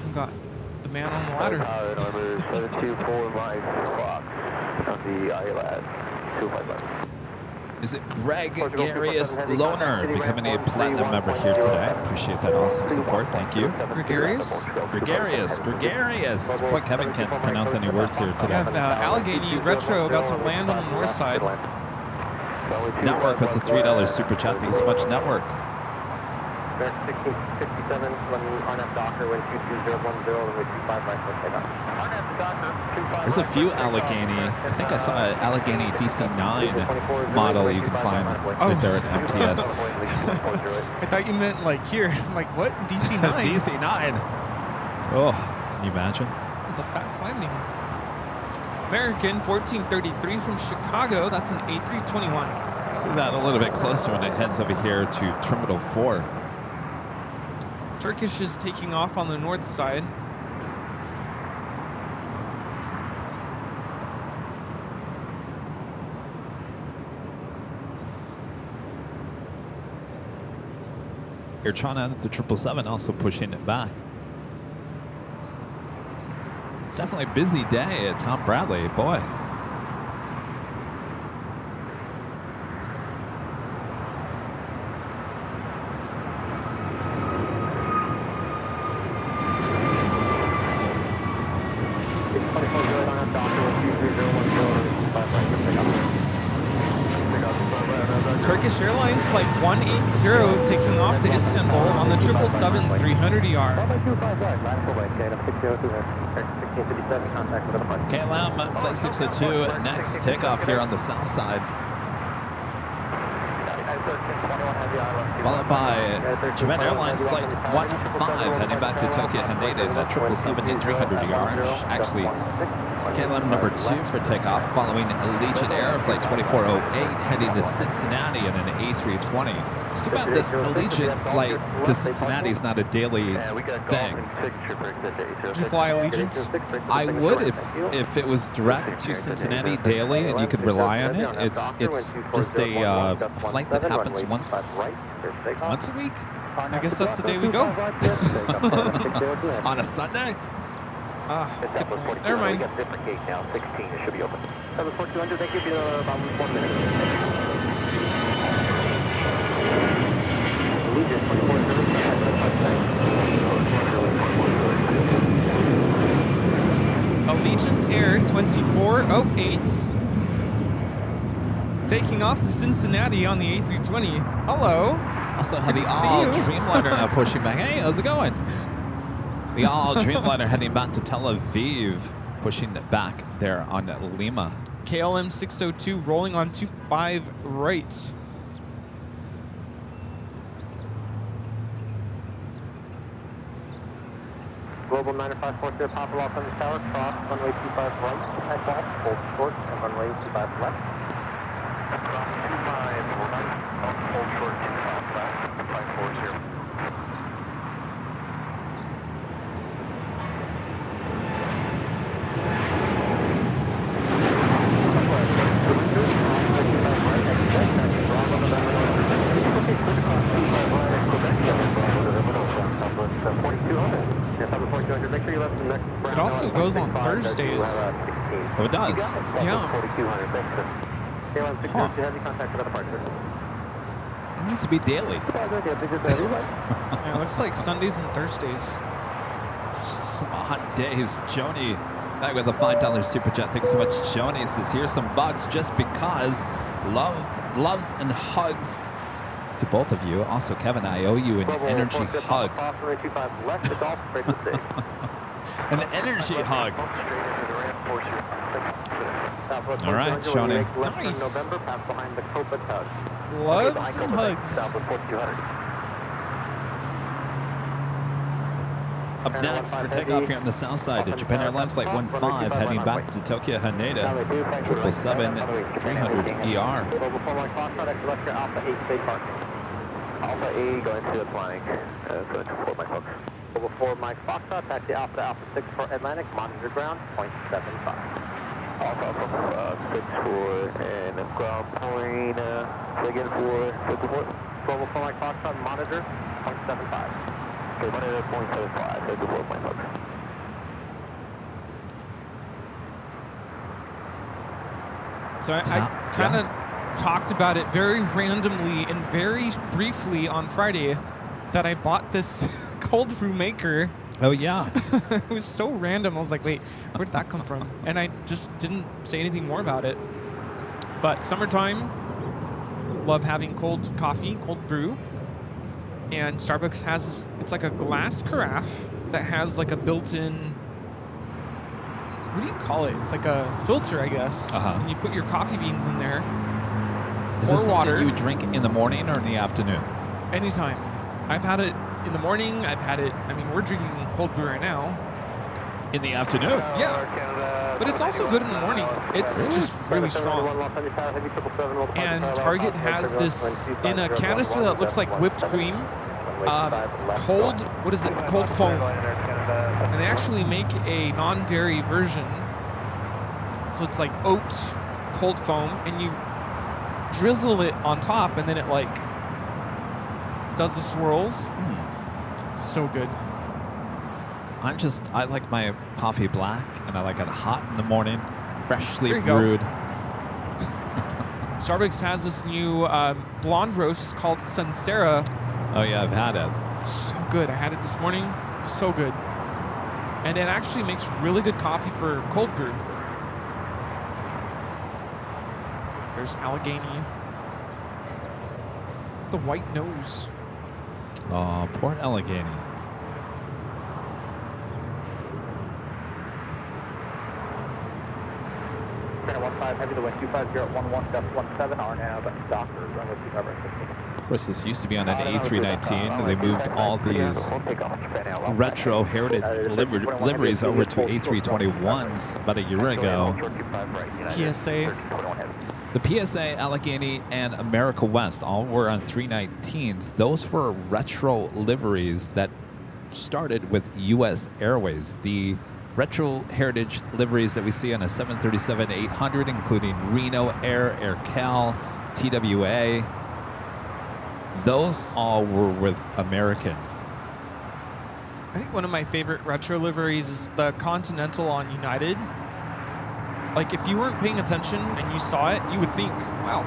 [SPEAKER 2] We've got the man on the ladder.
[SPEAKER 3] Number 724 my clock on the ILS 255.
[SPEAKER 1] Is it Greg Gregarious Loner becoming a platinum member here today? Appreciate that awesome support. Thank you.
[SPEAKER 2] Gregarious?
[SPEAKER 1] Gregarious. Boy, Kevin can't pronounce any words here
[SPEAKER 2] We
[SPEAKER 1] today.
[SPEAKER 2] have Allegheny Retro about to land on the north side.
[SPEAKER 1] Network with the $3 super chat. Thanks so much, Network.
[SPEAKER 3] 1657, RNF Docker, wind 22010, runway 25 right for takeoff.
[SPEAKER 1] There's a few Allegheny. I think I saw an Allegheny DC-9 model you can find right there at MTS.
[SPEAKER 2] I thought you meant like here. I'm like, what? DC-9?
[SPEAKER 1] DC-9. Oh, can you imagine?
[SPEAKER 2] It's a fast landing. American 1433 from Chicago. That's an A321.
[SPEAKER 1] See that a little bit closer when it heads over here to Terminal 4.
[SPEAKER 2] Turkish is taking off on the north side.
[SPEAKER 1] Air China at the 777 also pushing it back. It's definitely a busy day at Tom Bradley, boy.
[SPEAKER 2] Turkish Airlines Flight 180 taking off to Istanbul on the 777-300ER.
[SPEAKER 1] KLM Flight 602 next takeoff here on the south side. followed by Japan Airlines Flight 15 heading back to Tokyo Haneda in the 777-300ER. Actually, KLM number 2 for takeoff, following Allegiant Air Flight 2408 heading to Cincinnati in an A320. It's too bad this Allegiant flight to Cincinnati is not a daily thing.
[SPEAKER 2] Did you fly Allegiant?
[SPEAKER 1] I would if it was direct to Cincinnati daily and you could rely on it. It's just a flight that happens once a week.
[SPEAKER 2] I guess that's the day we go.
[SPEAKER 1] On a Sunday?
[SPEAKER 2] Good point. Never mind.
[SPEAKER 3] We got a different gate now, 16. It should be open. 74200, they give you about 1 minute. Allegiant 2400.
[SPEAKER 2] Allegiant Air 2408 taking off to Cincinnati on the A320. Hello.
[SPEAKER 1] Also have
[SPEAKER 2] Good
[SPEAKER 1] the
[SPEAKER 2] to see
[SPEAKER 1] all
[SPEAKER 2] you.
[SPEAKER 1] Dreamliner now pushing back. Hey, how's it going? The all Dreamliner heading back to Tel Aviv, pushing back there on Lima.
[SPEAKER 2] KLM 602 rolling on 25 right.
[SPEAKER 3] Global 9540, Papa Los Angeles Tower, cross, runway 25 right, head off, hold short, and runway 25 left. Cross 25, hold short, 25 left, 540.
[SPEAKER 2] It also goes on Thursdays.
[SPEAKER 1] Oh, it does?
[SPEAKER 2] Yeah.
[SPEAKER 1] It needs to be daily.
[SPEAKER 2] Yeah, it looks like Sundays and Thursdays.
[SPEAKER 1] Some hot days. Joni back with a $5 super chat. Thanks so much. Joni says, here's some bucks just because. Loves and hugs to both of you. Also, Kevin, I owe you an energy hug. An energy hug. All right, Shoni.
[SPEAKER 2] Nice. Loves and hugs.
[SPEAKER 1] Up next for takeoff here on the south side, Japan Airlines Flight 15 heading back to Tokyo Haneda, 777-300ER.
[SPEAKER 3] Alpha A going to Atlantic, going to 4 Mike Fox. Over 4 Mike Foxtrot, taxi Alpha to Alpha 6 for Atlantic, monitor ground, 0.75. Alpha 6 for and ground point, again for 54. Global 4 Mike Foxtrot, monitor, 0.75. Okay, monitor 0.75, 54 Mike Fox.
[SPEAKER 2] So I kind of talked about it very randomly and very briefly on Friday that I bought this cold brew maker.
[SPEAKER 1] Oh, yeah.
[SPEAKER 2] It was so random. I was like, wait, where did that come from? And I just didn't say anything more about it. But summertime, love having cold coffee, cold brew. And Starbucks has this, it's like a glass carafe that has like a built-in, what do you call it? It's like a filter, I guess. And you put your coffee beans in there.
[SPEAKER 1] Is this something
[SPEAKER 2] water.
[SPEAKER 1] you drink in the morning or in the afternoon?
[SPEAKER 2] Anytime. I've had it in the morning. I've had it, I mean, we're drinking cold brew right now.
[SPEAKER 1] In the afternoon?
[SPEAKER 2] Yeah. But it's also good in the morning. It's just really strong. And Target has this in a canister that looks like whipped cream. Cold, what is it? Cold foam. And they actually make a non-dairy version. So it's like oat cold foam, and you drizzle it on top, and then it like does the swirls. It's so good.
[SPEAKER 1] I like my coffee black, and I like it hot in the morning, freshly
[SPEAKER 2] There you go.
[SPEAKER 1] brewed.
[SPEAKER 2] Starbucks has this new blonde roast called Sansera.
[SPEAKER 1] Oh yeah, I've had it.
[SPEAKER 2] So good. I had it this morning. So good. And it actually makes really good coffee for cold brew. There's Allegheny. The white nose.
[SPEAKER 1] Oh, poor Allegheny.
[SPEAKER 3] Channel 15 heavy, the wind 250 at 11.17, RNAV, Docker, runway 25 right 15.
[SPEAKER 1] Of course, this used to be on an A319. They moved all these retro heritage liveries over to A321s about a year ago.
[SPEAKER 2] PSA.
[SPEAKER 1] The PSA, Allegheny, and America West all were on 319s. Those were retro liveries that started with U.S. Airways. The retro heritage liveries that we see on a 737-800, including Reno Air, AirCal, TWA, those all were with American.
[SPEAKER 2] I think one of my favorite retro liveries is the Continental on United. Like, if you weren't paying attention and you saw it, you would think, wow,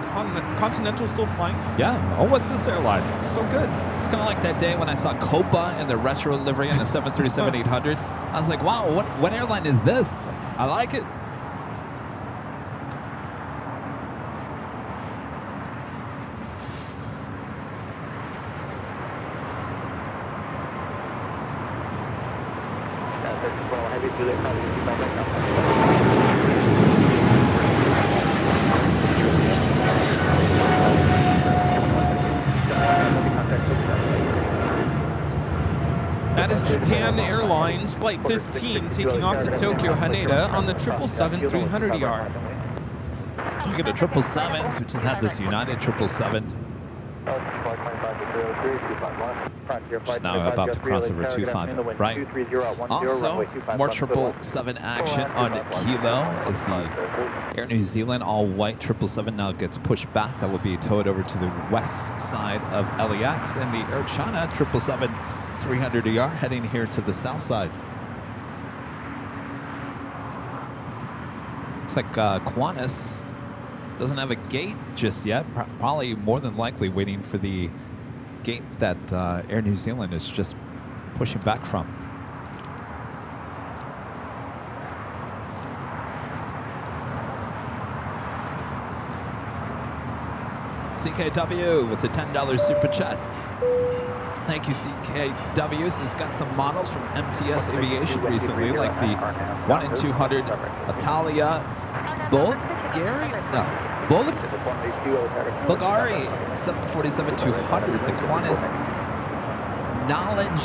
[SPEAKER 2] Continental's still flying?
[SPEAKER 1] Yeah. Oh, what's this airline?
[SPEAKER 2] It's so good.
[SPEAKER 1] It's kind of like that day when I saw Copa in the retro livery on the 737-800. I was like, wow, what airline is this? I like it.
[SPEAKER 2] That is Japan Airlines Flight 15 taking off to Tokyo Haneda on the 777-300ER.
[SPEAKER 1] Look at the 777s, we just had this United 777. Just now about to cross over 25, right? Also, more 777 action on Kilo as the Air New Zealand all-white 777 now gets pushed back. That will be towed over to the west side of LAX, and the Air China 777-300ER heading here to the south side. Looks like Qantas doesn't have a gate just yet. Probably more than likely waiting for the gate that Air New Zealand is just pushing back from. CKW with the $10 super chat. Thank you, CKW. This has got some models from MTS Aviation recently, like the 1 in 200 Italia Bulgari 747-200, the Qantas Knowledge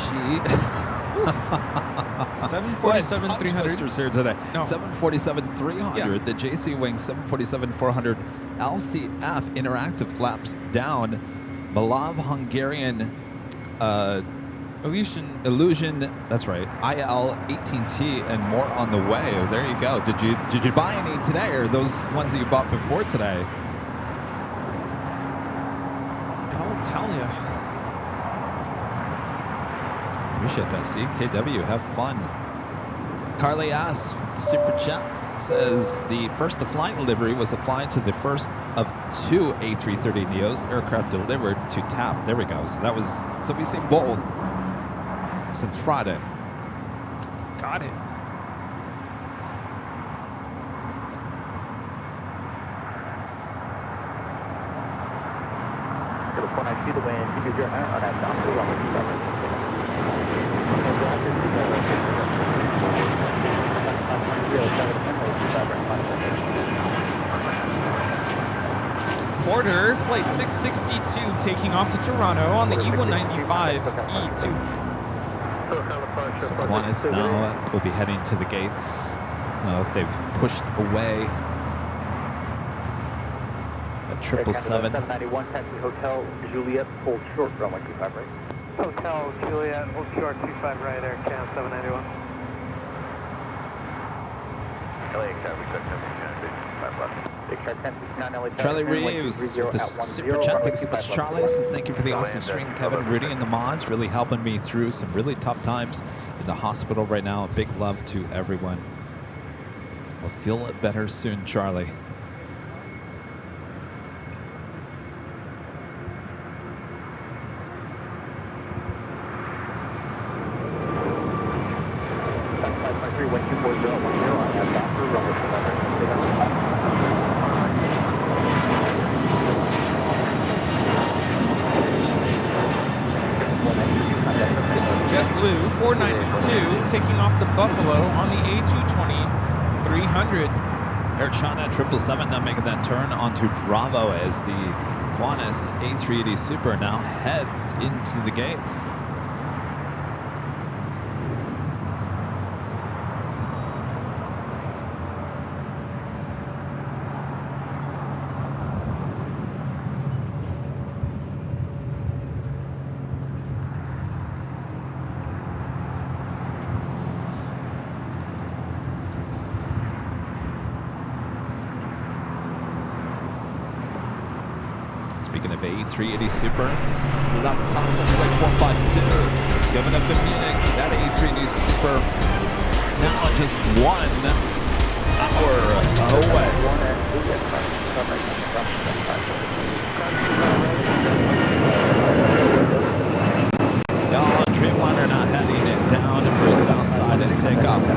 [SPEAKER 2] 747-300
[SPEAKER 1] here today.
[SPEAKER 2] No.
[SPEAKER 1] 747-300,
[SPEAKER 2] Yeah.
[SPEAKER 1] the JC Wing 747-400 LCF interactive flaps down. Malav Hungarian Illusion, that's right. IL-18T and more on the way. Oh, there you go. Did you buy any today, or those ones that you bought before today?
[SPEAKER 2] I'll tell you.
[SPEAKER 1] Appreciate that. CKW, have fun. Carly asks, the super chat says the first to flight delivery was applied to the first of 2 A330neos aircraft delivered to TAP. There we go. So we've seen both since Friday.
[SPEAKER 2] Got it.
[SPEAKER 3] When I see the wind, use your hand on that down to runway 27.
[SPEAKER 2] Porter, Flight 662, taking off to Toronto on the E195 E2.
[SPEAKER 1] So Qantas now will be heading to the gates. Now that they've pushed away a 777.
[SPEAKER 3] 791, taxi Hotel Juliet, hold short, runway 25 right.
[SPEAKER 8] Hotel Juliet, hold short, 25 right, Air Cam 791.
[SPEAKER 3] LAX, we took 25 left.
[SPEAKER 1] Charlie Reeves with the super chat. Thanks so much, Charlie. Says thank you for the awesome stream, Kevin, Rudy, and the mods. Really helping me through some really tough times in the hospital right now. Big love to everyone. We'll feel it better soon, Charlie.
[SPEAKER 2] JetBlue 492 taking off to Buffalo on the A220-300.
[SPEAKER 1] Air China 777 now making that turn onto Bravo as the Qantas A380 Super now heads into the gates. Speaking of A380 Supers, Lufthansa Flight 452, giving up in Munich. That A380 Super now just 1 hour away. Y'all, Dreamliner now heading it down for a south side and takeoff.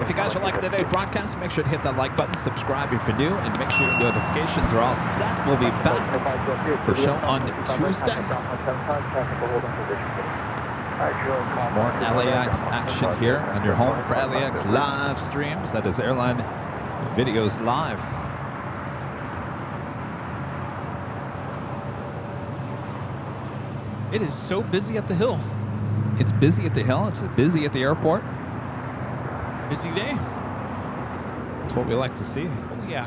[SPEAKER 1] If you guys are liking today's broadcast, make sure to hit that like button, subscribe if you're new, and make sure your notifications are all set. We'll be back for show on Tuesday. More LAX action here on your home for LAX live streams. That is Airline Videos Live.
[SPEAKER 2] It is so busy at the hill.
[SPEAKER 1] It's busy at the hill. It's busy at the airport.
[SPEAKER 2] Busy day.
[SPEAKER 1] That's what we like to see.
[SPEAKER 2] Oh, yeah.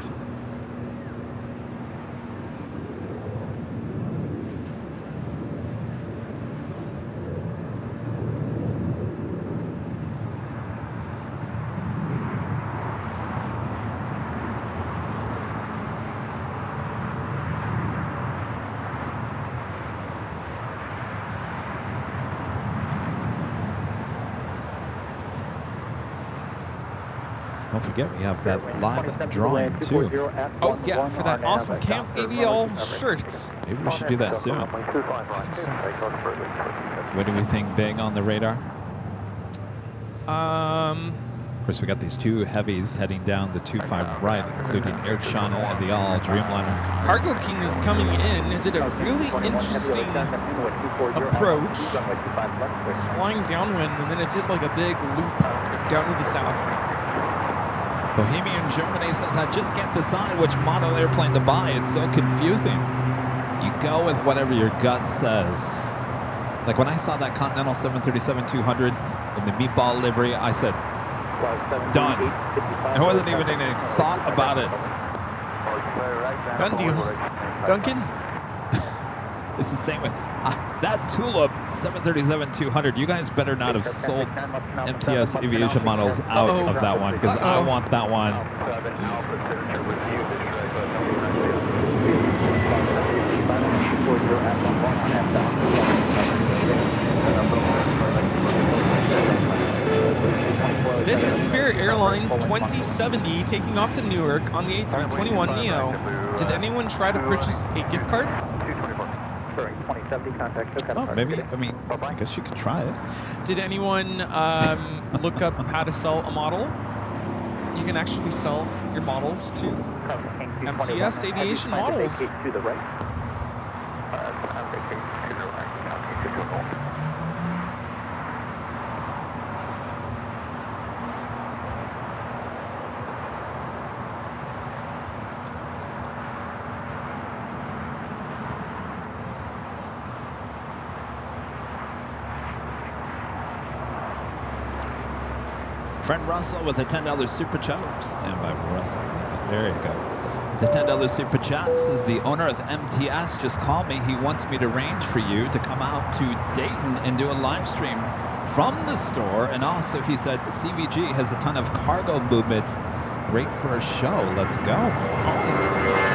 [SPEAKER 1] Don't forget, we have that live drawing too.
[SPEAKER 2] Oh, yeah, for that awesome Camp AVL shirts.
[SPEAKER 1] Maybe we should do that soon. What do we think big on the radar? Of course, we got these two heavies heading down the 25 right, including Air China and the all Dreamliner.
[SPEAKER 2] Cargo King is coming in. It did a really interesting approach. It's flying downwind, and then it did like a big loop down to the south.
[SPEAKER 1] Bohemian Germany says, I just can't decide which model airplane to buy. It's so confusing. You go with whatever your gut says. Like when I saw that Continental 737-200 in the meatball livery, I said, done. There wasn't even any thought about it.
[SPEAKER 2] Done deal. Duncan?
[SPEAKER 1] It's the same way. That Tulip 737-200, you guys better not have sold MTS Aviation models out of that one, because I want that one.
[SPEAKER 2] This is Spirit Airlines 2070 taking off to Newark on the A321neo. Did anyone try to purchase a gift card?
[SPEAKER 1] Oh, maybe, I guess you could try it.
[SPEAKER 2] Did anyone look up how to sell a model? You can actually sell your models to MTS Aviation Models.
[SPEAKER 1] Friend Russell with a $10 super chat. Stand by for Russell. There you go. The $10 super chat says, the owner of MTS just called me. He wants me to arrange for you to come out to Dayton and do a live stream from the store. And also, he said, CVG has a ton of cargo movements. Great for a show. Let's go. Oh,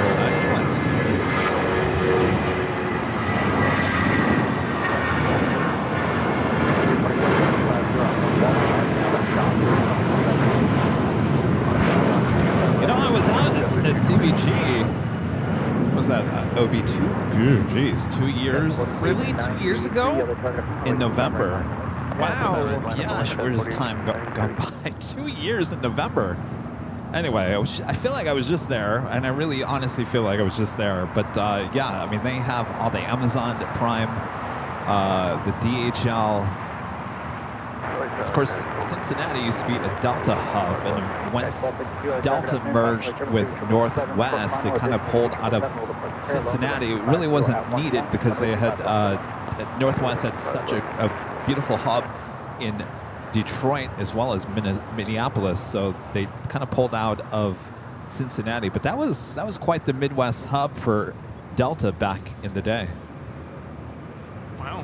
[SPEAKER 1] well, excellent. CVG, what was that OB2? Geez, 2 years?
[SPEAKER 2] Really? 2 years ago?
[SPEAKER 1] In November.
[SPEAKER 2] Wow.
[SPEAKER 1] Gosh, where does time go by? 2 years in November. Anyway, I feel like I was just there, and I really honestly feel like I was just there. But yeah, I mean, they have all the Amazon Prime, the DHL. Of course, Cincinnati used to be a Delta hub, and once Delta merged with Northwest, they kind of pulled out of Cincinnati. It really wasn't needed because they had Northwest had such a beautiful hub in Detroit as well as Minneapolis, so they kind of pulled out of Cincinnati. But that was quite the Midwest hub for Delta back in the day.
[SPEAKER 2] Wow.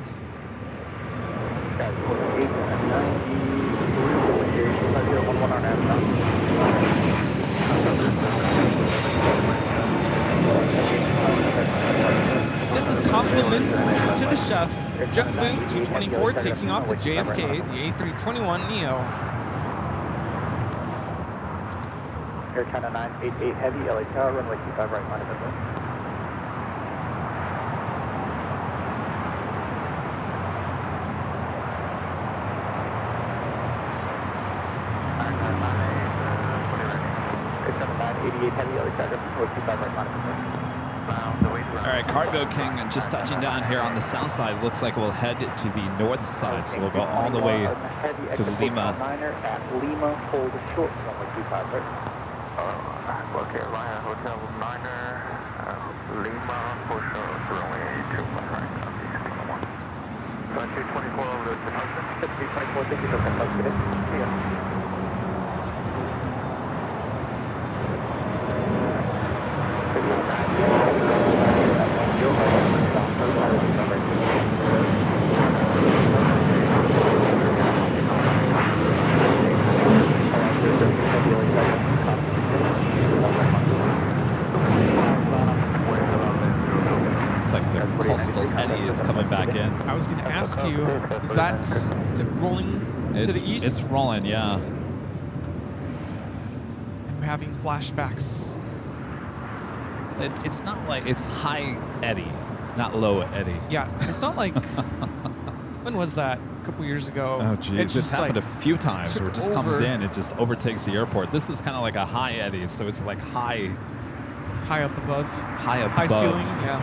[SPEAKER 2] This is compliments to the chef. JetBlue 224 taking off to JFK, the A321neo.
[SPEAKER 3] Air China 988 Heavy, LA Tower, runway 25 right, line of business. Air China 988 Heavy, LA Tower, runway 25 right, line of business.
[SPEAKER 1] All right, Cargo King just touching down here on the south side. Looks like we'll head to the north side, so we'll go all the way to Lima.
[SPEAKER 3] At Lima, hold short, runway 25 right.
[SPEAKER 4] Okay, Airline Hotel Niner, Lima, for sure, runway 21 right, southeast, 224 over the departure.
[SPEAKER 3] 224, thank you so much. Good day. See ya.
[SPEAKER 1] It's like the coastal eddy is coming back in.
[SPEAKER 2] I was going to ask you, is it rolling to the east?
[SPEAKER 1] It's rolling, yeah.
[SPEAKER 2] I'm having flashbacks.
[SPEAKER 1] It's not like it's high eddy, not low eddy.
[SPEAKER 2] Yeah, it's not like, when was that? A couple years ago.
[SPEAKER 1] Oh, geez. It's happened a few times where it just comes
[SPEAKER 2] over.
[SPEAKER 1] in, it just overtakes the airport. This is kind of like a high eddy, so it's like high
[SPEAKER 2] High above.
[SPEAKER 1] above.
[SPEAKER 2] High ceiling, yeah.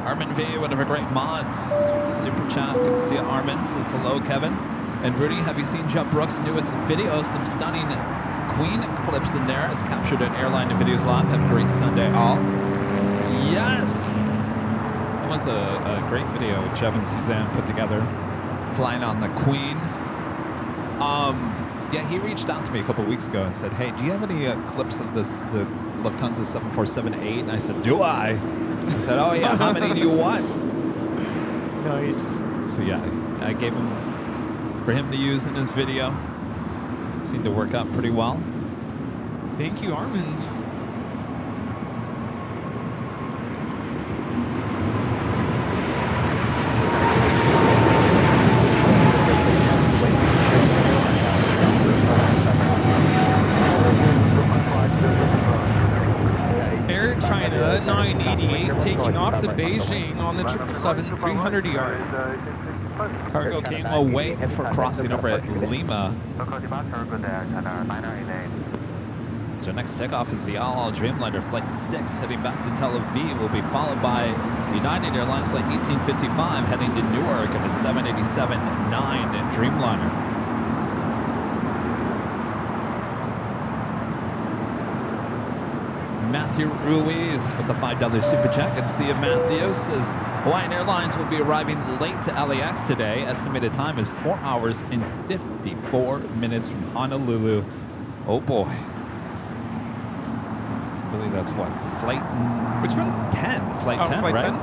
[SPEAKER 1] Armin V, one of our great mods, with the super chat. Good to see you, Armin. Says hello, Kevin. And Rudy, have you seen Jeff Brooks' newest video? Some stunning Queen clips in there, as captured in Airline Videos Live. Have a great Sunday, all. Yes! That was a great video Jeff and Suzanne put together, flying on the Queen. Yeah, he reached out to me a couple weeks ago and said, hey, do you have any clips of the Lufthansa 7478? And I said, do I? I said, oh yeah, how many do you want?
[SPEAKER 2] Nice.
[SPEAKER 1] So yeah, I gave him for him to use in his video. Seemed to work out pretty well.
[SPEAKER 2] Thank you, Armand. Air China 988 taking off to Beijing on the 777 300ER.
[SPEAKER 1] Cargo King will wait for crossing over at Lima. So next takeoff is the all Dreamliner Flight 6 heading back to Tel Aviv. Will be followed by United Airlines Flight 1855 heading to Newark in a 787-9 Dreamliner. Matthew Ruiz with the $5 super chat. Good to see you, Matthew. Says Hawaiian Airlines will be arriving late to LAX today. Estimated time is 4 hours and 54 minutes from Honolulu. Oh boy. I believe that's what? Flight...
[SPEAKER 2] Which one?
[SPEAKER 1] 10. Flight 10,
[SPEAKER 2] Flight
[SPEAKER 1] right?
[SPEAKER 2] 10?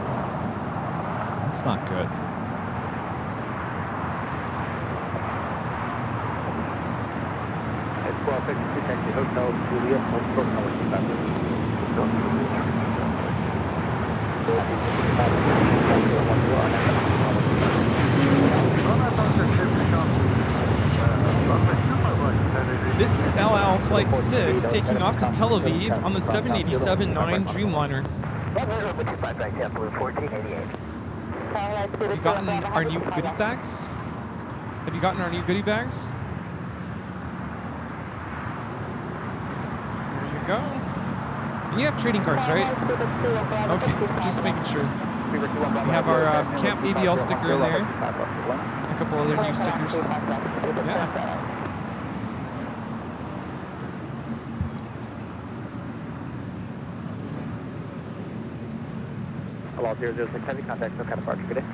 [SPEAKER 1] That's not good.
[SPEAKER 3] It's 1252 Taxi Hotel Juliet, hold short, number 25.
[SPEAKER 2] This is LL Flight 6 taking off to Tel Aviv on the 787-9 Dreamliner. You gotten our new goodie bags? Have you gotten our new goodie bags? There you go. And you have trading cards, right? Okay, just making sure. We have our Camp ABL sticker in there. A couple other new stickers. Yeah.
[SPEAKER 6] Hello, 006 Heavy, contact SoCal departure, good day.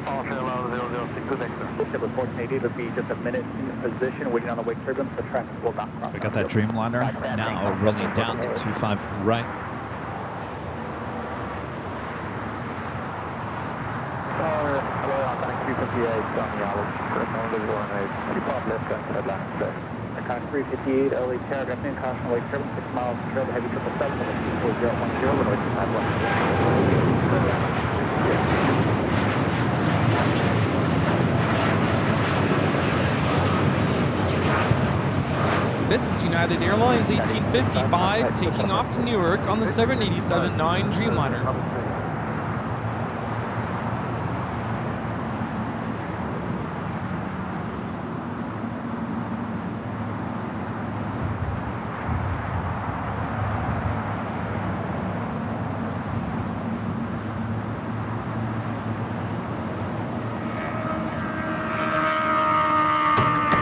[SPEAKER 3] Policy allow 006 to next.
[SPEAKER 6] Number 1480, it'll be just a minute in position, waiting on the wake turbine, so traffic will not cross.
[SPEAKER 1] We got that Dreamliner now rolling down the 25 right.
[SPEAKER 6] Icon 358, early paragraph in, caution wake turbine, 6 miles, trail to heavy 777, with 24010, runway 251.
[SPEAKER 2] This is United Airlines 1855 taking off to Newark on the 787-9 Dreamliner.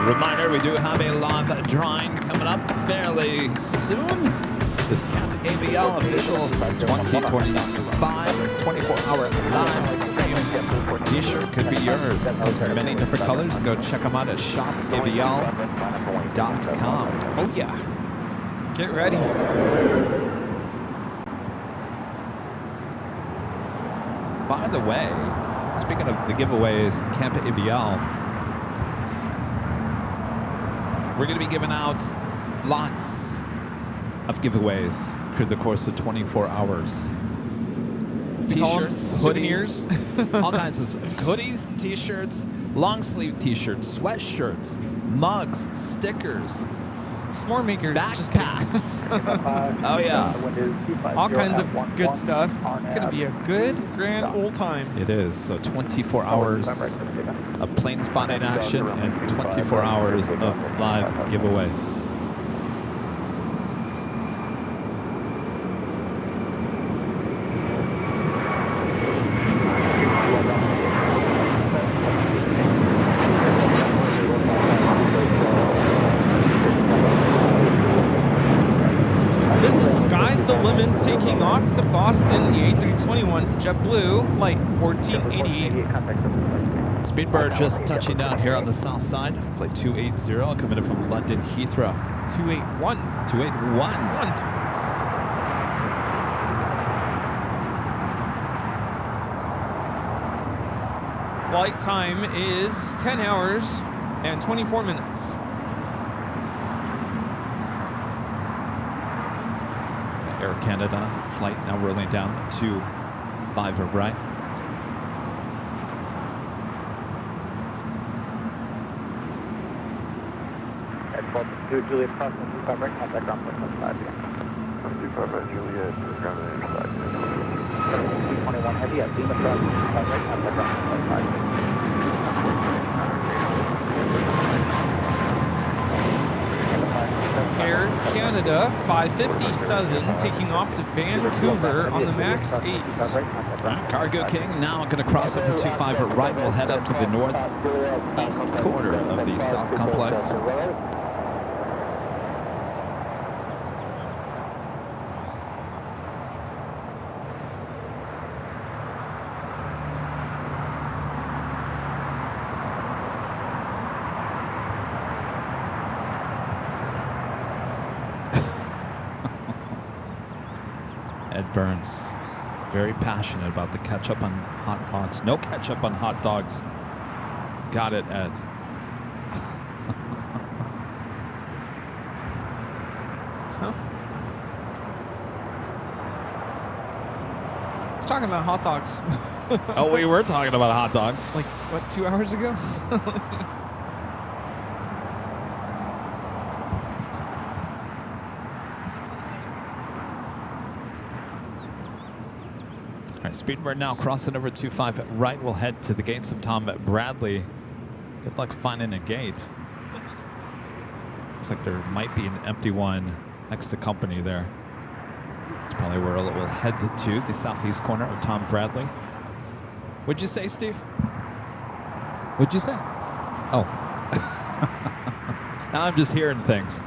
[SPEAKER 1] Reminder, we do have a live drawing coming up fairly soon. This Camp ABL official 2025 24-hour live stream t-shirt could be yours. There's many different colors. Go check them out at shopabl.com.
[SPEAKER 2] Oh yeah. Get ready.
[SPEAKER 1] By the way, speaking of the giveaways, Camp ABL, we're going to be giving out lots of giveaways through the course of 24 hours. T-shirts, hoodies, all kinds of hoodies, T-shirts, long sleeve T-shirts, sweatshirts, mugs, stickers,
[SPEAKER 2] S'more makers.
[SPEAKER 1] backpacks. Oh yeah,
[SPEAKER 2] All kinds of good stuff. It's going to be a good, grand old time.
[SPEAKER 1] it is. So 24 hours of plane spotting action and 24 hours of live giveaways.
[SPEAKER 2] This is Sky's the Limit taking off to Boston, the A321 JetBlue, flight 1488.
[SPEAKER 1] Speedbird just touching down here on the south side. Flight 280 coming in from London Heathrow.
[SPEAKER 2] 281.
[SPEAKER 1] 281.
[SPEAKER 2] Flight time is 10 hours and 24 minutes.
[SPEAKER 1] Air Canada flight now rolling down to 5 right.
[SPEAKER 6] At 12 Juliet crossing 25 right, contact ground point 25 again.
[SPEAKER 4] 25 right, Juliet, ground on the interstate.
[SPEAKER 6] 221 heavy at Lima crossing 25 right, contact ground point 25.
[SPEAKER 2] Air Canada 557 taking off to Vancouver on the MAX 8.
[SPEAKER 1] Cargo King now going to cross over 25 right. We'll head up to the northeast corner of the South Complex. Ed Burns, very passionate about the ketchup on hot dogs. No ketchup on hot dogs. Got it, Ed.
[SPEAKER 2] Huh? I was talking about hot dogs.
[SPEAKER 1] Oh, we were talking about hot dogs.
[SPEAKER 2] Like, what, 2 hours ago?
[SPEAKER 1] All right, Speedbird now crossing over 25 right. We'll head to the gates of Tom Bradley. Good luck finding a gate. Looks like there might be an empty one next to company there. It's probably where we'll head to, the southeast corner of Tom Bradley. What'd you say, Steve? What'd you say? Oh. Now I'm just hearing things.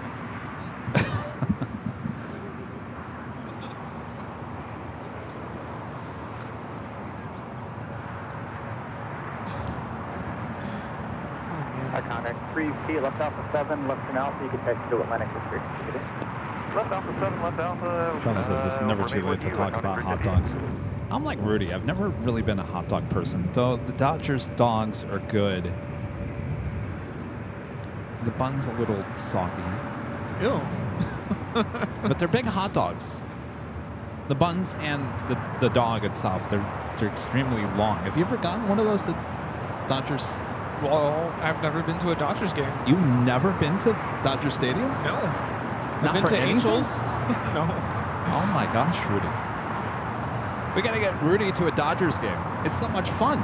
[SPEAKER 6] Contact 3P, left Alpha 7, left turn Alpha, you can text to Atlantic District.
[SPEAKER 3] Left Alpha 7, left Alpha.
[SPEAKER 1] John says it's never too late to talk about hot dogs. I'm like Rudy. I've never really been a hot dog person, though the Dodgers dogs are good. The bun's a little soggy.
[SPEAKER 2] Ew.
[SPEAKER 1] But they're big hot dogs. The buns and the dog itself, they're extremely long. Have you ever gotten one of those at Dodgers?
[SPEAKER 2] Well, I've never been to a Dodgers game.
[SPEAKER 1] You've never been to Dodger Stadium?
[SPEAKER 2] No.
[SPEAKER 1] Not
[SPEAKER 2] I've been
[SPEAKER 1] for
[SPEAKER 2] to
[SPEAKER 1] anything?
[SPEAKER 2] Angels. No.
[SPEAKER 1] Oh my gosh, Rudy. We got to get Rudy to a Dodgers game. It's so much fun.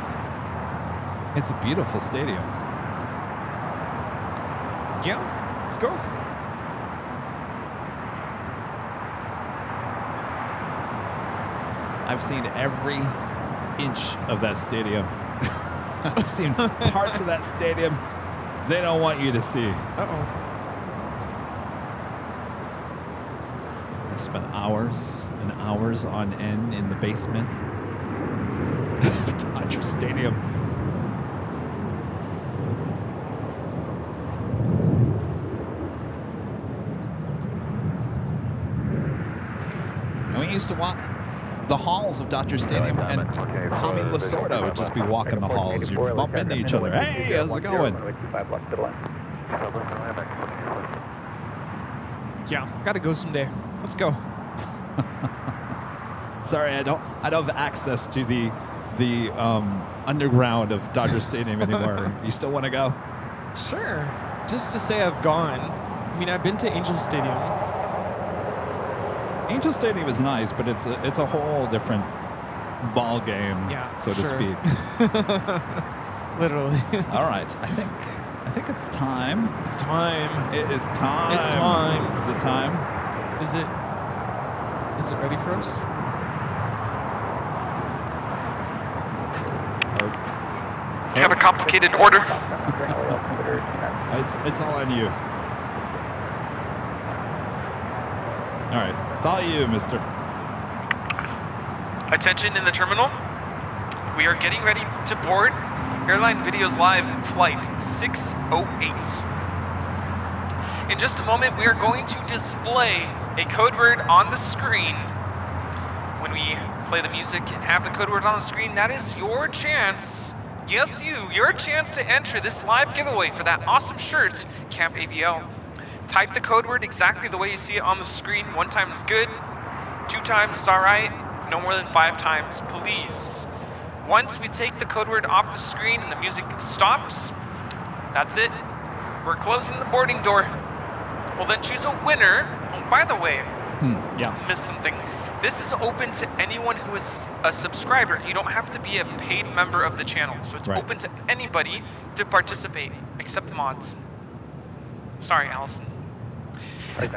[SPEAKER 1] It's a beautiful stadium.
[SPEAKER 2] Yeah, let's go.
[SPEAKER 1] I've seen every inch of that stadium. I've seen parts of that stadium they don't want you to see.
[SPEAKER 2] Uh-oh.
[SPEAKER 1] I've spent hours and hours on end in the basement of Dodger Stadium. And we used to walk the halls of Dodger Stadium, and Tommy Lasorda would just be walking the halls. You bump into each other. Hey, how's it going?
[SPEAKER 2] Yeah, gotta go someday. Let's go.
[SPEAKER 1] Sorry, I don't have access to the underground of Dodger Stadium anymore. You still want to go?
[SPEAKER 2] Sure. Just to say I've gone. I mean, I've been to Angel Stadium.
[SPEAKER 1] Angel Stadium is nice, but it's a whole different ball game, so to
[SPEAKER 2] sure.
[SPEAKER 1] speak.
[SPEAKER 2] Literally.
[SPEAKER 1] All right, I think it's time.
[SPEAKER 2] It's time.
[SPEAKER 1] It is time.
[SPEAKER 2] It's time.
[SPEAKER 1] Is it time?
[SPEAKER 2] Is it ready for us?
[SPEAKER 9] You have a complicated order.
[SPEAKER 1] It's all on you. All right, it's all you, mister.
[SPEAKER 9] Attention in the terminal. We are getting ready to board Airline Videos Live Flight 608. In just a moment, we are going to display a code word on the screen. When we play the music and have the code word on the screen, that is your chance. Yes, your chance to enter this live giveaway for that awesome shirt, Camp ABL. Type the code word exactly the way you see it on the screen. 1 time is good, 2 times is all right, no more than 5 times, please. Once we take the code word off the screen and the music stops, that's it. We're closing the boarding door. We'll then choose a winner. Oh, by the way, missed something. This is open to anyone who is a subscriber. You don't have to be a paid member of the channel. So it's open to anybody to participate, except the mods. Sorry, Allison.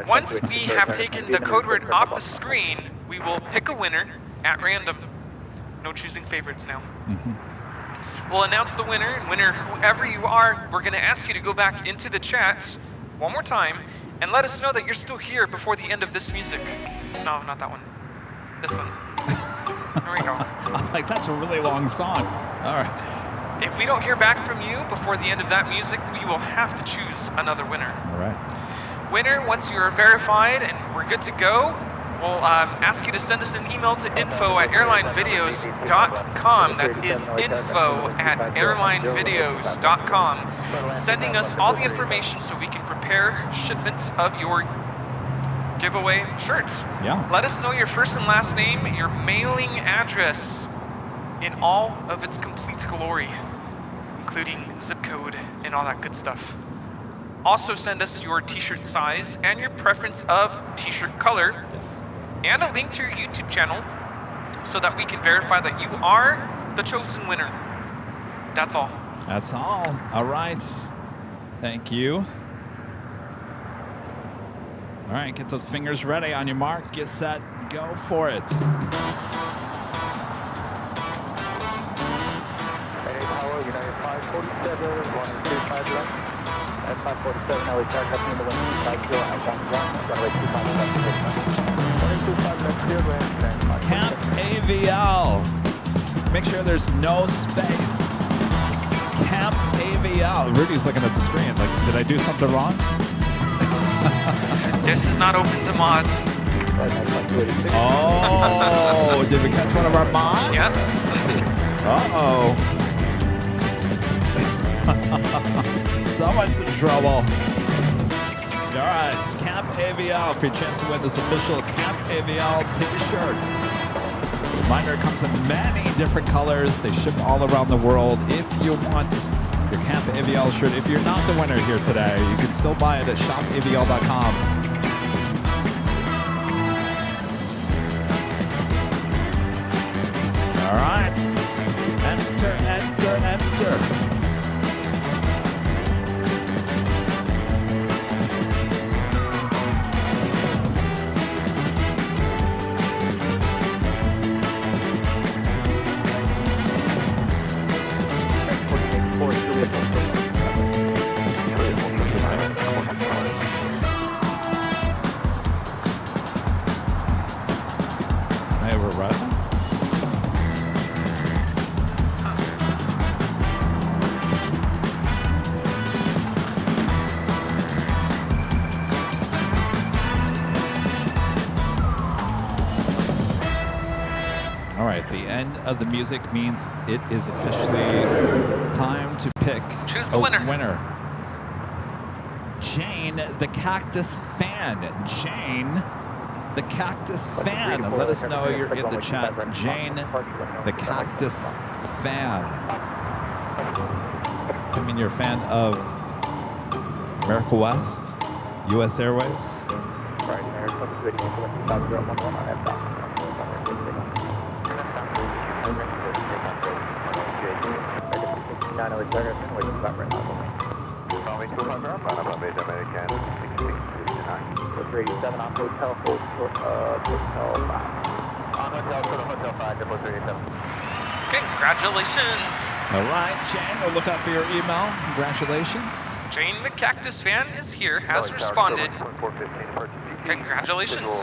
[SPEAKER 9] Once we have taken the code word off the screen, we will pick a winner at random. No choosing favorites now. We'll announce the winner, and winner, whoever you are, we're going to ask you to go back into the chat one more time and let us know that you're still here before the end of this music. No, not that one. This one. There we go.
[SPEAKER 1] Like, that's a really long song. All right.
[SPEAKER 9] If we don't hear back from you before the end of that music, we will have to choose another winner.
[SPEAKER 1] All right.
[SPEAKER 9] Winner, once you are verified and we're good to go, we'll ask you to send us an email to info@airlinevideos.com. That is info@airlinevideos.com. Sending us all the information so we can prepare shipments of your giveaway shirts.
[SPEAKER 1] Yeah.
[SPEAKER 9] Let us know your first and last name, your mailing address in all of its complete glory, including zip code and all that good stuff. Also send us your t-shirt size and your preference of t-shirt color.
[SPEAKER 1] Yes.
[SPEAKER 9] And a link to your YouTube channel so that we can verify that you are the chosen winner. That's all.
[SPEAKER 1] That's all. All right. Thank you. All right, get those fingers ready. On your mark, get set, go for it.
[SPEAKER 3] United 547, 125 left. At 547, LA car coming in the wind 250 at 11, runway 25 left.
[SPEAKER 1] Camp AVL. Make sure there's no space. Camp AVL. Rudy's looking at the screen like, did I do something wrong?
[SPEAKER 9] This is not open to mods.
[SPEAKER 1] Oh, did we catch one of our mods?
[SPEAKER 9] Yes.
[SPEAKER 1] Uh-oh. Someone's in trouble. All right, Camp AVL for your chance to win this official Camp AVL t-shirt. Reminder, it comes in many different colors. They ship all around the world. If you want your Camp AVL shirt, if you're not the winner here today, you can still buy it at shopavl.com. All right, enter, enter, enter. Hey, we're running. All right, the end of the music means it is officially time to pick
[SPEAKER 9] Choose the winner.
[SPEAKER 1] Jane, the Cactus Fan. Jane, the Cactus Fan. Let us know you're in the chat. Jane, the Cactus Fan. Does that mean you're a fan of America West, U.S. Airways?
[SPEAKER 3] Runway 25 runway American 387 on hotel, hold short of hotel 5. On hotel, short of hotel 5, depot 387.
[SPEAKER 9] Congratulations.
[SPEAKER 1] All right, Jane, we'll look out for your email. Congratulations.
[SPEAKER 9] Jane the Cactus Fan is here, has responded. Congratulations.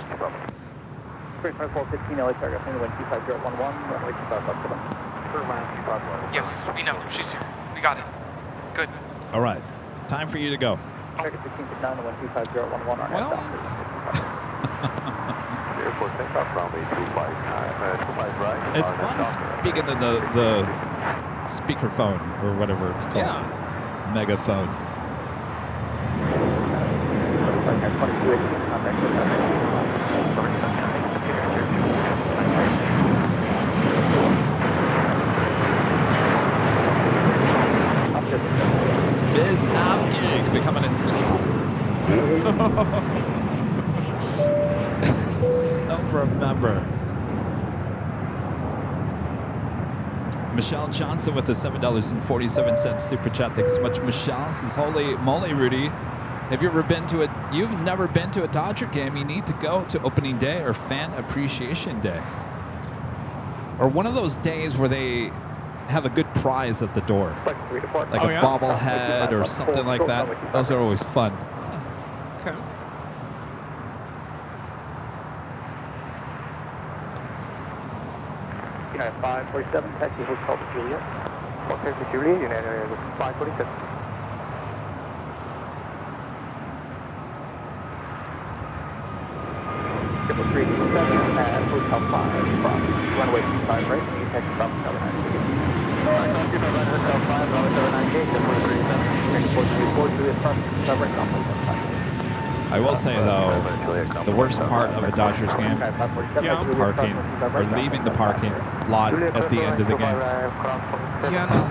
[SPEAKER 3] 415 LA target, wind 25011, runway 25 left to them.
[SPEAKER 9] Yes, we know. She's here. We got it. Good.
[SPEAKER 1] All right, time for you to go.
[SPEAKER 3] Target 16 to 9, wind 25011 on
[SPEAKER 9] Well.
[SPEAKER 3] Airport takeoff runway 25 right.
[SPEAKER 1] It's fun speaking in the speakerphone or whatever it's called.
[SPEAKER 2] Yeah.
[SPEAKER 1] Megaphone. Biz Avgig becoming a self-remember. Michelle Johnson with the $7.47 super chat. Thanks so much, Michelle. Says, holy moly, Rudy. If you've never been to a Dodger game, you need to go to opening day or fan appreciation day. Or one of those days where they have a good prize at the door. Like a bobblehead or something like that. Those are always fun.
[SPEAKER 2] Okay.
[SPEAKER 3] United 547, taxi hotel to Juliet. Hotel to Juliet, United 547. Triple 327 at Hotel 5 from runway 25 right, and you taxi from 798. Hotel 5, runway 798, triple 327, airport 24, Juliet front, covering runway 75.
[SPEAKER 1] I will say, though, the worst part of a Dodgers game, parking, or leaving the parking lot at the end of the game.
[SPEAKER 2] Yeah, no.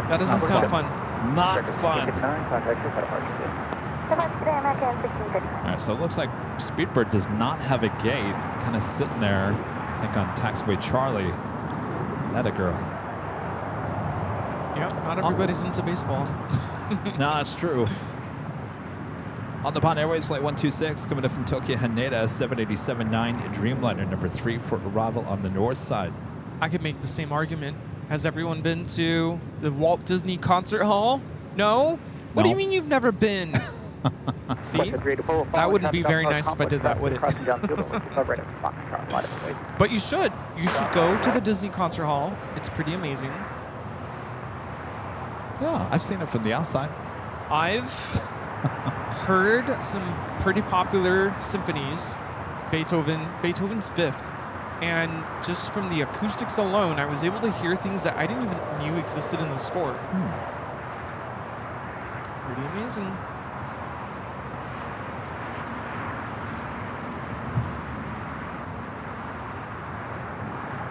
[SPEAKER 2] That doesn't sound fun.
[SPEAKER 1] Not fun. All right, so it looks like Speedbird does not have a gate, kind of sitting there, I think on taxiway Charlie. That a girl.
[SPEAKER 2] Yep, not everybody's into baseball.
[SPEAKER 1] No, that's true. On the Japan Airways, Flight 126, coming in from Tokyo Haneda, 787-9 Dreamliner, number 3 for arrival on the north side.
[SPEAKER 2] I could make the same argument. Has everyone been to the Walt Disney Concert Hall? No? What do you
[SPEAKER 1] No.
[SPEAKER 2] mean you've never been? See? That wouldn't be very nice if I did that, would it? But you should. You should go to the Disney Concert Hall. It's pretty amazing.
[SPEAKER 1] Yeah, I've seen it from the outside.
[SPEAKER 2] I've heard some pretty popular symphonies, Beethoven's Fifth, and just from the acoustics alone, I was able to hear things that I didn't even knew existed in the score. Pretty amazing.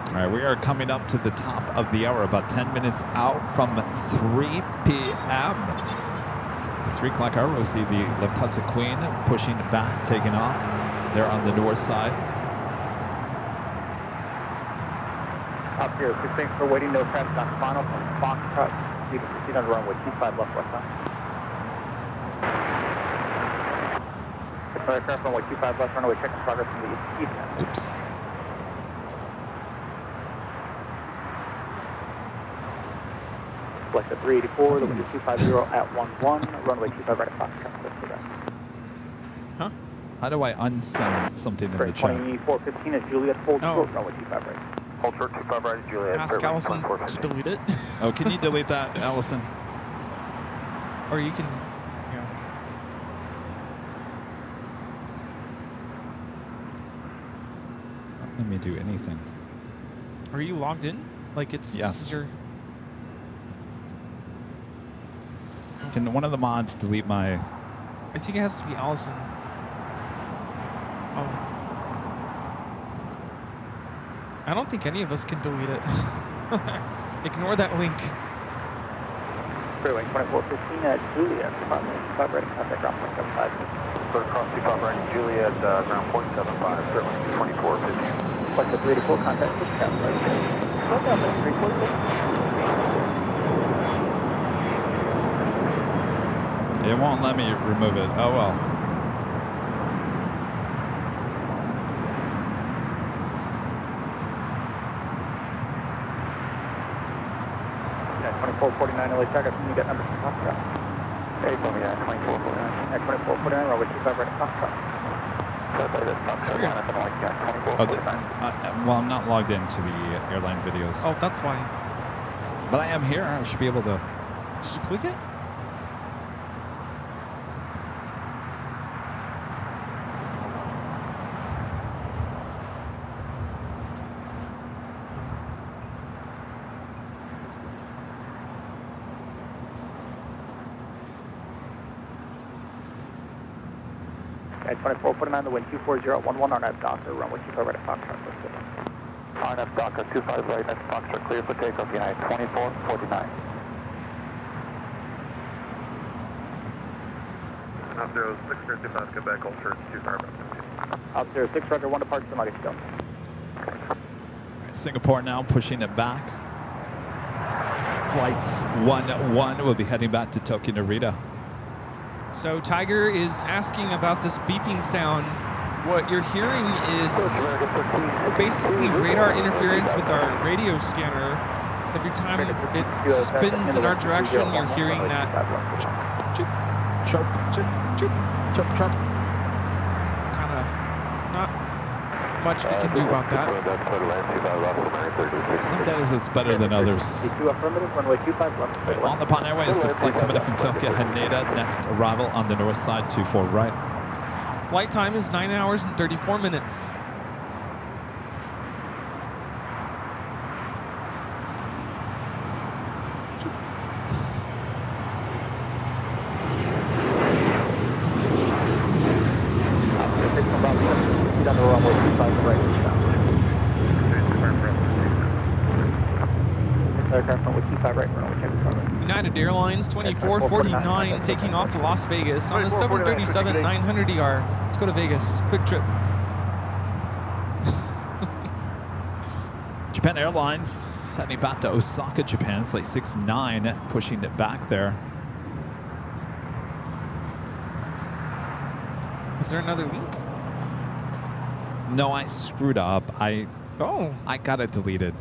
[SPEAKER 1] All right, we are coming up to the top of the hour, about 10 minutes out from 3 p.m. The 3 o'clock hour, we'll see the Lufthansa Queen pushing back, taking off. They're on the north side.
[SPEAKER 6] Up here, 6 for waiting, no traffic on final from Foxtrot. You can proceed on runway 25 left west. Aircraft runway 25 left, runway check in progress from the east end.
[SPEAKER 1] Oops.
[SPEAKER 6] Select the 384, the wind is 250 at 11, runway 25 right at Foxtrot.
[SPEAKER 1] Huh? How do I unsend something in the chat?
[SPEAKER 6] 2415 is Juliet, hold short, runway 25 right.
[SPEAKER 4] Hold short, 25 right, Juliet.
[SPEAKER 2] Ask Allison to delete it.
[SPEAKER 1] Oh, can you delete that, Allison?
[SPEAKER 2] Or you can,
[SPEAKER 1] Not let me do anything.
[SPEAKER 2] Are you logged in? Like it's
[SPEAKER 1] Yes.
[SPEAKER 2] this is your.
[SPEAKER 1] Can one of the mods delete my...
[SPEAKER 2] I think it has to be Allison. Oh. I don't think any of us can delete it. Ignore that link.
[SPEAKER 6] Freeway 2415 at Juliet, runway 25 right, contact ground point 75.
[SPEAKER 3] So cross 25 right, Juliet, ground point 75, certainly 2415.
[SPEAKER 6] Select the 384, contact 6 cap right there. Slow down, 346.
[SPEAKER 1] It won't let me remove it. Oh, well.
[SPEAKER 6] Yeah, 2449 LA check, you get number 2 Foxtrot.
[SPEAKER 3] Hey, tell me that, 2449.
[SPEAKER 6] At 2449, runway 25 right at Foxtrot.
[SPEAKER 1] Well, I'm not logged into the airline videos.
[SPEAKER 2] Oh, that's why.
[SPEAKER 1] But I am here. I should be able to...
[SPEAKER 2] Did you click it?
[SPEAKER 6] At 2449, the wind 240 at 11, RNAV Docker, runway 25 right at Foxtrot.
[SPEAKER 3] RNF Docker 25 right, that's Foxtrot clear for takeoff, United 2449.
[SPEAKER 4] Out 06, 55, Quebec, hold short, 25 right.
[SPEAKER 6] Out 06, Roger, 1 departure, somebody still.
[SPEAKER 1] Singapore now pushing it back. Flights 11 will be heading back to Tokyo Narita.
[SPEAKER 2] So Tiger is asking about this beeping sound. What you're hearing is basically radar interference with our radio scanner. Every time it spins in our direction, you're hearing that chirp, chirp, chirp, chirp, chirp, chirp. Kind of not much we can do about that.
[SPEAKER 1] Some days it's better than others. Right, on the Pan Airways, the flight coming up from Tokyo Haneda, next arrival on the north side, 24 right.
[SPEAKER 2] Flight time is 9 hours and 34 minutes. United Airlines 2449 taking off to Las Vegas on the 737-900ER. Let's go to Vegas. Quick trip.
[SPEAKER 1] Japan Airlines heading back to Osaka, Japan. Flight 69 pushing it back there.
[SPEAKER 2] Is there another link?
[SPEAKER 1] No, I screwed up. I got it deleted.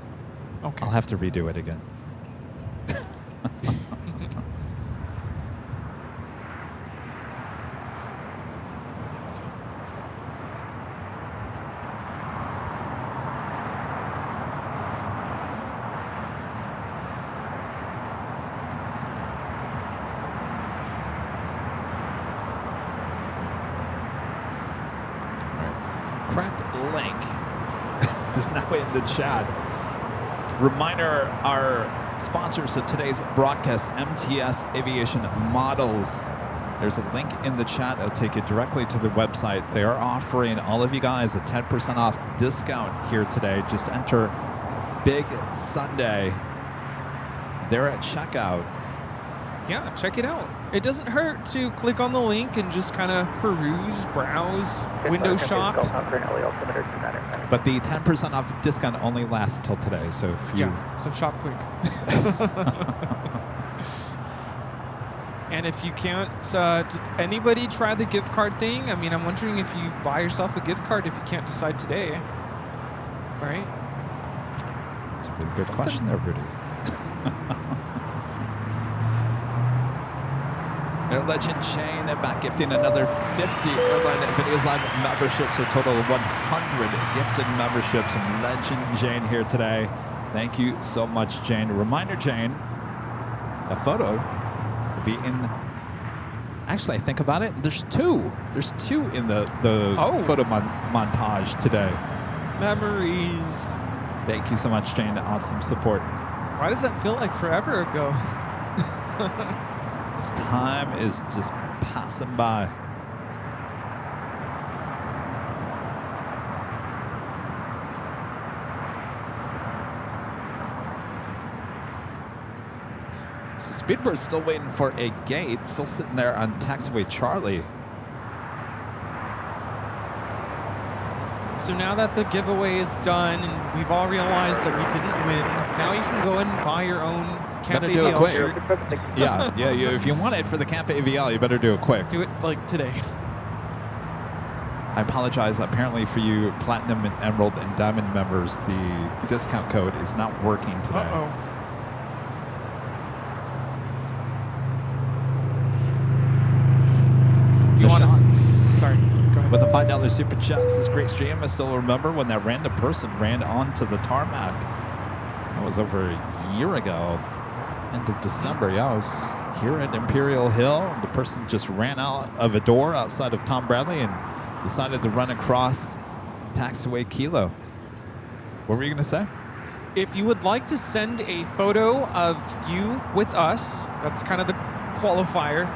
[SPEAKER 2] Okay.
[SPEAKER 1] I'll have to redo it again. Correct link is now in the chat. Reminder, our sponsors of today's broadcast, MTS Aviation Models. There's a link in the chat that'll take you directly to the website. They are offering all of you guys a 10% off discount here today. Just enter Big Sunday. They're at checkout.
[SPEAKER 2] Yeah, check it out. It doesn't hurt to click on the link and just kind of peruse, browse, window shop.
[SPEAKER 1] But the 10% off discount only lasts till today, so if you...
[SPEAKER 2] Yeah, so shop quick. And if you can't, did anybody try the gift card thing? I mean, I'm wondering if you buy yourself a gift card if you can't decide today. Right?
[SPEAKER 1] That's a really good question there, Rudy. Air Legend Shane back gifting another 50 Airline Videos Live memberships, a total of 100 gifted memberships. And Legend Jane here today. Thank you so much, Jane. Reminder, Jane, a photo will be in... Actually, I think about it. There's two. There's two in the photo montage today.
[SPEAKER 2] Memories.
[SPEAKER 1] Thank you so much, Jane. Awesome support.
[SPEAKER 2] Why does that feel like forever ago?
[SPEAKER 1] This time is just passing by. So Speedbird's still waiting for a gate, still sitting there on taxiway Charlie.
[SPEAKER 2] So now that the giveaway is done and we've all realized that we didn't win, now you can go and buy your own Camp
[SPEAKER 1] Better do it
[SPEAKER 2] AVL
[SPEAKER 1] quick.
[SPEAKER 2] shirt.
[SPEAKER 1] Yeah, if you want it for the Camp AVL, you better do it quick.
[SPEAKER 2] Do it like today.
[SPEAKER 1] I apologize. Apparently for you Platinum and Emerald and Diamond members, the discount code is not working today.
[SPEAKER 2] Uh-oh. You want to... Sorry, go ahead.
[SPEAKER 1] With a $5 super chat, this is great stream. I still remember when that random person ran onto the tarmac. That was over a year ago. End of December. Yeah, I was here at Imperial Hill. The person just ran out of a door outside of Tom Bradley and decided to run across taxiway Kilo. What were you going to say?
[SPEAKER 2] If you would like to send a photo of you with us, that's kind of the qualifier.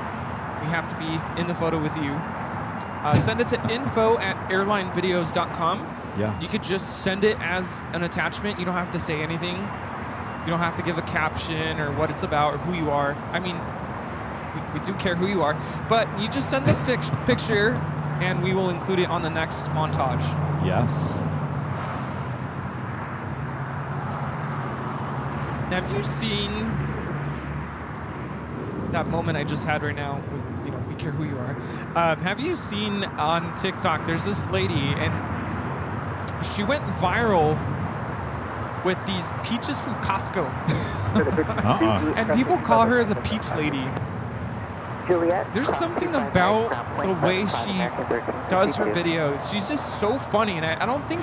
[SPEAKER 2] We have to be in the photo with you. Send it to info@airlinevideos.com.
[SPEAKER 1] Yeah.
[SPEAKER 2] You could just send it as an attachment. You don't have to say anything. You don't have to give a caption or what it's about or who you are. I mean, we do care who you are. But you just send the picture, and we will include it on the next montage.
[SPEAKER 1] Yes.
[SPEAKER 2] Have you seen that moment I just had right now with, we care who you are? Have you seen on TikTok, there's this lady, and she went viral with these peaches from Costco. And people call her the Peach Lady. There's something about the way she does her videos. She's just so funny, and I don't think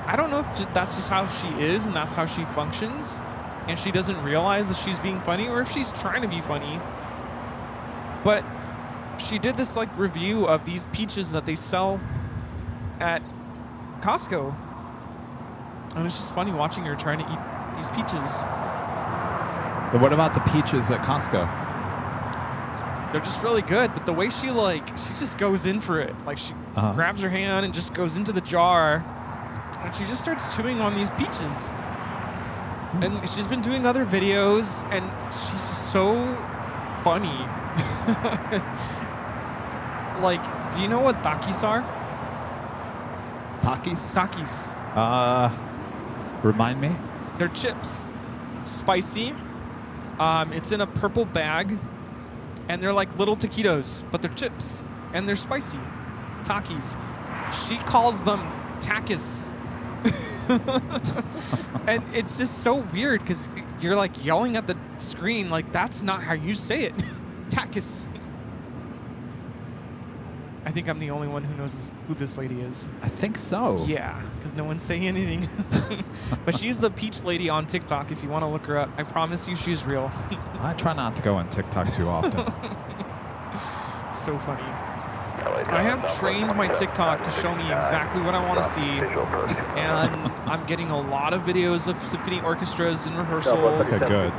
[SPEAKER 2] I don't know if that's just how she is and that's how she functions, and she doesn't realize that she's being funny, or if she's trying to be funny. But she did this review of these peaches that they sell at Costco. And it's just funny watching her trying to eat these peaches.
[SPEAKER 1] But what about the peaches at Costco?
[SPEAKER 2] They're just really good, but the way she just goes in for it. She grabs her hand and just goes into the jar, and she just starts chewing on these peaches. And she's been doing other videos, and she's so funny. Do you know what Takis are?
[SPEAKER 1] Takis?
[SPEAKER 2] Takis.
[SPEAKER 1] Remind me?
[SPEAKER 2] They're chips, spicy. It's in a purple bag, and they're like little taquitos, but they're chips, and they're spicy. Takis. She calls them takis. And it's just so weird because you're like yelling at the screen like that's not how you say it. Takis. I think I'm the only one who knows who this lady is.
[SPEAKER 1] I think so.
[SPEAKER 2] Yeah, because no one's saying anything. But she's the peach lady on TikTok if you want to look her up. I promise you she's real.
[SPEAKER 1] I try not to go on TikTok too often.
[SPEAKER 2] So funny. I have trained my TikTok to show me exactly what I want to see, and I'm getting a lot of videos of symphony orchestras and rehearsals.
[SPEAKER 1] Okay, good.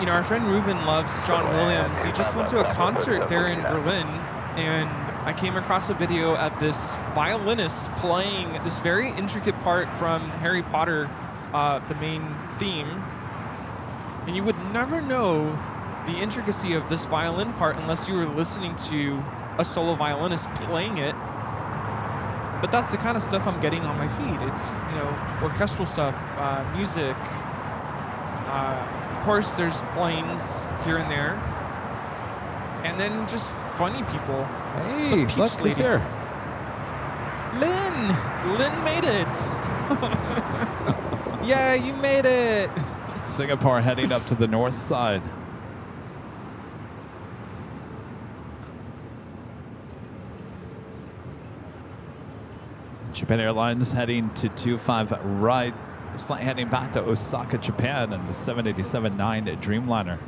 [SPEAKER 2] You know, our friend Reuven loves John Williams. He just went to a concert there in Berlin, and I came across a video of this violinist playing this very intricate part from Harry Potter, the main theme, and you would never know the intricacy of this violin part unless you were listening to a solo violinist playing it. But that's the kind of stuff I'm getting on my feed. It's, you know, orchestral stuff, music. Of course, there's planes here and there. And then just funny people.
[SPEAKER 1] Hey, look who's here.
[SPEAKER 2] Lynn! Lynn made it! Yeah, you made it!
[SPEAKER 1] Singapore heading up to the north side. Japan Airlines heading to 25 right. This flight heading back to Osaka, Japan, and the 787-9 Dreamliner.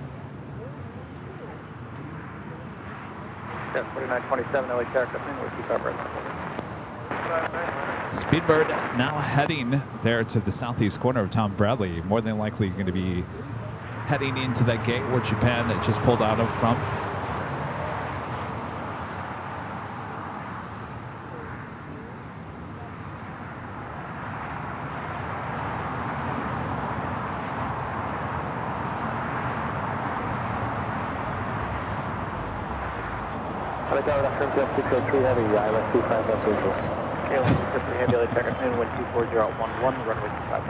[SPEAKER 3] Yeah, 4927, LAX aircraft in with 25 right.
[SPEAKER 1] Speedbird now heading there to the southeast corner of Tom Bradley. More than likely going to be heading into that gate where Japan just pulled out of from.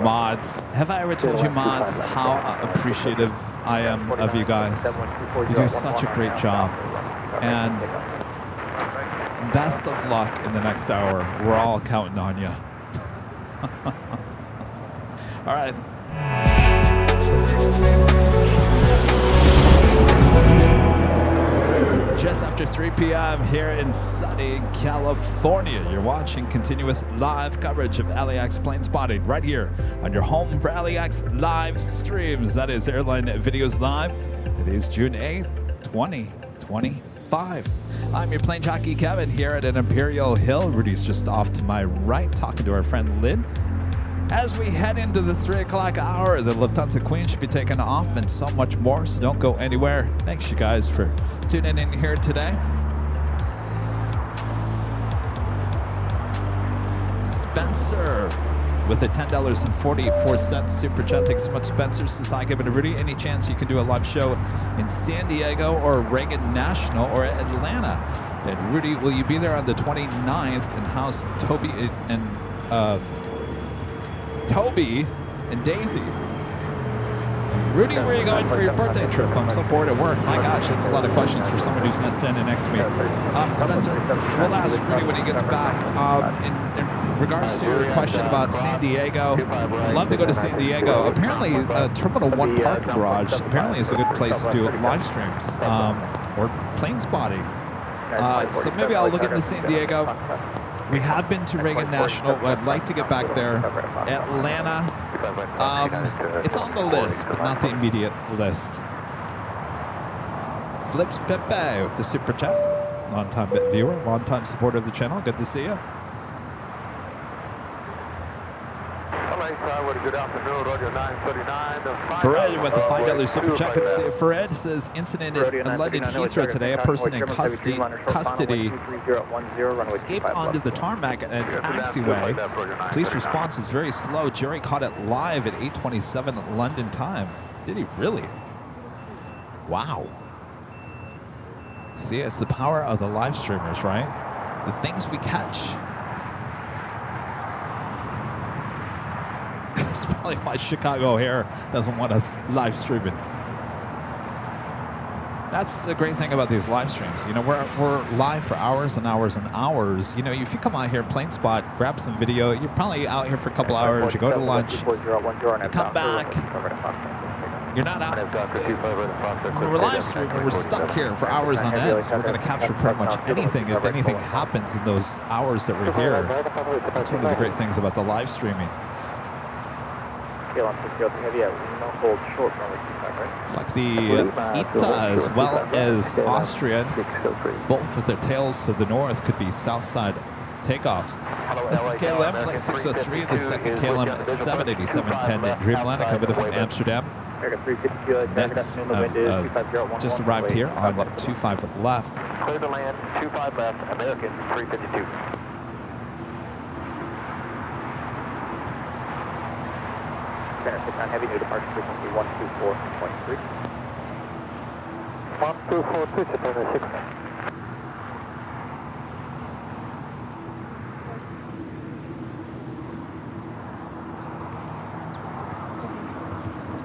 [SPEAKER 1] Mods, have I ever told you, mods, how appreciative I am of you guys? You do such a great job. And best of luck in the next hour. We're all counting on you. All right. Just after 3 p.m. here in sunny California, you're watching continuous live coverage of LAX plane spotting right here on your home for LAX live streams. That is Airline Videos Live. Today's June 8th, 2025. I'm your plane jockey Kevin here at an Imperial Hill. Rudy's just off to my right talking to our friend Lynn. As we head into the 3 o'clock hour, the Lufthansa Queen should be taking off and so much more, so don't go anywhere. Thanks, you guys, for tuning in here today. Spencer with a $10.44 super chat. Thanks so much, Spencer. Says, hi, Kevin and Rudy. Any chance you can do a live show in San Diego or Reagan National or Atlanta? And Rudy, will you be there on the 29th? And how's Toby and Daisy? And Rudy, where are you going for your birthday trip? I'm so bored at work. My gosh, that's a lot of questions for someone who's standing next to me. Spencer, we'll ask Rudy when he gets back. In regards to your question about San Diego, I'd love to go to San Diego. Apparently, Terminal 1 Parking Garage apparently is a good place to do live streams or plane spotting. So maybe I'll look into San Diego. We have been to Reagan National. I'd like to get back there. Atlanta, it's on the list, but not the immediate list. Flips Pepe with the super chat. Long-time viewer, long-time supporter of the channel. Good to see you. Fred with a $5 super chat. Good to see you. Fred says, incident in London Heathrow today. A person in custody escaped onto the tarmac and a taxiway. Police response was very slow. Jerry caught it live at 8:27 London time. Did he really? Wow. See, it's the power of the live streamers, right? The things we catch. That's probably why Chicago Air doesn't want us live streaming. That's the great thing about these live streams. You know, we're live for hours and hours and hours. You know, if you come out here, Plane Spot, grab some video, you're probably out here for a couple hours. You go to lunch, you come back. You're not out. When we're live streaming, we're stuck here for hours on end. So we're going to capture pretty much anything if anything happens in those hours that we're here. That's one of the great things about the live streaming. It's like the ITA as well as Austrian, both with their tails to the north, could be south side takeoffs. This is KLM Flight 603, the second KLM 787-10 Dreamliner coming from Amsterdam. Next, just arrived here on 25 left.
[SPEAKER 3] Clear to land, 25 left, American 352. Heavy new departure frequency 124.3. 1242, Japan 69.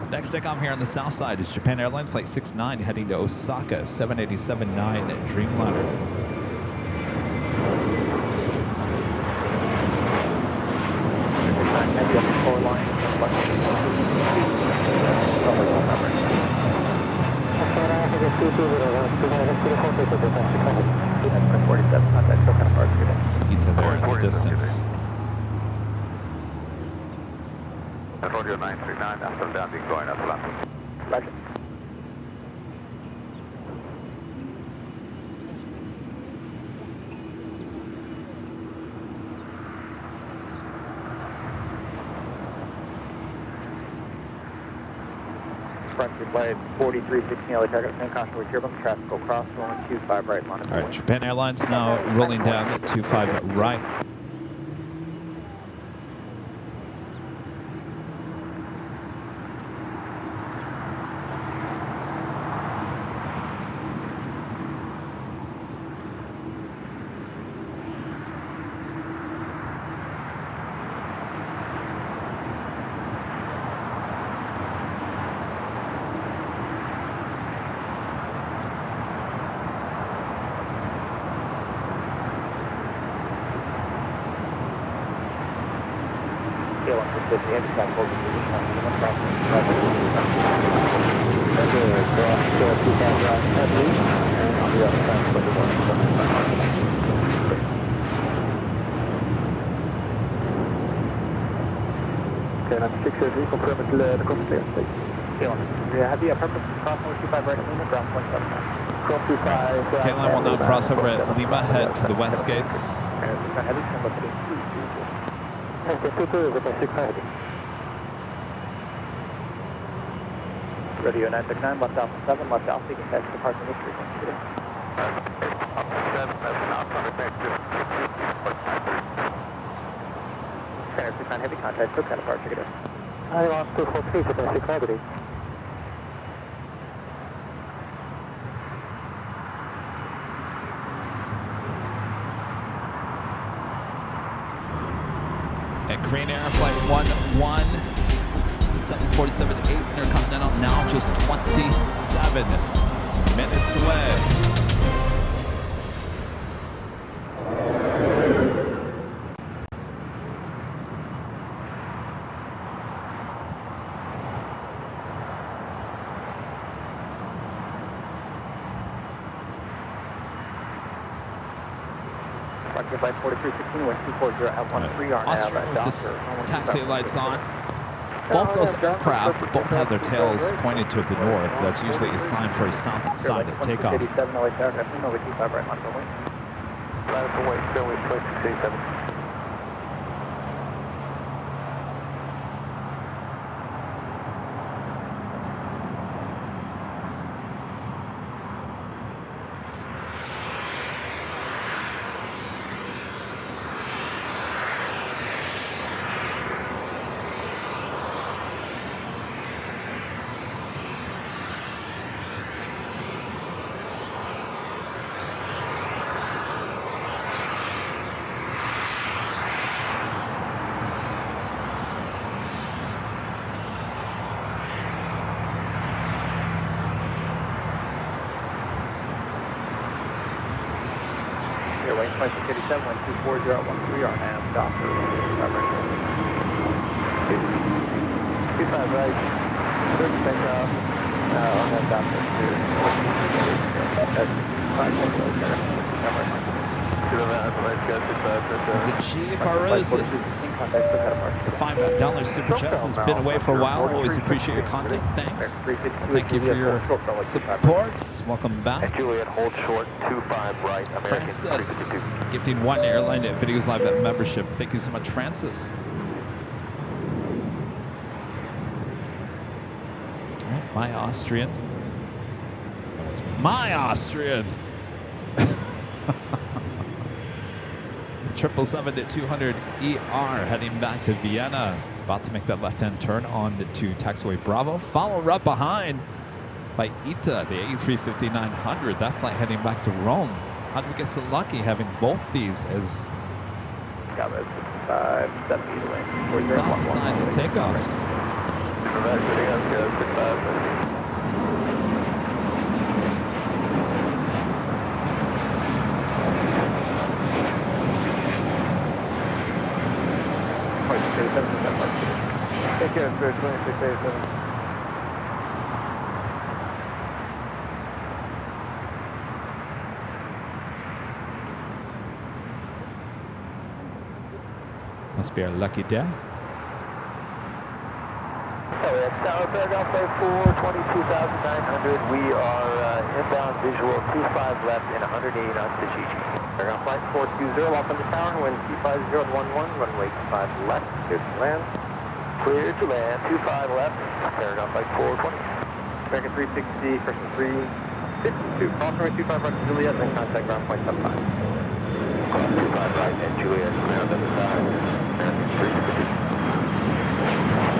[SPEAKER 1] Next takeoff here on the south side is Japan Airlines Flight 69 heading to Osaka, 787-9 Dreamliner. Just ITA there in the distance.
[SPEAKER 4] Audio 939, after landing, going Atlanta.
[SPEAKER 3] Roger. Front blade 4316 LA target, main caution with turbine, traffic will cross, rolling 25 right, monitor.
[SPEAKER 1] All right, Japan Airlines now rolling down at 25 right. KLM will now cross over at Lima, head to the west gates.
[SPEAKER 3] Radio 969, left Alpha 7, left Alpha, you can catch the parking with frequency. Heavy contact, so kind of departure, get it. I lost 243, domestic gravity.
[SPEAKER 1] At Korean Air Flight 11, 747-8 Intercontinental, now just 27 minutes away.
[SPEAKER 3] Flight 4316, West 240 at 13 are
[SPEAKER 1] Austrian with the taxi lights on. Both those aircraft both have their tails pointed to the north. That's usually a sign for a south side at takeoff.
[SPEAKER 3] Wayne 2687, 124 at 13 on AM, Doctor. 25 right, good takeoff, on that Doctor 2. That's 5
[SPEAKER 1] Is it Chief Roses? The $5 super chest has been away for a while. Always appreciate your content. Thanks. Thank you for your support. Welcome back.
[SPEAKER 3] Juliet, hold short, 25 right.
[SPEAKER 1] Francis, gifting 1 airline at Videos Live at membership. Thank you so much, Francis. All right, my Austrian. Oh, it's my Austrian. 777-200 ER heading back to Vienna. About to make that left-hand turn on to taxiway Bravo. Follow up behind by ITA, the A350-900. That flight heading back to Rome. How did we get so lucky having both these as south side of takeoffs?
[SPEAKER 3] Take care, Spirit 2687.
[SPEAKER 1] Must be our lucky day.
[SPEAKER 3] LAX Tower, paragraph 4, 22,900. We are inbound visual 25 left and 180 knots to Gigi. Paragraph flight 420, lock on the tower, wind 250 at 11, runway 25 left, clear to land. Clear to land, 25 left, paragraph flight 420. American 360, person 352. Cross runway 25 right to Juliet, then contact ground point 75. Cross 25 right and Juliet, clear on the other side. American 360.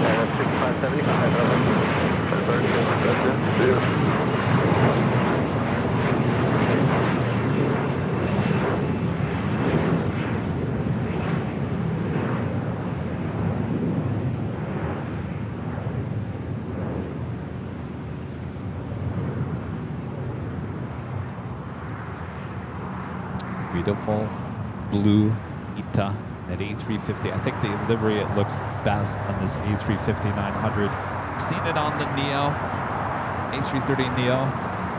[SPEAKER 3] And that's 6570, contact ground point 75.
[SPEAKER 1] Beautiful blue ITA at A350. I think the livery, it looks best on this A350-900. I've seen it on the Neo, A330 Neo.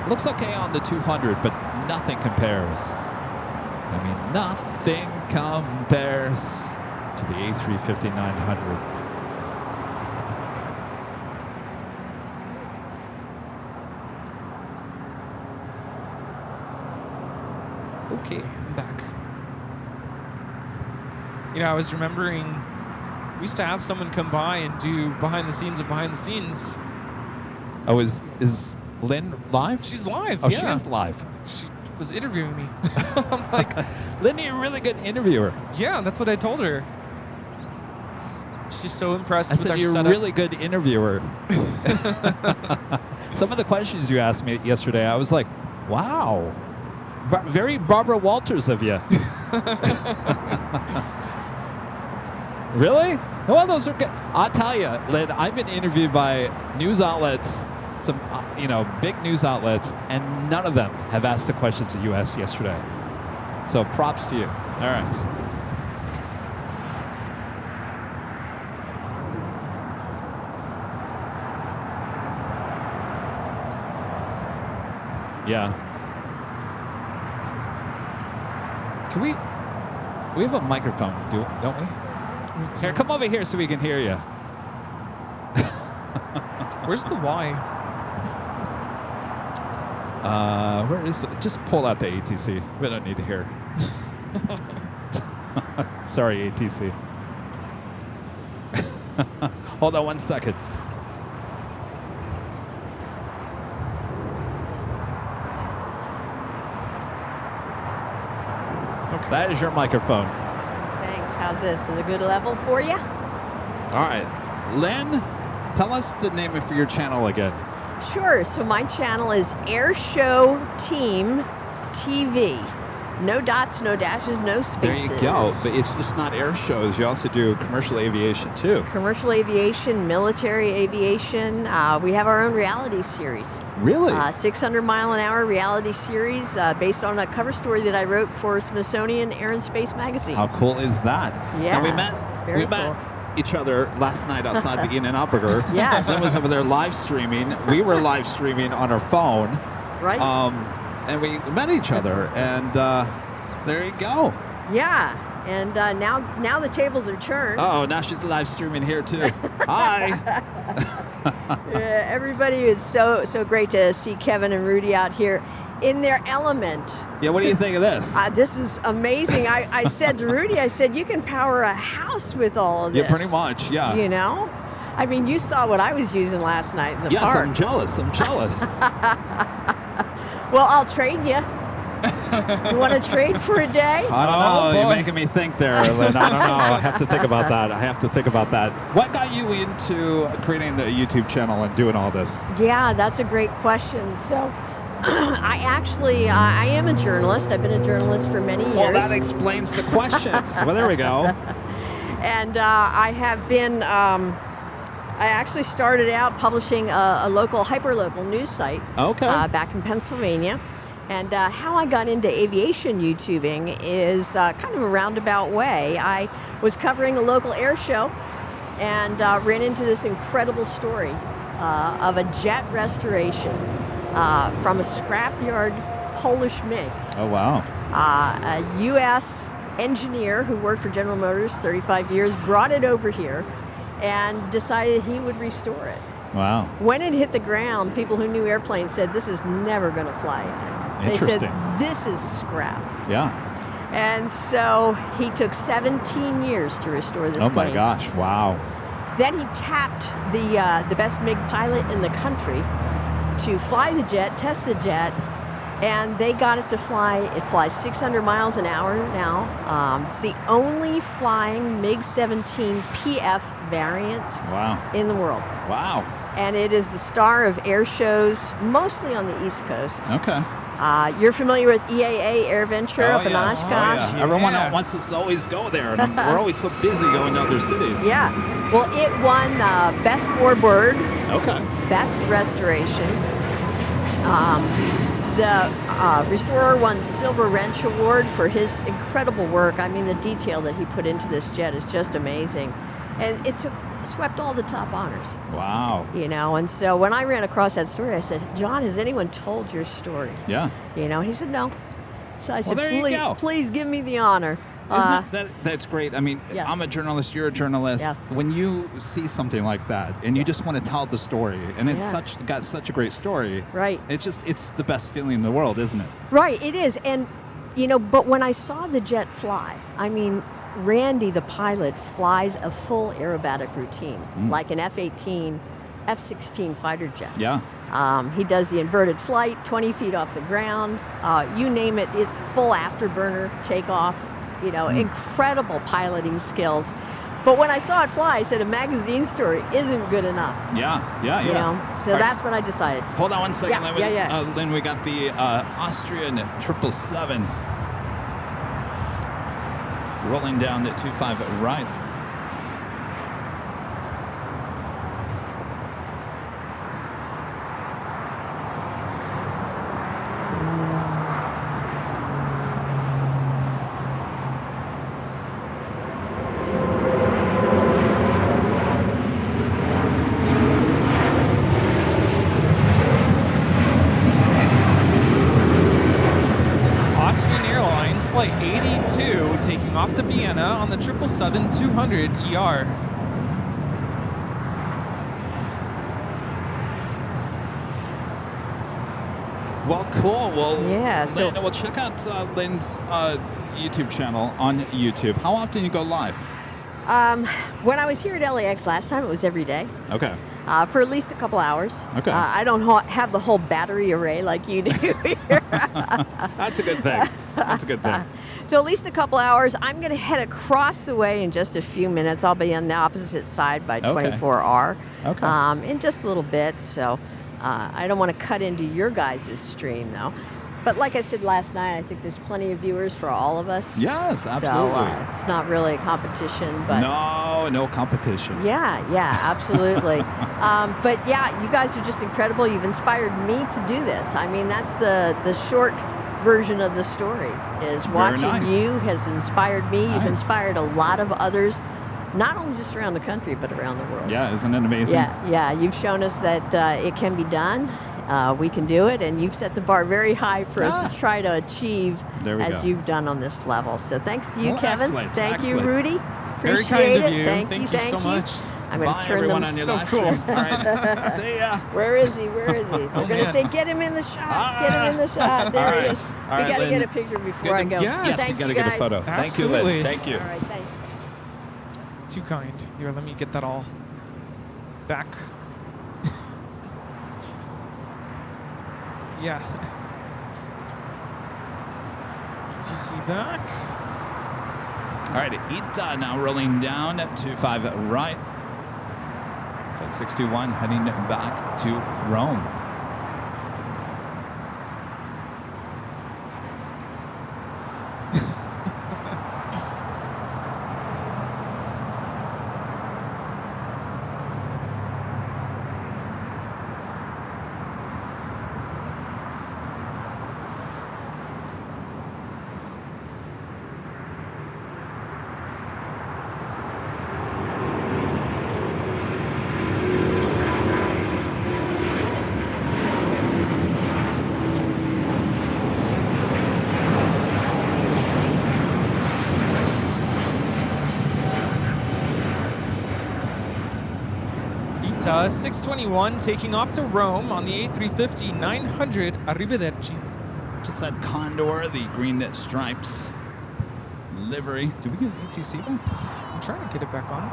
[SPEAKER 1] Looks okay on the 200, but nothing compares. I mean, nothing compares to the A350-900.
[SPEAKER 2] Okay, I'm back. You know, I was remembering we used to have someone come by and do behind the scenes of behind the scenes.
[SPEAKER 1] Oh, is Lynn live?
[SPEAKER 2] She's live.
[SPEAKER 1] Oh,
[SPEAKER 2] yeah.
[SPEAKER 1] she is live.
[SPEAKER 2] She was interviewing me. I'm like,
[SPEAKER 1] Lynn, you're a really good interviewer.
[SPEAKER 2] yeah, that's what I told her. She's so impressed
[SPEAKER 1] I
[SPEAKER 2] with
[SPEAKER 1] said
[SPEAKER 2] our
[SPEAKER 1] you're a
[SPEAKER 2] setup.
[SPEAKER 1] really good interviewer. Some of the questions you asked me yesterday, I was like, wow. Very Barbara Walters of you. Really? Well, those are good. I'll tell you, Lynn, I've been interviewed by news outlets, some big news outlets, and none of them have asked the questions that you asked yesterday. So props to you. All right. Yeah. Can we have a microphone, don't we? Here, come over here so we can hear you.
[SPEAKER 2] Where's the Y?
[SPEAKER 1] Where is it? Just pull out the ATC. We don't need to hear. Sorry, ATC. Hold on 1 second.
[SPEAKER 2] Okay.
[SPEAKER 1] That is your microphone.
[SPEAKER 10] Thanks. How's this? Is it a good level for you?
[SPEAKER 1] All right. Lynn, tell us the name for your channel again.
[SPEAKER 10] Sure. So my channel is Air Show Team TV. No dots, no dashes, no
[SPEAKER 1] There
[SPEAKER 10] spaces.
[SPEAKER 1] you go. But it's just not air shows. You also do commercial aviation too.
[SPEAKER 10] Commercial aviation, military aviation. We have our own reality series.
[SPEAKER 1] Really?
[SPEAKER 10] 600 mile an hour reality series based on a cover story that I wrote for Smithsonian Air and Space magazine.
[SPEAKER 1] How cool is that?
[SPEAKER 10] Yeah,
[SPEAKER 1] And we met
[SPEAKER 10] cool.
[SPEAKER 1] each other last night outside the In-N-Out Burger.
[SPEAKER 10] Yes.
[SPEAKER 1] Lynn was over there live streaming. We were live streaming on our phone.
[SPEAKER 10] Right.
[SPEAKER 1] And we met each other, and there you go.
[SPEAKER 10] Yeah. And now the tables are turned.
[SPEAKER 1] Oh, now she's live streaming here too. Hi.
[SPEAKER 10] Everybody is so great to see Kevin and Rudy out here in their element.
[SPEAKER 1] Yeah, what do you think of this?
[SPEAKER 10] This is amazing. I said to Rudy, I said, you can power a house with all of this.
[SPEAKER 1] Yeah, pretty much, yeah.
[SPEAKER 10] You know? I mean, you saw what I was using last night in the
[SPEAKER 1] yes,
[SPEAKER 10] park.
[SPEAKER 1] I'm jealous.
[SPEAKER 10] Well, I'll trade you. You want to trade for a day?
[SPEAKER 1] I don't know. You're making me think there, Lynn. I don't know. I have to think about that. What got you into creating the YouTube channel and doing all this?
[SPEAKER 10] Yeah, that's a great question. So, I am a journalist. I've been a journalist for many years.
[SPEAKER 1] Well, that explains the questions. Well, there we go.
[SPEAKER 10] And I have been. I actually started out publishing a local, hyperlocal news site.
[SPEAKER 1] Okay.
[SPEAKER 10] Back in Pennsylvania. And how I got into aviation YouTubing is kind of a roundabout way. I was covering a local air show and ran into this incredible story of a jet restoration from a scrapyard Polish MiG.
[SPEAKER 1] Oh, wow.
[SPEAKER 10] A U.S. engineer who worked for General Motors 35 years brought it over here and decided he would restore it.
[SPEAKER 1] Wow.
[SPEAKER 10] When it hit the ground, people who knew airplanes said, this is never going to fly again.
[SPEAKER 1] Interesting.
[SPEAKER 10] They said, this is scrap.
[SPEAKER 1] Yeah.
[SPEAKER 10] And so he took 17 years to restore this
[SPEAKER 1] Oh,
[SPEAKER 10] plane.
[SPEAKER 1] my gosh. Wow.
[SPEAKER 10] Then he tapped the best MiG pilot in the country to fly the jet, test the jet, and they got it to fly. It flies 600 miles an hour now. It's the only flying MiG-17 PF variant in the world.
[SPEAKER 1] Wow.
[SPEAKER 10] And it is the star of air shows, mostly on the East Coast.
[SPEAKER 1] Okay.
[SPEAKER 10] You're familiar with EAA AirVenture up in Oshkosh?
[SPEAKER 1] Oh, yeah. Everyone wants us to always go there, and we're always so busy going to other cities.
[SPEAKER 10] Yeah. Well, it won Best Warbird,
[SPEAKER 1] Okay.
[SPEAKER 10] Best Restoration. The restorer won Silver Wrench Award for his incredible work. I mean, the detail that he put into this jet is just amazing. And it swept all the top honors.
[SPEAKER 1] Wow.
[SPEAKER 10] You know, and so when I ran across that story, I said, John, has anyone told your story?
[SPEAKER 1] Yeah.
[SPEAKER 10] You know, he said, no. So I said,
[SPEAKER 1] there you go.
[SPEAKER 10] please give me the honor.
[SPEAKER 1] That's great. I mean,
[SPEAKER 10] Yeah.
[SPEAKER 1] I'm a journalist, you're a journalist.
[SPEAKER 10] Yeah.
[SPEAKER 1] When you see something like that and you just want to tell the story, and it's got such a great story.
[SPEAKER 10] Right.
[SPEAKER 1] It's the best feeling in the world, isn't it?
[SPEAKER 10] Right, it is. And, you know, but when I saw the jet fly, I mean, Randy, the pilot, flies a full aerobatic routine, like an F-18, F-16 fighter jet.
[SPEAKER 1] Yeah.
[SPEAKER 10] He does the inverted flight, 20 feet off the ground. You name it, it's full afterburner takeoff. You know, incredible piloting skills. But when I saw it fly, I said a magazine story isn't good enough.
[SPEAKER 1] Yeah.
[SPEAKER 10] You know, so that's when I decided.
[SPEAKER 1] Hold on one second,
[SPEAKER 10] Yeah,
[SPEAKER 1] Lynn. Lynn, we got the Austrian 777 rolling down the 25 right.
[SPEAKER 2] Austrian Airlines Flight 82 taking off to Vienna on the 777-200 ER.
[SPEAKER 1] Well, cool. Well,
[SPEAKER 10] Yeah, so-
[SPEAKER 1] Lynn, well, check out Lynn's YouTube channel on YouTube. How often you go live?
[SPEAKER 10] When I was here at LAX last time, it was every day.
[SPEAKER 1] Okay.
[SPEAKER 10] For at least a couple hours.
[SPEAKER 1] Okay.
[SPEAKER 10] I don't have the whole battery array like you do here.
[SPEAKER 1] That's a good thing. That's a good thing.
[SPEAKER 10] So at least a couple hours. I'm going to head across the way in just a few minutes. I'll be on the opposite side by 24R
[SPEAKER 1] Okay.
[SPEAKER 10] in just a little bit. So I don't want to cut into your guys' stream, though. But like I said last night, I think there's plenty of viewers for all of us.
[SPEAKER 1] Yes, absolutely.
[SPEAKER 10] So it's not really a competition, but
[SPEAKER 1] no competition.
[SPEAKER 10] yeah, absolutely. But yeah, you guys are just incredible. You've inspired me to do this. I mean, that's the short version of the story. Is watching
[SPEAKER 1] nice.
[SPEAKER 10] you has inspired me. You've
[SPEAKER 1] Nice.
[SPEAKER 10] inspired a lot of others, not only just around the country but around the world.
[SPEAKER 1] Yeah, isn't it amazing?
[SPEAKER 10] Yeah. You've shown us that it can be done. We can do it, and you've set the bar very high for us to try to achieve
[SPEAKER 1] There we
[SPEAKER 10] as
[SPEAKER 1] go.
[SPEAKER 10] you've done on this level. So thanks to you,
[SPEAKER 1] Well,
[SPEAKER 10] Kevin.
[SPEAKER 1] excellent,
[SPEAKER 10] Thank you,
[SPEAKER 1] excellent.
[SPEAKER 10] Rudy.
[SPEAKER 2] Very
[SPEAKER 10] Appreciate
[SPEAKER 2] kind
[SPEAKER 10] it.
[SPEAKER 2] of you.
[SPEAKER 10] Thank
[SPEAKER 2] Thank
[SPEAKER 10] you.
[SPEAKER 2] you so much.
[SPEAKER 10] I'm going
[SPEAKER 1] Bye,
[SPEAKER 10] to turn
[SPEAKER 1] everyone
[SPEAKER 10] them.
[SPEAKER 1] on your
[SPEAKER 2] So
[SPEAKER 1] live
[SPEAKER 2] cool.
[SPEAKER 1] stream. All right. See ya.
[SPEAKER 10] Where is he? They're going to say, get him in the shot. Get him in the shot. There
[SPEAKER 1] All
[SPEAKER 10] he
[SPEAKER 1] right.
[SPEAKER 10] is.
[SPEAKER 1] All
[SPEAKER 10] We
[SPEAKER 1] right,
[SPEAKER 10] got to
[SPEAKER 1] Lynn.
[SPEAKER 10] get a picture before I go.
[SPEAKER 2] Yes.
[SPEAKER 1] Yes,
[SPEAKER 10] Thanks,
[SPEAKER 1] you got to get a
[SPEAKER 10] guys.
[SPEAKER 1] photo. Thank you,
[SPEAKER 2] Absolutely.
[SPEAKER 1] Lynn. Thank you.
[SPEAKER 10] All right, thanks.
[SPEAKER 2] Too kind. Here, let me get that all back. Yeah. TC back.
[SPEAKER 1] All right, Ita now rolling down 25 right. Flight 621 heading back to Rome.
[SPEAKER 2] Ita 621 taking off to Rome on the A350 900. Arrivederci.
[SPEAKER 1] Just that Condor, the green stripes livery. Did we get ATC back?
[SPEAKER 2] I'm trying to get it back on.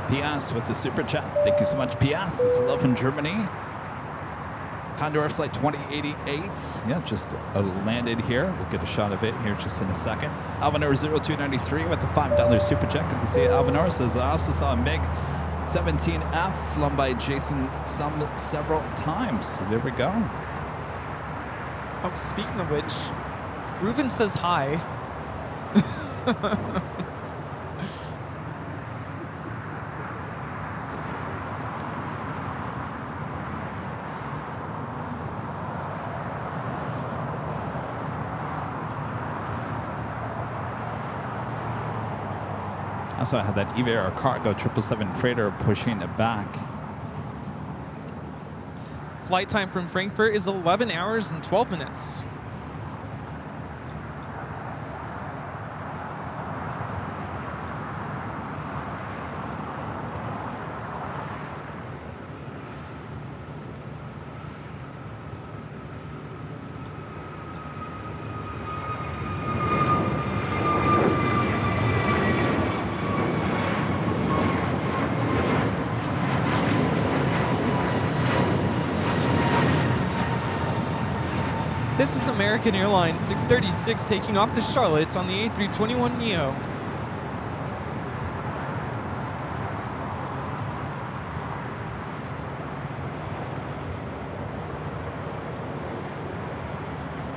[SPEAKER 1] PS with the super chat. Thank you so much, PS. This is love from Germany. Condor flight 2088. Yeah, just landed here. We'll get a shot of it here just in a second. Alvanor 0293 with the $5 super chat. Good to see it. Alvanor says, I also saw a MiG 17F flown by Jason several times. So there we go.
[SPEAKER 2] Oh, speaking of which, Reuven says hi.
[SPEAKER 1] Also, I had that Eva Air Cargo 777 freighter pushing it back.
[SPEAKER 2] Flight time from Frankfurt is 11 hours and 12 minutes. This is American Airlines 636 taking off to Charlotte on the A321neo.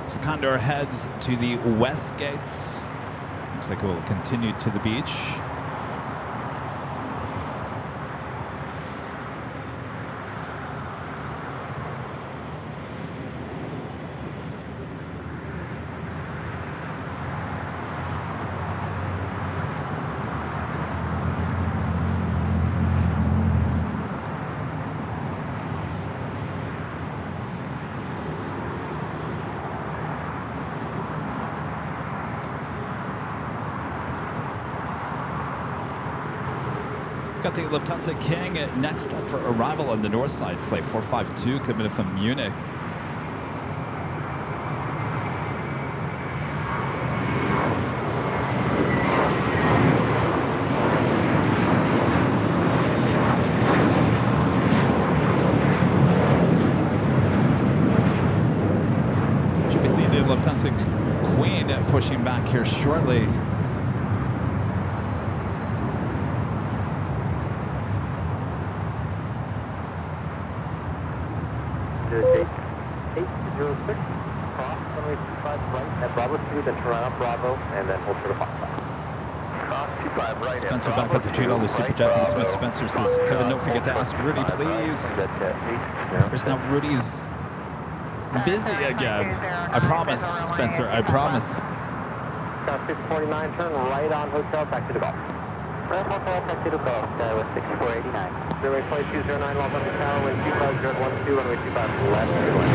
[SPEAKER 1] So Condor heads to the west gates. Looks like it will continue to the beach. Got the Lufthansa King next up for arrival on the north side, flight 452 coming in from Munich. Should be seeing the Lufthansa Queen pushing back here shortly.
[SPEAKER 3] cross runway 25 right at Bravo 2, then turn right on Bravo, and then hold short of Foxtrot.
[SPEAKER 4] Cross 25 right.
[SPEAKER 1] Spencer back up to $2 super chat. Thank you so much. Spencer says, Kevin, don't forget to ask Rudy, please. There's now Rudy's busy again. I promise, Spencer, I promise.
[SPEAKER 3] Cross 649, turn right on Hotel, taxi to golf. Right on Hotel, taxi to golf, with 6489. Runway 2209, Los Angeles Tower, wind 25012, runway 25 left, good one.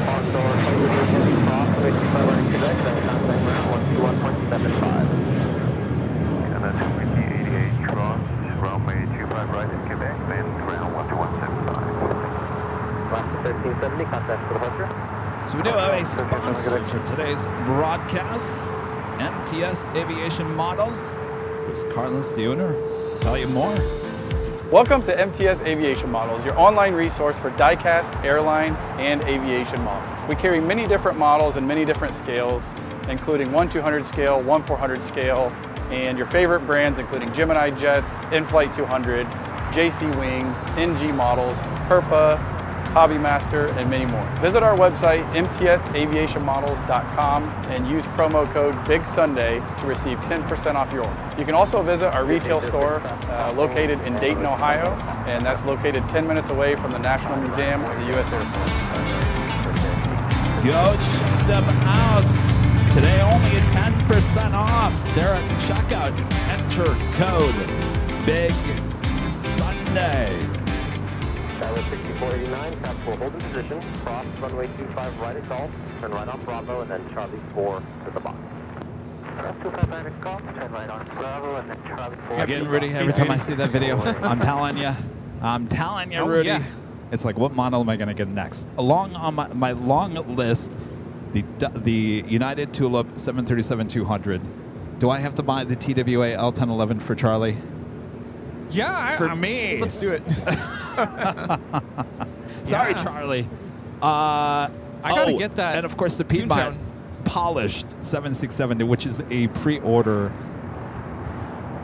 [SPEAKER 3] On door 2207, cross, runway 25 right, Quebec, then contact ground 121.75.
[SPEAKER 4] And that's with the 88 cross, runway 25 right at Quebec, then ground 121.75.
[SPEAKER 3] Last 1370, contact for departure.
[SPEAKER 1] So we do have a sponsor for today's broadcast, MTS Aviation Models. Here's Carlos, the owner. Tell you more.
[SPEAKER 5] Welcome to MTS Aviation Models, your online resource for diecast, airline, and aviation models. We carry many different models and many different scales, including 1/200 scale, 1/400 scale, and your favorite brands including Gemini Jets, In-Flight 200, JC Wings, NG models, Herpa, Hobbymaster, and many more. Visit our website, mtsaviationmodels.com, and use promo code BIGSUNDAY to receive 10% off your order. You can also visit our retail store located in Dayton, Ohio, and that's located 10 minutes away from the National Museum of the U.S. Air Force.
[SPEAKER 1] Go check them out. Today only 10% off. They're at checkout. Enter code Big Sunday.
[SPEAKER 3] Tower 6489, capsule hold in position, cross runway 25 right at golf, turn right on Bravo, and then Charlie 4 to the box. Cross 25 right at golf, turn right on Bravo, and then Charlie 4.
[SPEAKER 1] Again, Rudy, every time I see that video, I'm telling you, Rudy.
[SPEAKER 2] Yeah.
[SPEAKER 1] It's like, what model am I going to get next? Along on my long list, the United Tulip 737-200. Do I have to buy the TWA L1011 for Charlie?
[SPEAKER 2] Yeah,
[SPEAKER 1] For me.
[SPEAKER 2] Let's do it.
[SPEAKER 1] Sorry,
[SPEAKER 2] Yeah.
[SPEAKER 1] Charlie.
[SPEAKER 2] I gotta get that.
[SPEAKER 1] And of course, the Piedmont
[SPEAKER 2] Toontown.
[SPEAKER 1] polished 7670, which is a pre-order.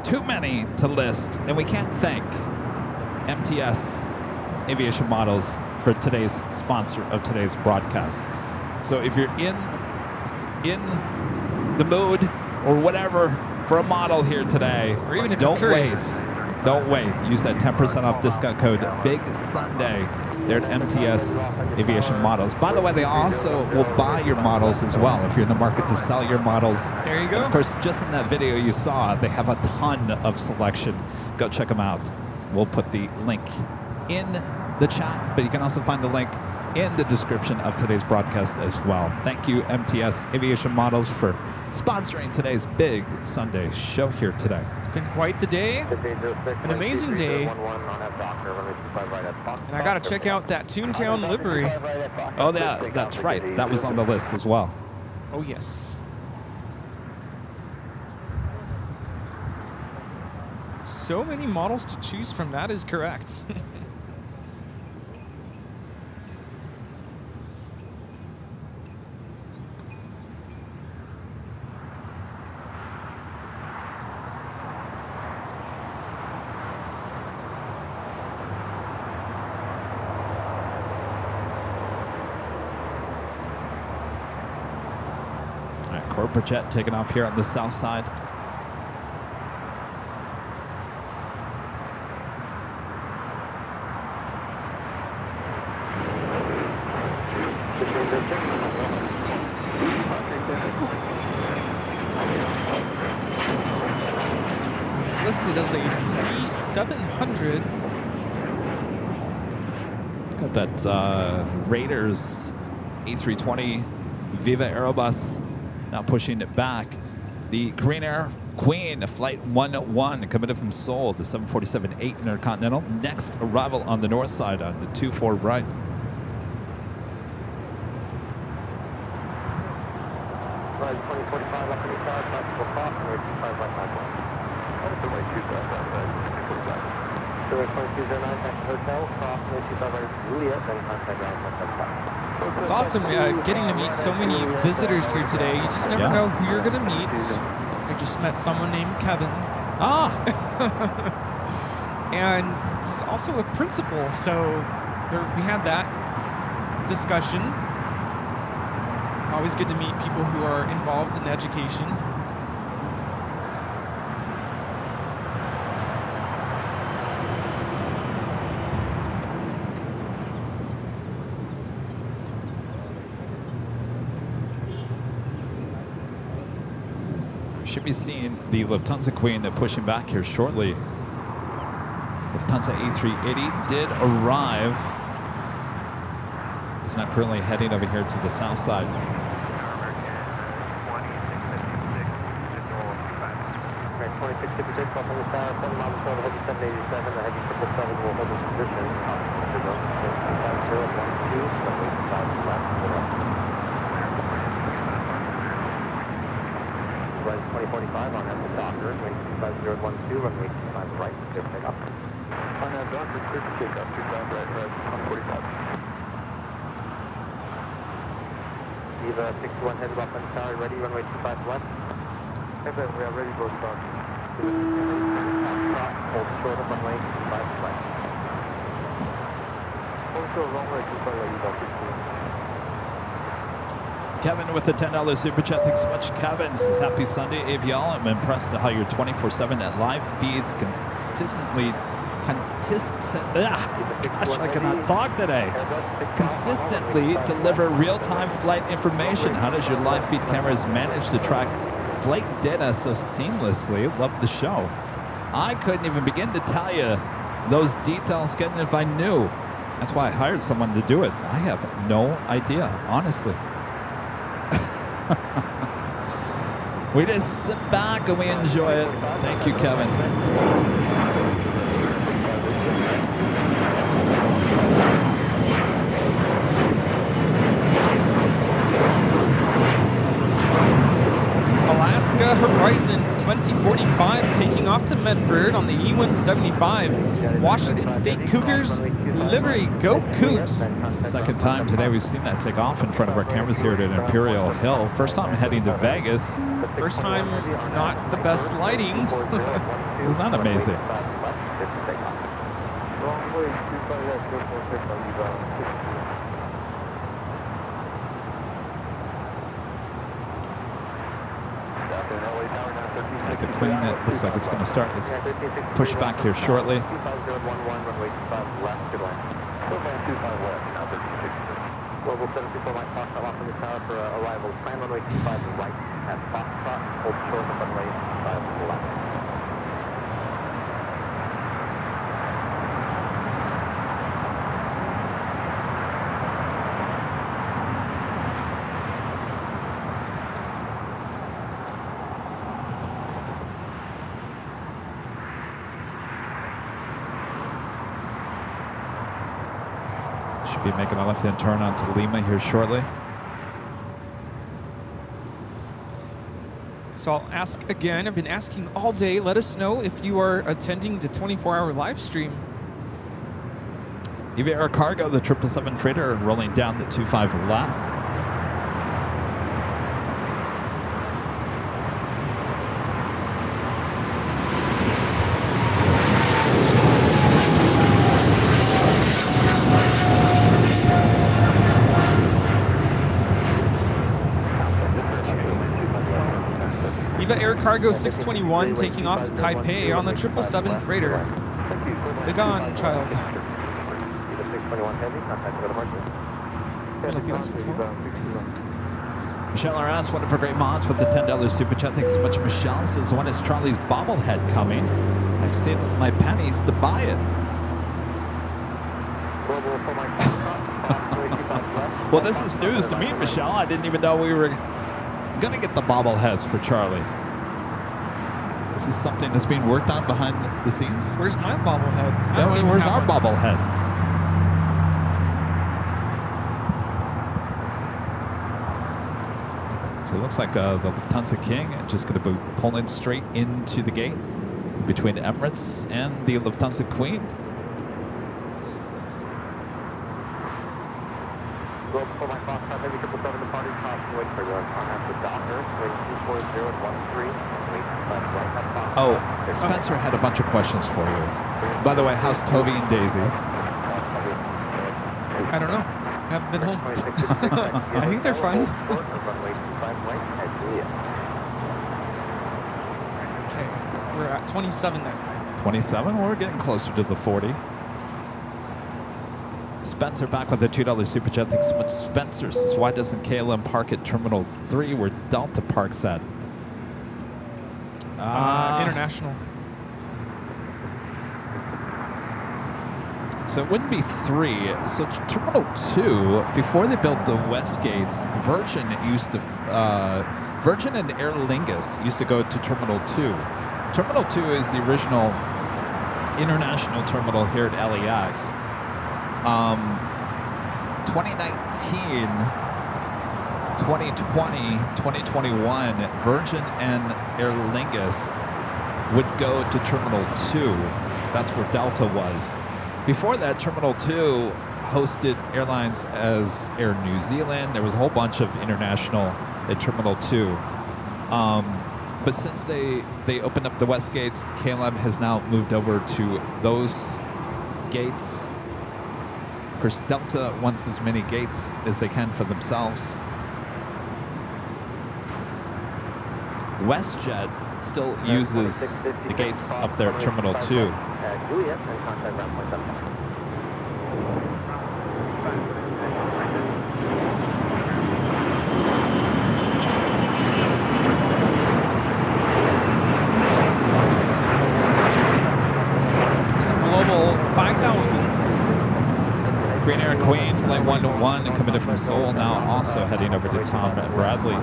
[SPEAKER 1] Too many to list, and we can't thank MTS Aviation Models for today's sponsor of today's broadcast. So if you're in the mood or whatever for a model here today,
[SPEAKER 2] Or even if
[SPEAKER 1] don't
[SPEAKER 2] you're curious.
[SPEAKER 1] wait. Don't wait. Use that 10% off discount code Big Sunday. They're at MTS Aviation Models. By the way, they also will buy your models as well if you're in the market to sell your models.
[SPEAKER 2] There you go.
[SPEAKER 1] Of course, just in that video you saw, they have a ton of selection. Go check them out. We'll put the link in the chat, but you can also find the link in the description of today's broadcast as well. Thank you, MTS Aviation Models, for sponsoring today's Big Sunday show here today.
[SPEAKER 2] It's been quite the day. An amazing day. And I gotta check out that Toontown livery.
[SPEAKER 1] Oh, yeah, that's right. That was on the list as well.
[SPEAKER 2] Oh, yes. So many models to choose from, that is correct.
[SPEAKER 1] All right, corporate jet taking off here on the south side.
[SPEAKER 2] It's listed as a C700.
[SPEAKER 1] Got that Raiders A320 Viva Aerobus now pushing it back. The Green Air Queen Flight 101 committed from Seoul, the 747-8 Intercontinental. Next arrival on the north side on the 24 right.
[SPEAKER 3] Right, 2045 up in the car, practical cross, runway 25 right on board. Runway 25 right, 2045. Runway 2209, back to hotel, cross, runway 25 right, Juliet, then contact ground 175.
[SPEAKER 2] It's awesome getting to meet so many visitors here today. You just never know who you're going to meet. I just met someone named Kevin. And he's also a principal, so we had that. discussion. Always good to meet people who are involved in education.
[SPEAKER 1] Should be seeing the Lufthansa Queen pushing back here shortly. Lufthansa A380 did arrive. He's not currently heading over here to the south side.
[SPEAKER 3] Right, 2656 up on the tower, 7 miles per hour, 787, the heavy 777 will hold this position. 5012, runway 25 left. Right, 2045 on the Docker, runway 25012, runway 25 right, clear for takeoff.
[SPEAKER 4] On that Docker, clear for takeoff, 25 right, 145.
[SPEAKER 3] Eva 61 headed up on the tower, ready, runway 25 left.
[SPEAKER 4] Kevin, we are ready to go start.
[SPEAKER 3] Hold short of runway 25 right.
[SPEAKER 4] Also, runway 25 right, Eva 61.
[SPEAKER 1] Kevin with the $10 super chat. Thanks so much, Kevin. This is Happy Sunday, Avial. I'm impressed at how your 24/7 at live feeds consistently. Gosh, I cannot talk today. Consistently deliver real-time flight information. How does your live feed cameras manage to track flight data so seamlessly? Love the show. I couldn't even begin to tell you those details, Kevin, if I knew. That's why I hired someone to do it. I have no idea, honestly. We just sit back and we enjoy it. Thank you, Kevin.
[SPEAKER 2] Alaska Horizon 2045 taking off to Medford on the E175. Washington State Cougars livery, go Cougs.
[SPEAKER 1] It's the second time today we've seen that take off in front of our cameras here at Imperial Hill. First time heading to Vegas.
[SPEAKER 2] First time, not the best lighting.
[SPEAKER 1] Isn't that amazing? The Queen, it looks like it's going to start. Let's push back here shortly.
[SPEAKER 3] Global 724 Mike Foxtrot off from the tower for arrival. Plan runway 25 right at Foxtrot. Hold short of runway 25 left.
[SPEAKER 1] Should be making a left-hand turn onto Lima here shortly.
[SPEAKER 2] So I'll ask again. I've been asking all day. Let us know if you are attending the 24-hour live stream.
[SPEAKER 1] EVA Air Cargo, the 777 freighter, rolling down the 25 left.
[SPEAKER 2] Air Cargo 621 taking off to Taipei on the 777 freighter. The gone child.
[SPEAKER 1] Michelle R.S., one of our great mods with the $10 super chat. Thanks so much, Michelle. Says, when is Charlie's bobblehead coming? I've saved my pennies to buy it. Well, this is news to me, Michelle. I didn't even know we were going to get the bobbleheads for Charlie. This is something that's being worked on behind the scenes.
[SPEAKER 2] Where's my bobblehead?
[SPEAKER 1] Where's our bobblehead? So it looks like the Lufthansa King just going to be pulling straight into the gate between Emirates and the Lufthansa Queen.
[SPEAKER 3] For my Foxtrot, heavy 777 departing caution, wait for you on the Docker, wait 24013, wait right up Foxtrot.
[SPEAKER 1] Oh, Spencer had a bunch of questions for you. By the way, how's Toby and Daisy?
[SPEAKER 2] I don't know. Haven't been home. I think they're fine. Okay, we're at 27 now.
[SPEAKER 1] 27. Well, we're getting closer to the 40. Spencer back with the $2 super chat. Thanks so much, Spencer. Says, why doesn't KLM park at Terminal 3 where Delta parks at?
[SPEAKER 2] International.
[SPEAKER 1] So it wouldn't be 3. So Terminal 2, before they built the West Gates, Virgin and Aer Lingus used to go to Terminal 2. Terminal 2 is the original international terminal here at LAX. 2019, 2020, 2021, Virgin and Aer Lingus would go to Terminal 2. That's where Delta was. Before that, Terminal 2 hosted airlines as Air New Zealand. There was a whole bunch of international at Terminal 2. But since they opened up the West Gates, KLM has now moved over to those gates. Of course, Delta wants as many gates as they can for themselves. WestJet still uses the gates up there at Terminal 2.
[SPEAKER 2] It's a global 5,000.
[SPEAKER 1] Queen Air Queen, Flight 101, coming in from Seoul, now also heading over to Tom Bradley.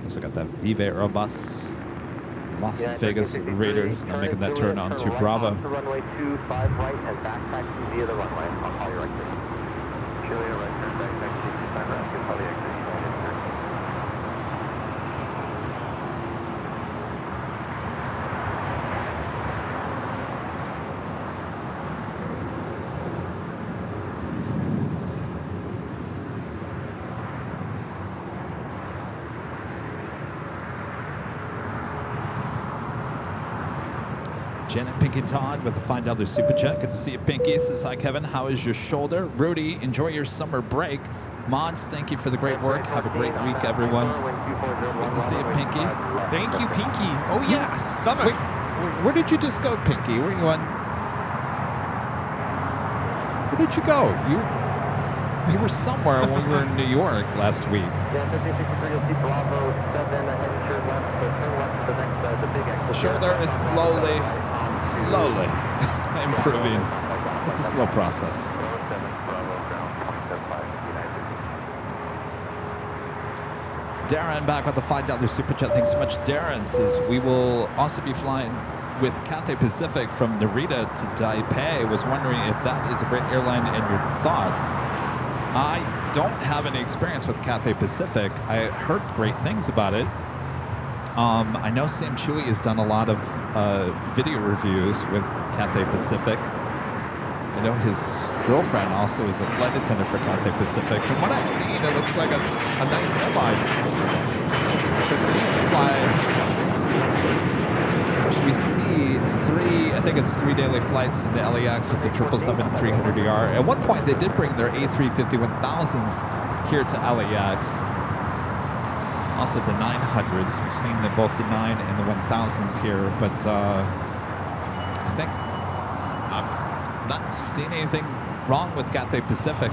[SPEAKER 1] Also got that Viva Aerobus, Las Vegas Raiders, now making that turn onto Bravo.
[SPEAKER 3] Runway 25 right and back taxi via the runway. I'll call you right there. Julia, right turn back taxi, 25 right, good call the exit.
[SPEAKER 1] Janet Pinky Todd with a $5 super chat. Good to see you, Pinky. Says, hi, Kevin. How is your shoulder? Rudy, enjoy your summer break. Mods, thank you for the great work. Have a great week, everyone. Good to see you, Pinky.
[SPEAKER 2] Thank you, Pinky. Oh, yeah, summer.
[SPEAKER 1] Wait, where did you just go, Pinky? Where you on? Where did you go? You were somewhere when we were in New York last week. The shoulder is slowly improving. It's a slow process. Darren back with the $5 super chat. Thanks so much. Darren says we will also be flying with Cathay Pacific from Narita to Taipei. Was wondering if that is a great airline and your thoughts. I don't have any experience with Cathay Pacific. I heard great things about it. I know Sam Chui has done a lot of video reviews with Cathay Pacific. I know his girlfriend also is a flight attendant for Cathay Pacific. From what I've seen, it looks like a nice airline. Of course, they used to fly. Of course, we see I think it's 3 daily flights in the LAX with the 777-300ER. At one point, they did bring their A350-1000s here to LAX. Also the 900s. We've seen both the 9 and the 1000s here, but I think I'm not seeing anything wrong with Cathay Pacific.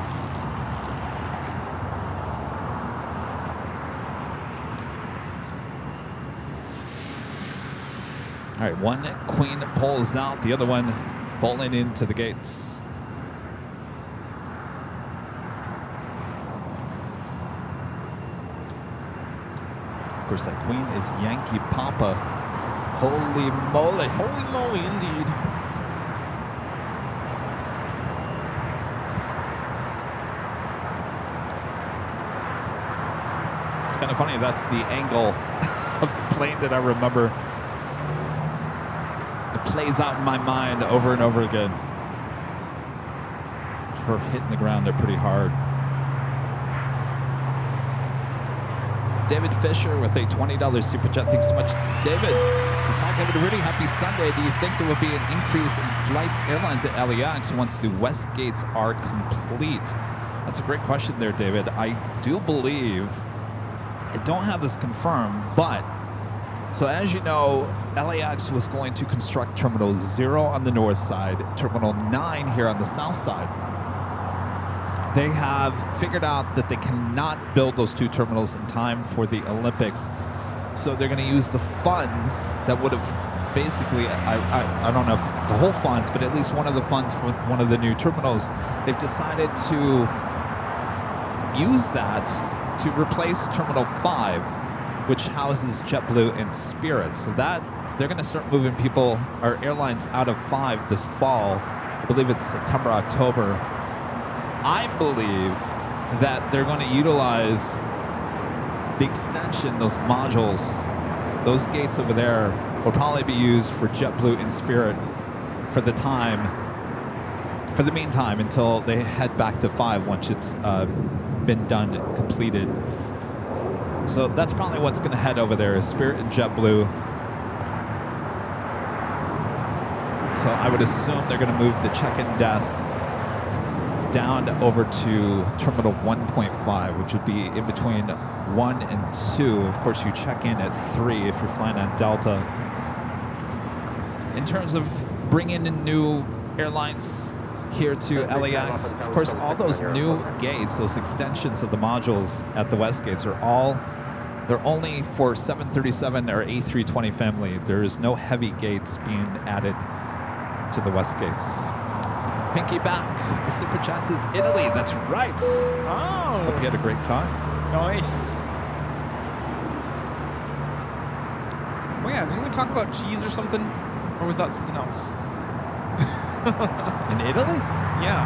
[SPEAKER 1] All right, one Queen pulls out, the other one bowling into the gates. Of course, that Queen is Yankee Papa. Holy moly.
[SPEAKER 2] Holy moly, indeed.
[SPEAKER 1] kind of funny. That's the angle of the plane that I remember. It plays out in my mind over and over again. Her hitting the ground there pretty hard. David Fisher with a $20 super chat. Thanks so much, David. Says, hi, Kevin. Really happy Sunday. Do you think there will be an increase in flights, airlines at LAX once the west gates are complete? That's a great question there, David. I do believe, I don't have this confirmed, but so as you know, LAX was going to construct Terminal 0 on the north side, Terminal 9 here on the south side. They have figured out that they cannot build those two terminals in time for the Olympics. So they're going to use the funds that would have basically, I don't know if it's the whole funds, but at least one of the funds for one of the new terminals. They've decided to use that to replace Terminal 5, which houses JetBlue and Spirit. So that they're going to start moving people, or airlines, out of 5 this fall. I believe it's September, October. I believe that they're going to utilize the extension, those modules, those gates over there will probably be used for JetBlue and Spirit for the meantime, until they head back to 5 once it's been done, completed. So that's probably what's going to head over there, is Spirit and JetBlue. So I would assume they're going to move the check-in desk down over to Terminal 1.5, which would be in between 1 and 2. Of course, you check in at 3 if you're flying on Delta. In terms of bringing in new airlines here to LAX, of course, all those new gates, those extensions of the modules at the west gates they're only for 737 or A320 family. There is no heavy gates being added to the west gates. Pinky back. The super chat says Italy. That's right.
[SPEAKER 2] Oh.
[SPEAKER 1] Hope you had a great time.
[SPEAKER 2] Nice. Oh yeah, didn't we talk about cheese or something? Or was that something else?
[SPEAKER 1] In Italy?
[SPEAKER 2] Yeah.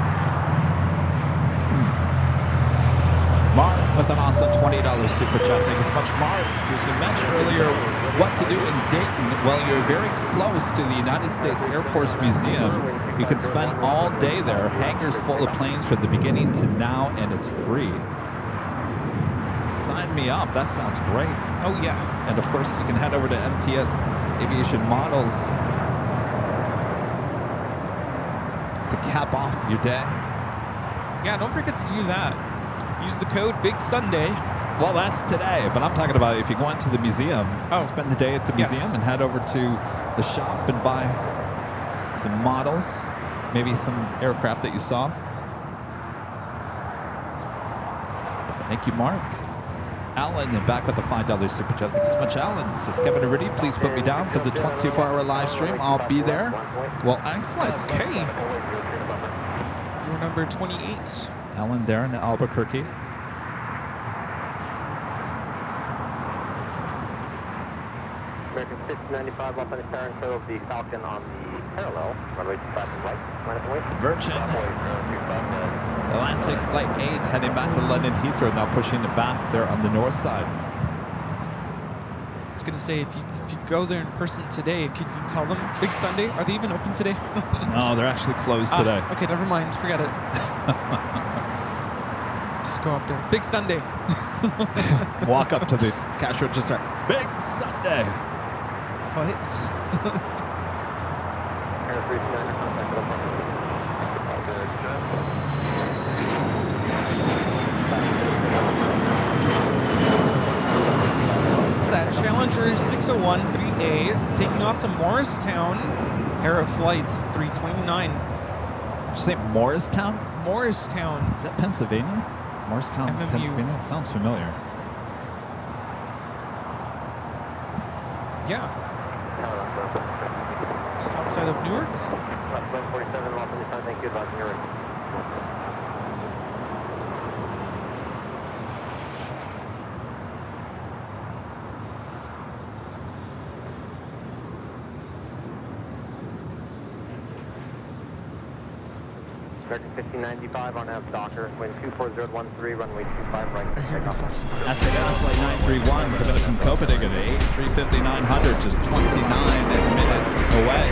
[SPEAKER 1] Mark with an awesome $20 super chat. Thank you so much, Mark. As you mentioned earlier, what to do in Dayton? Well, you're very close to the United States Air Force Museum. You can spend all day there. Hangars full of planes from the beginning to now, and it's free. Sign me up. That sounds great.
[SPEAKER 2] Oh, yeah.
[SPEAKER 1] And of course, you can head over to MTS Aviation Models to cap off your day.
[SPEAKER 2] Yeah, don't forget to do that. Use the code Big Sunday.
[SPEAKER 1] Well, that's today, but I'm talking about if you go into the museum, spend the day at the museum and head over to the shop and buy some models, maybe some aircraft that you saw. Thank you, Mark. Alan, back with the $5 super chat. Thanks so much, Alan. Says, Kevin and Rudy, please put me down for the 24-hour live stream. I'll be there. Well, excellent.
[SPEAKER 2] Okay. You're number 28.
[SPEAKER 1] Alan there in Albuquerque.
[SPEAKER 3] American 695 off on the stern, so of the Falcon on the parallel, runway 25 right, minus
[SPEAKER 1] Virgin Atlantic Flight 8 heading back to London Heathrow, now pushing it back there on the north side.
[SPEAKER 2] I was going to say, if you go there in person today, can you tell them Big Sunday? Are they even open today?
[SPEAKER 1] No, they're actually closed today.
[SPEAKER 2] Okay, never mind. Forget it. Just go up there. Big Sunday.
[SPEAKER 1] Walk up to the cash register. Big Sunday.
[SPEAKER 2] What? It's that Challenger 601 3A taking off to Morristown. Pair of flights 329.
[SPEAKER 1] Did you say Morristown?
[SPEAKER 2] Morristown.
[SPEAKER 1] Is that Pennsylvania? Morristown,
[SPEAKER 2] MMU.
[SPEAKER 1] Pennsylvania? Sounds familiar.
[SPEAKER 2] Yeah. Just outside of Newark.
[SPEAKER 3] 147, Los Angeles, thank you, about Newark. American 1595 on F Docker, wind 24013, runway 25 right.
[SPEAKER 2] I hear myself.
[SPEAKER 1] SAS flight 931 coming in from Copenhagen at 835900, just 29 minutes away.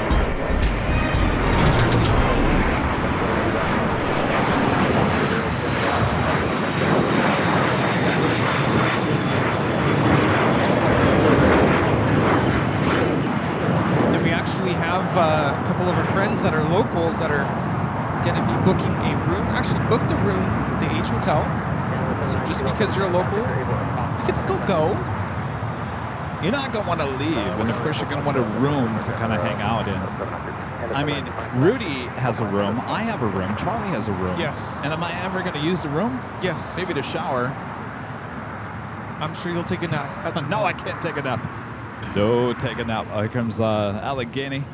[SPEAKER 2] And we actually have a couple of our friends that are locals that are going to be booking a room. Actually booked a room at the H Hotel. So just because you're a local, you can still go.
[SPEAKER 1] You're not going to want to leave, and of course you're going to want a room to kind of hang out in. I mean, Rudy has a room, I have a room, Charlie has a room.
[SPEAKER 2] Yes.
[SPEAKER 1] And am I ever going to use the room?
[SPEAKER 2] Yes.
[SPEAKER 1] Maybe to shower.
[SPEAKER 2] I'm sure you'll take a nap.
[SPEAKER 1] No, I can't take a nap. No, take a nap. Oh, here comes Allegheny.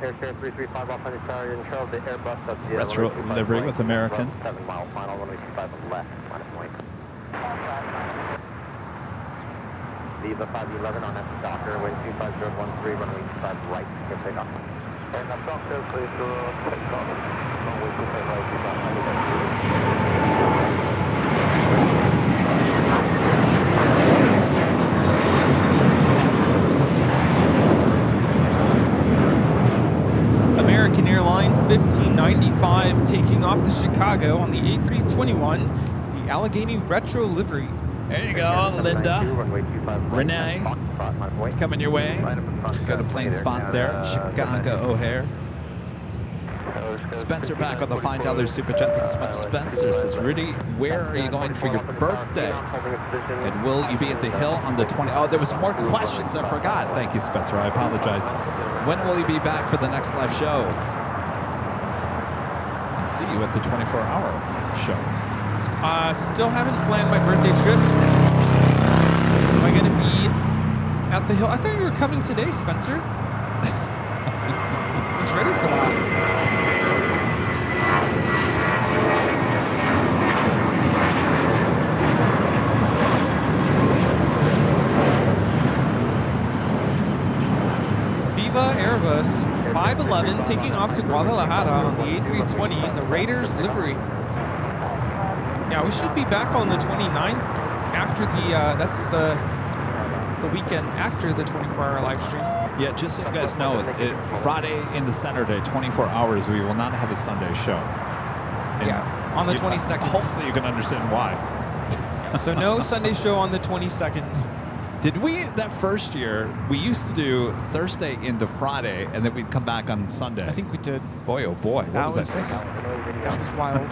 [SPEAKER 3] Air Share 335 off on the tower in Charles, the Airbus up the
[SPEAKER 1] Retro livery with American.
[SPEAKER 3] 7 mile final, runway 25 on the left, minus point. Viva 511 on F Docker, wind 25013, runway 25 right, get take off. And I'm Docker, please take off. Runway 25 right, 25
[SPEAKER 2] American Airlines 1595 taking off to Chicago on the A321, the Allegheny Retro livery.
[SPEAKER 1] There you go, Linda. Renee, it's coming your way. Got a plane spot there, Chicago O'Hare. Spencer back on the $5 super chat. Thanks so much, Spencer. Says, Rudy, where are you going for your birthday? And will you be at the Hill on the 20th? Oh, there was more questions. I forgot. Thank you, Spencer. I apologize. When will you be back for the next live show? And see you at the 24-hour show.
[SPEAKER 2] Still haven't planned my birthday trip. Am I going to be at the Hill? I thought you were coming today, Spencer. I was ready for that. Viva Airbus 511 taking off to Guadalajara on the A320 in the Raiders livery. Yeah, we should be back on the 29th after that's the weekend after the 24-hour live stream.
[SPEAKER 1] Yeah, just so you guys know, Friday into Saturday, 24 hours, we will not have a Sunday show. And
[SPEAKER 2] yeah, on the 22nd.
[SPEAKER 1] Hopefully you can understand why.
[SPEAKER 2] So no Sunday show on the 22nd.
[SPEAKER 1] Did we, that first year, we used to do Thursday into Friday, and then we'd come back on Sunday.
[SPEAKER 2] I think we did.
[SPEAKER 1] Boy, oh boy, what was that thing?
[SPEAKER 2] That was wild.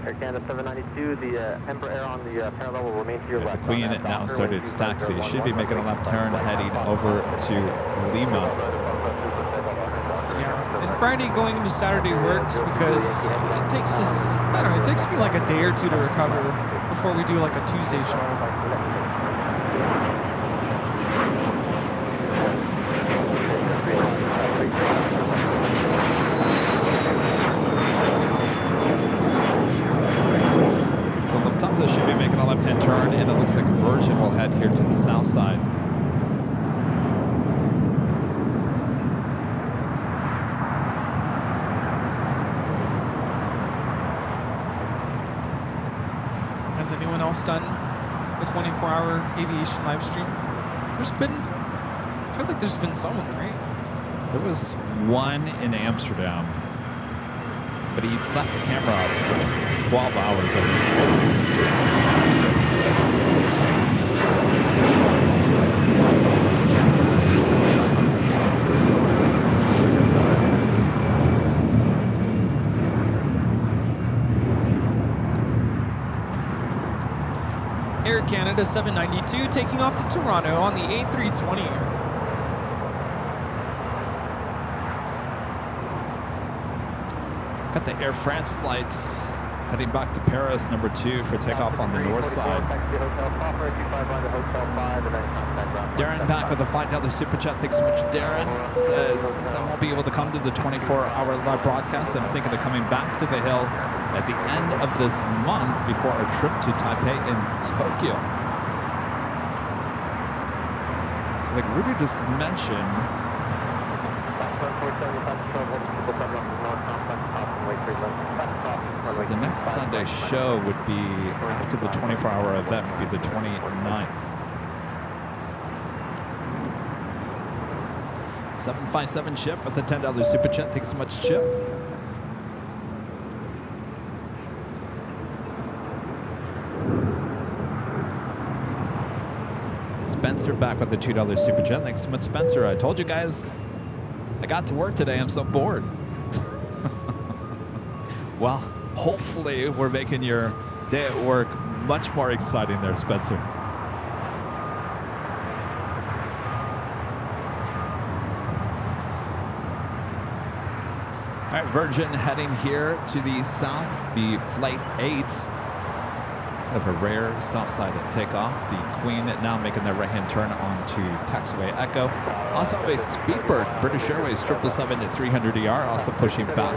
[SPEAKER 3] Air Canada 792, the Embraer Air on the parallel will remain to your left.
[SPEAKER 1] The Queen now started its taxi. Should be making a left turn heading over to Lima.
[SPEAKER 2] Yeah, and Friday going into Saturday works because it takes us, I don't know, it takes me like a day or two to recover before we do like a Tuesday show.
[SPEAKER 1] Lufthansa should be making a left-hand turn, and it looks like Virgin will head here to the south side.
[SPEAKER 2] Has anyone else done a 24-hour aviation live stream? I feel like there's been someone, right?
[SPEAKER 1] There was one in Amsterdam, but he left the camera up for 12 hours of it.
[SPEAKER 2] Air Canada 792 taking off to Toronto on the A320.
[SPEAKER 1] Got the Air France flights heading back to Paris, number 2 for takeoff on the north side. Darren back with a $5 super chat. Thanks so much, Darren. Says, since I won't be able to come to the 24-hour live broadcast, I'm thinking of coming back to the Hill at the end of this month before our trip to Taipei in Tokyo. So like Rudy just mentioned, So the next Sunday show would be after the 24-hour event, would be the 29th. 757 Chip with the $10 super chat. Thanks so much, Chip. Spencer back with the $2 super chat. Thanks so much, Spencer. I told you guys I got to work today. I'm so bored. Well, hopefully we're making your day at work much more exciting there, Spencer. All right, Virgin heading here to the south, be Flight 8. Of a rare south side takeoff. The Queen now making their right-hand turn onto taxiway Echo. Also have a Speedbird, British Airways 777 at 300 ER, also pushing back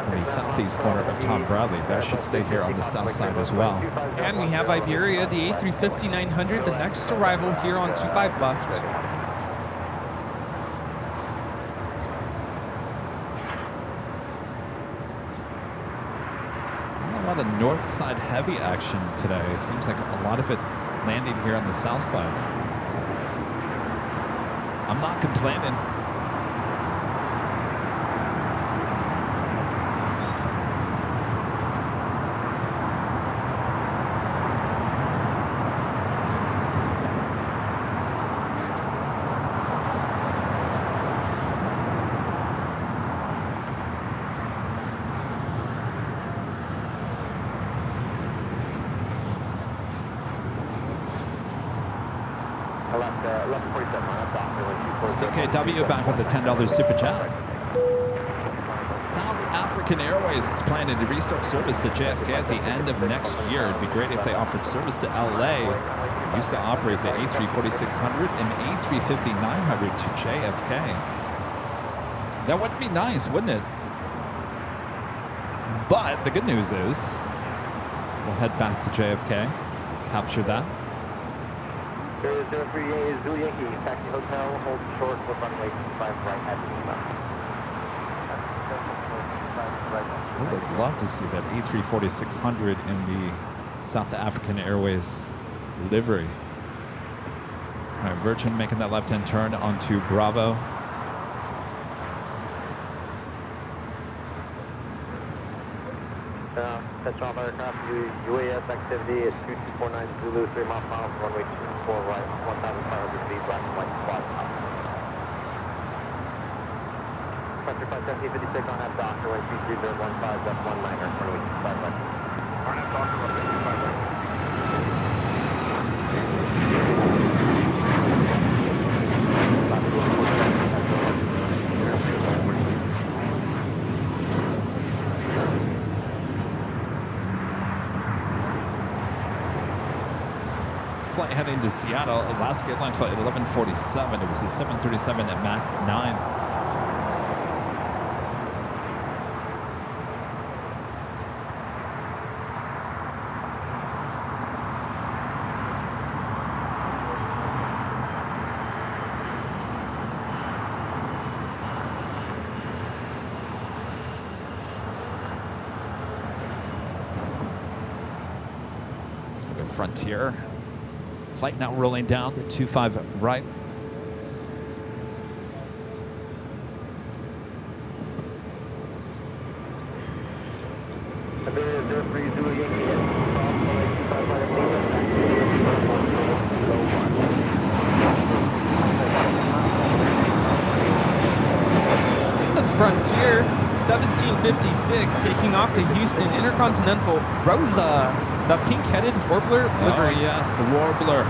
[SPEAKER 1] on the southeast corner of Tom Bradley. That should stay here on the south side as well.
[SPEAKER 2] And we have Iberia, the A350-900, the next arrival here on 25 left.
[SPEAKER 1] A lot of north side heavy action today. It seems like a lot of it landing here on the south side. I'm not complaining. CKW back with the $10 super chat. South African Airways is planning to restart service to JFK at the end of next year. It'd be great if they offered service to LA. They used to operate the A340-600 and A350-900 to JFK. That would be nice, wouldn't it? But the good news is we'll head back to JFK, capture that.
[SPEAKER 3] 038 Zulu Yankee, taxi hotel, hold short with runway 25 right at
[SPEAKER 1] I would have loved to see that A340-600 in the South African Airways livery. All right, Virgin making that left-hand turn onto Bravo.
[SPEAKER 3] Touch off aircraft, UAS activity at 2249 Zulu, 3 miles per hour, runway 24 right, 1,500 feet, left, flight 5 top. 557 56 on that doctor, when 23015, that's 19er, runway 25 right. On that doctor, runway 25 right.
[SPEAKER 1] Flight heading to Seattle, Alaska Airlines flight 1147. It was a 737 at MAX 9. Frontier. Flight now rolling down to 25 right.
[SPEAKER 2] This is Frontier 1756 taking off to Houston Intercontinental Rosa, the pink-headed warbler livery.
[SPEAKER 1] Oh yes, the warbler.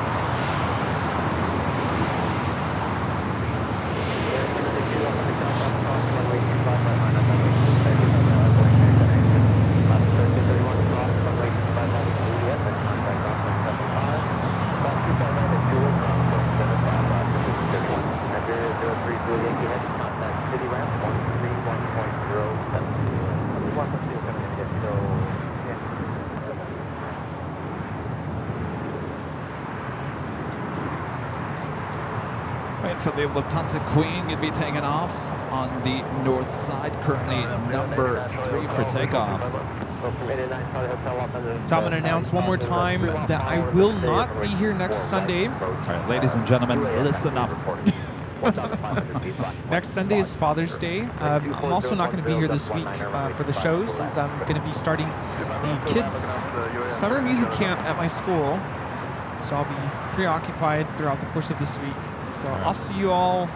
[SPEAKER 1] Waiting for the Lufthansa Queen to be taken off on the north side. Currently number 3 for takeoff.
[SPEAKER 2] So I'm going to announce one more time that I will not be here next Sunday.
[SPEAKER 1] All right, ladies and gentlemen, listen up.
[SPEAKER 2] Next Sunday is Father's Day. I'm also not going to be here this week for the shows, as I'm going to be starting the kids' summer music camp at my school. So I'll be preoccupied throughout the course of this week. So I'll see you all.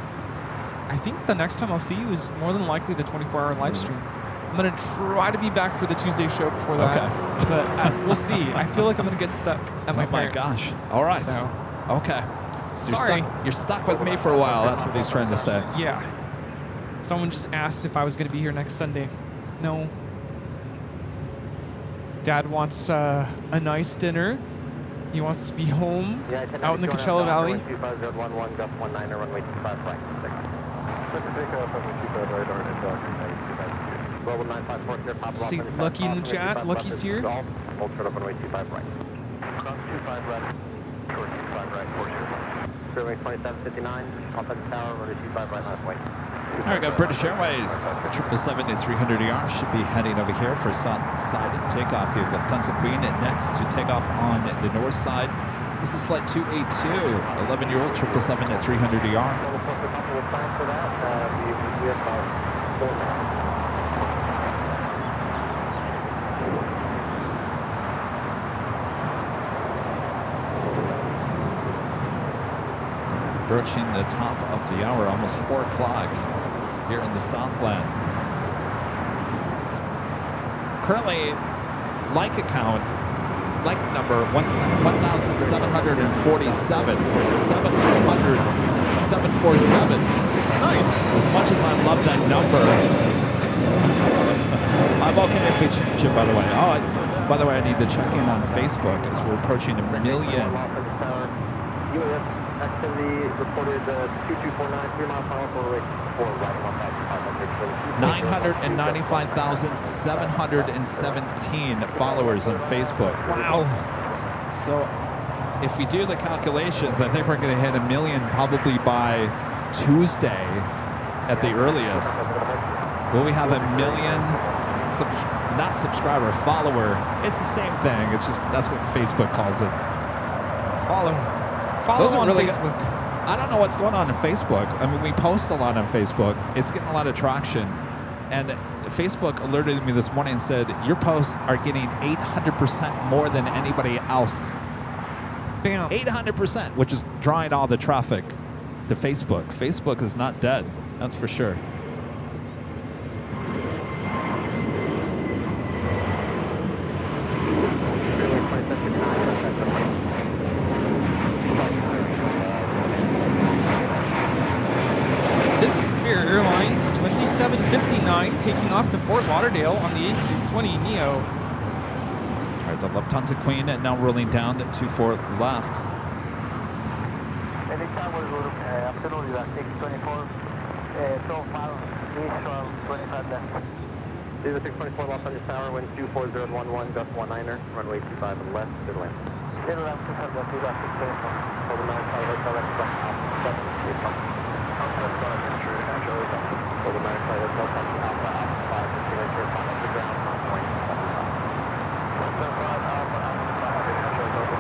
[SPEAKER 2] I think the next time I'll see you is more than likely the 24-hour live stream. I'm going to try to be back for the Tuesday show before that.
[SPEAKER 1] Okay.
[SPEAKER 2] But we'll see. I feel like I'm going to get stuck at my parents'.
[SPEAKER 1] Oh my gosh. All right.
[SPEAKER 2] So,
[SPEAKER 1] okay. So
[SPEAKER 2] sorry.
[SPEAKER 1] You're stuck with me for a while. That's what he's trying to say.
[SPEAKER 2] Yeah. Someone just asked if I was going to be here next Sunday. No. Dad wants a nice dinner. He wants to be home out in the Coachella Valley. See Lucky in the chat. Lucky's here.
[SPEAKER 3] Runway 2759, offensive tower, runway 25 right, last way.
[SPEAKER 1] All right, got British Airways. The 777-300ER should be heading over here for south side takeoff. The Lufthansa Queen next to take off on the north side. This is flight 282, 11-year-old 777-300ER. Approaching the top of the hour, almost 4 o'clock here in the Southland. Currently, like number 1,747, 747.
[SPEAKER 2] Nice.
[SPEAKER 1] As much as I love that number, I'm okay if we change it, by the way. Oh, by the way, I need to check in on Facebook as we're approaching 1 million.
[SPEAKER 3] Activity reported 2249, 3 miles per hour for rate 4 right,
[SPEAKER 1] 995,717 followers on Facebook.
[SPEAKER 2] Wow.
[SPEAKER 1] So if we do the calculations, I think we're going to hit 1 million probably by Tuesday at the earliest. Will we have 1 million, not subscriber, follower? It's the same thing. It's just, that's what Facebook calls it.
[SPEAKER 2] Follow on
[SPEAKER 1] really
[SPEAKER 2] Facebook.
[SPEAKER 1] I don't know what's going on Facebook. I mean, we post a lot on Facebook. It's getting a lot of traction. And Facebook alerted me this morning and said, your posts are getting 800% more than anybody else.
[SPEAKER 2] Bam.
[SPEAKER 1] 800%, which is drawing all the traffic to Facebook. Facebook is not dead. That's for sure.
[SPEAKER 2] Airlines 2759 taking off to Fort Lauderdale on the A320neo.
[SPEAKER 1] All right, the Lufthansa Queen now rolling down to 24 left.
[SPEAKER 3] Anytime we're going afternoon, you are 624, so far, east from 25 left. This is 624 Los Angeles Tower, wind 24011, gust 19er, runway 25 and left, clear to land. Clear to land, 25 left, we got 624. Hold the 95, hotel, left, left, Alpha 7, Hold the 95, hotel, Alpha, Alpha 5, simulator, final to ground, on point. 175, Alpha, Alpha 5, over.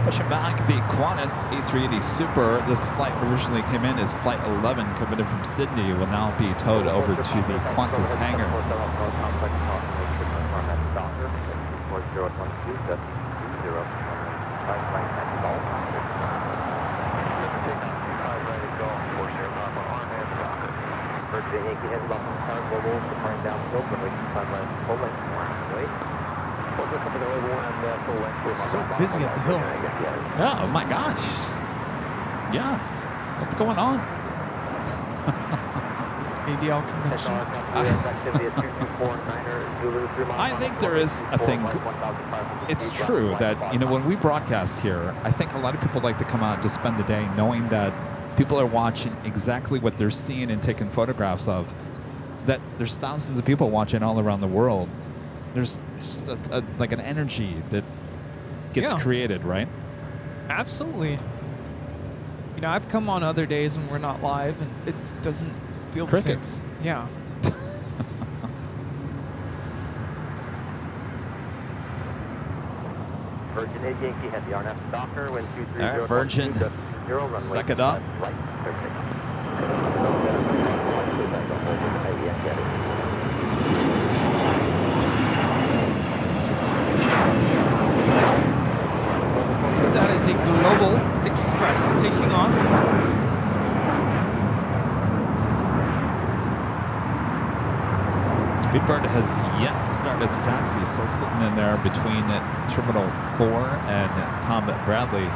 [SPEAKER 1] Pushing back the Qantas A380 Super. This flight originally came in as Flight 11, coming in from Sydney, will now be towed over to the Qantas hangar.
[SPEAKER 2] It's so busy at the hill.
[SPEAKER 1] Yeah, oh my gosh. Yeah. What's going on?
[SPEAKER 2] AVL convention.
[SPEAKER 1] I think there is a thing. It's true that, when we broadcast here, I think a lot of people like to come out to spend the day knowing that people are watching exactly what they're seeing and taking photographs of, that there's thousands of people watching all around the world. There's just like an energy that gets created, right?
[SPEAKER 2] Absolutely. I've come on other days when we're not live, and it doesn't feel
[SPEAKER 1] crickets.
[SPEAKER 2] The same. Yeah.
[SPEAKER 3] Virgin 8 Yankee had the RNF Docker, wind 230.
[SPEAKER 1] All right, Virgin. Suck it up.
[SPEAKER 3] Right.
[SPEAKER 2] That is a Global Express taking off.
[SPEAKER 1] Speedbird has yet to start its taxi, still sitting in there between Terminal 4 and Tom Bradley.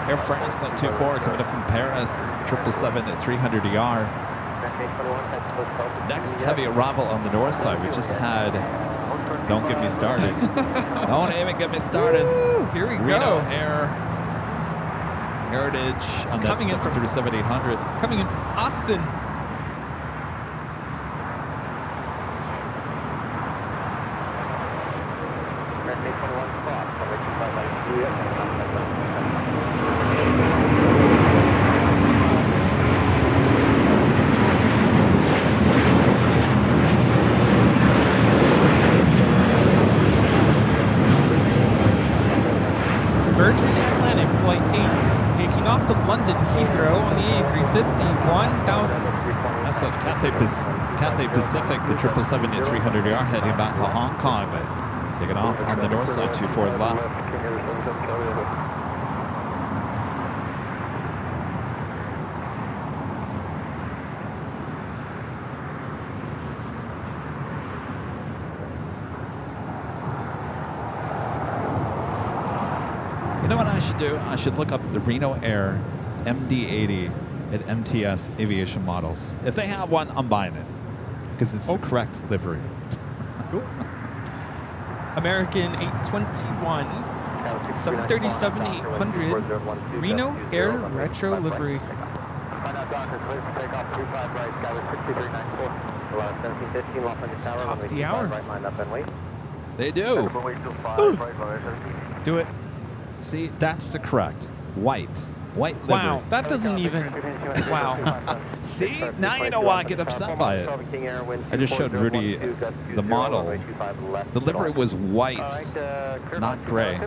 [SPEAKER 1] Air France Flight 24 coming up from Paris, 777 at 300ER. Next heavy arrival on the north side, we just had, don't get me started. Don't even get me started.
[SPEAKER 2] Woo, here we
[SPEAKER 1] Reno
[SPEAKER 2] go.
[SPEAKER 1] Air Heritage on that 737-800.
[SPEAKER 2] Coming in from Austin. Virgin Atlantic Flight 8 taking off to London Heathrow on the A350 1000.
[SPEAKER 1] SF Cathay Pacific, the 777 at 300ER heading back to Hong Kong, but taking off on the north side, 24 left. You know what I should do? I should look up the Reno Air MD-80 at MTS Aviation Models. If they have one, I'm buying it because it's the correct livery.
[SPEAKER 2] Cool. American 821, 737-800, Reno Air Retro livery. Top of the hour.
[SPEAKER 1] They do.
[SPEAKER 2] Do it.
[SPEAKER 1] See, that's the correct white livery.
[SPEAKER 2] Wow, that doesn't even. Wow.
[SPEAKER 1] See, now you know why I get upset by it. I just showed Rudy the model. The livery was white, not gray.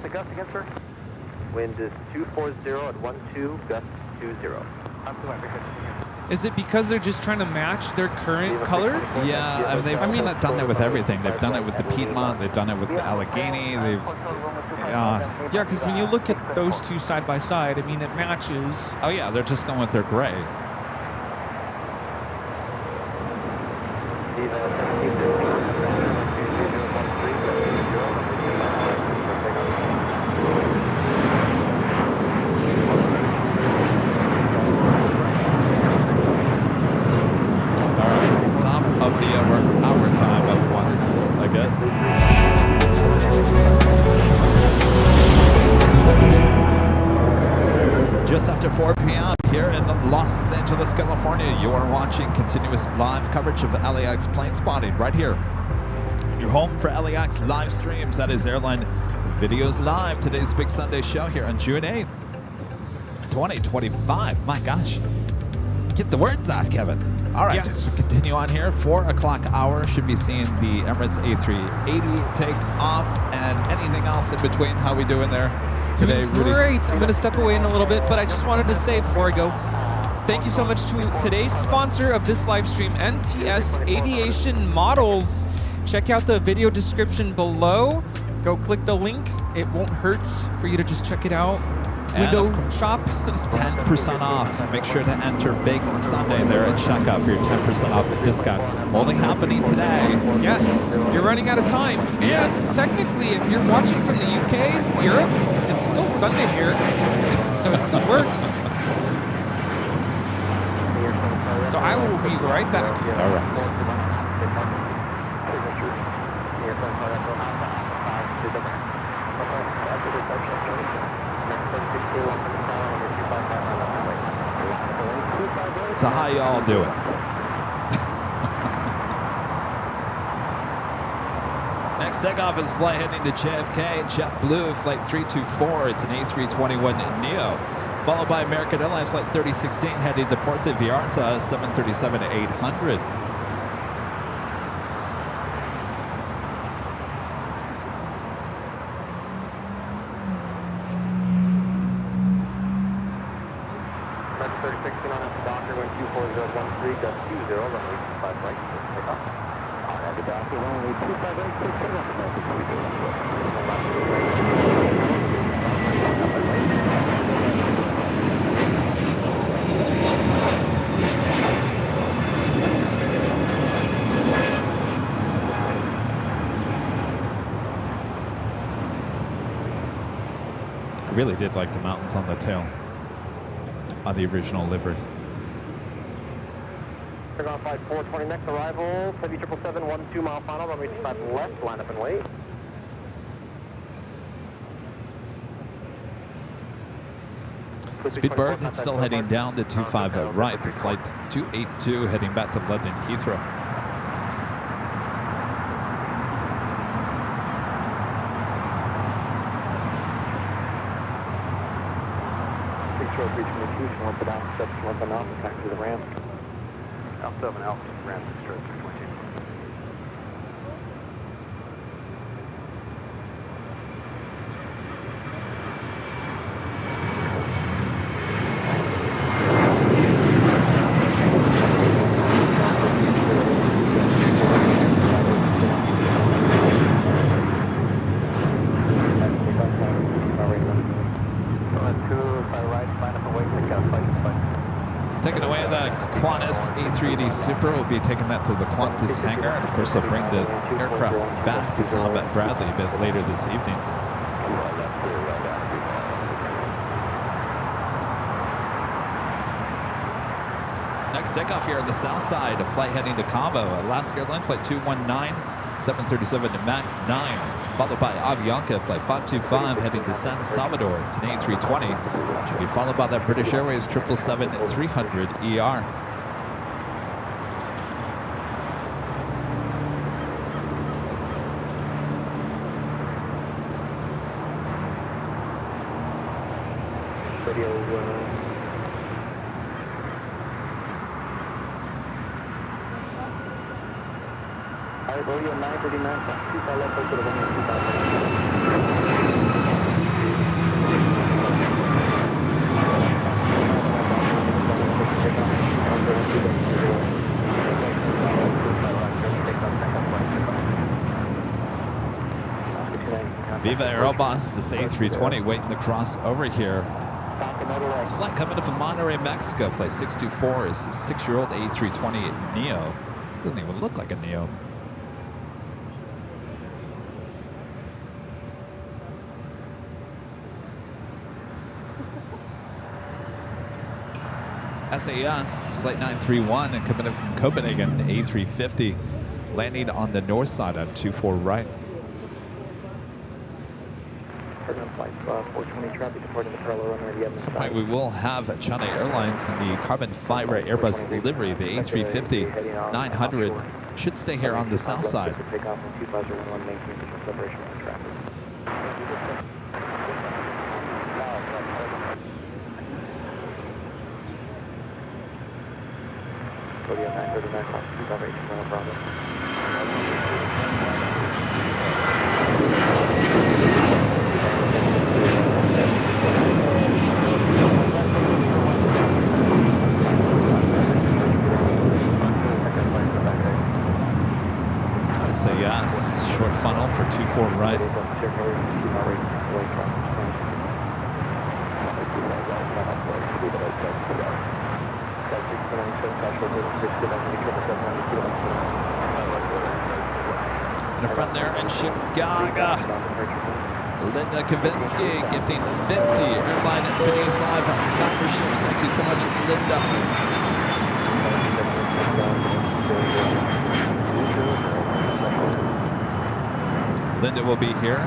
[SPEAKER 3] Wind is 240 at 12, gust 20.
[SPEAKER 2] Is it because they're just trying to match their current color?
[SPEAKER 1] Yeah, I mean, they've kind of done that with everything. They've done it with the Piedmont. They've done it with the Allegheny.
[SPEAKER 2] Yeah, because when you look at those two side by side, I mean, it matches.
[SPEAKER 1] Oh yeah, they're just going with their gray. Of the hour time up once again. Just after 4 p.m. here in Los Angeles, California, you are watching continuous live coverage of LAX plane spotting right here. Your home for LAX live streams. That is Airline Videos Live. Today's Big Sunday show here on June 8th, 2025. My gosh. Get the words out, Kevin. All right,
[SPEAKER 2] yes.
[SPEAKER 1] So continue on here. 4 o'clock hour should be seeing the Emirates A380 take off and anything else in between. How we doing there today, Rudy?
[SPEAKER 2] Great. I'm going to step away in a little bit, but I just wanted to say before I go, thank you so much to today's sponsor of this live stream, MTS Aviation Models. Check out the video description below. Go click the link. It won't hurt for you to just check it out. window
[SPEAKER 1] of
[SPEAKER 2] shop.
[SPEAKER 1] 10% off. Make sure to enter Big Sunday there at checkout for your 10% off discount. Only happening today.
[SPEAKER 2] Yes, you're running out of time.
[SPEAKER 1] Yes.
[SPEAKER 2] And technically, if you're watching from the UK, Europe, it's still Sunday here, so it still works. So I will be right back.
[SPEAKER 1] All right. So how y'all doing? Next takeoff is flight heading to JFK, JetBlue, flight 324. It's an A321neo. Followed by American Airlines flight 3016 heading to Puerto Vallarta, 737-800. I really did like the mountains on the tail on the original livery.
[SPEAKER 3] On flight 420, next arrival, 777, 12 mile final, runway 25 left, line up and wait.
[SPEAKER 1] Speedbird is still heading down to 25 right to flight 282 heading back to London Heathrow.
[SPEAKER 3] North of Alpha 7, north of Alpha, back to the ramp. Alpha 7, Alpha, ramp, stroke 322.
[SPEAKER 1] Taking away the Qantas A380 Super, we'll be taking that to the Qantas hangar, and of course they'll bring the aircraft back to Tom at Bradley a bit later this evening. Next takeoff here on the south side, a flight heading to Cabo, Alaska Airlines flight 219, 737 to MAX 9, followed by Avianca flight 525 heading to San Salvador. It's an A320. Should be followed by that British Airways 777-300 ER.
[SPEAKER 3] Rodeo 939, 25 left, to the 125.
[SPEAKER 1] Viva Aerobus, this A320 waiting to cross over here. This flight coming in from Monterrey, Mexico, flight 624 is the 6-year-old A320 Neo. Doesn't even look like a Neo. SAS, flight 931, and coming in from Copenhagen, A350, landing on the north side on 24 right. At some point we will have China Airlines in the carbon fiber Airbus livery, the A350 900 should stay here on the south side. SAS, short funnel for 24 right. In the front there in Chicago, Linda Kavinsky gifting 50 Airline Videos Live memberships. Thank you so much, Linda. Linda will be here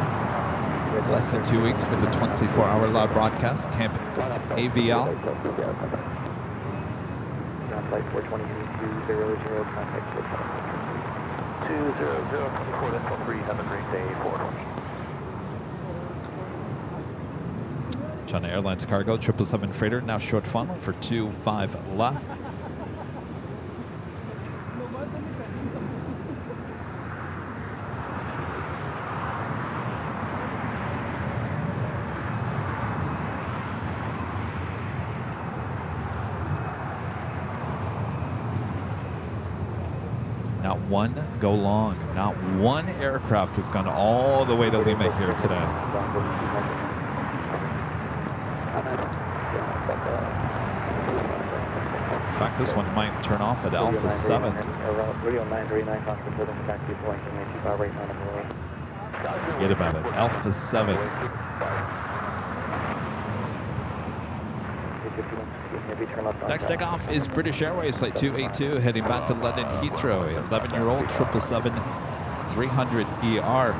[SPEAKER 1] less than 2 weeks for the 24-hour live broadcast, Camp AVL.
[SPEAKER 3] Flight 420-200, contact 200-24-3, have a great day, 420.
[SPEAKER 1] China Airlines Cargo 777 freighter now short funnel for 25 left. Not one go long. Not one aircraft has gone all the way to Lima here today. In fact, this one might turn off at Alpha 7. Forget about it. Alpha 7. Next takeoff is British Airways Flight 282 heading back to London Heathrow. 11-year-old 777-300ER.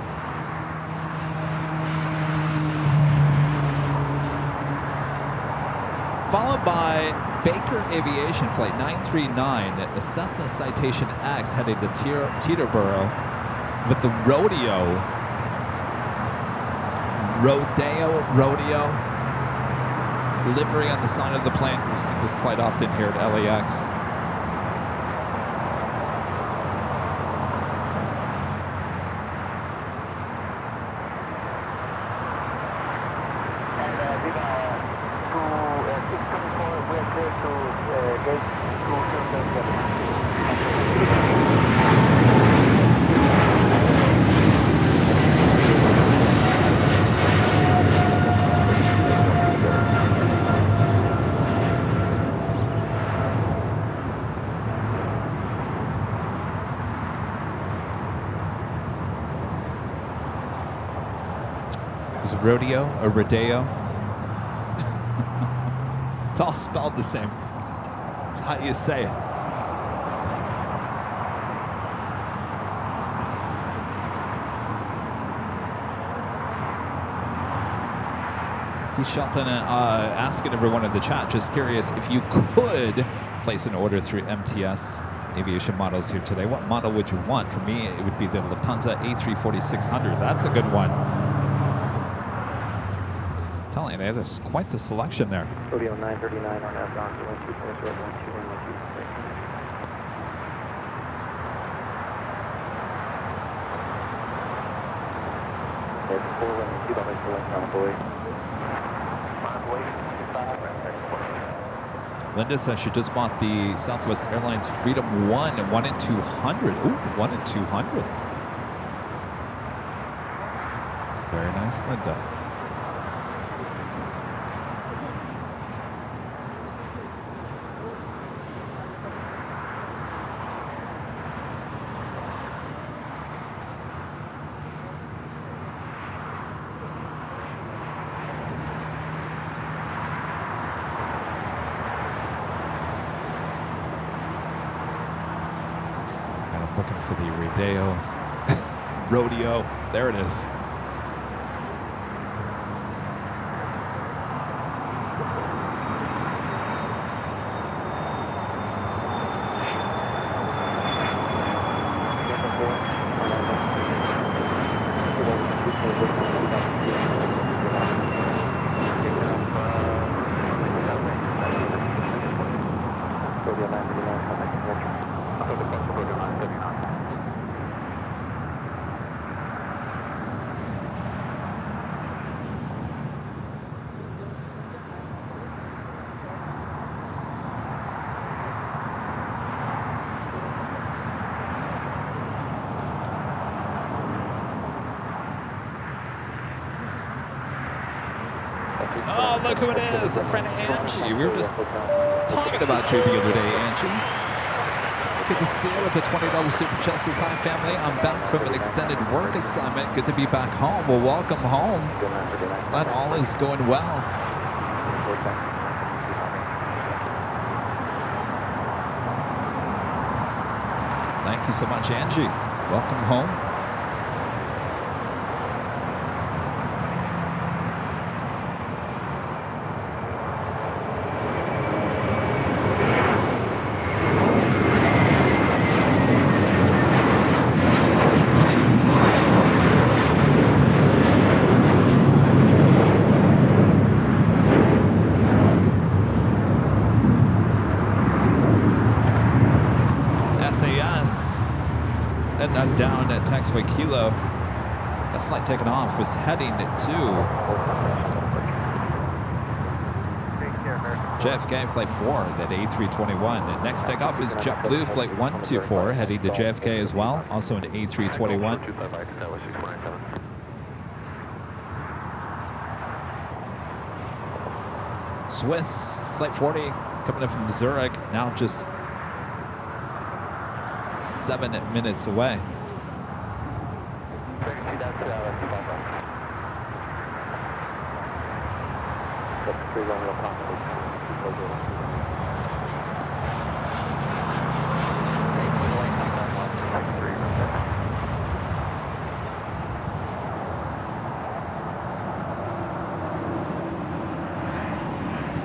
[SPEAKER 1] Followed by Baker Aviation Flight 939 at Cessna Citation X heading to Teterboro with the Rodeo livery on the side of the plane. We see this quite often here at LAX. Is it rodeo or rodeo? It's all spelled the same. It's how you say it. Keith Shelton asking everyone in the chat, just curious, if you could place an order through MTS Aviation models here today, what model would you want? For me, it would be the Lufthansa A340-600. That's a good one. Telling you, there's quite the selection there.
[SPEAKER 3] Rodeo 939 on outbound 124-12123.
[SPEAKER 1] Linda says she just bought the Southwest Airlines Freedom 1 in 200. Ooh, 1 in 200. Very nice, Linda. Looking for the rodeo. There it is. Oh, look who it is, our friend Angie. We were just talking about you the other day, Angie. Good to see you with the $20 Super Chat. Says, hi, family. I'm back from an extended work assignment. Good to be back home. Well, welcome home. Glad all is going well. Thank you so much, Angie. Welcome home. Down at taxiway Kilo. The flight taking off was heading to JFK Flight 4, that A321. And next takeoff is JetBlue Flight 124, heading to JFK as well, also an A321. Swiss Flight 40 coming in from Zurich, now just 7 minutes away.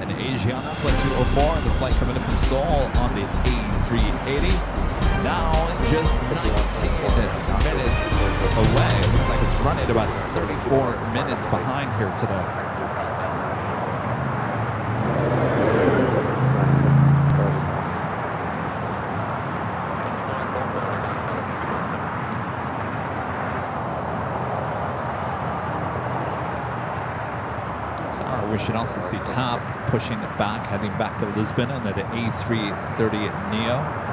[SPEAKER 1] And Asiana Flight 204, the flight coming in from Seoul on the A380. Now just 19 minutes away. Looks like it's running about 34 minutes behind here today. So we should also see TAP pushing it back, heading back to Lisbon on the A330 Neo.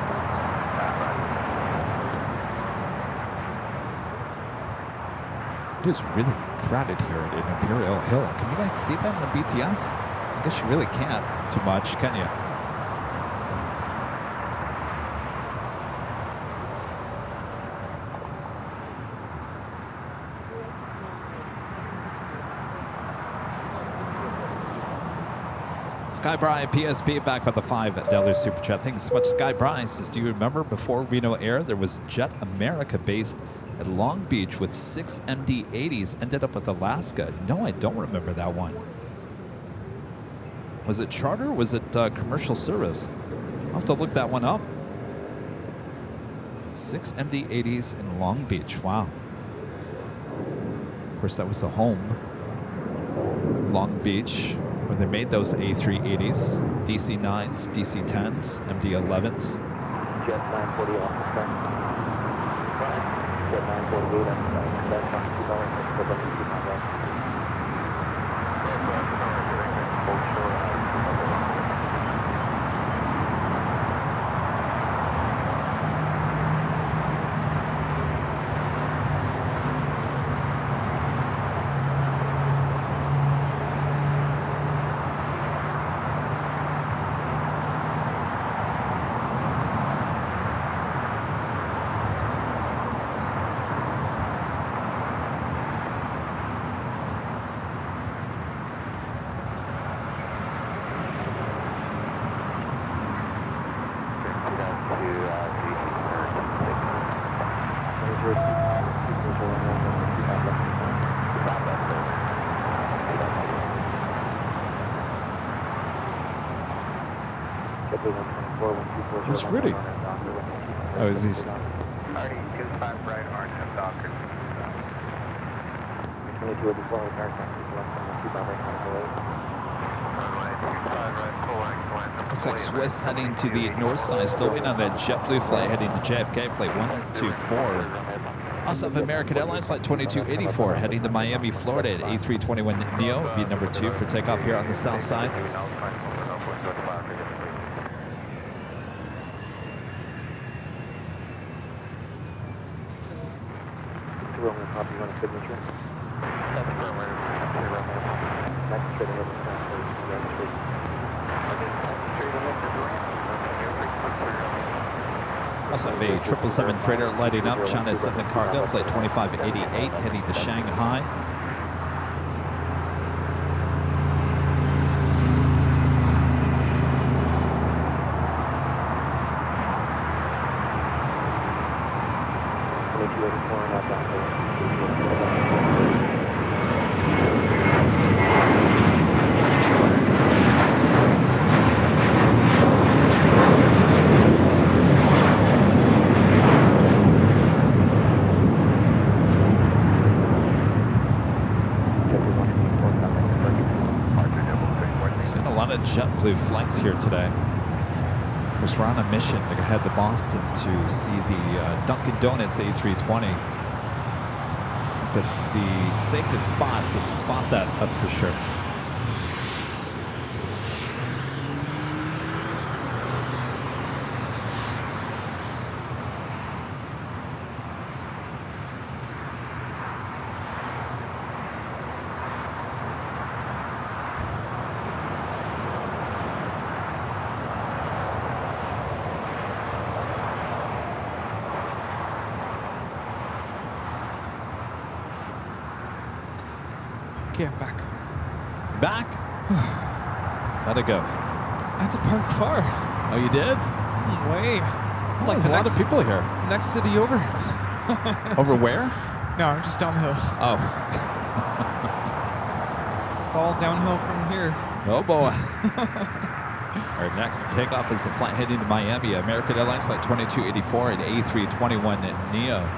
[SPEAKER 1] It is really crowded here at Imperial Hill. Can you guys see that on the BTS? I guess you really can't too much, can you? Sky Bry PSP back with the $5 Super Chat. Thanks so much, Sky Bry. Says, do you remember before Reno Air, there was Jet America based at Long Beach with 6 MD-80s, ended up with Alaska? No, I don't remember that one. Was it charter or was it commercial service? I'll have to look that one up. 6 MD-80s in Long Beach. Wow. Of course, that was the home. Long Beach, where they made those A380s, DC-9s, DC-10s, MD-11s.
[SPEAKER 3] Jet 940 off the Jet 948 and that's on
[SPEAKER 1] Where's Fruity? Oh, is he?
[SPEAKER 3] Already 25 right, orange and Dockers. 22 will be forward, dark
[SPEAKER 1] Looks like Swiss heading to the north side, still waiting on that JetBlue flight heading to JFK, flight 124. Also have American Airlines flight 2284 heading to Miami, Florida at A321 Neo, be number 2 for takeoff here on the south side.
[SPEAKER 3] Copy on a signature. That's
[SPEAKER 1] Also have a 777 freighter lighting up, China Southern Cargo, flight 2588, heading to Shanghai. Seen a lot of JetBlue flights here today. Of course, we're on a mission to go head to Boston to see the Dunkin' Donuts A320. That's the safest spot to spot that's for sure.
[SPEAKER 2] Okay, I'm back.
[SPEAKER 1] Back? How'd it go?
[SPEAKER 2] I had to park far.
[SPEAKER 1] Oh, you did?
[SPEAKER 2] Way.
[SPEAKER 1] Well, there's a lot of people here.
[SPEAKER 2] Next city over.
[SPEAKER 1] Over where?
[SPEAKER 2] No, just downhill.
[SPEAKER 1] Oh.
[SPEAKER 2] It's all downhill from here.
[SPEAKER 1] Oh, boy. Our next takeoff is the flight heading to Miami. American Airlines flight 2284 and A321 Neo.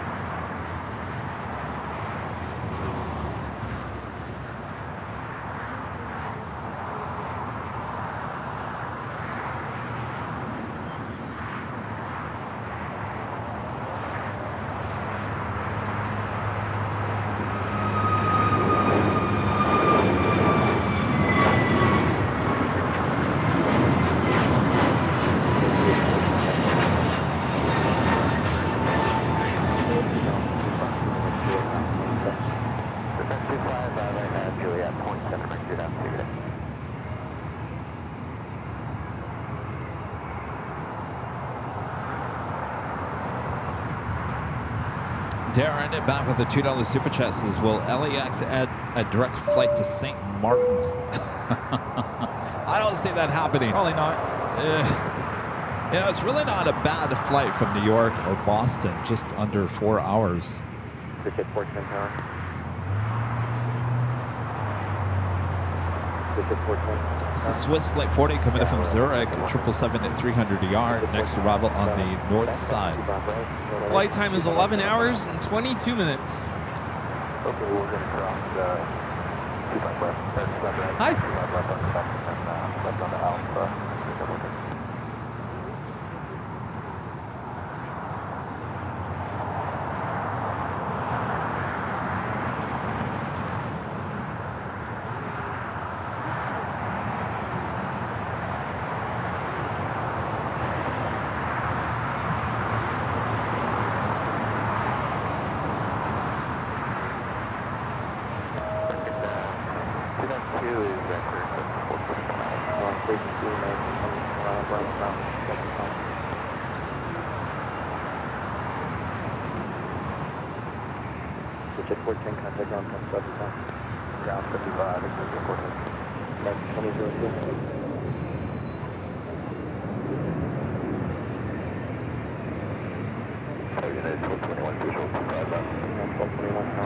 [SPEAKER 1] Darren, back with the $2 super chat, says, will LAX add a direct flight to St. Martin? I don't see that happening.
[SPEAKER 2] Probably not.
[SPEAKER 1] You know, it's really not a bad flight from New York or Boston, just under 4 hours. This is Swiss Flight 40 coming in from Zurich, 777 at 300 yard, next arrival on the north side.
[SPEAKER 2] Flight time is 11 hours and 22 minutes. Hi.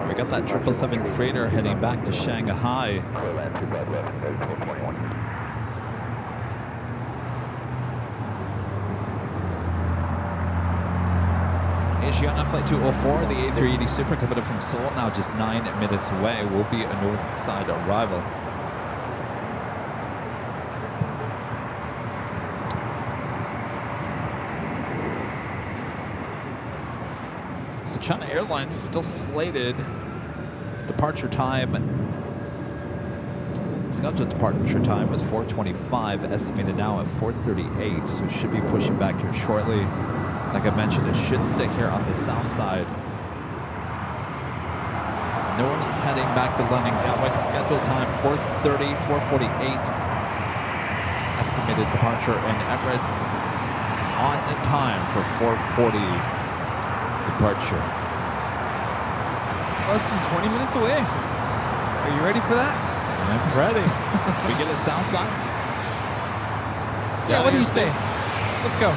[SPEAKER 1] We got that 777 freighter heading back to Shanghai. Asiana Flight 204, the A380 Super coming in from Seoul, now just 9 minutes away, will be a north side arrival. So China Airlines still slated departure time. Scheduled departure time was 4:25, estimated now at 4:38, so it should be pushing back here shortly. Like I mentioned, it should stay here on the south side. Norse heading back to London Gatwick, scheduled time 4:30, 4:48. Estimated departure in Emirates on the time for 4:40 departure.
[SPEAKER 2] It's less than 20 minutes away. Are you ready for that?
[SPEAKER 1] I'm ready. We get a south side?
[SPEAKER 2] Yeah, what do you say? Let's go.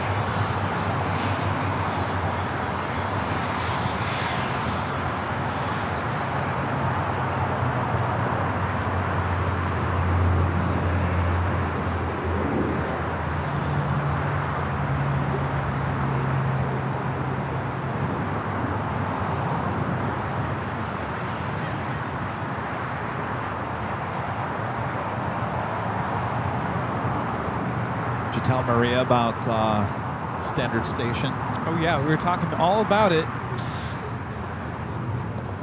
[SPEAKER 1] Did you tell Maria about Standard Station?
[SPEAKER 2] Oh yeah, we were talking all about it.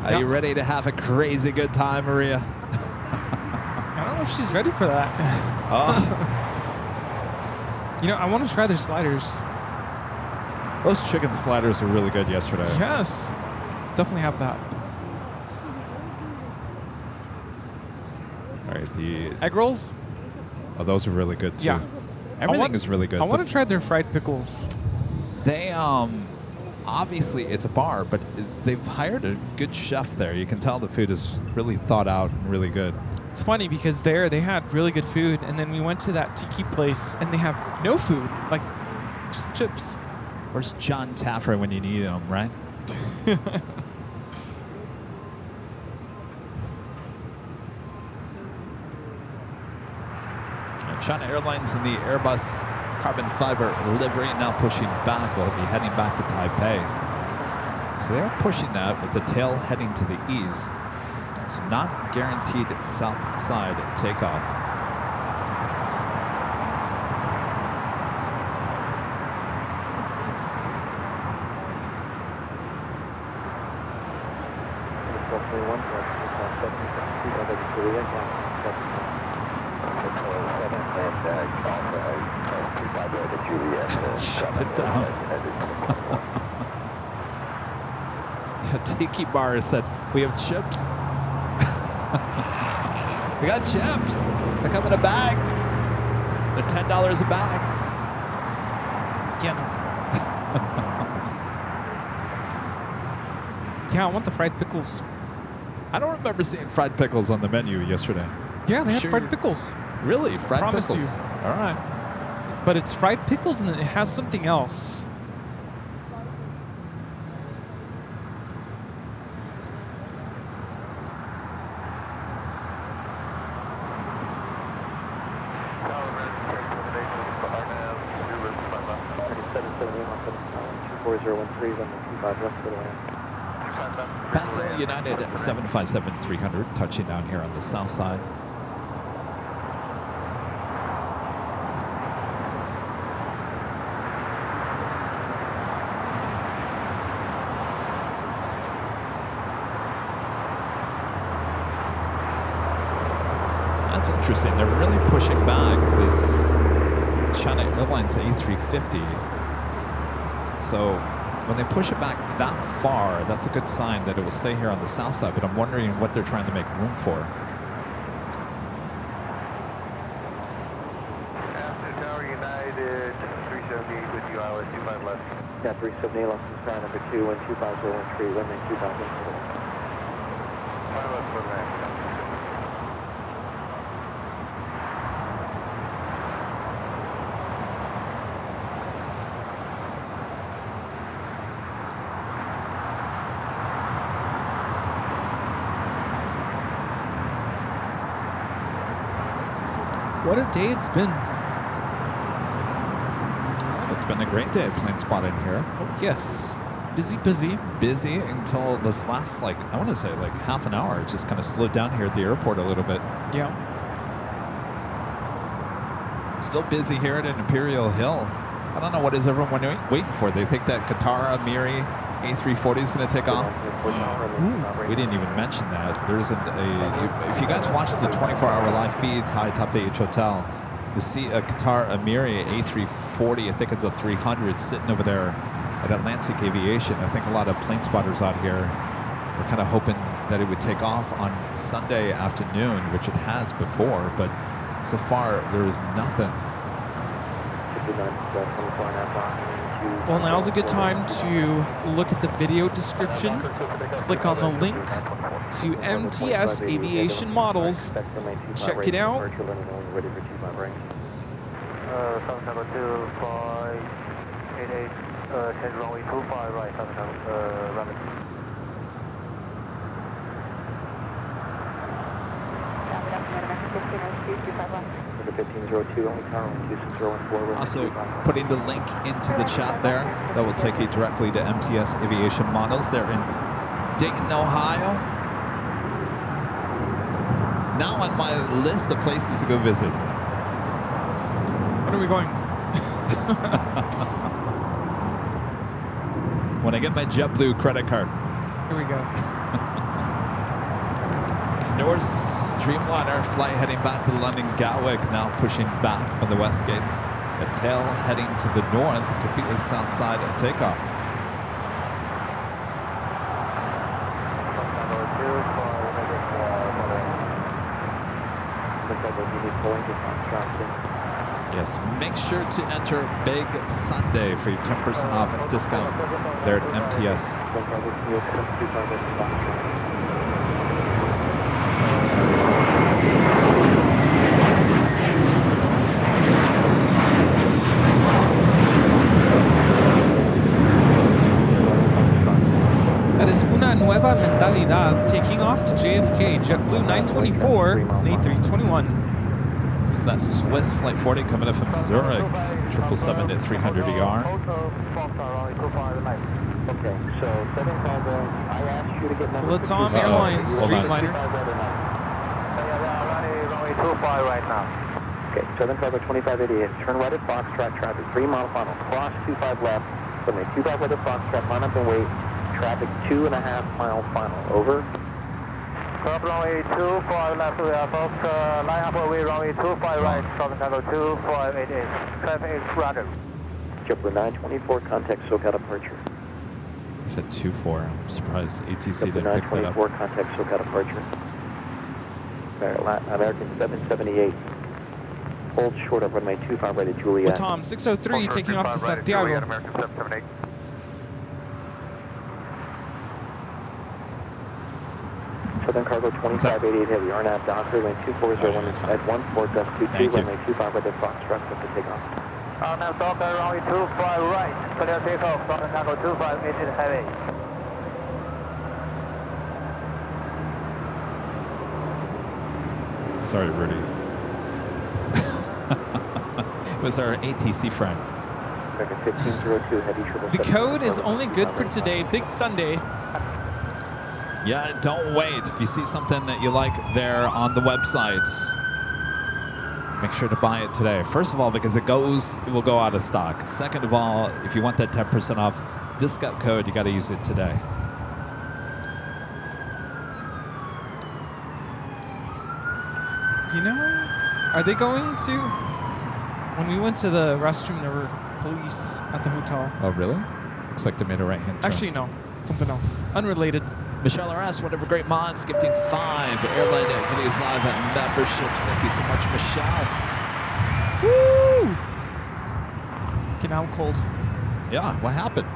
[SPEAKER 1] Are you ready to have a crazy good time, Maria?
[SPEAKER 2] I don't know if she's ready for that.
[SPEAKER 1] Oh,
[SPEAKER 2] You know, I want to try their sliders.
[SPEAKER 1] those chicken sliders were really good yesterday.
[SPEAKER 2] Yes, definitely have that.
[SPEAKER 1] All right, the
[SPEAKER 2] Egg rolls?
[SPEAKER 1] those are really good too.
[SPEAKER 2] Yeah.
[SPEAKER 1] Everything is really good.
[SPEAKER 2] I want to try their fried pickles.
[SPEAKER 1] They obviously it's a bar, but they've hired a good chef there. You can tell the food is really thought out and really good.
[SPEAKER 2] It's funny because there they had really good food, and then we went to that tiki place and they have no food, like just chips.
[SPEAKER 1] Where's John Taffer when you need him, right? China Airlines in the Airbus carbon fiber livery now pushing back. We'll be heading back to Taipei. So they're pushing that with the tail heading to the east. So not guaranteed south side takeoff. Shut it down. Yeah, Tiki Bar said, we have chips. We got chips. They come in a bag. They're $10 a bag.
[SPEAKER 2] Yeah. Yeah, I want the fried pickles.
[SPEAKER 1] I don't remember seeing fried pickles on the menu yesterday.
[SPEAKER 2] Yeah, they have
[SPEAKER 1] Sure.
[SPEAKER 2] fried pickles.
[SPEAKER 1] Really? Fried
[SPEAKER 2] Promise
[SPEAKER 1] pickles?
[SPEAKER 2] you.
[SPEAKER 1] All right.
[SPEAKER 2] But it's fried pickles and then it has something else.
[SPEAKER 1] Pencil United 757-300 touching down here on the south side. That's interesting. They're really pushing back this China Airlines A350. So when they push it back that far, that's a good sign that it will stay here on the south side, but I'm wondering what they're trying to make room for.
[SPEAKER 4] Tower United 378 with you, ILS 25 left.
[SPEAKER 6] Yeah, 378 left from star number 2, 12513, runway 2000.
[SPEAKER 4] 5 left for that.
[SPEAKER 2] What a day it's been.
[SPEAKER 1] It's been a great day of plane spotting here.
[SPEAKER 2] Oh, yes. Busy.
[SPEAKER 1] Busy until this last, I want to say, half an hour. It just kind of slowed down here at the airport a little bit.
[SPEAKER 2] Yeah.
[SPEAKER 1] Still busy here at Imperial Hill. I don't know what is everyone waiting for. They think that Qatar Amiri A340 is going to take off. We didn't even mention that. There isn't if you guys watch the 24-hour live feeds, High Top Day H Hotel, you see a Qatar Amiri A340, I think it's a 300, sitting over there at Atlantic Aviation. I think a lot of plane spotters out here were kind of hoping that it would take off on Sunday afternoon, which it has before, but so far there is nothing.
[SPEAKER 2] Well, now's a good time to look at the video description. Click on the link to MTS Aviation Models. Check it out.
[SPEAKER 3] 702.88, change runway 25 right, runway.
[SPEAKER 1] Also, putting the link into the chat there, that will take you directly to MTS Aviation Models. They're in Dayton, Ohio. Now on my list of places to go visit.
[SPEAKER 2] When are we going?
[SPEAKER 1] When I get my JetBlue credit card.
[SPEAKER 2] Here we go.
[SPEAKER 1] North Streamliner flight heading back to London Gatwick, now pushing back from the west gates. A tail heading to the north, could be a south side takeoff. Yes, make sure to enter Big Sunday for your 10% off discount there at MTS.
[SPEAKER 2] That is Una Nueva Mentalidad taking off to JFK, JetBlue 924, it's an A321.
[SPEAKER 1] It's that Swiss Flight 40 coming up from Zurich, 777 at 300 ER.
[SPEAKER 3] Okay, so Southern Cargo, I asked you to get number
[SPEAKER 2] Latam Airlines Streamliner.
[SPEAKER 3] Runway 25 right now. Okay, Southern Cargo 2588, turn right at Foxtrot, traffic 3 mile final, cross 25 left, runway 25 right at Foxtrot, line up and wait, traffic 2.5 mile final, over. Runway 25 left, we are folks, line up and wait, runway 25 right, Southern Cargo 2588, traffic is grounded. JetBlue 924, contact SoCal departure.
[SPEAKER 1] He said 2-4. I'm surprised ATC didn't pick that up.
[SPEAKER 3] 924, contact SoCal departure. American 778. Hold short of runway 25 right at Juliet.
[SPEAKER 2] Tom 603 taking off to Santiago.
[SPEAKER 4] American 778.
[SPEAKER 3] Southern Cargo 2588 heavy, RNAV Docker, lane 2401 at 14 gust 22, runway 25 right at Foxtrot, set to take off. RNAV Docker, runway 25 right, clear takeoff, Southern Cargo 2588 heavy.
[SPEAKER 1] Sorry, Rudy. It was our ATC friend.
[SPEAKER 3] American 1502 heavy,
[SPEAKER 2] The code is only good for today, Big Sunday.
[SPEAKER 1] Yeah, don't wait. If you see something that you like there on the website, make sure to buy it today. First of all, because it will go out of stock. Second of all, if you want that 10% off discount code, you got to use it today.
[SPEAKER 2] You know, are they going to? When we went to the restroom, there were police at the hotel.
[SPEAKER 1] Oh, really? Looks like they made a right-hand turn.
[SPEAKER 2] Actually, no. Something else. Unrelated.
[SPEAKER 1] Michelle R.S., whatever great mods, gifting 5 Airline Videos Live at memberships. Thank you so much, Michelle.
[SPEAKER 2] Woo! Getting out cold.
[SPEAKER 1] Yeah, what happened?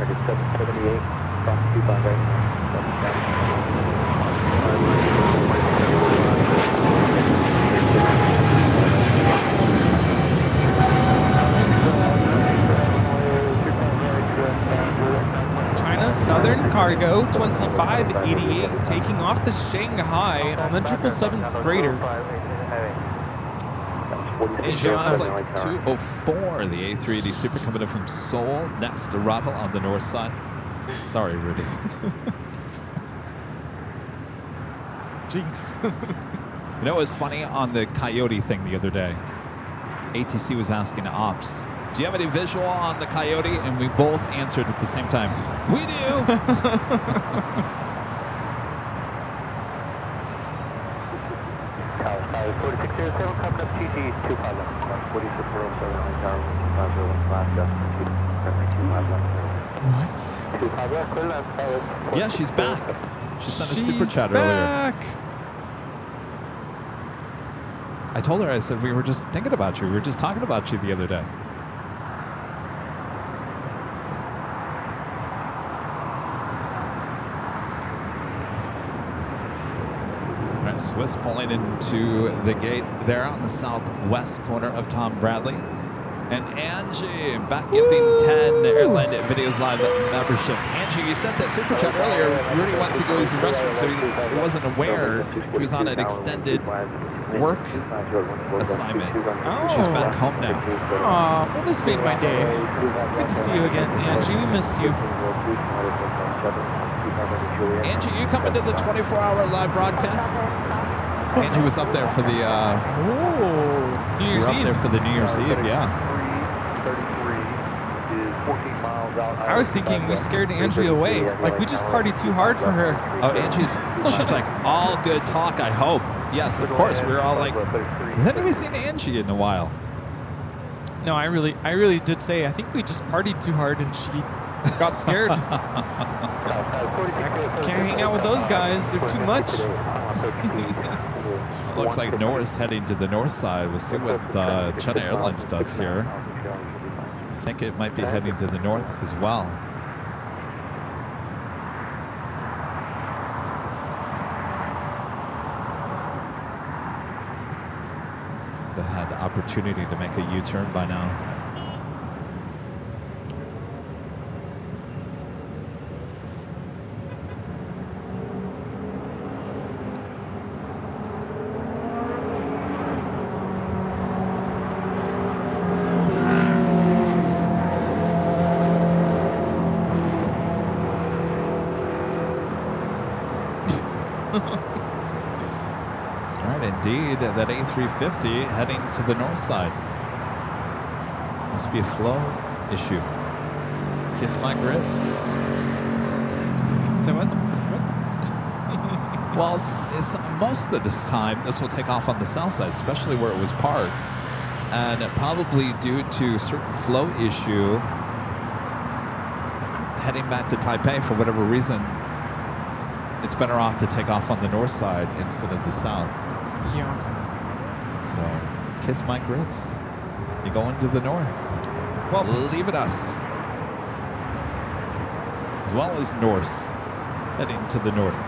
[SPEAKER 3] American 778, cross 25 right now.
[SPEAKER 2] China Southern Cargo 2588 taking off to Shanghai on the 777 freighter.
[SPEAKER 1] Asia Flight 204, the A380 Super coming in from Seoul, next arrival on the north side. Sorry, Rudy.
[SPEAKER 2] Jinx.
[SPEAKER 1] You know, it was funny on the Coyote thing the other day. ATC was asking ops, do you have any visual on the Coyote? And we both answered at the same time, we do!
[SPEAKER 3] 4607 coming up TG 25 left. 4607 on tower 2501 class, just 25 left.
[SPEAKER 2] What?
[SPEAKER 1] Yeah, she's back. She sent a
[SPEAKER 2] She's
[SPEAKER 1] super chat
[SPEAKER 2] back.
[SPEAKER 1] earlier. I told her, I said, we were just thinking about you. We were just talking about you the other day. All right, Swiss pulling into the gate there on the southwest corner of Tom Bradley. And Angie back gifting 10 Airline Videos Live membership. Angie, you sent that super chat earlier. Rudy went to go use the restroom, so he wasn't aware he was on an extended work assignment.
[SPEAKER 2] Oh.
[SPEAKER 1] She's back home now.
[SPEAKER 2] Aw, well, this made my day. Good to see you again, Angie. We missed you.
[SPEAKER 1] Angie, you coming to the 24-hour live broadcast? Angie was up there for the
[SPEAKER 2] New Year's
[SPEAKER 1] up
[SPEAKER 2] Eve.
[SPEAKER 1] there for the New Year's Eve, yeah.
[SPEAKER 3] 33 is 14 miles out.
[SPEAKER 2] I was thinking we scared Angie away. Like we just partied too hard for her.
[SPEAKER 1] Oh, Angie's she's like, all good talk, I hope. Yes, of course. We were all like, has anybody seen Angie in a while?
[SPEAKER 2] No, I really did say I think we just partied too hard and she got scared. I can't hang out with those guys. They're too much.
[SPEAKER 1] It looks like Norris heading to the north side. We'll see what China Airlines does here. I think it might be heading to the north as well. They had opportunity to make a U-turn by now. All right, indeed, that A350 heading to the north side. Must be a flow issue. Kiss my grits.
[SPEAKER 2] So what?
[SPEAKER 1] Well, most of the time, this will take off on the south side, especially where it was parked. And probably due to certain flow issue, heading back to Taipei for whatever reason, it's better off to take off on the north side instead of the south.
[SPEAKER 2] Yeah.
[SPEAKER 1] So, kiss my grits. You going to the north? Well, leave it us. As well as Norse heading to the north.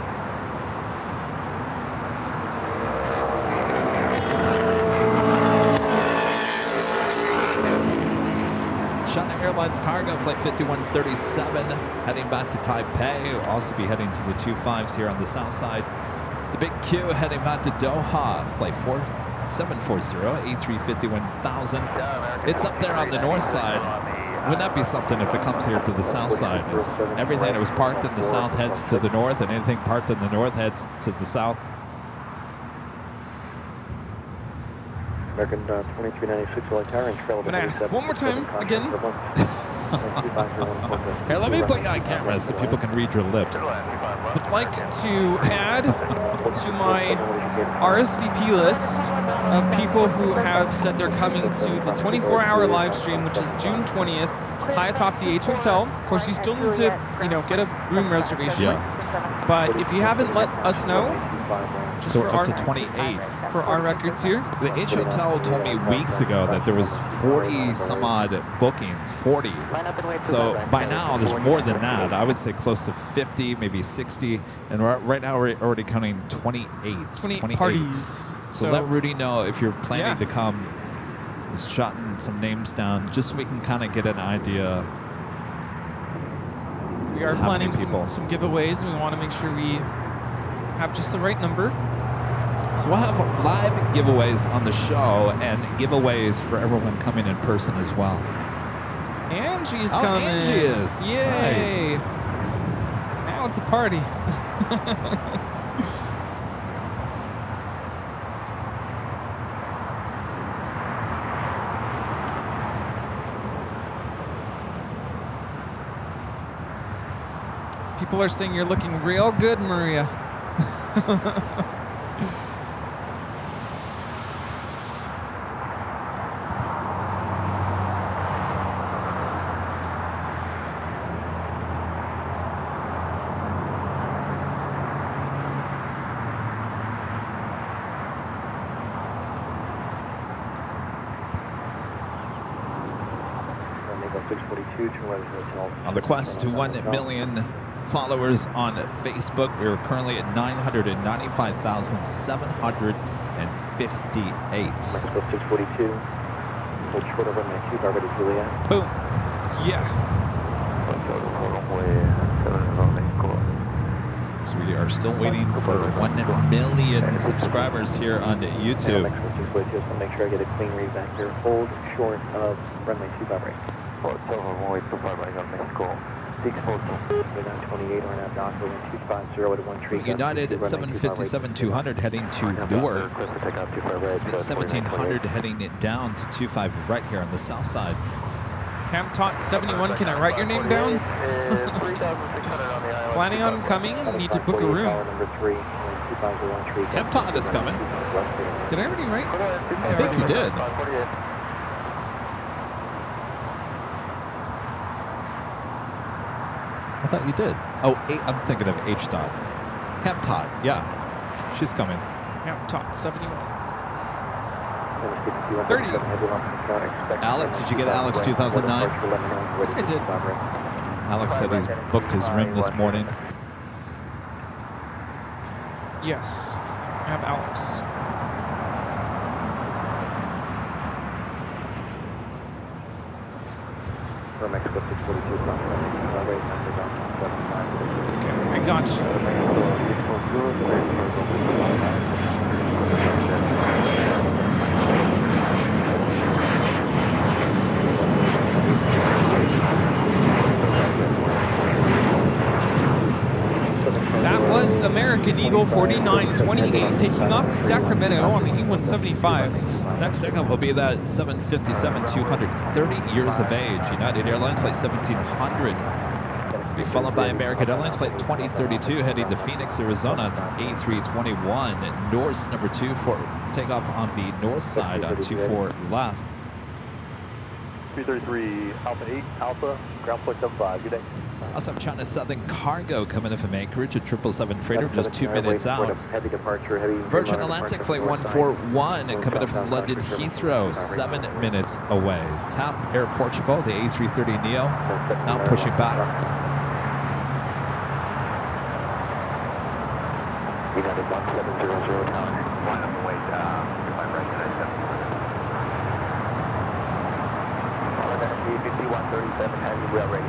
[SPEAKER 1] China Airlines cargo flight 5137 heading back to Taipei. We'll also be heading to the 25s here on the south side. The big Q heading back to Doha, flight 4740, A350-1000. It's up there on the north side. Wouldn't that be something if it comes here to the south side? Is everything that was parked in the south heads to the north, and anything parked in the north heads to the south?
[SPEAKER 3] American 2396 Light Tower and Trail.
[SPEAKER 2] I'm gonna ask one more time again.
[SPEAKER 1] Here, let me put you on camera so people can read your lips.
[SPEAKER 2] Would like to add to my RSVP list of people who have said they're coming to the 24-hour live stream, which is June 20th, high atop the H Hotel. Of course, you still need to, get a room reservation.
[SPEAKER 1] Yeah.
[SPEAKER 2] But if you haven't let us know, just
[SPEAKER 1] So
[SPEAKER 2] for
[SPEAKER 1] we're up
[SPEAKER 2] our,
[SPEAKER 1] to 28.
[SPEAKER 2] for our records here.
[SPEAKER 1] The H Hotel told me weeks ago that there was 40 some odd bookings, 40. So by now there's more than that. I would say close to 50, maybe 60. And right now we're already counting 28.
[SPEAKER 2] 28 parties.
[SPEAKER 1] So let Rudy know if you're planning to come. He's jotting some names down just so we can kind of get an idea.
[SPEAKER 2] We are
[SPEAKER 1] How many
[SPEAKER 2] planning some giveaways, and we want to make sure we have just the right number.
[SPEAKER 1] So we'll have live giveaways on the show and giveaways for everyone coming in person as well.
[SPEAKER 2] Angie's
[SPEAKER 1] Oh,
[SPEAKER 2] coming.
[SPEAKER 1] Angie is.
[SPEAKER 2] Yay.
[SPEAKER 1] Nice.
[SPEAKER 2] Now it's a party. People are saying you're looking real good, Maria.
[SPEAKER 3] 642, turn right at Hotel.
[SPEAKER 1] On the quest to 1 million followers on Facebook, we're currently at 995,758.
[SPEAKER 3] Mexico 642, hold short over my 2 bar ready Juliet.
[SPEAKER 2] Boom. Yeah.
[SPEAKER 1] So we are still waiting for 1 million subscribers here on YouTube.
[SPEAKER 3] Mexico 642, so make sure I get a clean read back here. Hold short of runway 2 bar right. Hotel runway 2 bar right on Mexico. 928 or now dock for 250 at 1 tree.
[SPEAKER 1] United at 757-200 heading to Newark. 1700 heading it down to 25 right here on the south side.
[SPEAKER 2] Hamtot 71, can I write your name down? Planning on coming? Need to book a room.
[SPEAKER 1] Hamtot is coming.
[SPEAKER 2] Did I already write?
[SPEAKER 1] I think you did. I thought you did. Oh, I'm thinking of H. Dot. Hamtot, yeah. She's coming.
[SPEAKER 2] Hamtot 71.
[SPEAKER 3] 30.
[SPEAKER 1] Alex, did you get Alex 2009?
[SPEAKER 2] I think I did.
[SPEAKER 1] Alex said he's booked his room this morning.
[SPEAKER 2] Yes, I have Alex.
[SPEAKER 3] For Mexico 642,
[SPEAKER 2] Okay, I got you. That was American Eagle 4928 taking off to Sacramento on the E175.
[SPEAKER 1] Next takeoff will be that 757-200, 30 years of age. United Airlines flight 1700. Be followed by American Airlines flight 2032 heading to Phoenix, Arizona on A321. Norse number 2 for takeoff on the north side on 24 left.
[SPEAKER 3] 333 Alpha 8, Alpha, ground point 75, good day.
[SPEAKER 1] Also have China Southern Cargo coming in from Anchorage, a 777 freighter just 2 minutes out.
[SPEAKER 3] Heavy departure, heavy
[SPEAKER 1] Virgin Atlantic flight 141 coming in from London Heathrow, 7 minutes away. TAP Air Portugal, the A330neo, now pushing back.
[SPEAKER 3] United 1700 tower, line up and wait, to my right, United 7. 137, we are ready.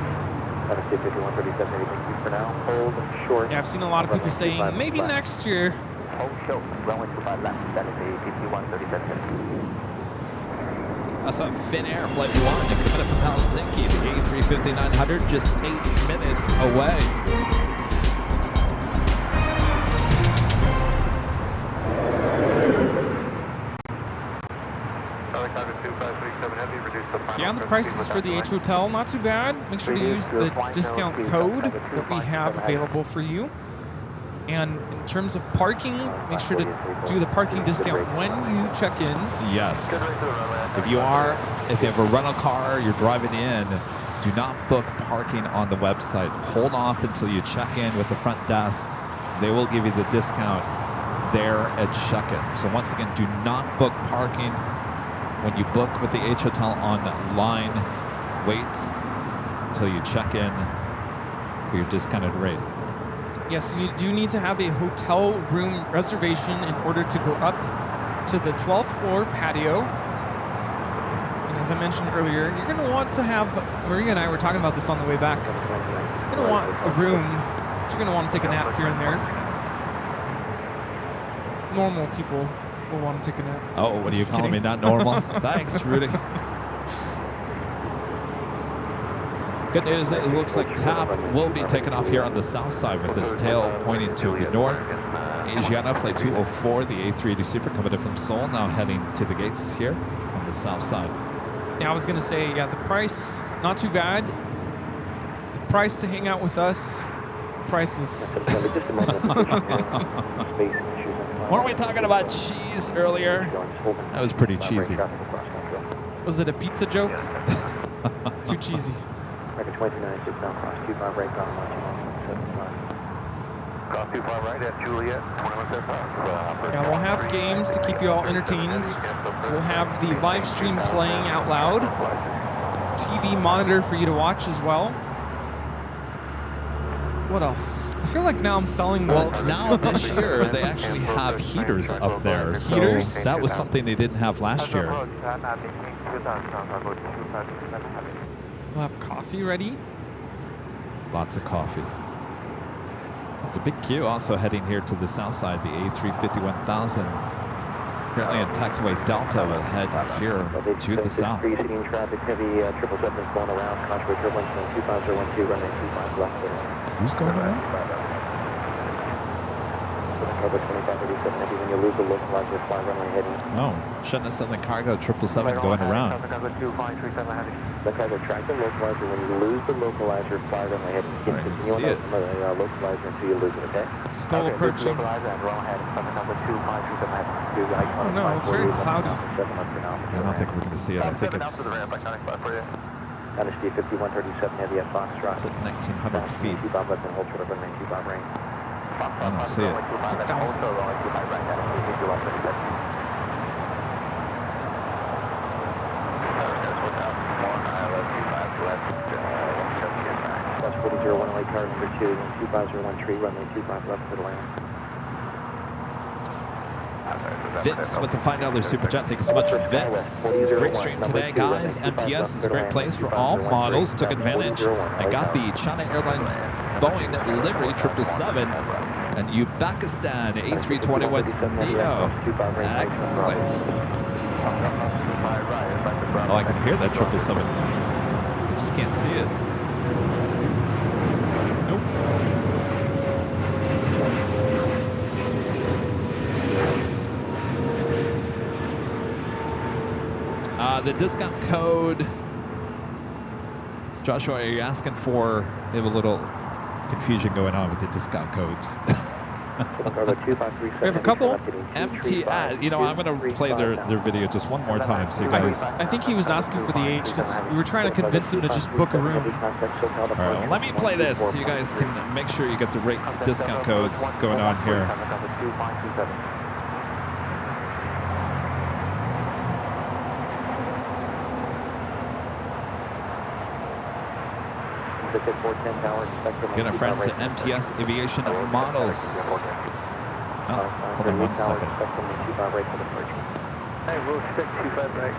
[SPEAKER 3] 5137, anything for now. Hold short.
[SPEAKER 2] Yeah, I've seen a lot of people saying maybe next year.
[SPEAKER 3] Hold short, runway 25 left. That is a 5137.
[SPEAKER 1] I saw Finnair flight 1 coming in from Helsinki, the A350-900, just 8 minutes away.
[SPEAKER 2] Yeah, the prices for the H Hotel, not too bad. Make sure to use the discount code that we have available for you. And in terms of parking, make sure to do the parking discount when you check in.
[SPEAKER 1] Yes. If you have a rental car, you're driving in, do not book parking on the website. Hold off until you check in with the front desk. They will give you the discount there at check-in. So once again, do not book parking. When you book with the H Hotel online, wait until you check in for your discounted rate.
[SPEAKER 2] Yes, you do need to have a hotel room reservation in order to go up to the 12th floor patio. And as I mentioned earlier, you're going to want to have, Maria and I were talking about this on the way back, you're going to want a room, but you're going to want to take a nap here and there. Normal people will want to take a nap.
[SPEAKER 1] Oh, what are you calling me? Not normal? Thanks, Rudy. Good news is it looks like TAP will be taking off here on the south side with this tail pointing to the north. Asiana flight 204, the A380 Super coming in from Seoul, now heading to the gates here on the south side.
[SPEAKER 2] Yeah, I was going to say, yeah, the price, not too bad. The price to hang out with us, priceless.
[SPEAKER 1] Weren't we talking about cheese earlier? That was pretty cheesy.
[SPEAKER 2] Was it a pizza joke? Too cheesy.
[SPEAKER 3] Cross 25 right at Juliet.
[SPEAKER 2] Yeah, we'll have games to keep you all entertained. We'll have the live stream playing out loud. TV monitor for you to watch as well. What else? I feel like now I'm selling.
[SPEAKER 1] Well, now this year they actually have heaters up there. So
[SPEAKER 2] Heaters?
[SPEAKER 1] that was something they didn't have last year.
[SPEAKER 2] We'll have coffee ready.
[SPEAKER 1] Lots of coffee. It's a big queue also heading here to the south side, the A350-1000. Apparently in taxiway Delta will head here to the south.
[SPEAKER 3] Preceding traffic, heavy 777 is going around. Contrary turbulence, 25012, runway 25 left.
[SPEAKER 1] Who's going around?
[SPEAKER 3] Cover 2537 heavy. When you lose the localizer, fly runway heading.
[SPEAKER 1] Oh, shouldn't have sent the cargo 777 going around.
[SPEAKER 3] The cargo track the localizer. When you lose the localizer, fly runway heading.
[SPEAKER 1] All right, let's see it.
[SPEAKER 3] Localizer until you lose it, okay?
[SPEAKER 2] It's still approaching.
[SPEAKER 3] Oh
[SPEAKER 2] no, it's very cloudy.
[SPEAKER 1] I don't think we're going to see it. I think it's
[SPEAKER 3] LSD 5137 heavy at Foxtrot.
[SPEAKER 1] at 1,900 feet.
[SPEAKER 3] Two Bob left and hold short of runway 25 range.
[SPEAKER 1] I don't see it.
[SPEAKER 3] Plus 4001 car number 2, 25013, runway 25 left for the land.
[SPEAKER 1] Vince with the $5 super chat. Thank you so much, Vince. It's a great stream today, guys. MTS is a great place for all models. Took advantage and got the China Airlines Boeing livery 777 and Uzbekistan A321neo. Excellent. Oh, I can hear that 777. I just can't see it. Nope. The discount code, Joshua, are you asking for? We have a little confusion going on with the discount codes.
[SPEAKER 2] We have a couple.
[SPEAKER 1] MTS, you know, I'm going to play their video just one more time so you guys.
[SPEAKER 2] I think he was asking for the H because we were trying to convince him to just book a room.
[SPEAKER 1] All right, well, let me play this so you guys can make sure you get the right discount codes going on here. Again, our friends at MTS Aviation Models. Oh, hold on 1 second.
[SPEAKER 3] Hey, we'll stick 25 right.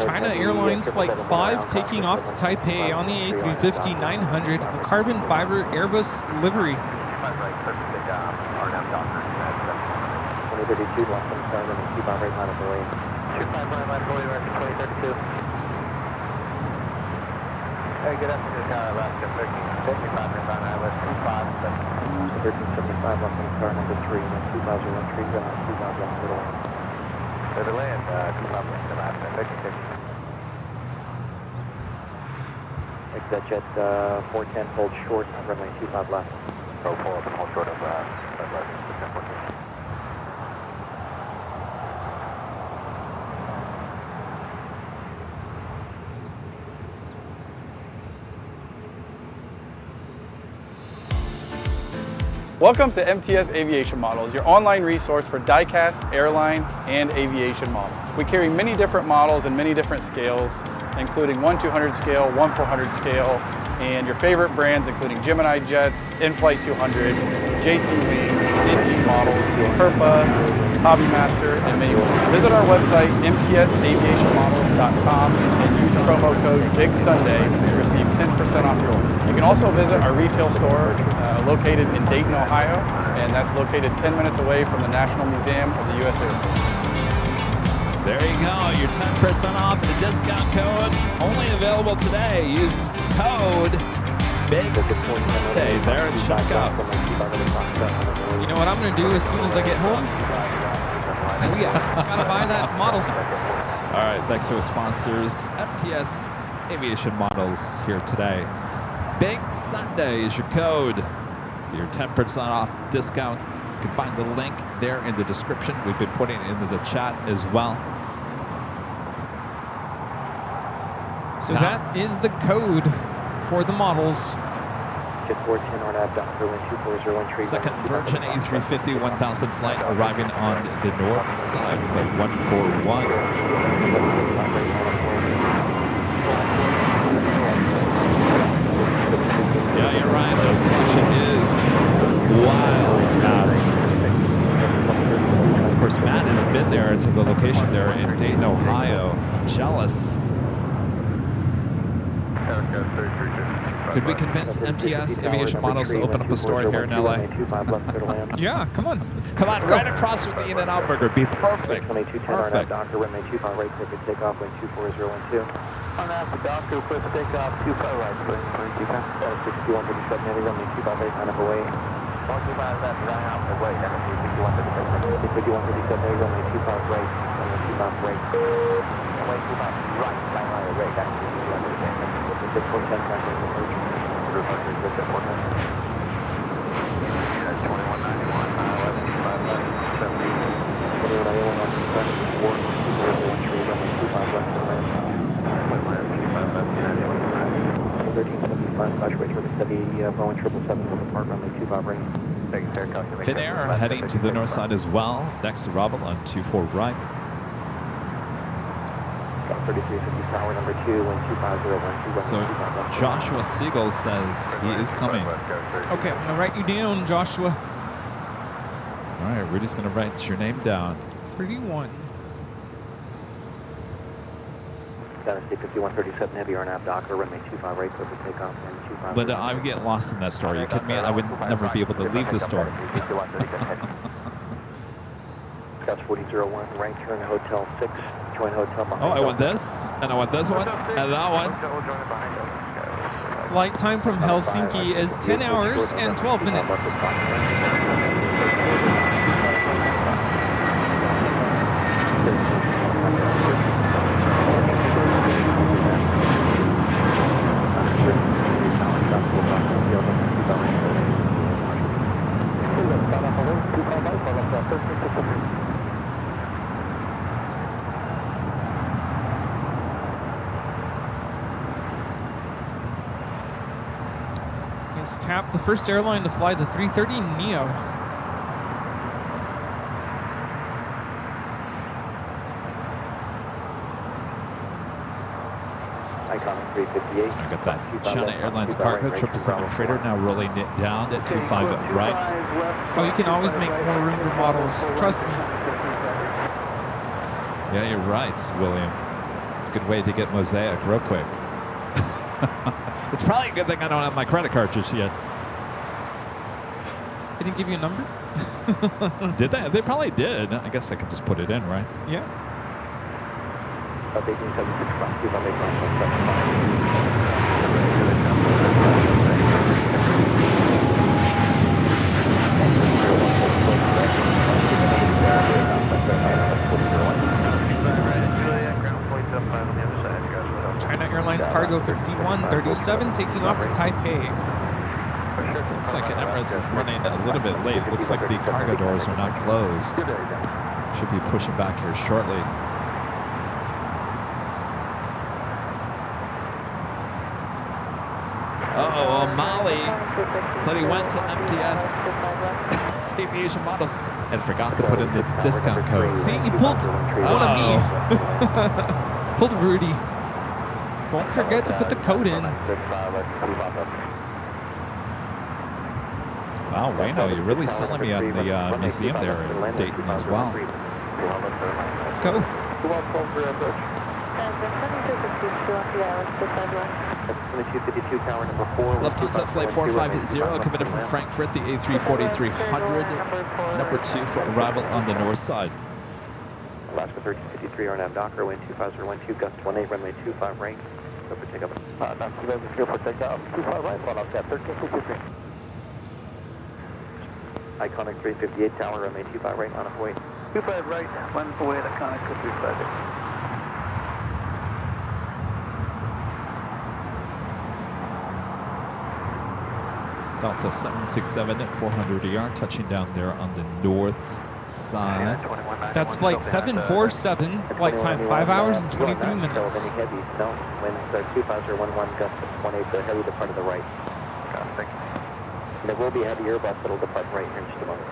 [SPEAKER 2] China Airlines Flight 5 taking off to Taipei on the A350-900, the carbon fiber Airbus livery.
[SPEAKER 3] 2032, left and start running 25 right line of the way. 25 right line of the way, 2032. Hey, good afternoon, Tower Alaska, 1375 right line, ILS 25. 1375 left and start number 3, and 2013, run on 2000 left middle. So the land, 25 left Alaska, 1350. Exit jet 410, hold short on runway 25 left. Go forward and hold short of left, 14.
[SPEAKER 5] Welcome to MTS Aviation Models, your online resource for die-cast, airline, and aviation models. We carry many different models and many different scales, including 1/200 scale, 1/400 scale, and your favorite brands including Gemini Jets, In-Flight 200, JC Wings, NG models, Herpa, Hobbymaster, and many more. Visit our website, mtsaviationmodels.com, and use promo code BIGSUNDAY to receive 10% off your order. You can also visit our retail store located in Dayton, Ohio, and that's located 10 minutes away from the National Museum of the U.S. Air Force.
[SPEAKER 1] There you go, your 10% off the discount code, only available today. Use code BIGSUNDAY there at checkout.
[SPEAKER 2] You know what I'm going to do as soon as I get home? Oh yeah, gotta buy that model.
[SPEAKER 1] All right, thanks to our sponsors, MTS Aviation Models here today. Big Sunday is your code for your 10% off discount. You can find the link there in the description. We've been putting it into the chat as well.
[SPEAKER 2] So that is the code for the models.
[SPEAKER 3] Get 410 on nav, Docker, wind 2401.
[SPEAKER 1] Second Virgin A350 1000 flight arriving on the north side, flight 141. Yeah, you're right. The selection is wild, Matt. Of course, Matt has been there to the location there in Dayton, Ohio. I'm jealous. Could we convince MTS Aviation Models to open up a store here in LA?
[SPEAKER 2] Yeah, come on.
[SPEAKER 1] Come on, right across from the In-N-Out Burger. Be perfect. Perfect.
[SPEAKER 3] Docker, runway 25 right, clear for takeoff, wind 24012. On nav, Docker, clear for takeoff, 25 right, clear for 6137, heavy, runway 25 right, on up away. 125 left, right off the way, that would be 6137, heavy, runway 25 right, runway 25 right. Runway 25 right, right, right, that would be 6137,
[SPEAKER 1] Finnair heading to the north side as well. Next arrival on 24 right.
[SPEAKER 3] 3350 tower number 2, wind 25012.
[SPEAKER 1] So Joshua Siegel says he is coming.
[SPEAKER 2] Okay, I'm gonna write you down, Joshua.
[SPEAKER 1] All right, we're just gonna write your name down.
[SPEAKER 2] 31.
[SPEAKER 3] Dynasty 5137 heavy or nav, Docker, runway 25 right, clear for takeoff, wind 25.
[SPEAKER 1] Linda, I would get lost in that story. Are you kidding me? I would never be able to leave the store.
[SPEAKER 3] Gus 4001, right turn, Hotel 6, join Hotel behind.
[SPEAKER 1] Oh, I want this, and I want this one, and that one.
[SPEAKER 2] Flight time from Helsinki is 10 hours and 12 minutes. He's tapped the first airline to fly the 330 Neo.
[SPEAKER 3] Iconic 358.
[SPEAKER 1] I got that China Airlines cargo 777 freighter now rolling it down at 25 right.
[SPEAKER 2] Oh, you can always make more room for models. Trust me.
[SPEAKER 1] Yeah, you're right, William. It's a good way to get Mosaic real quick. It's probably a good thing I don't have my credit card just yet.
[SPEAKER 2] They didn't give you a number?
[SPEAKER 1] Did they? They probably did. I guess I could just put it in, right?
[SPEAKER 2] Yeah. China Airlines Cargo 5137 taking off to Taipei.
[SPEAKER 1] Looks like Emirates is running a little bit late. Looks like the cargo doors are not closed. Should be pushing back here shortly. Uh-oh, O'Malley said he went to MTS Aviation Models and forgot to put in the discount code.
[SPEAKER 2] See, he pulled one of me. Pulled Rudy. Don't forget to put the code in.
[SPEAKER 1] Wow, Wayno, you're really selling me on the museum there in Dayton as well.
[SPEAKER 2] Let's go.
[SPEAKER 1] Lufthansa Flight 450 coming in from Frankfurt, the A340-300, number 2 for arrival on the north side.
[SPEAKER 3] Alaska 1353, RNAV Docker, wind 25012, gust 18, runway 25 right. Go for takeoff. Not 20 for takeoff, 25 right, follow up, 1353. Iconic 358 tower, runway 25 right, on a way. 25 right, one away, Iconic 358.
[SPEAKER 1] Delta 767 at 400 ER, touching down there on the north side.
[SPEAKER 2] That's flight 747, flight time 5 hours and 23 minutes.
[SPEAKER 3] Any heavy, no, wind 25011, gust 18, the heavy, the part of the right. Thank you. There will be a heavy Airbus that'll depart right here in just a moment.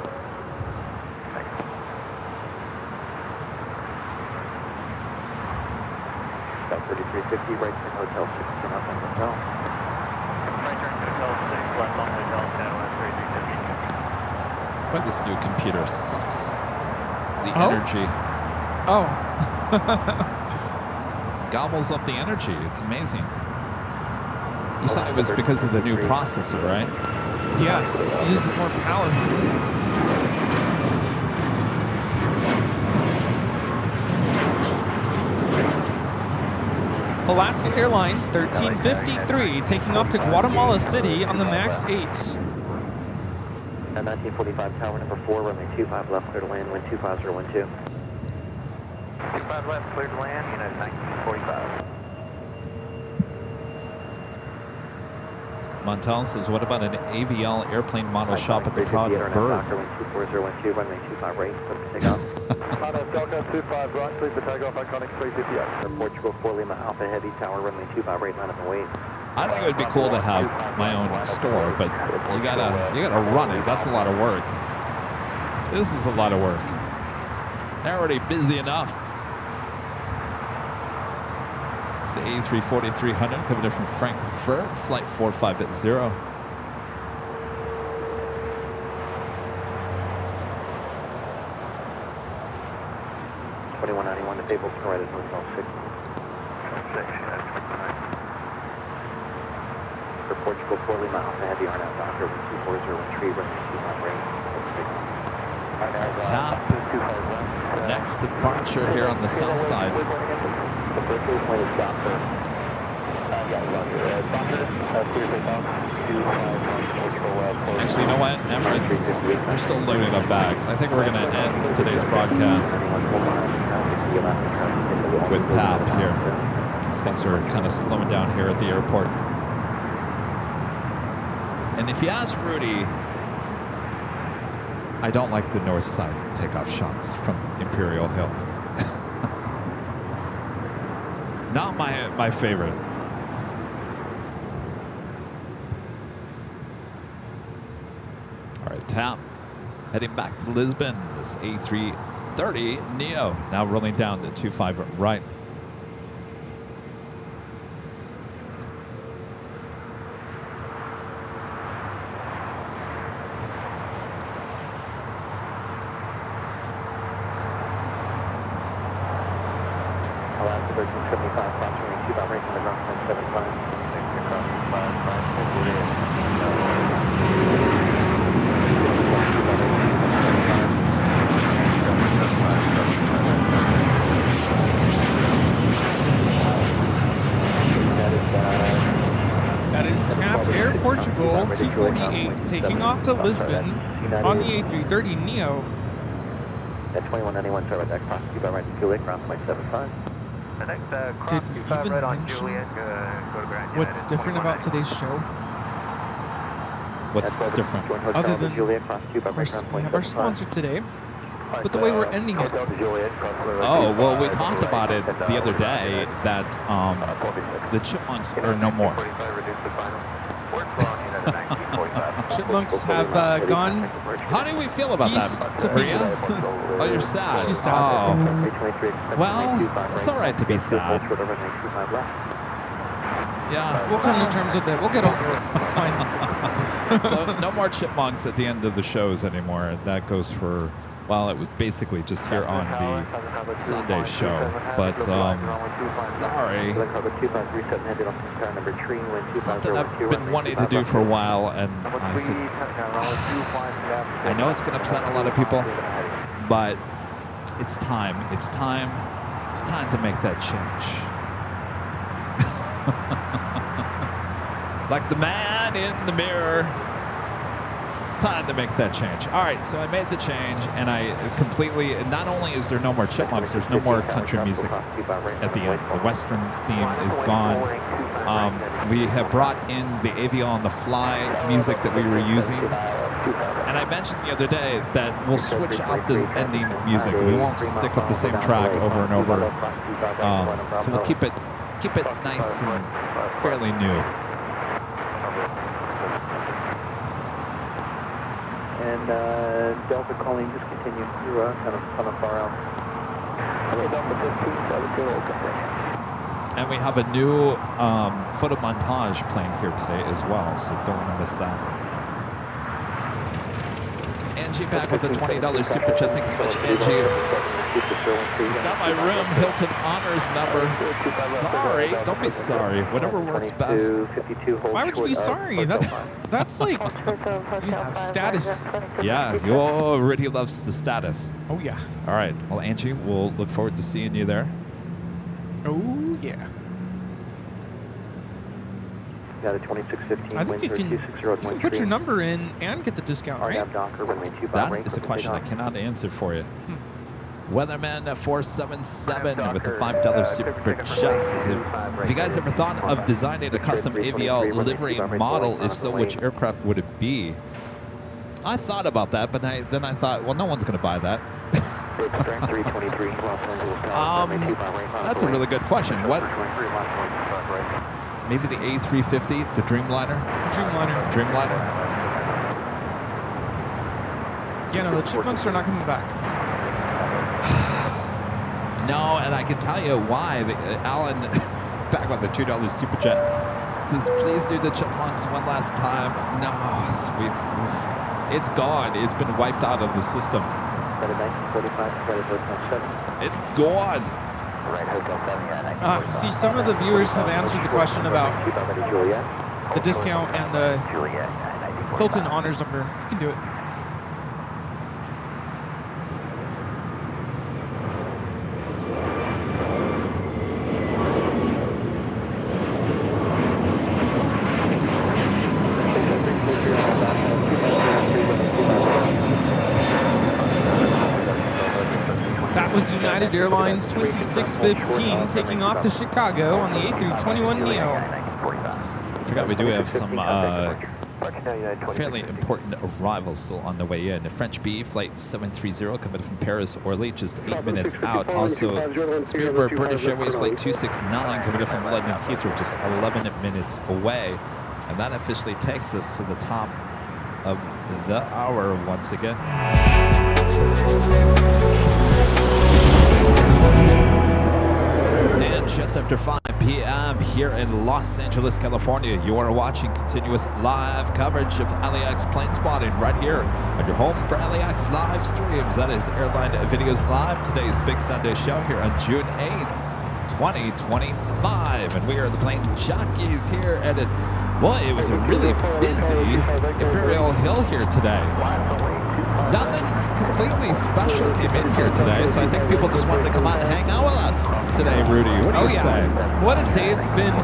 [SPEAKER 3] About 3350, right turn Hotel 6, turn up on Hotel.
[SPEAKER 8] Right turn Hotel 6, left on Hotel, Cadillac 3350.
[SPEAKER 1] But this new computer sucks. The
[SPEAKER 2] Oh?
[SPEAKER 1] energy
[SPEAKER 2] Oh.
[SPEAKER 1] gobbles up the energy. It's amazing. You said it was because of the new processor, right?
[SPEAKER 2] Yes. It uses more power. Alaska Airlines 1353 taking off to Guatemala City on the MAX 8.
[SPEAKER 3] At 1945, tower number 4, runway 25 left, clear to land, wind 25012. 25 left, clear to land, United 1945.
[SPEAKER 1] Montel says, what about an AVL airplane model shop at the Proud Bird?
[SPEAKER 3] Wind 24012, runway 25 right, clear to take off.
[SPEAKER 4] Delta 25 right, please for takeoff, iconic 350X.
[SPEAKER 3] Air Portugal 4 Lima Alpha Heavy, tower runway 25 right, line up and wait.
[SPEAKER 1] I think it would be cool to have my own store, but you gotta run it. That's a lot of work. This is a lot of work. They're already busy enough. It's the A340-300 coming in from Frankfurt, flight 4580.
[SPEAKER 3] Disabled to right at Hotel 6. For Portugal 4 Lima Alpha Heavy, RNAV Doctor 24013, runway 25 right.
[SPEAKER 1] Top. Next departure here on the south side.
[SPEAKER 3] The first waypoint is Doctor.
[SPEAKER 1] Actually, you know what? Emirates, they're still loading up bags. I think we're going to end today's broadcast with TAP here. These things are kind of slowing down here at the airport. And if you ask Rudy, I don't like the north side takeoff shots from Imperial Hill. Not my favorite. All right, TAP heading back to Lisbon. This A330 Neo now rolling down the 25 right.
[SPEAKER 3] Alaska 1375, crossing 25 right from the ground 175.
[SPEAKER 2] That is TAP Air Portugal 248 taking off to Lisbon on the A330 Neo.
[SPEAKER 3] At 2191, start right back, cross 25 right to Juliet, ground flight 75.
[SPEAKER 8] The next cross
[SPEAKER 2] Did we
[SPEAKER 8] 25
[SPEAKER 2] even
[SPEAKER 8] right on
[SPEAKER 2] mention
[SPEAKER 8] Juliet, go to Grand
[SPEAKER 2] What's
[SPEAKER 8] United,
[SPEAKER 2] different about
[SPEAKER 8] 2190.
[SPEAKER 2] today's show?
[SPEAKER 1] What's different?
[SPEAKER 2] Other than, of course, we have our sponsor today, but the way we're ending it.
[SPEAKER 1] Oh, well, we talked about it the other day that the chipmunks are no more.
[SPEAKER 2] Chipmunks have gone.
[SPEAKER 1] How do we feel about
[SPEAKER 2] East
[SPEAKER 1] that?
[SPEAKER 2] to
[SPEAKER 1] Maria?
[SPEAKER 2] Venus.
[SPEAKER 1] Oh, you're sad.
[SPEAKER 2] She's sad.
[SPEAKER 1] Oh. Well, it's all right to be sad. Yeah.
[SPEAKER 2] We'll come to terms with it. We'll get over it. It's fine.
[SPEAKER 1] So no more chipmunks at the end of the shows anymore. That goes for, well, it was basically just here on the Sunday show. But sorry. Something I've been wanting to do for a while, and I said, I know it's going to upset a lot of people, but it's time. It's time. It's time to make that change. Like the man in the mirror. Time to make that change. All right, so I made the change, and I completely, not only is there no more chipmunks, there's no more country music at the end. The Western theme is gone. We have brought in the AVL on the fly music that we were using. And I mentioned the other day that we'll switch out this ending music. We won't stick with the same track over and over. So we'll keep it nice and fairly new.
[SPEAKER 3] And Delta calling, just continue. You're kind of far out. Okay, Delta 15, 70, continue.
[SPEAKER 1] And we have a new photo montage plane here today as well, so don't want to miss that. Angie back with the $20 super chat. Thanks so much, Angie. This has got my room, Hilton Honors number. Sorry, don't be sorry. Whatever works best.
[SPEAKER 2] Why would you be sorry? That's like, you have status.
[SPEAKER 1] Yeah, you already loves the status.
[SPEAKER 2] Oh, yeah.
[SPEAKER 1] All right. Well, Angie, we'll look forward to seeing you there.
[SPEAKER 2] Oh, yeah.
[SPEAKER 3] Got a 2615
[SPEAKER 2] I think you can put your number in and get the discount, right?
[SPEAKER 1] That is a question I cannot answer for you. Weatherman 477 with the $5 super chat says, if you guys ever thought of designing a custom AVL livery model, if so, which aircraft would it be? I thought about that, but then I thought, well, no one's going to buy that. That's a really good question. What? Maybe the A350, the Dreamliner? Dreamliner.
[SPEAKER 2] Yeah, no, the chipmunks are not coming back.
[SPEAKER 1] No, and I can tell you why. Alan, back with the $2 super chat, says, please do the chipmunks one last time. No, it's gone. It's been wiped out of the system. It's gone.
[SPEAKER 2] See, some of the viewers have answered the question about the discount and the Hilton Honors number. You can do it. That was United Airlines 2615 taking off to Chicago on the A321neo.
[SPEAKER 1] I forgot we do have some fairly important arrivals still on the way in. The French B flight 730 coming from Paris Orly, just 8 minutes out. Also, Spirit British Airways flight 269 coming from London Heathrow, just 11 minutes away. And that officially takes us to the top of the hour once again. And just after 5 p.m. here in Los Angeles, California, you are watching continuous live coverage of LAX plane spotting right here on your home for LAX live streams. That is Airline Videos Live, today's big Sunday show here on June 8th, 2025. And we are the Plane Jockeys here at it. Boy, it was a really busy Imperial Hill here today. Nothing completely special came in here today, so I think people just wanted to come out and hang out with us today, Rudy. What do you say?
[SPEAKER 2] What a day it's been.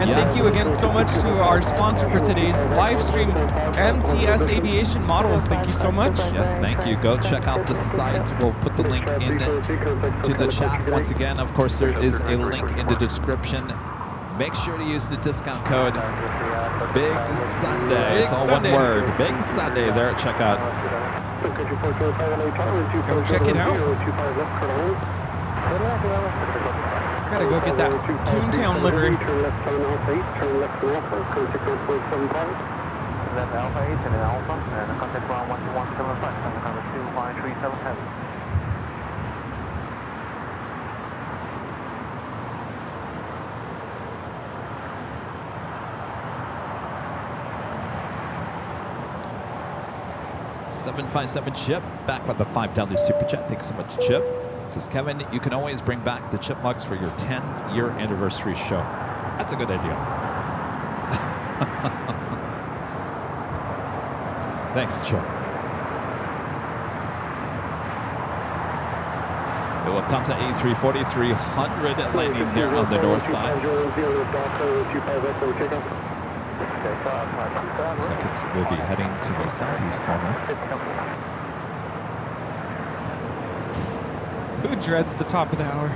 [SPEAKER 2] And thank you again so much to our sponsor for today's live stream, MTS Aviation Models. Thank you so much.
[SPEAKER 1] Yes, thank you. Go check out the site. We'll put the link in to the chat once again. Of course, there is a link in the description. Make sure to use the discount code Big Sunday. It's all one word. Big Sunday there at checkout.
[SPEAKER 2] Go check it out. Gotta go get that Toontown livery.
[SPEAKER 3] Alpha 8 and an Alpha, and contact ground 12175, and number 25377.
[SPEAKER 1] $757 Chip, back with the $5 super chat. Thanks so much, Chip. This is Kevin. You can always bring back the Chipmunks for your 10-year anniversary show. That's a good idea. Thanks, Chip. The Lufthansa A340-300 landing there on the north side. Seconds, we'll be heading to the southeast corner.
[SPEAKER 2] Who dreads the top of the hour?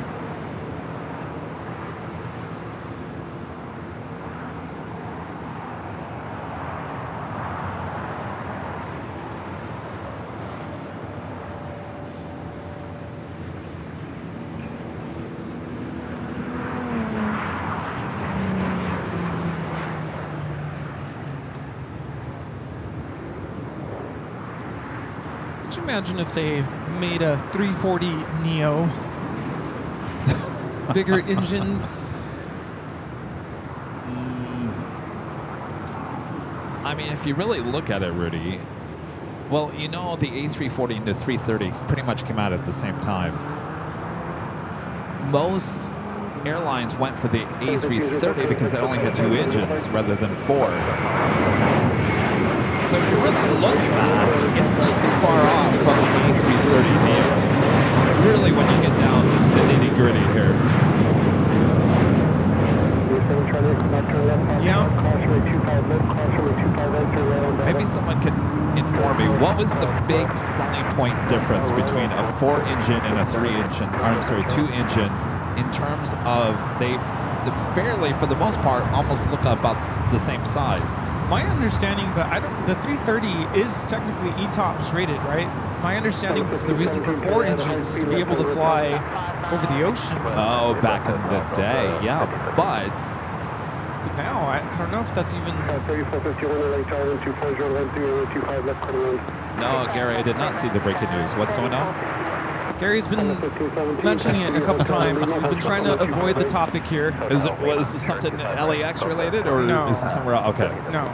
[SPEAKER 2] you imagine if they made a 340 Neo? Bigger engines.
[SPEAKER 1] I mean, if you really look at it, Rudy, well, you know, the A340 and the 330 pretty much came out at the same time. Most airlines went for the A330 because it only had 2 engines rather than 4. So if you really look at that, it's not too far off from the A330 Neo. Really, when you get down to the nitty-gritty here.
[SPEAKER 2] Yeah.
[SPEAKER 1] Maybe someone can inform me, what was the big selling point difference between a 4-engine and a 3-engine, or I'm sorry, 2-engine, in terms of they fairly, for the most part, almost look about the same size?
[SPEAKER 2] My understanding, but the 330 is technically ETOPS rated, right? My understanding, the reason for 4 engines to be able to fly over the ocean.
[SPEAKER 1] Oh, back in the day, yeah, but
[SPEAKER 2] now I don't know if that's even.
[SPEAKER 1] No, Gary, I did not see the breaking news. What's going on?
[SPEAKER 2] Gary's been mentioning it a couple times. We've been trying to avoid the topic here.
[SPEAKER 1] Was this something LAX related, or
[SPEAKER 2] No.
[SPEAKER 1] is this somewhere else? Okay.
[SPEAKER 2] No.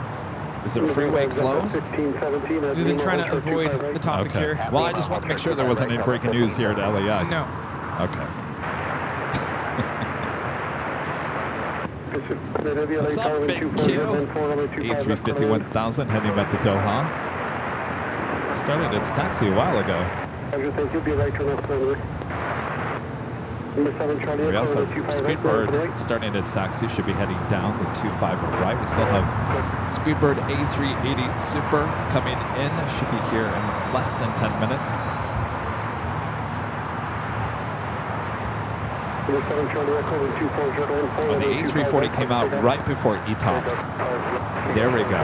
[SPEAKER 1] Is the freeway closed?
[SPEAKER 2] We've been trying to avoid the topic here.
[SPEAKER 1] Well, I just want to make sure there wasn't any breaking news here at LAX.
[SPEAKER 2] No.
[SPEAKER 1] Okay. What's up, Big Q? A350-1000 heading back to Doha. Started its taxi a while ago. We also have Speedbird starting its taxi, should be heading down the 25 right. We still have Speedbird A380 Super coming in, should be here in less than 10 minutes. Oh, the A340 came out right before ETOPS. There we go.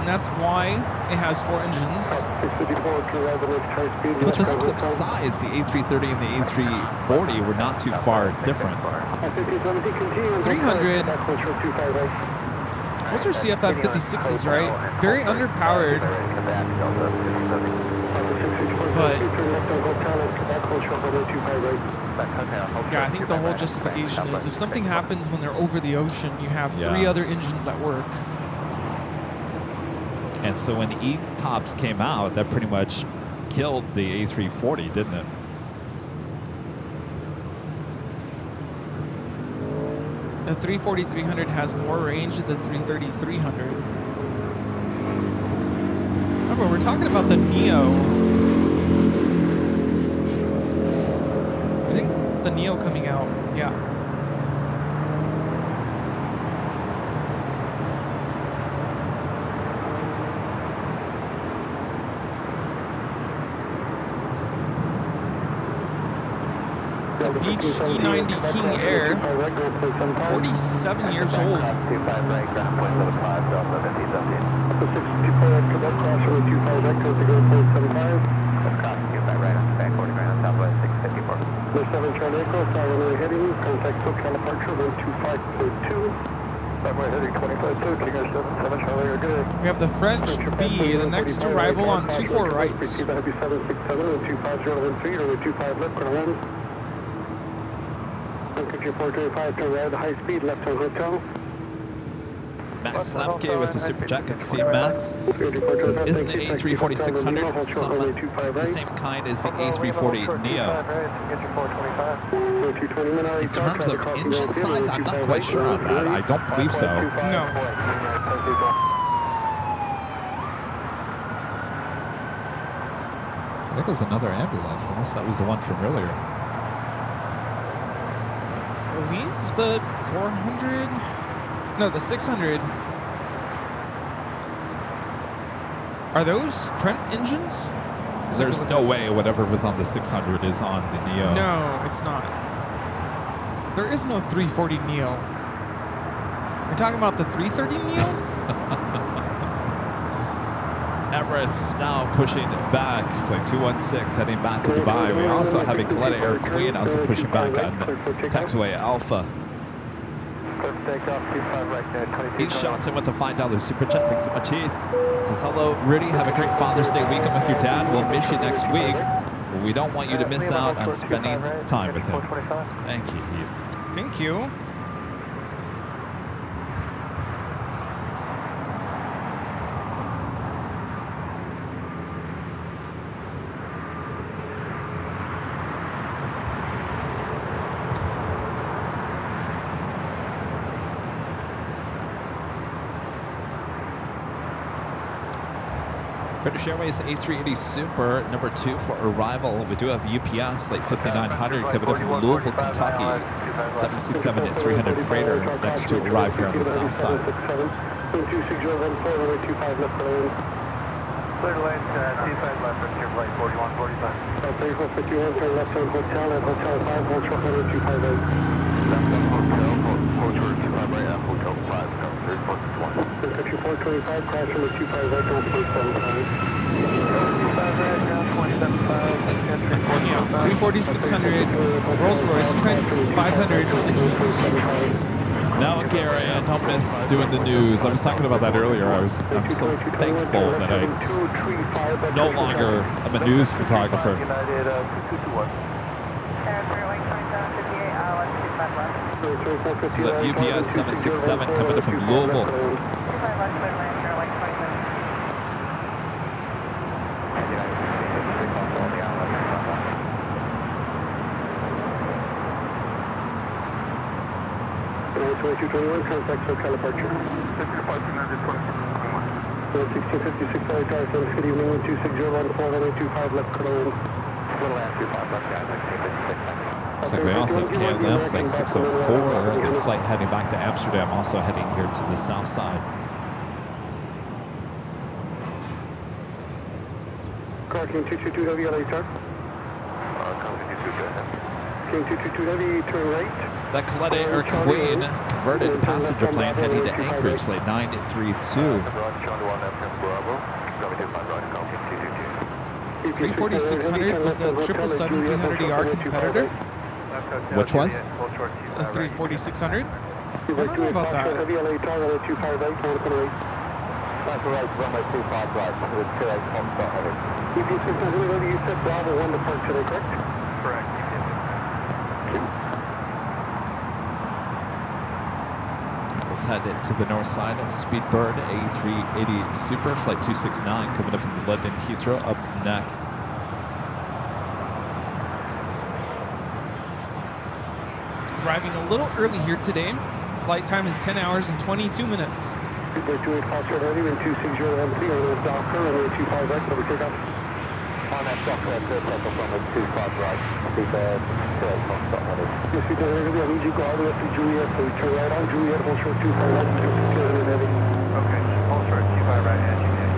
[SPEAKER 2] That's why it has 4 engines.
[SPEAKER 1] In terms of size, the A330 and the A340 were not too far different.
[SPEAKER 2] 300. Those are CFM56s, right? Very underpowered. But yeah, I think the whole justification is if something happens when they're over the ocean, you have 3 other engines at work.
[SPEAKER 1] And so when ETOPS came out, that pretty much killed the A340, didn't it?
[SPEAKER 2] The 340-300 has more range than the 330-300. Remember, we're talking about the Neo. I think the Neo coming out, yeah. Beach E90 King Air, 47 years old. We have the French B, the next arrival on 24 right.
[SPEAKER 1] Max Lemke with the Super Jacket. See Max? Says, isn't the A340-600 the same kind as the A340 Neo? In terms of engine size, I'm not quite sure on that. I don't believe so.
[SPEAKER 2] No.
[SPEAKER 1] There goes another ambulance, unless that was the one from earlier.
[SPEAKER 2] I believe the 400, no, the 600. Are those Trent engines?
[SPEAKER 1] There's no way whatever was on the 600 is on the Neo.
[SPEAKER 2] No, it's not. There is no 340 Neo. You're talking about the 330 Neo?
[SPEAKER 1] Emirates now pushing back, flight 216 heading back to Dubai. We also have a Coletta Air Queen also pushing back on taxiway Alpha.
[SPEAKER 3] takeoff, 25 right there, 22.
[SPEAKER 1] Heath Shelton with the $5 super chat. Thanks so much, Heath. Says, hello, Rudy. Have a great Father's Day weekend with your dad. We'll miss you next week. We don't want you to miss out on spending time with him. Thank you, Heath.
[SPEAKER 2] Thank you.
[SPEAKER 1] British Airways A380 Super, number 2 for arrival. We do have UPS, flight 5900, coming in from Louisville, Kentucky. 767 at 300 freighter, next to arrive here on the south side.
[SPEAKER 3] Clear lane, T5 left, that's your flight 4145. 3451, turn left on hotel at hotel 5, hold short runway 258. Left on hotel, hold short 25 right at hotel 5, no, 3461. 5425, crash number 25 right, down 375. 25 right, down 275,
[SPEAKER 2] Yeah, 340-600, Rolls-Royce, Trent 500.
[SPEAKER 1] Now, Gary, don't miss doing the news. I was talking about that earlier. I'm so thankful that I no longer am a news photographer. This is the UPS 767 coming in from Louisville.
[SPEAKER 3] Contact for departure. 1656 good evening, 2601 left Cologne. Little after 5 left, guys, 1656.
[SPEAKER 1] Looks like we also have KLM, flight 604, the flight heading back to Amsterdam, also heading here to the south side.
[SPEAKER 3] Car King 222W, LA start. King 222W, turn right.
[SPEAKER 1] That Colette Air Queen converted passenger plane heading to Anchorage, flight 932.
[SPEAKER 2] 340-600 was a 777-300ER competitor.
[SPEAKER 1] Which was?
[SPEAKER 2] A 340-600. I don't know about that.
[SPEAKER 3] That's right, runway 25 right, with 28 on start heading. You said Bravo 1 depart today, correct?
[SPEAKER 8] Correct.
[SPEAKER 1] Let's head to the north side. Speedbird A380 Super, flight 269, coming up from London Heathrow, up next.
[SPEAKER 2] Arriving a little early here today. Flight time is 10 hours and 22 minutes.
[SPEAKER 3] Speedbird 28 Foxtrot heading in 26013 on the Docker, runway 25 right, over take off. On that Docker, at the top of runway 25 right, Speedbird 28 Foxtrot heading. Yes, Speedbird heading, I need you go all the way up to Juliet, so we turn right on Juliet, hold short 25 right, 260 heading.
[SPEAKER 8] Okay, hold short 25 right, and you can.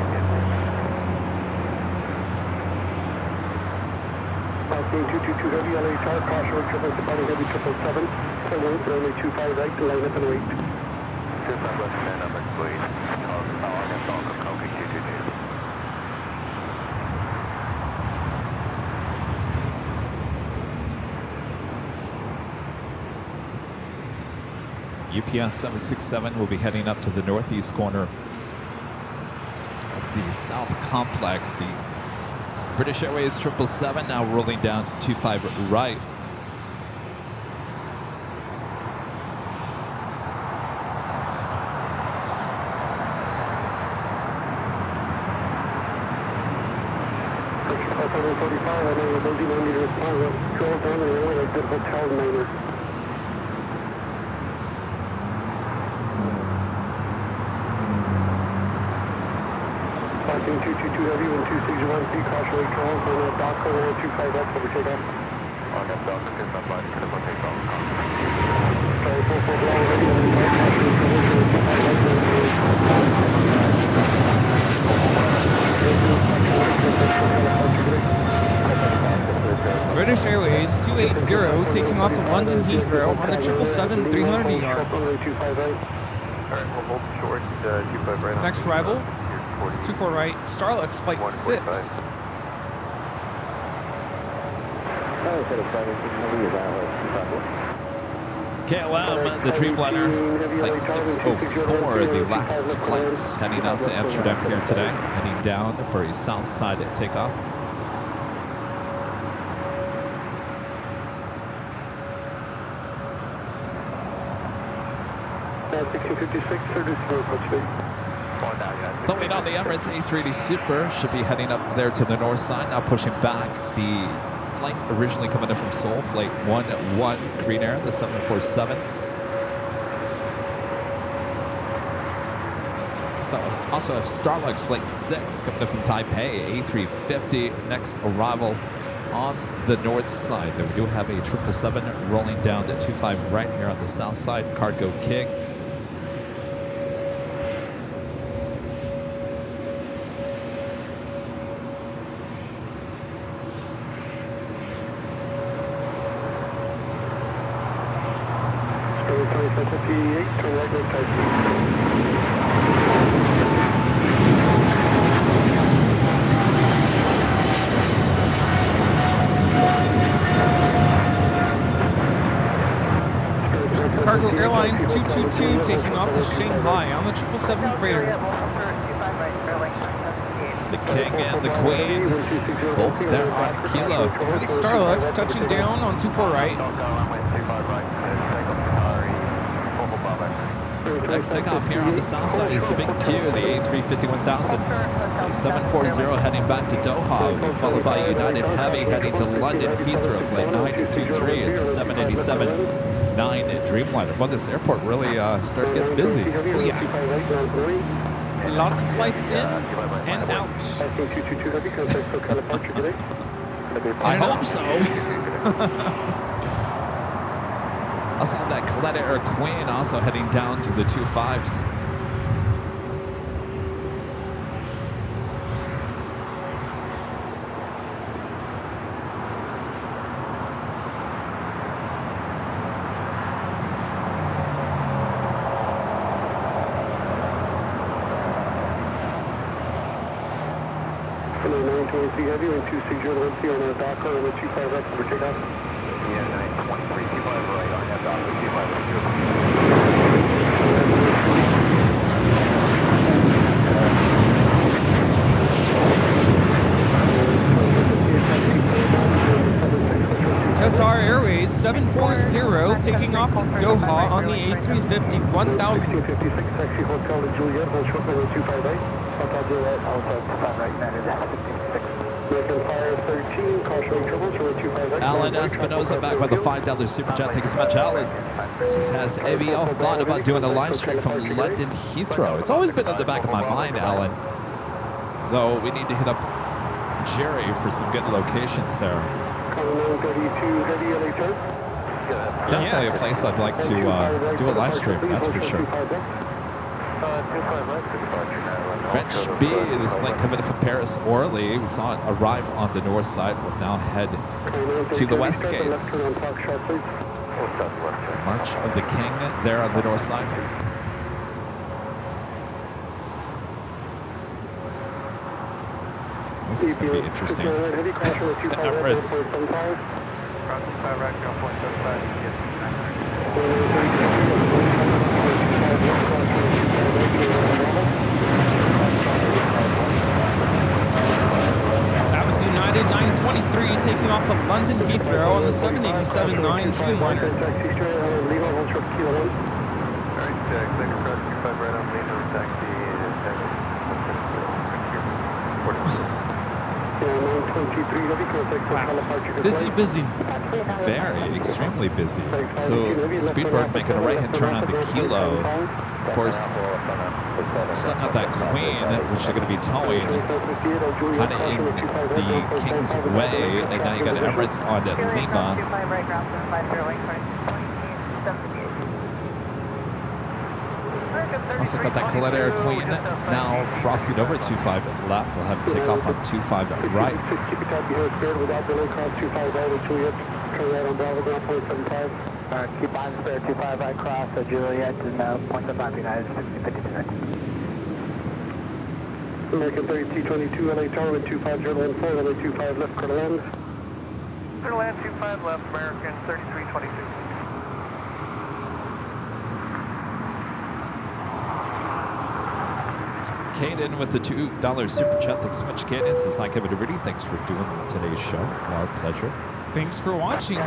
[SPEAKER 3] King 222W, LA Tower, caution road triple, departing heavy 777, turn right, runway 25 right, to line up and wait. 25 left, stand up and wait. On that Falcon, King 222.
[SPEAKER 1] UPS 767 will be heading up to the northeast corner of the South Complex. The British Airways 777 now rolling down 25 right.
[SPEAKER 3] I know we're building on your response. Control down the airway like the hotel miner. King 222W and 261C, caution rate controls on that Docker, 25 left, over take off. On that Docker, get that line, get up, take off. Sorry, 44 Bravo, ready on the top, caution rate controls, 25 left, over take off.
[SPEAKER 2] British Airways 280 taking off to London Heathrow on the 777-300ER.
[SPEAKER 3] Alright, we'll hold short, 25 right on.
[SPEAKER 2] Next arrival, 24 right, Starlux flight 6.
[SPEAKER 1] KLM, the Dreamliner, flight 604, the last flight, heading out to Amsterdam here today, heading down for a south side takeoff. So wait on the Emirates A380 Super, should be heading up there to the north side, now pushing back the flight originally coming in from Seoul, flight 11 Korean Air, the 747. So also have Starlux flight 6 coming in from Taipei, A350, next arrival on the north side. Then we do have a 777 rolling down to 25 right here on the south side, Cargo King.
[SPEAKER 2] Cargo Airlines 222 taking off to Shanghai on the 777 freighter.
[SPEAKER 1] The King and the Queen, both there on Kilo.
[SPEAKER 2] And Starlux touching down on 24 right.
[SPEAKER 1] Next takeoff here on the south side is the big Q, the A350-1000. Flight 740 heading back to Doha, followed by United Heavy heading to London Heathrow, flight 923. It's 787-9 Dreamliner. But this airport really started getting busy.
[SPEAKER 2] Oh yeah. Lots of flights in and out.
[SPEAKER 1] I hope so. I saw that Coletta Air Queen also heading down to the 25s.
[SPEAKER 3] Heavy and 260 on the Docker and the 25 right for takeoff. Yeah, 923, 25 right on that Docker, 25
[SPEAKER 2] Qatar Airways 740 taking off to Doha on the A350 1000.
[SPEAKER 1] Alan Espinosa back with a $5 super chat. Thank you so much, Alan. This has AVL thought about doing a live stream from London Heathrow. It's always been in the back of my mind, Alan. Though we need to hit up Jerry for some good locations there. Definitely a place I'd like to do a live stream, that's for sure. French B, this flight coming in from Paris Orly. We saw it arrive on the north side. We'll now head to the west gates. March of the King there on the north side. This is going to be interesting. Emirates.
[SPEAKER 2] That was United 923 taking off to London Heathrow on the 787-9 Dreamliner. Wow. Busy.
[SPEAKER 1] Very, extremely busy. So Speedbird making a right-hand turn onto Kilo. Of course, stuck out that Queen, which they're going to be towing, kind of in the King's Way, and now you got Emirates on Lima. Also got that Coletta Air Queen now crossing over 25 left. We'll have takeoff on 25 right.
[SPEAKER 6] Keep on spare 25 right cross, Juliet, and point the 5 United 6056.
[SPEAKER 3] American 30T22, LA Tower with 25014, LA 25 left, Colonel Land.
[SPEAKER 8] Colonel Land 25 left, American 3322.
[SPEAKER 1] Caden with the $2 super chat. Thanks so much, Caden. Says hi, Kevin and Rudy. Thanks for doing today's show. Our pleasure.
[SPEAKER 2] Thanks for watching.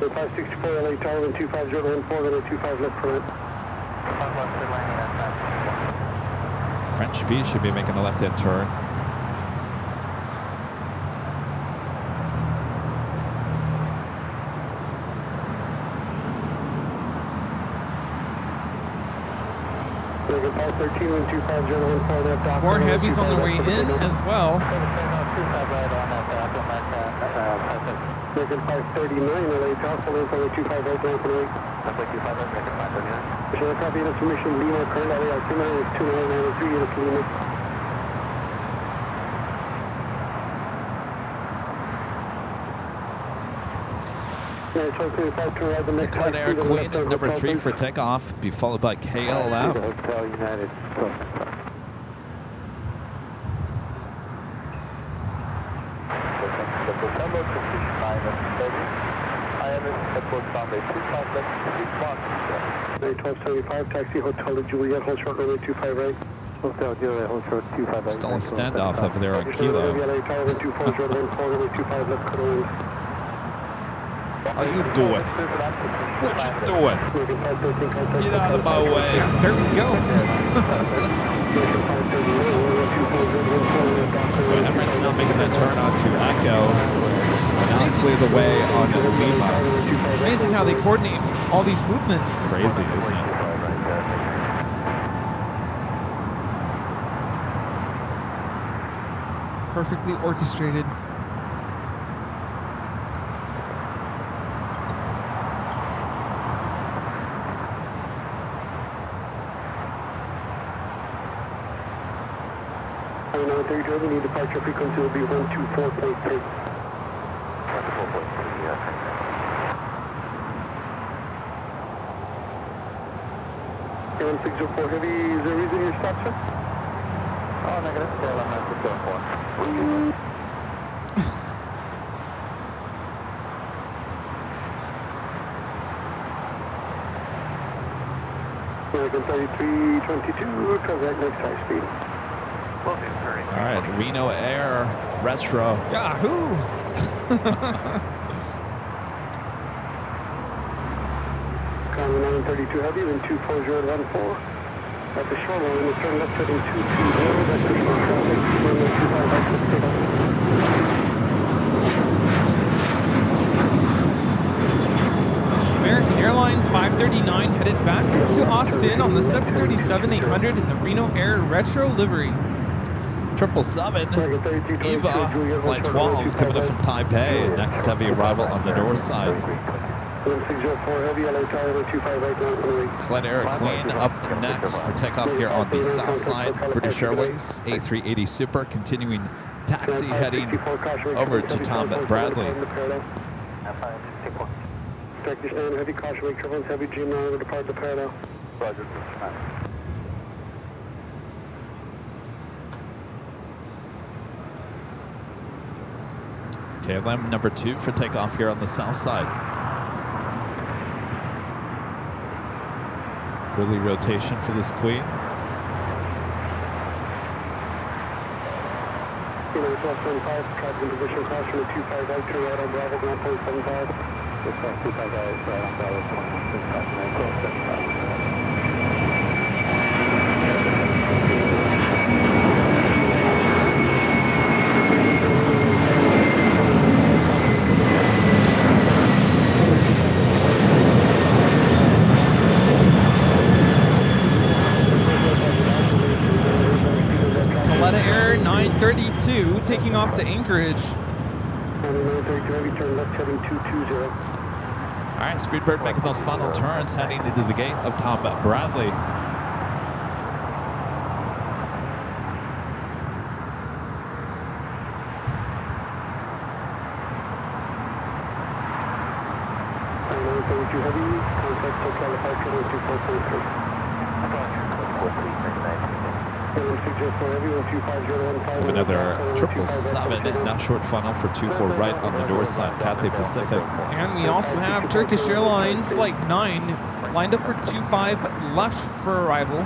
[SPEAKER 3] 564 LA Tower and 25014, going to 25 left current.
[SPEAKER 1] French B should be making a left-hand turn.
[SPEAKER 2] More heavies on the way in as well.
[SPEAKER 3] American 539, LA Tower, following for 25 right, going for the right. That's like 25 right, American 539. Should I copy this permission? Lima, current LA, altimeter is 2993, units Lima.
[SPEAKER 1] Plane Air Queen at number 3 for takeoff, be followed by KLM.
[SPEAKER 3] Hotel United. May 1275, taxi Hotel de Juliet, hold short runway 25 right. Hotel Juliet, hold short 25 right.
[SPEAKER 1] Still a standoff over there on Kilo. How you doing? What you doing? Get out of my way.
[SPEAKER 2] There we go.
[SPEAKER 1] So Emirates now making that turn onto Echo. And now clear the way on Lima.
[SPEAKER 2] Amazing how they coordinate all these movements.
[SPEAKER 1] Crazy, isn't it?
[SPEAKER 2] Perfectly orchestrated.
[SPEAKER 3] We need departure frequency will be 124.3. 124.3, yeah. 1604 Heavy, is there a reason you stopped, sir? Oh, negative. Yeah, I'm not 604. American 3322, transact next high speed.
[SPEAKER 1] All right, Reno Air Retro.
[SPEAKER 2] Yahoo!
[SPEAKER 3] Conway 932 Heavy, then 24014. At the shoreline, it's turn left heading 220, that's visual traffic, runway 25 exit takeoff.
[SPEAKER 2] American Airlines 539 headed back to Austin on the 737-800 in the Reno Air Retro livery.
[SPEAKER 1] 777 Eva, flight 12, coming in from Taipei. Next heavy arrival on the north side.
[SPEAKER 3] 1604 Heavy, LA Tower, 25 right,
[SPEAKER 1] Plane Air Queen up next for takeoff here on the south side. British Airways A380 Super continuing taxi heading over to Tom Bradley.
[SPEAKER 3] Turkish 9 Heavy, caution wake turbulence, Heavy G9 will depart the parallel. Roger,
[SPEAKER 1] KLM number 2 for takeoff here on the south side. Early rotation for this Queen.
[SPEAKER 3] Kilo 1275, traffic in position, caution with 25 right, turn right on Bravo, ground point 75. 25 right, right on Bravo, 1275.
[SPEAKER 2] Air 932 taking off to Anchorage.
[SPEAKER 3] 932 Heavy, turn left heading 220.
[SPEAKER 1] All right, Speedbird making those final turns, heading into the gate of Tom Bradley.
[SPEAKER 3] Heavy, contact SoCal departure 24.3.
[SPEAKER 1] Have another 777, not short funnel for 24 right on the north side, Cathay Pacific.
[SPEAKER 2] And we also have Turkish Airlines Flight 9 lined up for 25 left for arrival.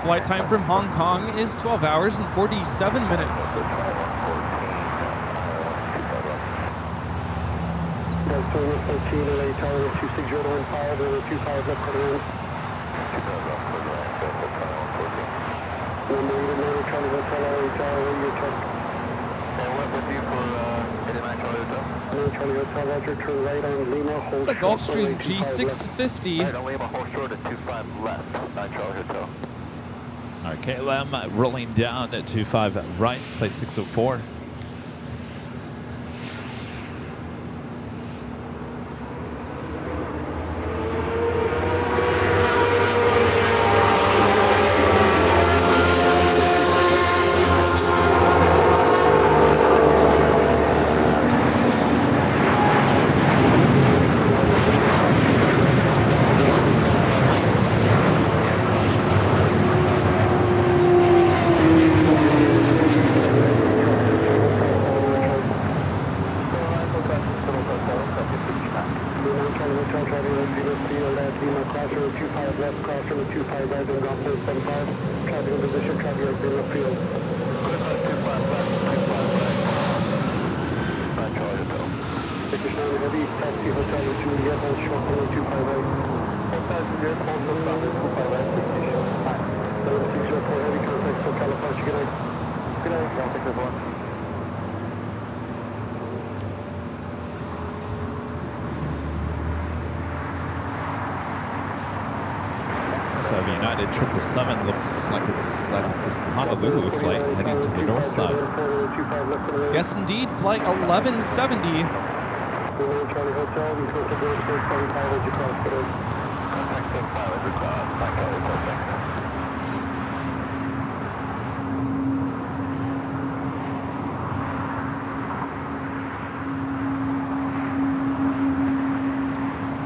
[SPEAKER 2] Flight time from Hong Kong is 12 hours and 47 minutes. It's a Gulfstream G650.
[SPEAKER 1] All right, KLM rolling down at 25 right, flight 604. So United 777 looks like it's, I think this is the Honolulu flight heading to the north side.
[SPEAKER 2] Yes, indeed, flight 1170.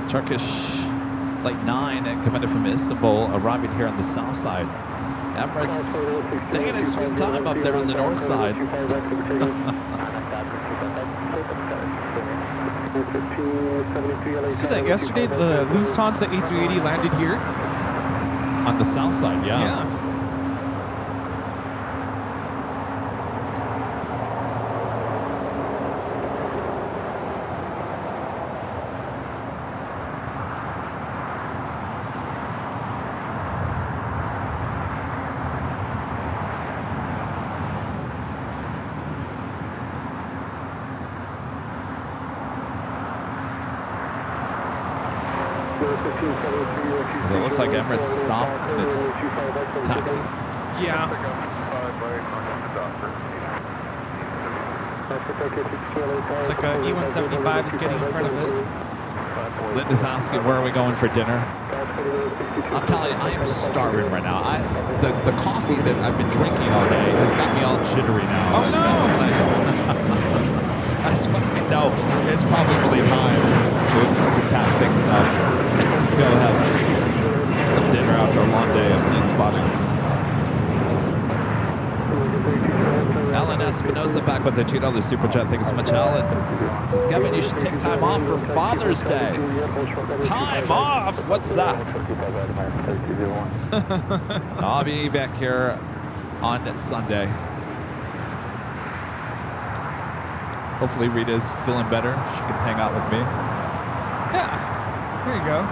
[SPEAKER 1] Turkish Flight 9 and commander from Istanbul arriving here on the south side. Emirates taking its sweet time up there on the north side.
[SPEAKER 2] See that yesterday the Lufthansa A380 landed here?
[SPEAKER 1] On the south side, yeah. Does it look like Emirates stopped in its taxi?
[SPEAKER 2] Yeah. It's like a E175 is getting in front of it.
[SPEAKER 1] Linda's asking, where are we going for dinner? I'm telling you, I am starving right now. The coffee that I've been drinking all day has got me all jittery now.
[SPEAKER 2] Oh, no.
[SPEAKER 1] That's when I know it's probably time to pack things up. Go have some dinner after a long day of plane spotting. Alan Espinosa back with the $2 super chat. Thank you so much, Alan. Says, Kevin, you should take time off for Father's Day. Time off? What's that? I'll be back here on Sunday. Hopefully Rita's feeling better. She can hang out with me.
[SPEAKER 2] Yeah. Here you go.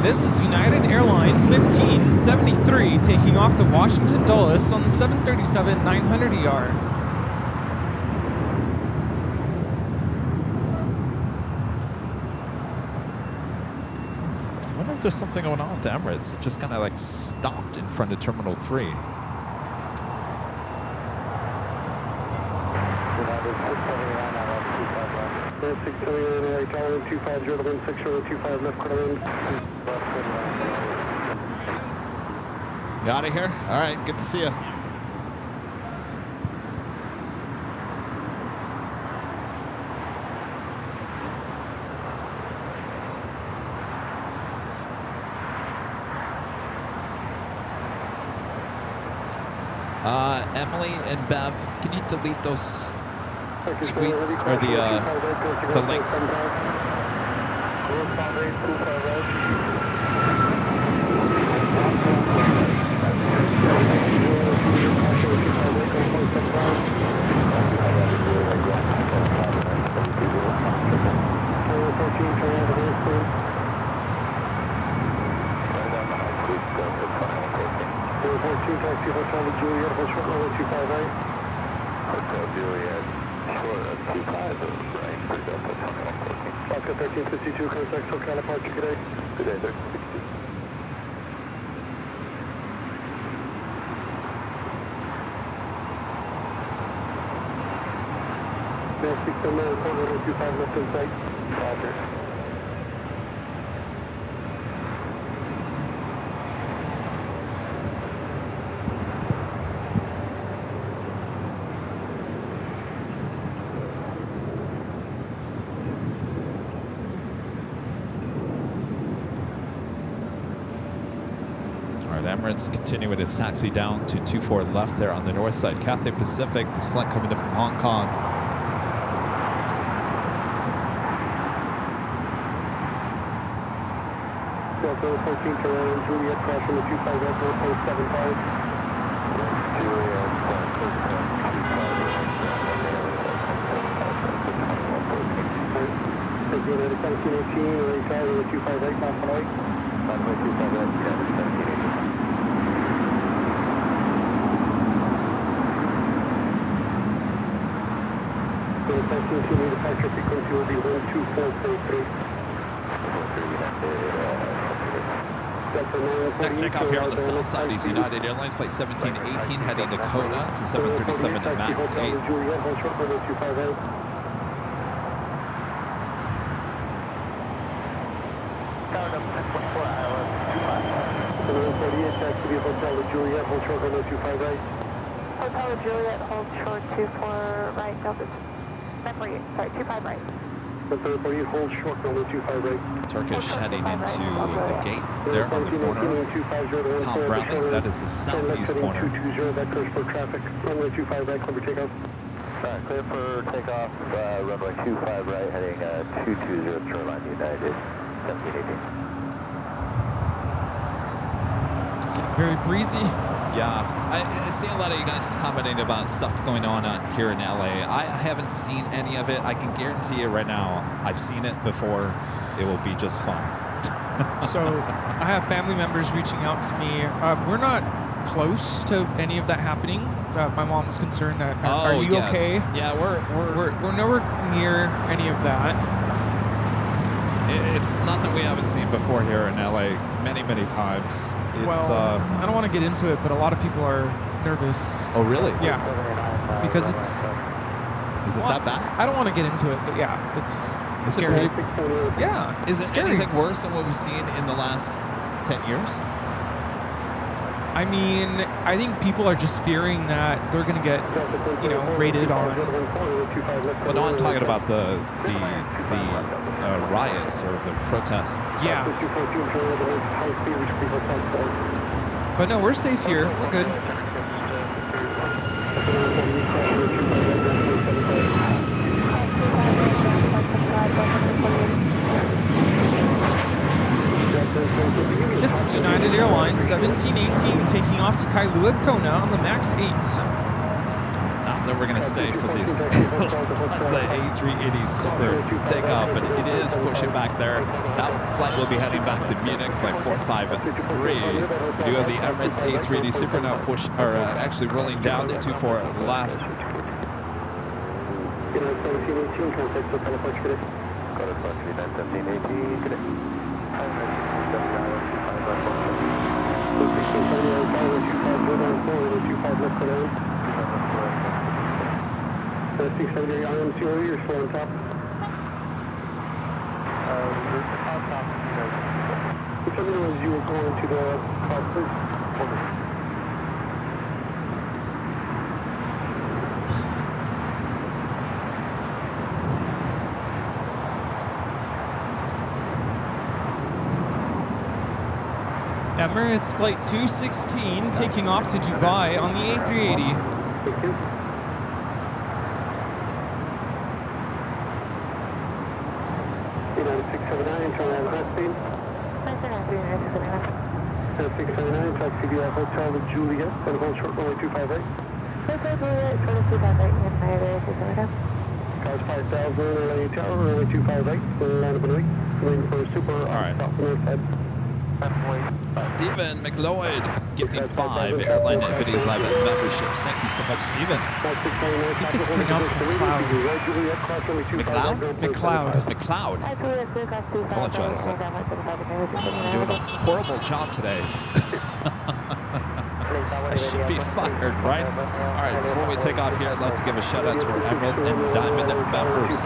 [SPEAKER 2] This is United Airlines 1573 taking off to Washington Dulles on the 737-900ER.
[SPEAKER 1] wonder if there's something going on with the Emirates. It just kind of like stopped in front of Terminal 3. You out of here? All right, good to see you. Emily and Bev, can you delete those tweets or the links?
[SPEAKER 3] Taxi Hotel Juliet, hold short level 258. Hotel Juliet, short of 25, right, for Delta 2114. Oscar 1352, contact SoCal departure, good day. Good day, 1362. Mail 609, corner 25, left in sight. Roger.
[SPEAKER 1] Emirates continuing its taxi down to 24 left there on the north side. Cathay Pacific, this flight coming in from Hong Kong.
[SPEAKER 3] Delta 14 to Juliet, cross from the 25 left, 4.75. Juliet, Juliet, 1718, retire with 25 right, pass the light. Runway 25 right, 1718. Departure frequency will be 124.3.
[SPEAKER 1] Next takeoff here on the south side is United Airlines Flight 1718 heading to Kona. It's a 737 at MAX 8.
[SPEAKER 7] Hotel Juliet, hold short 24 right, Delta. Sorry, 25 right.
[SPEAKER 3] Hold short, number 25 right.
[SPEAKER 1] Turkish heading into the gate there on the corner. Tom Bradley, that is the southeast corner.
[SPEAKER 3] 220, that clears for traffic. Runway 25 right, clear for takeoff.
[SPEAKER 11] Clear for takeoff, runway 25 right, heading 220, Airline United, 1718.
[SPEAKER 2] Very breezy.
[SPEAKER 1] Yeah, I see a lot of you guys commenting about stuff going on out here in LA. I haven't seen any of it. I can guarantee you right now, I've seen it before. It will be just fine.
[SPEAKER 2] So I have family members reaching out to me. We're not close to any of that happening. So my mom's concerned that are you
[SPEAKER 1] yes.
[SPEAKER 2] okay?
[SPEAKER 1] Yeah, we're
[SPEAKER 2] nowhere near any of that.
[SPEAKER 1] It's nothing we haven't seen before here in LA many times.
[SPEAKER 2] Well, I don't want to get into it, but a lot of people are nervous.
[SPEAKER 1] Oh, really?
[SPEAKER 2] Yeah, because it's.
[SPEAKER 1] Is it that bad?
[SPEAKER 2] I don't want to get into it, but yeah, it's scary. Yeah.
[SPEAKER 1] Is it
[SPEAKER 2] scary.
[SPEAKER 1] anything worse than what we've seen in the last 10 years?
[SPEAKER 2] I mean, I think people are just fearing that they're going to get, raided on.
[SPEAKER 1] Well, no, I'm talking about the riots or the protests.
[SPEAKER 2] Yeah. But no, we're safe here. We're good. This is United Airlines 1718 taking off to Kailua, Kona on the MAX 8.
[SPEAKER 1] Not that we're going to stay for these A380 Super takeoff, but it is pushing back there. That flight will be heading back to Munich, flight 453. We do have the Emirates A380 Super now actually rolling down to 24 left.
[SPEAKER 3] 670 IMC, you're slow on top. On top. Tell me as you were going to the cloud, please.
[SPEAKER 2] Emirates Flight 216 taking off to Dubai on the A380.
[SPEAKER 3] Thank you. United 679, turn around high speed. 679, taxi via Hotel with Juliet, and hold short runway 258.
[SPEAKER 7] Hotel Juliet, 2258, and my area 679.
[SPEAKER 3] Cars 5000, LA Tower, runway 258, line up and wait. Waiting for super
[SPEAKER 1] All right.
[SPEAKER 3] off the north side.
[SPEAKER 1] Stephen McLeod gifting 5 Airline Videos Live memberships. Thank you so much, Stephen.
[SPEAKER 2] I think it's pronounced McLeod. McLeod.
[SPEAKER 1] McLeod. Apologize. I'm doing a horrible job today. I should be fired, right? All right, before we take off here, I'd like to give a shout out to our Emerald and Diamond members.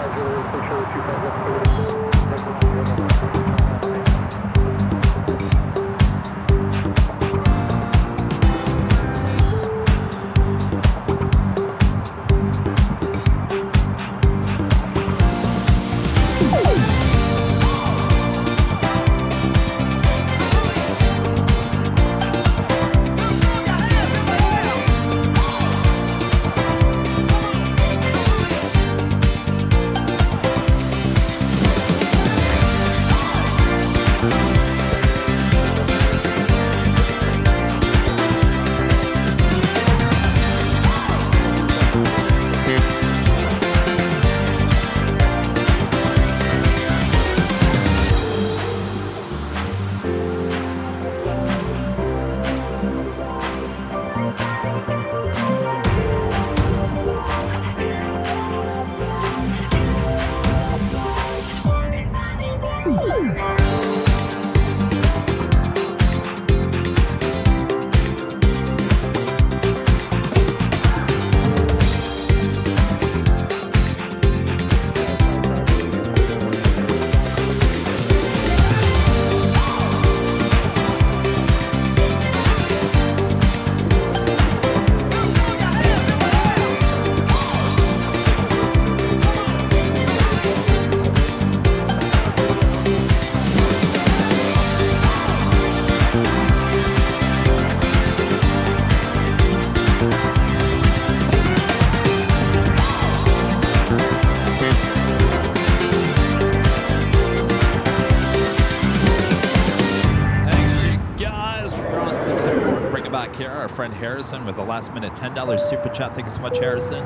[SPEAKER 1] Our friend Harrison with the last minute $10 super chat. Thank you so much, Harrison.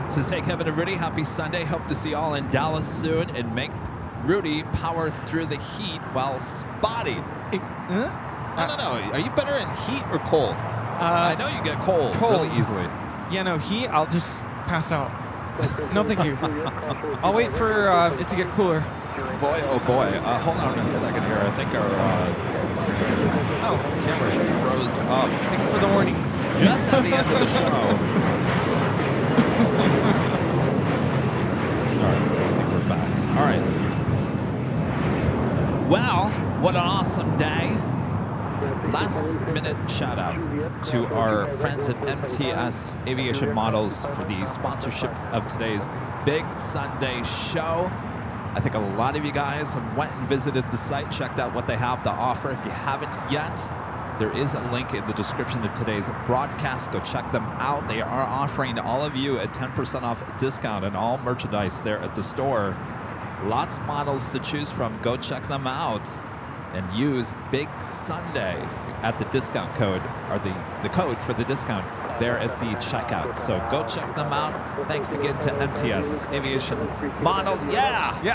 [SPEAKER 1] Says, hey, Kevin and Rudy, happy Sunday. Hope to see you all in Dallas soon and make Rudy power through the heat while spotty. I don't know. Are you better in heat or cold? I know you get cold really easily.
[SPEAKER 2] Yeah, no, heat, I'll just pass out. No, thank you. I'll wait for it to get cooler.
[SPEAKER 1] Boy, oh boy. Hold on a second here. I think our camera froze up.
[SPEAKER 2] Thanks for the warning.
[SPEAKER 1] Just at the end of the show. All right, I think we're back. All right. Well, what an awesome day. Last minute shout out to our friends at MTS Aviation Models for the sponsorship of today's Big Sunday show. I think a lot of you guys have went and visited the site, checked out what they have to offer. If you haven't yet, there is a link in the description of today's broadcast. Go check them out. They are offering all of you a 10% off discount on all merchandise there at the store. Lots of models to choose from. Go check them out and use Big Sunday at the discount code, or the code for the discount there at the checkout. So go check them out. Thanks again to MTS Aviation Models. Yeah.
[SPEAKER 2] You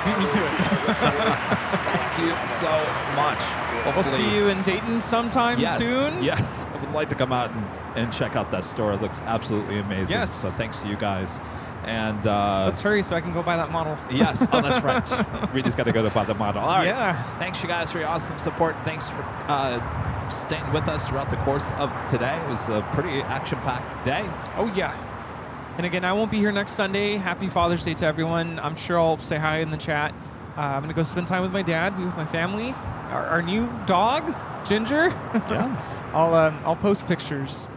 [SPEAKER 2] beat me to it.
[SPEAKER 1] Thank you so much. Hopefully,
[SPEAKER 2] we'll see you in Dayton sometime soon.
[SPEAKER 1] Yes. I would like to come out and check out that store. It looks absolutely amazing.
[SPEAKER 2] Yes.
[SPEAKER 1] So thanks to you guys. And
[SPEAKER 2] let's hurry so I can go buy that model.
[SPEAKER 1] Yes. Oh, that's right. We just got to go to buy the model. All right.
[SPEAKER 2] Yeah.
[SPEAKER 1] Thanks, you guys, for your awesome support. Thanks for staying with us throughout the course of today. It was a pretty action-packed day.
[SPEAKER 2] Oh, yeah. And again, I won't be here next Sunday. Happy Father's Day to everyone. I'm sure I'll say hi in the chat. I'm going to go spend time with my dad, be with my family. Our new dog, Ginger.
[SPEAKER 1] Yeah.
[SPEAKER 2] I'll post pictures.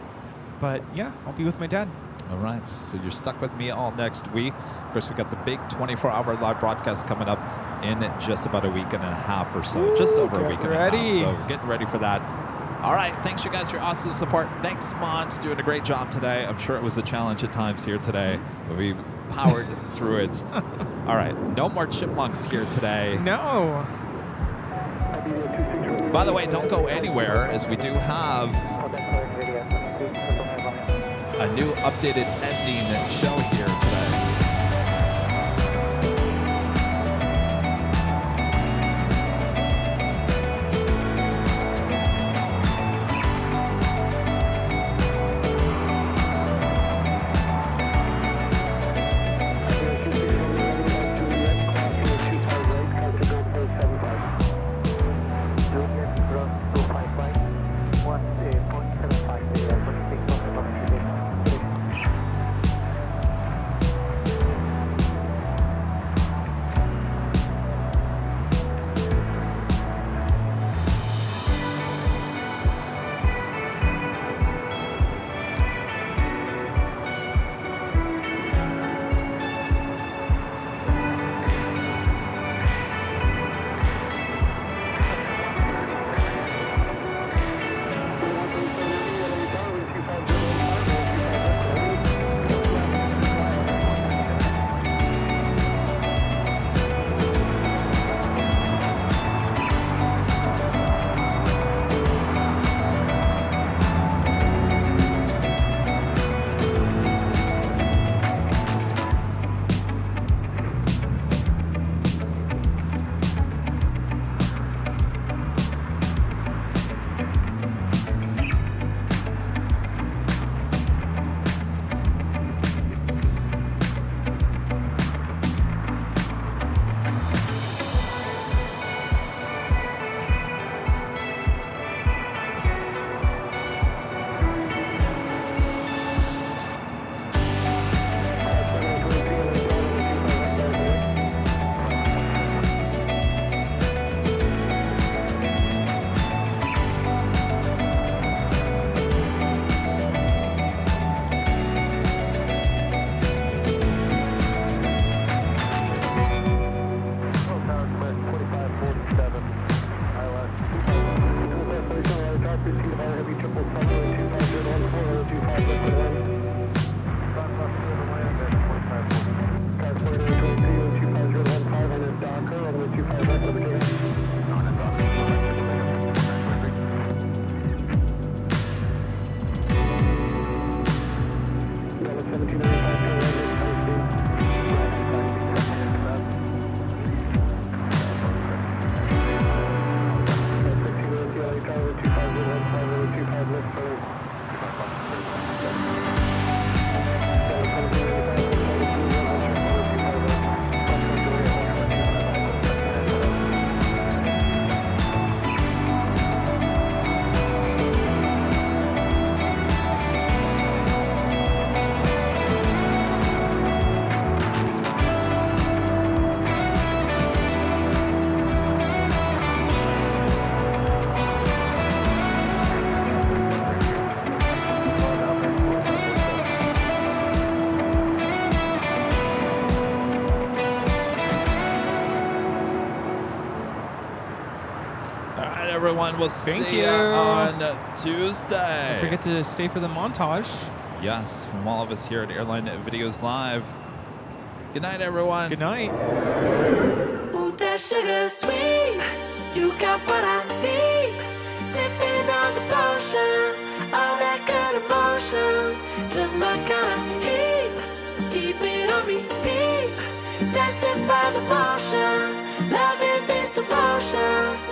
[SPEAKER 2] But yeah, I'll be with my dad.
[SPEAKER 1] All right, so you're stuck with me all next week. Of course, we got the big 24-hour live broadcast coming up in just about a week and a half or so.
[SPEAKER 2] Ooh,
[SPEAKER 1] just over a week and a
[SPEAKER 2] ready.
[SPEAKER 1] half. So getting ready for that. All right, thanks you guys for your awesome support. Thanks, Mons, doing a great job today. I'm sure it was a challenge at times here today, but we powered through it. All right, no more chipmunks here today.
[SPEAKER 2] No.
[SPEAKER 1] By the way, don't go anywhere, as we do have a new updated ending show here today. Everyone, we'll see you on Tuesday.
[SPEAKER 2] Don't forget to stay for the montage.
[SPEAKER 1] Yes, from all of us here at Airline Videos Live. Good night, everyone.
[SPEAKER 2] Good night.
[SPEAKER 12] Ooh, that sugar sweet. You got what I need. Sipping on the potion. All that good emotion. Just my kind of heat. Keep it on repeat. Tested by the motion. Loving this devotion.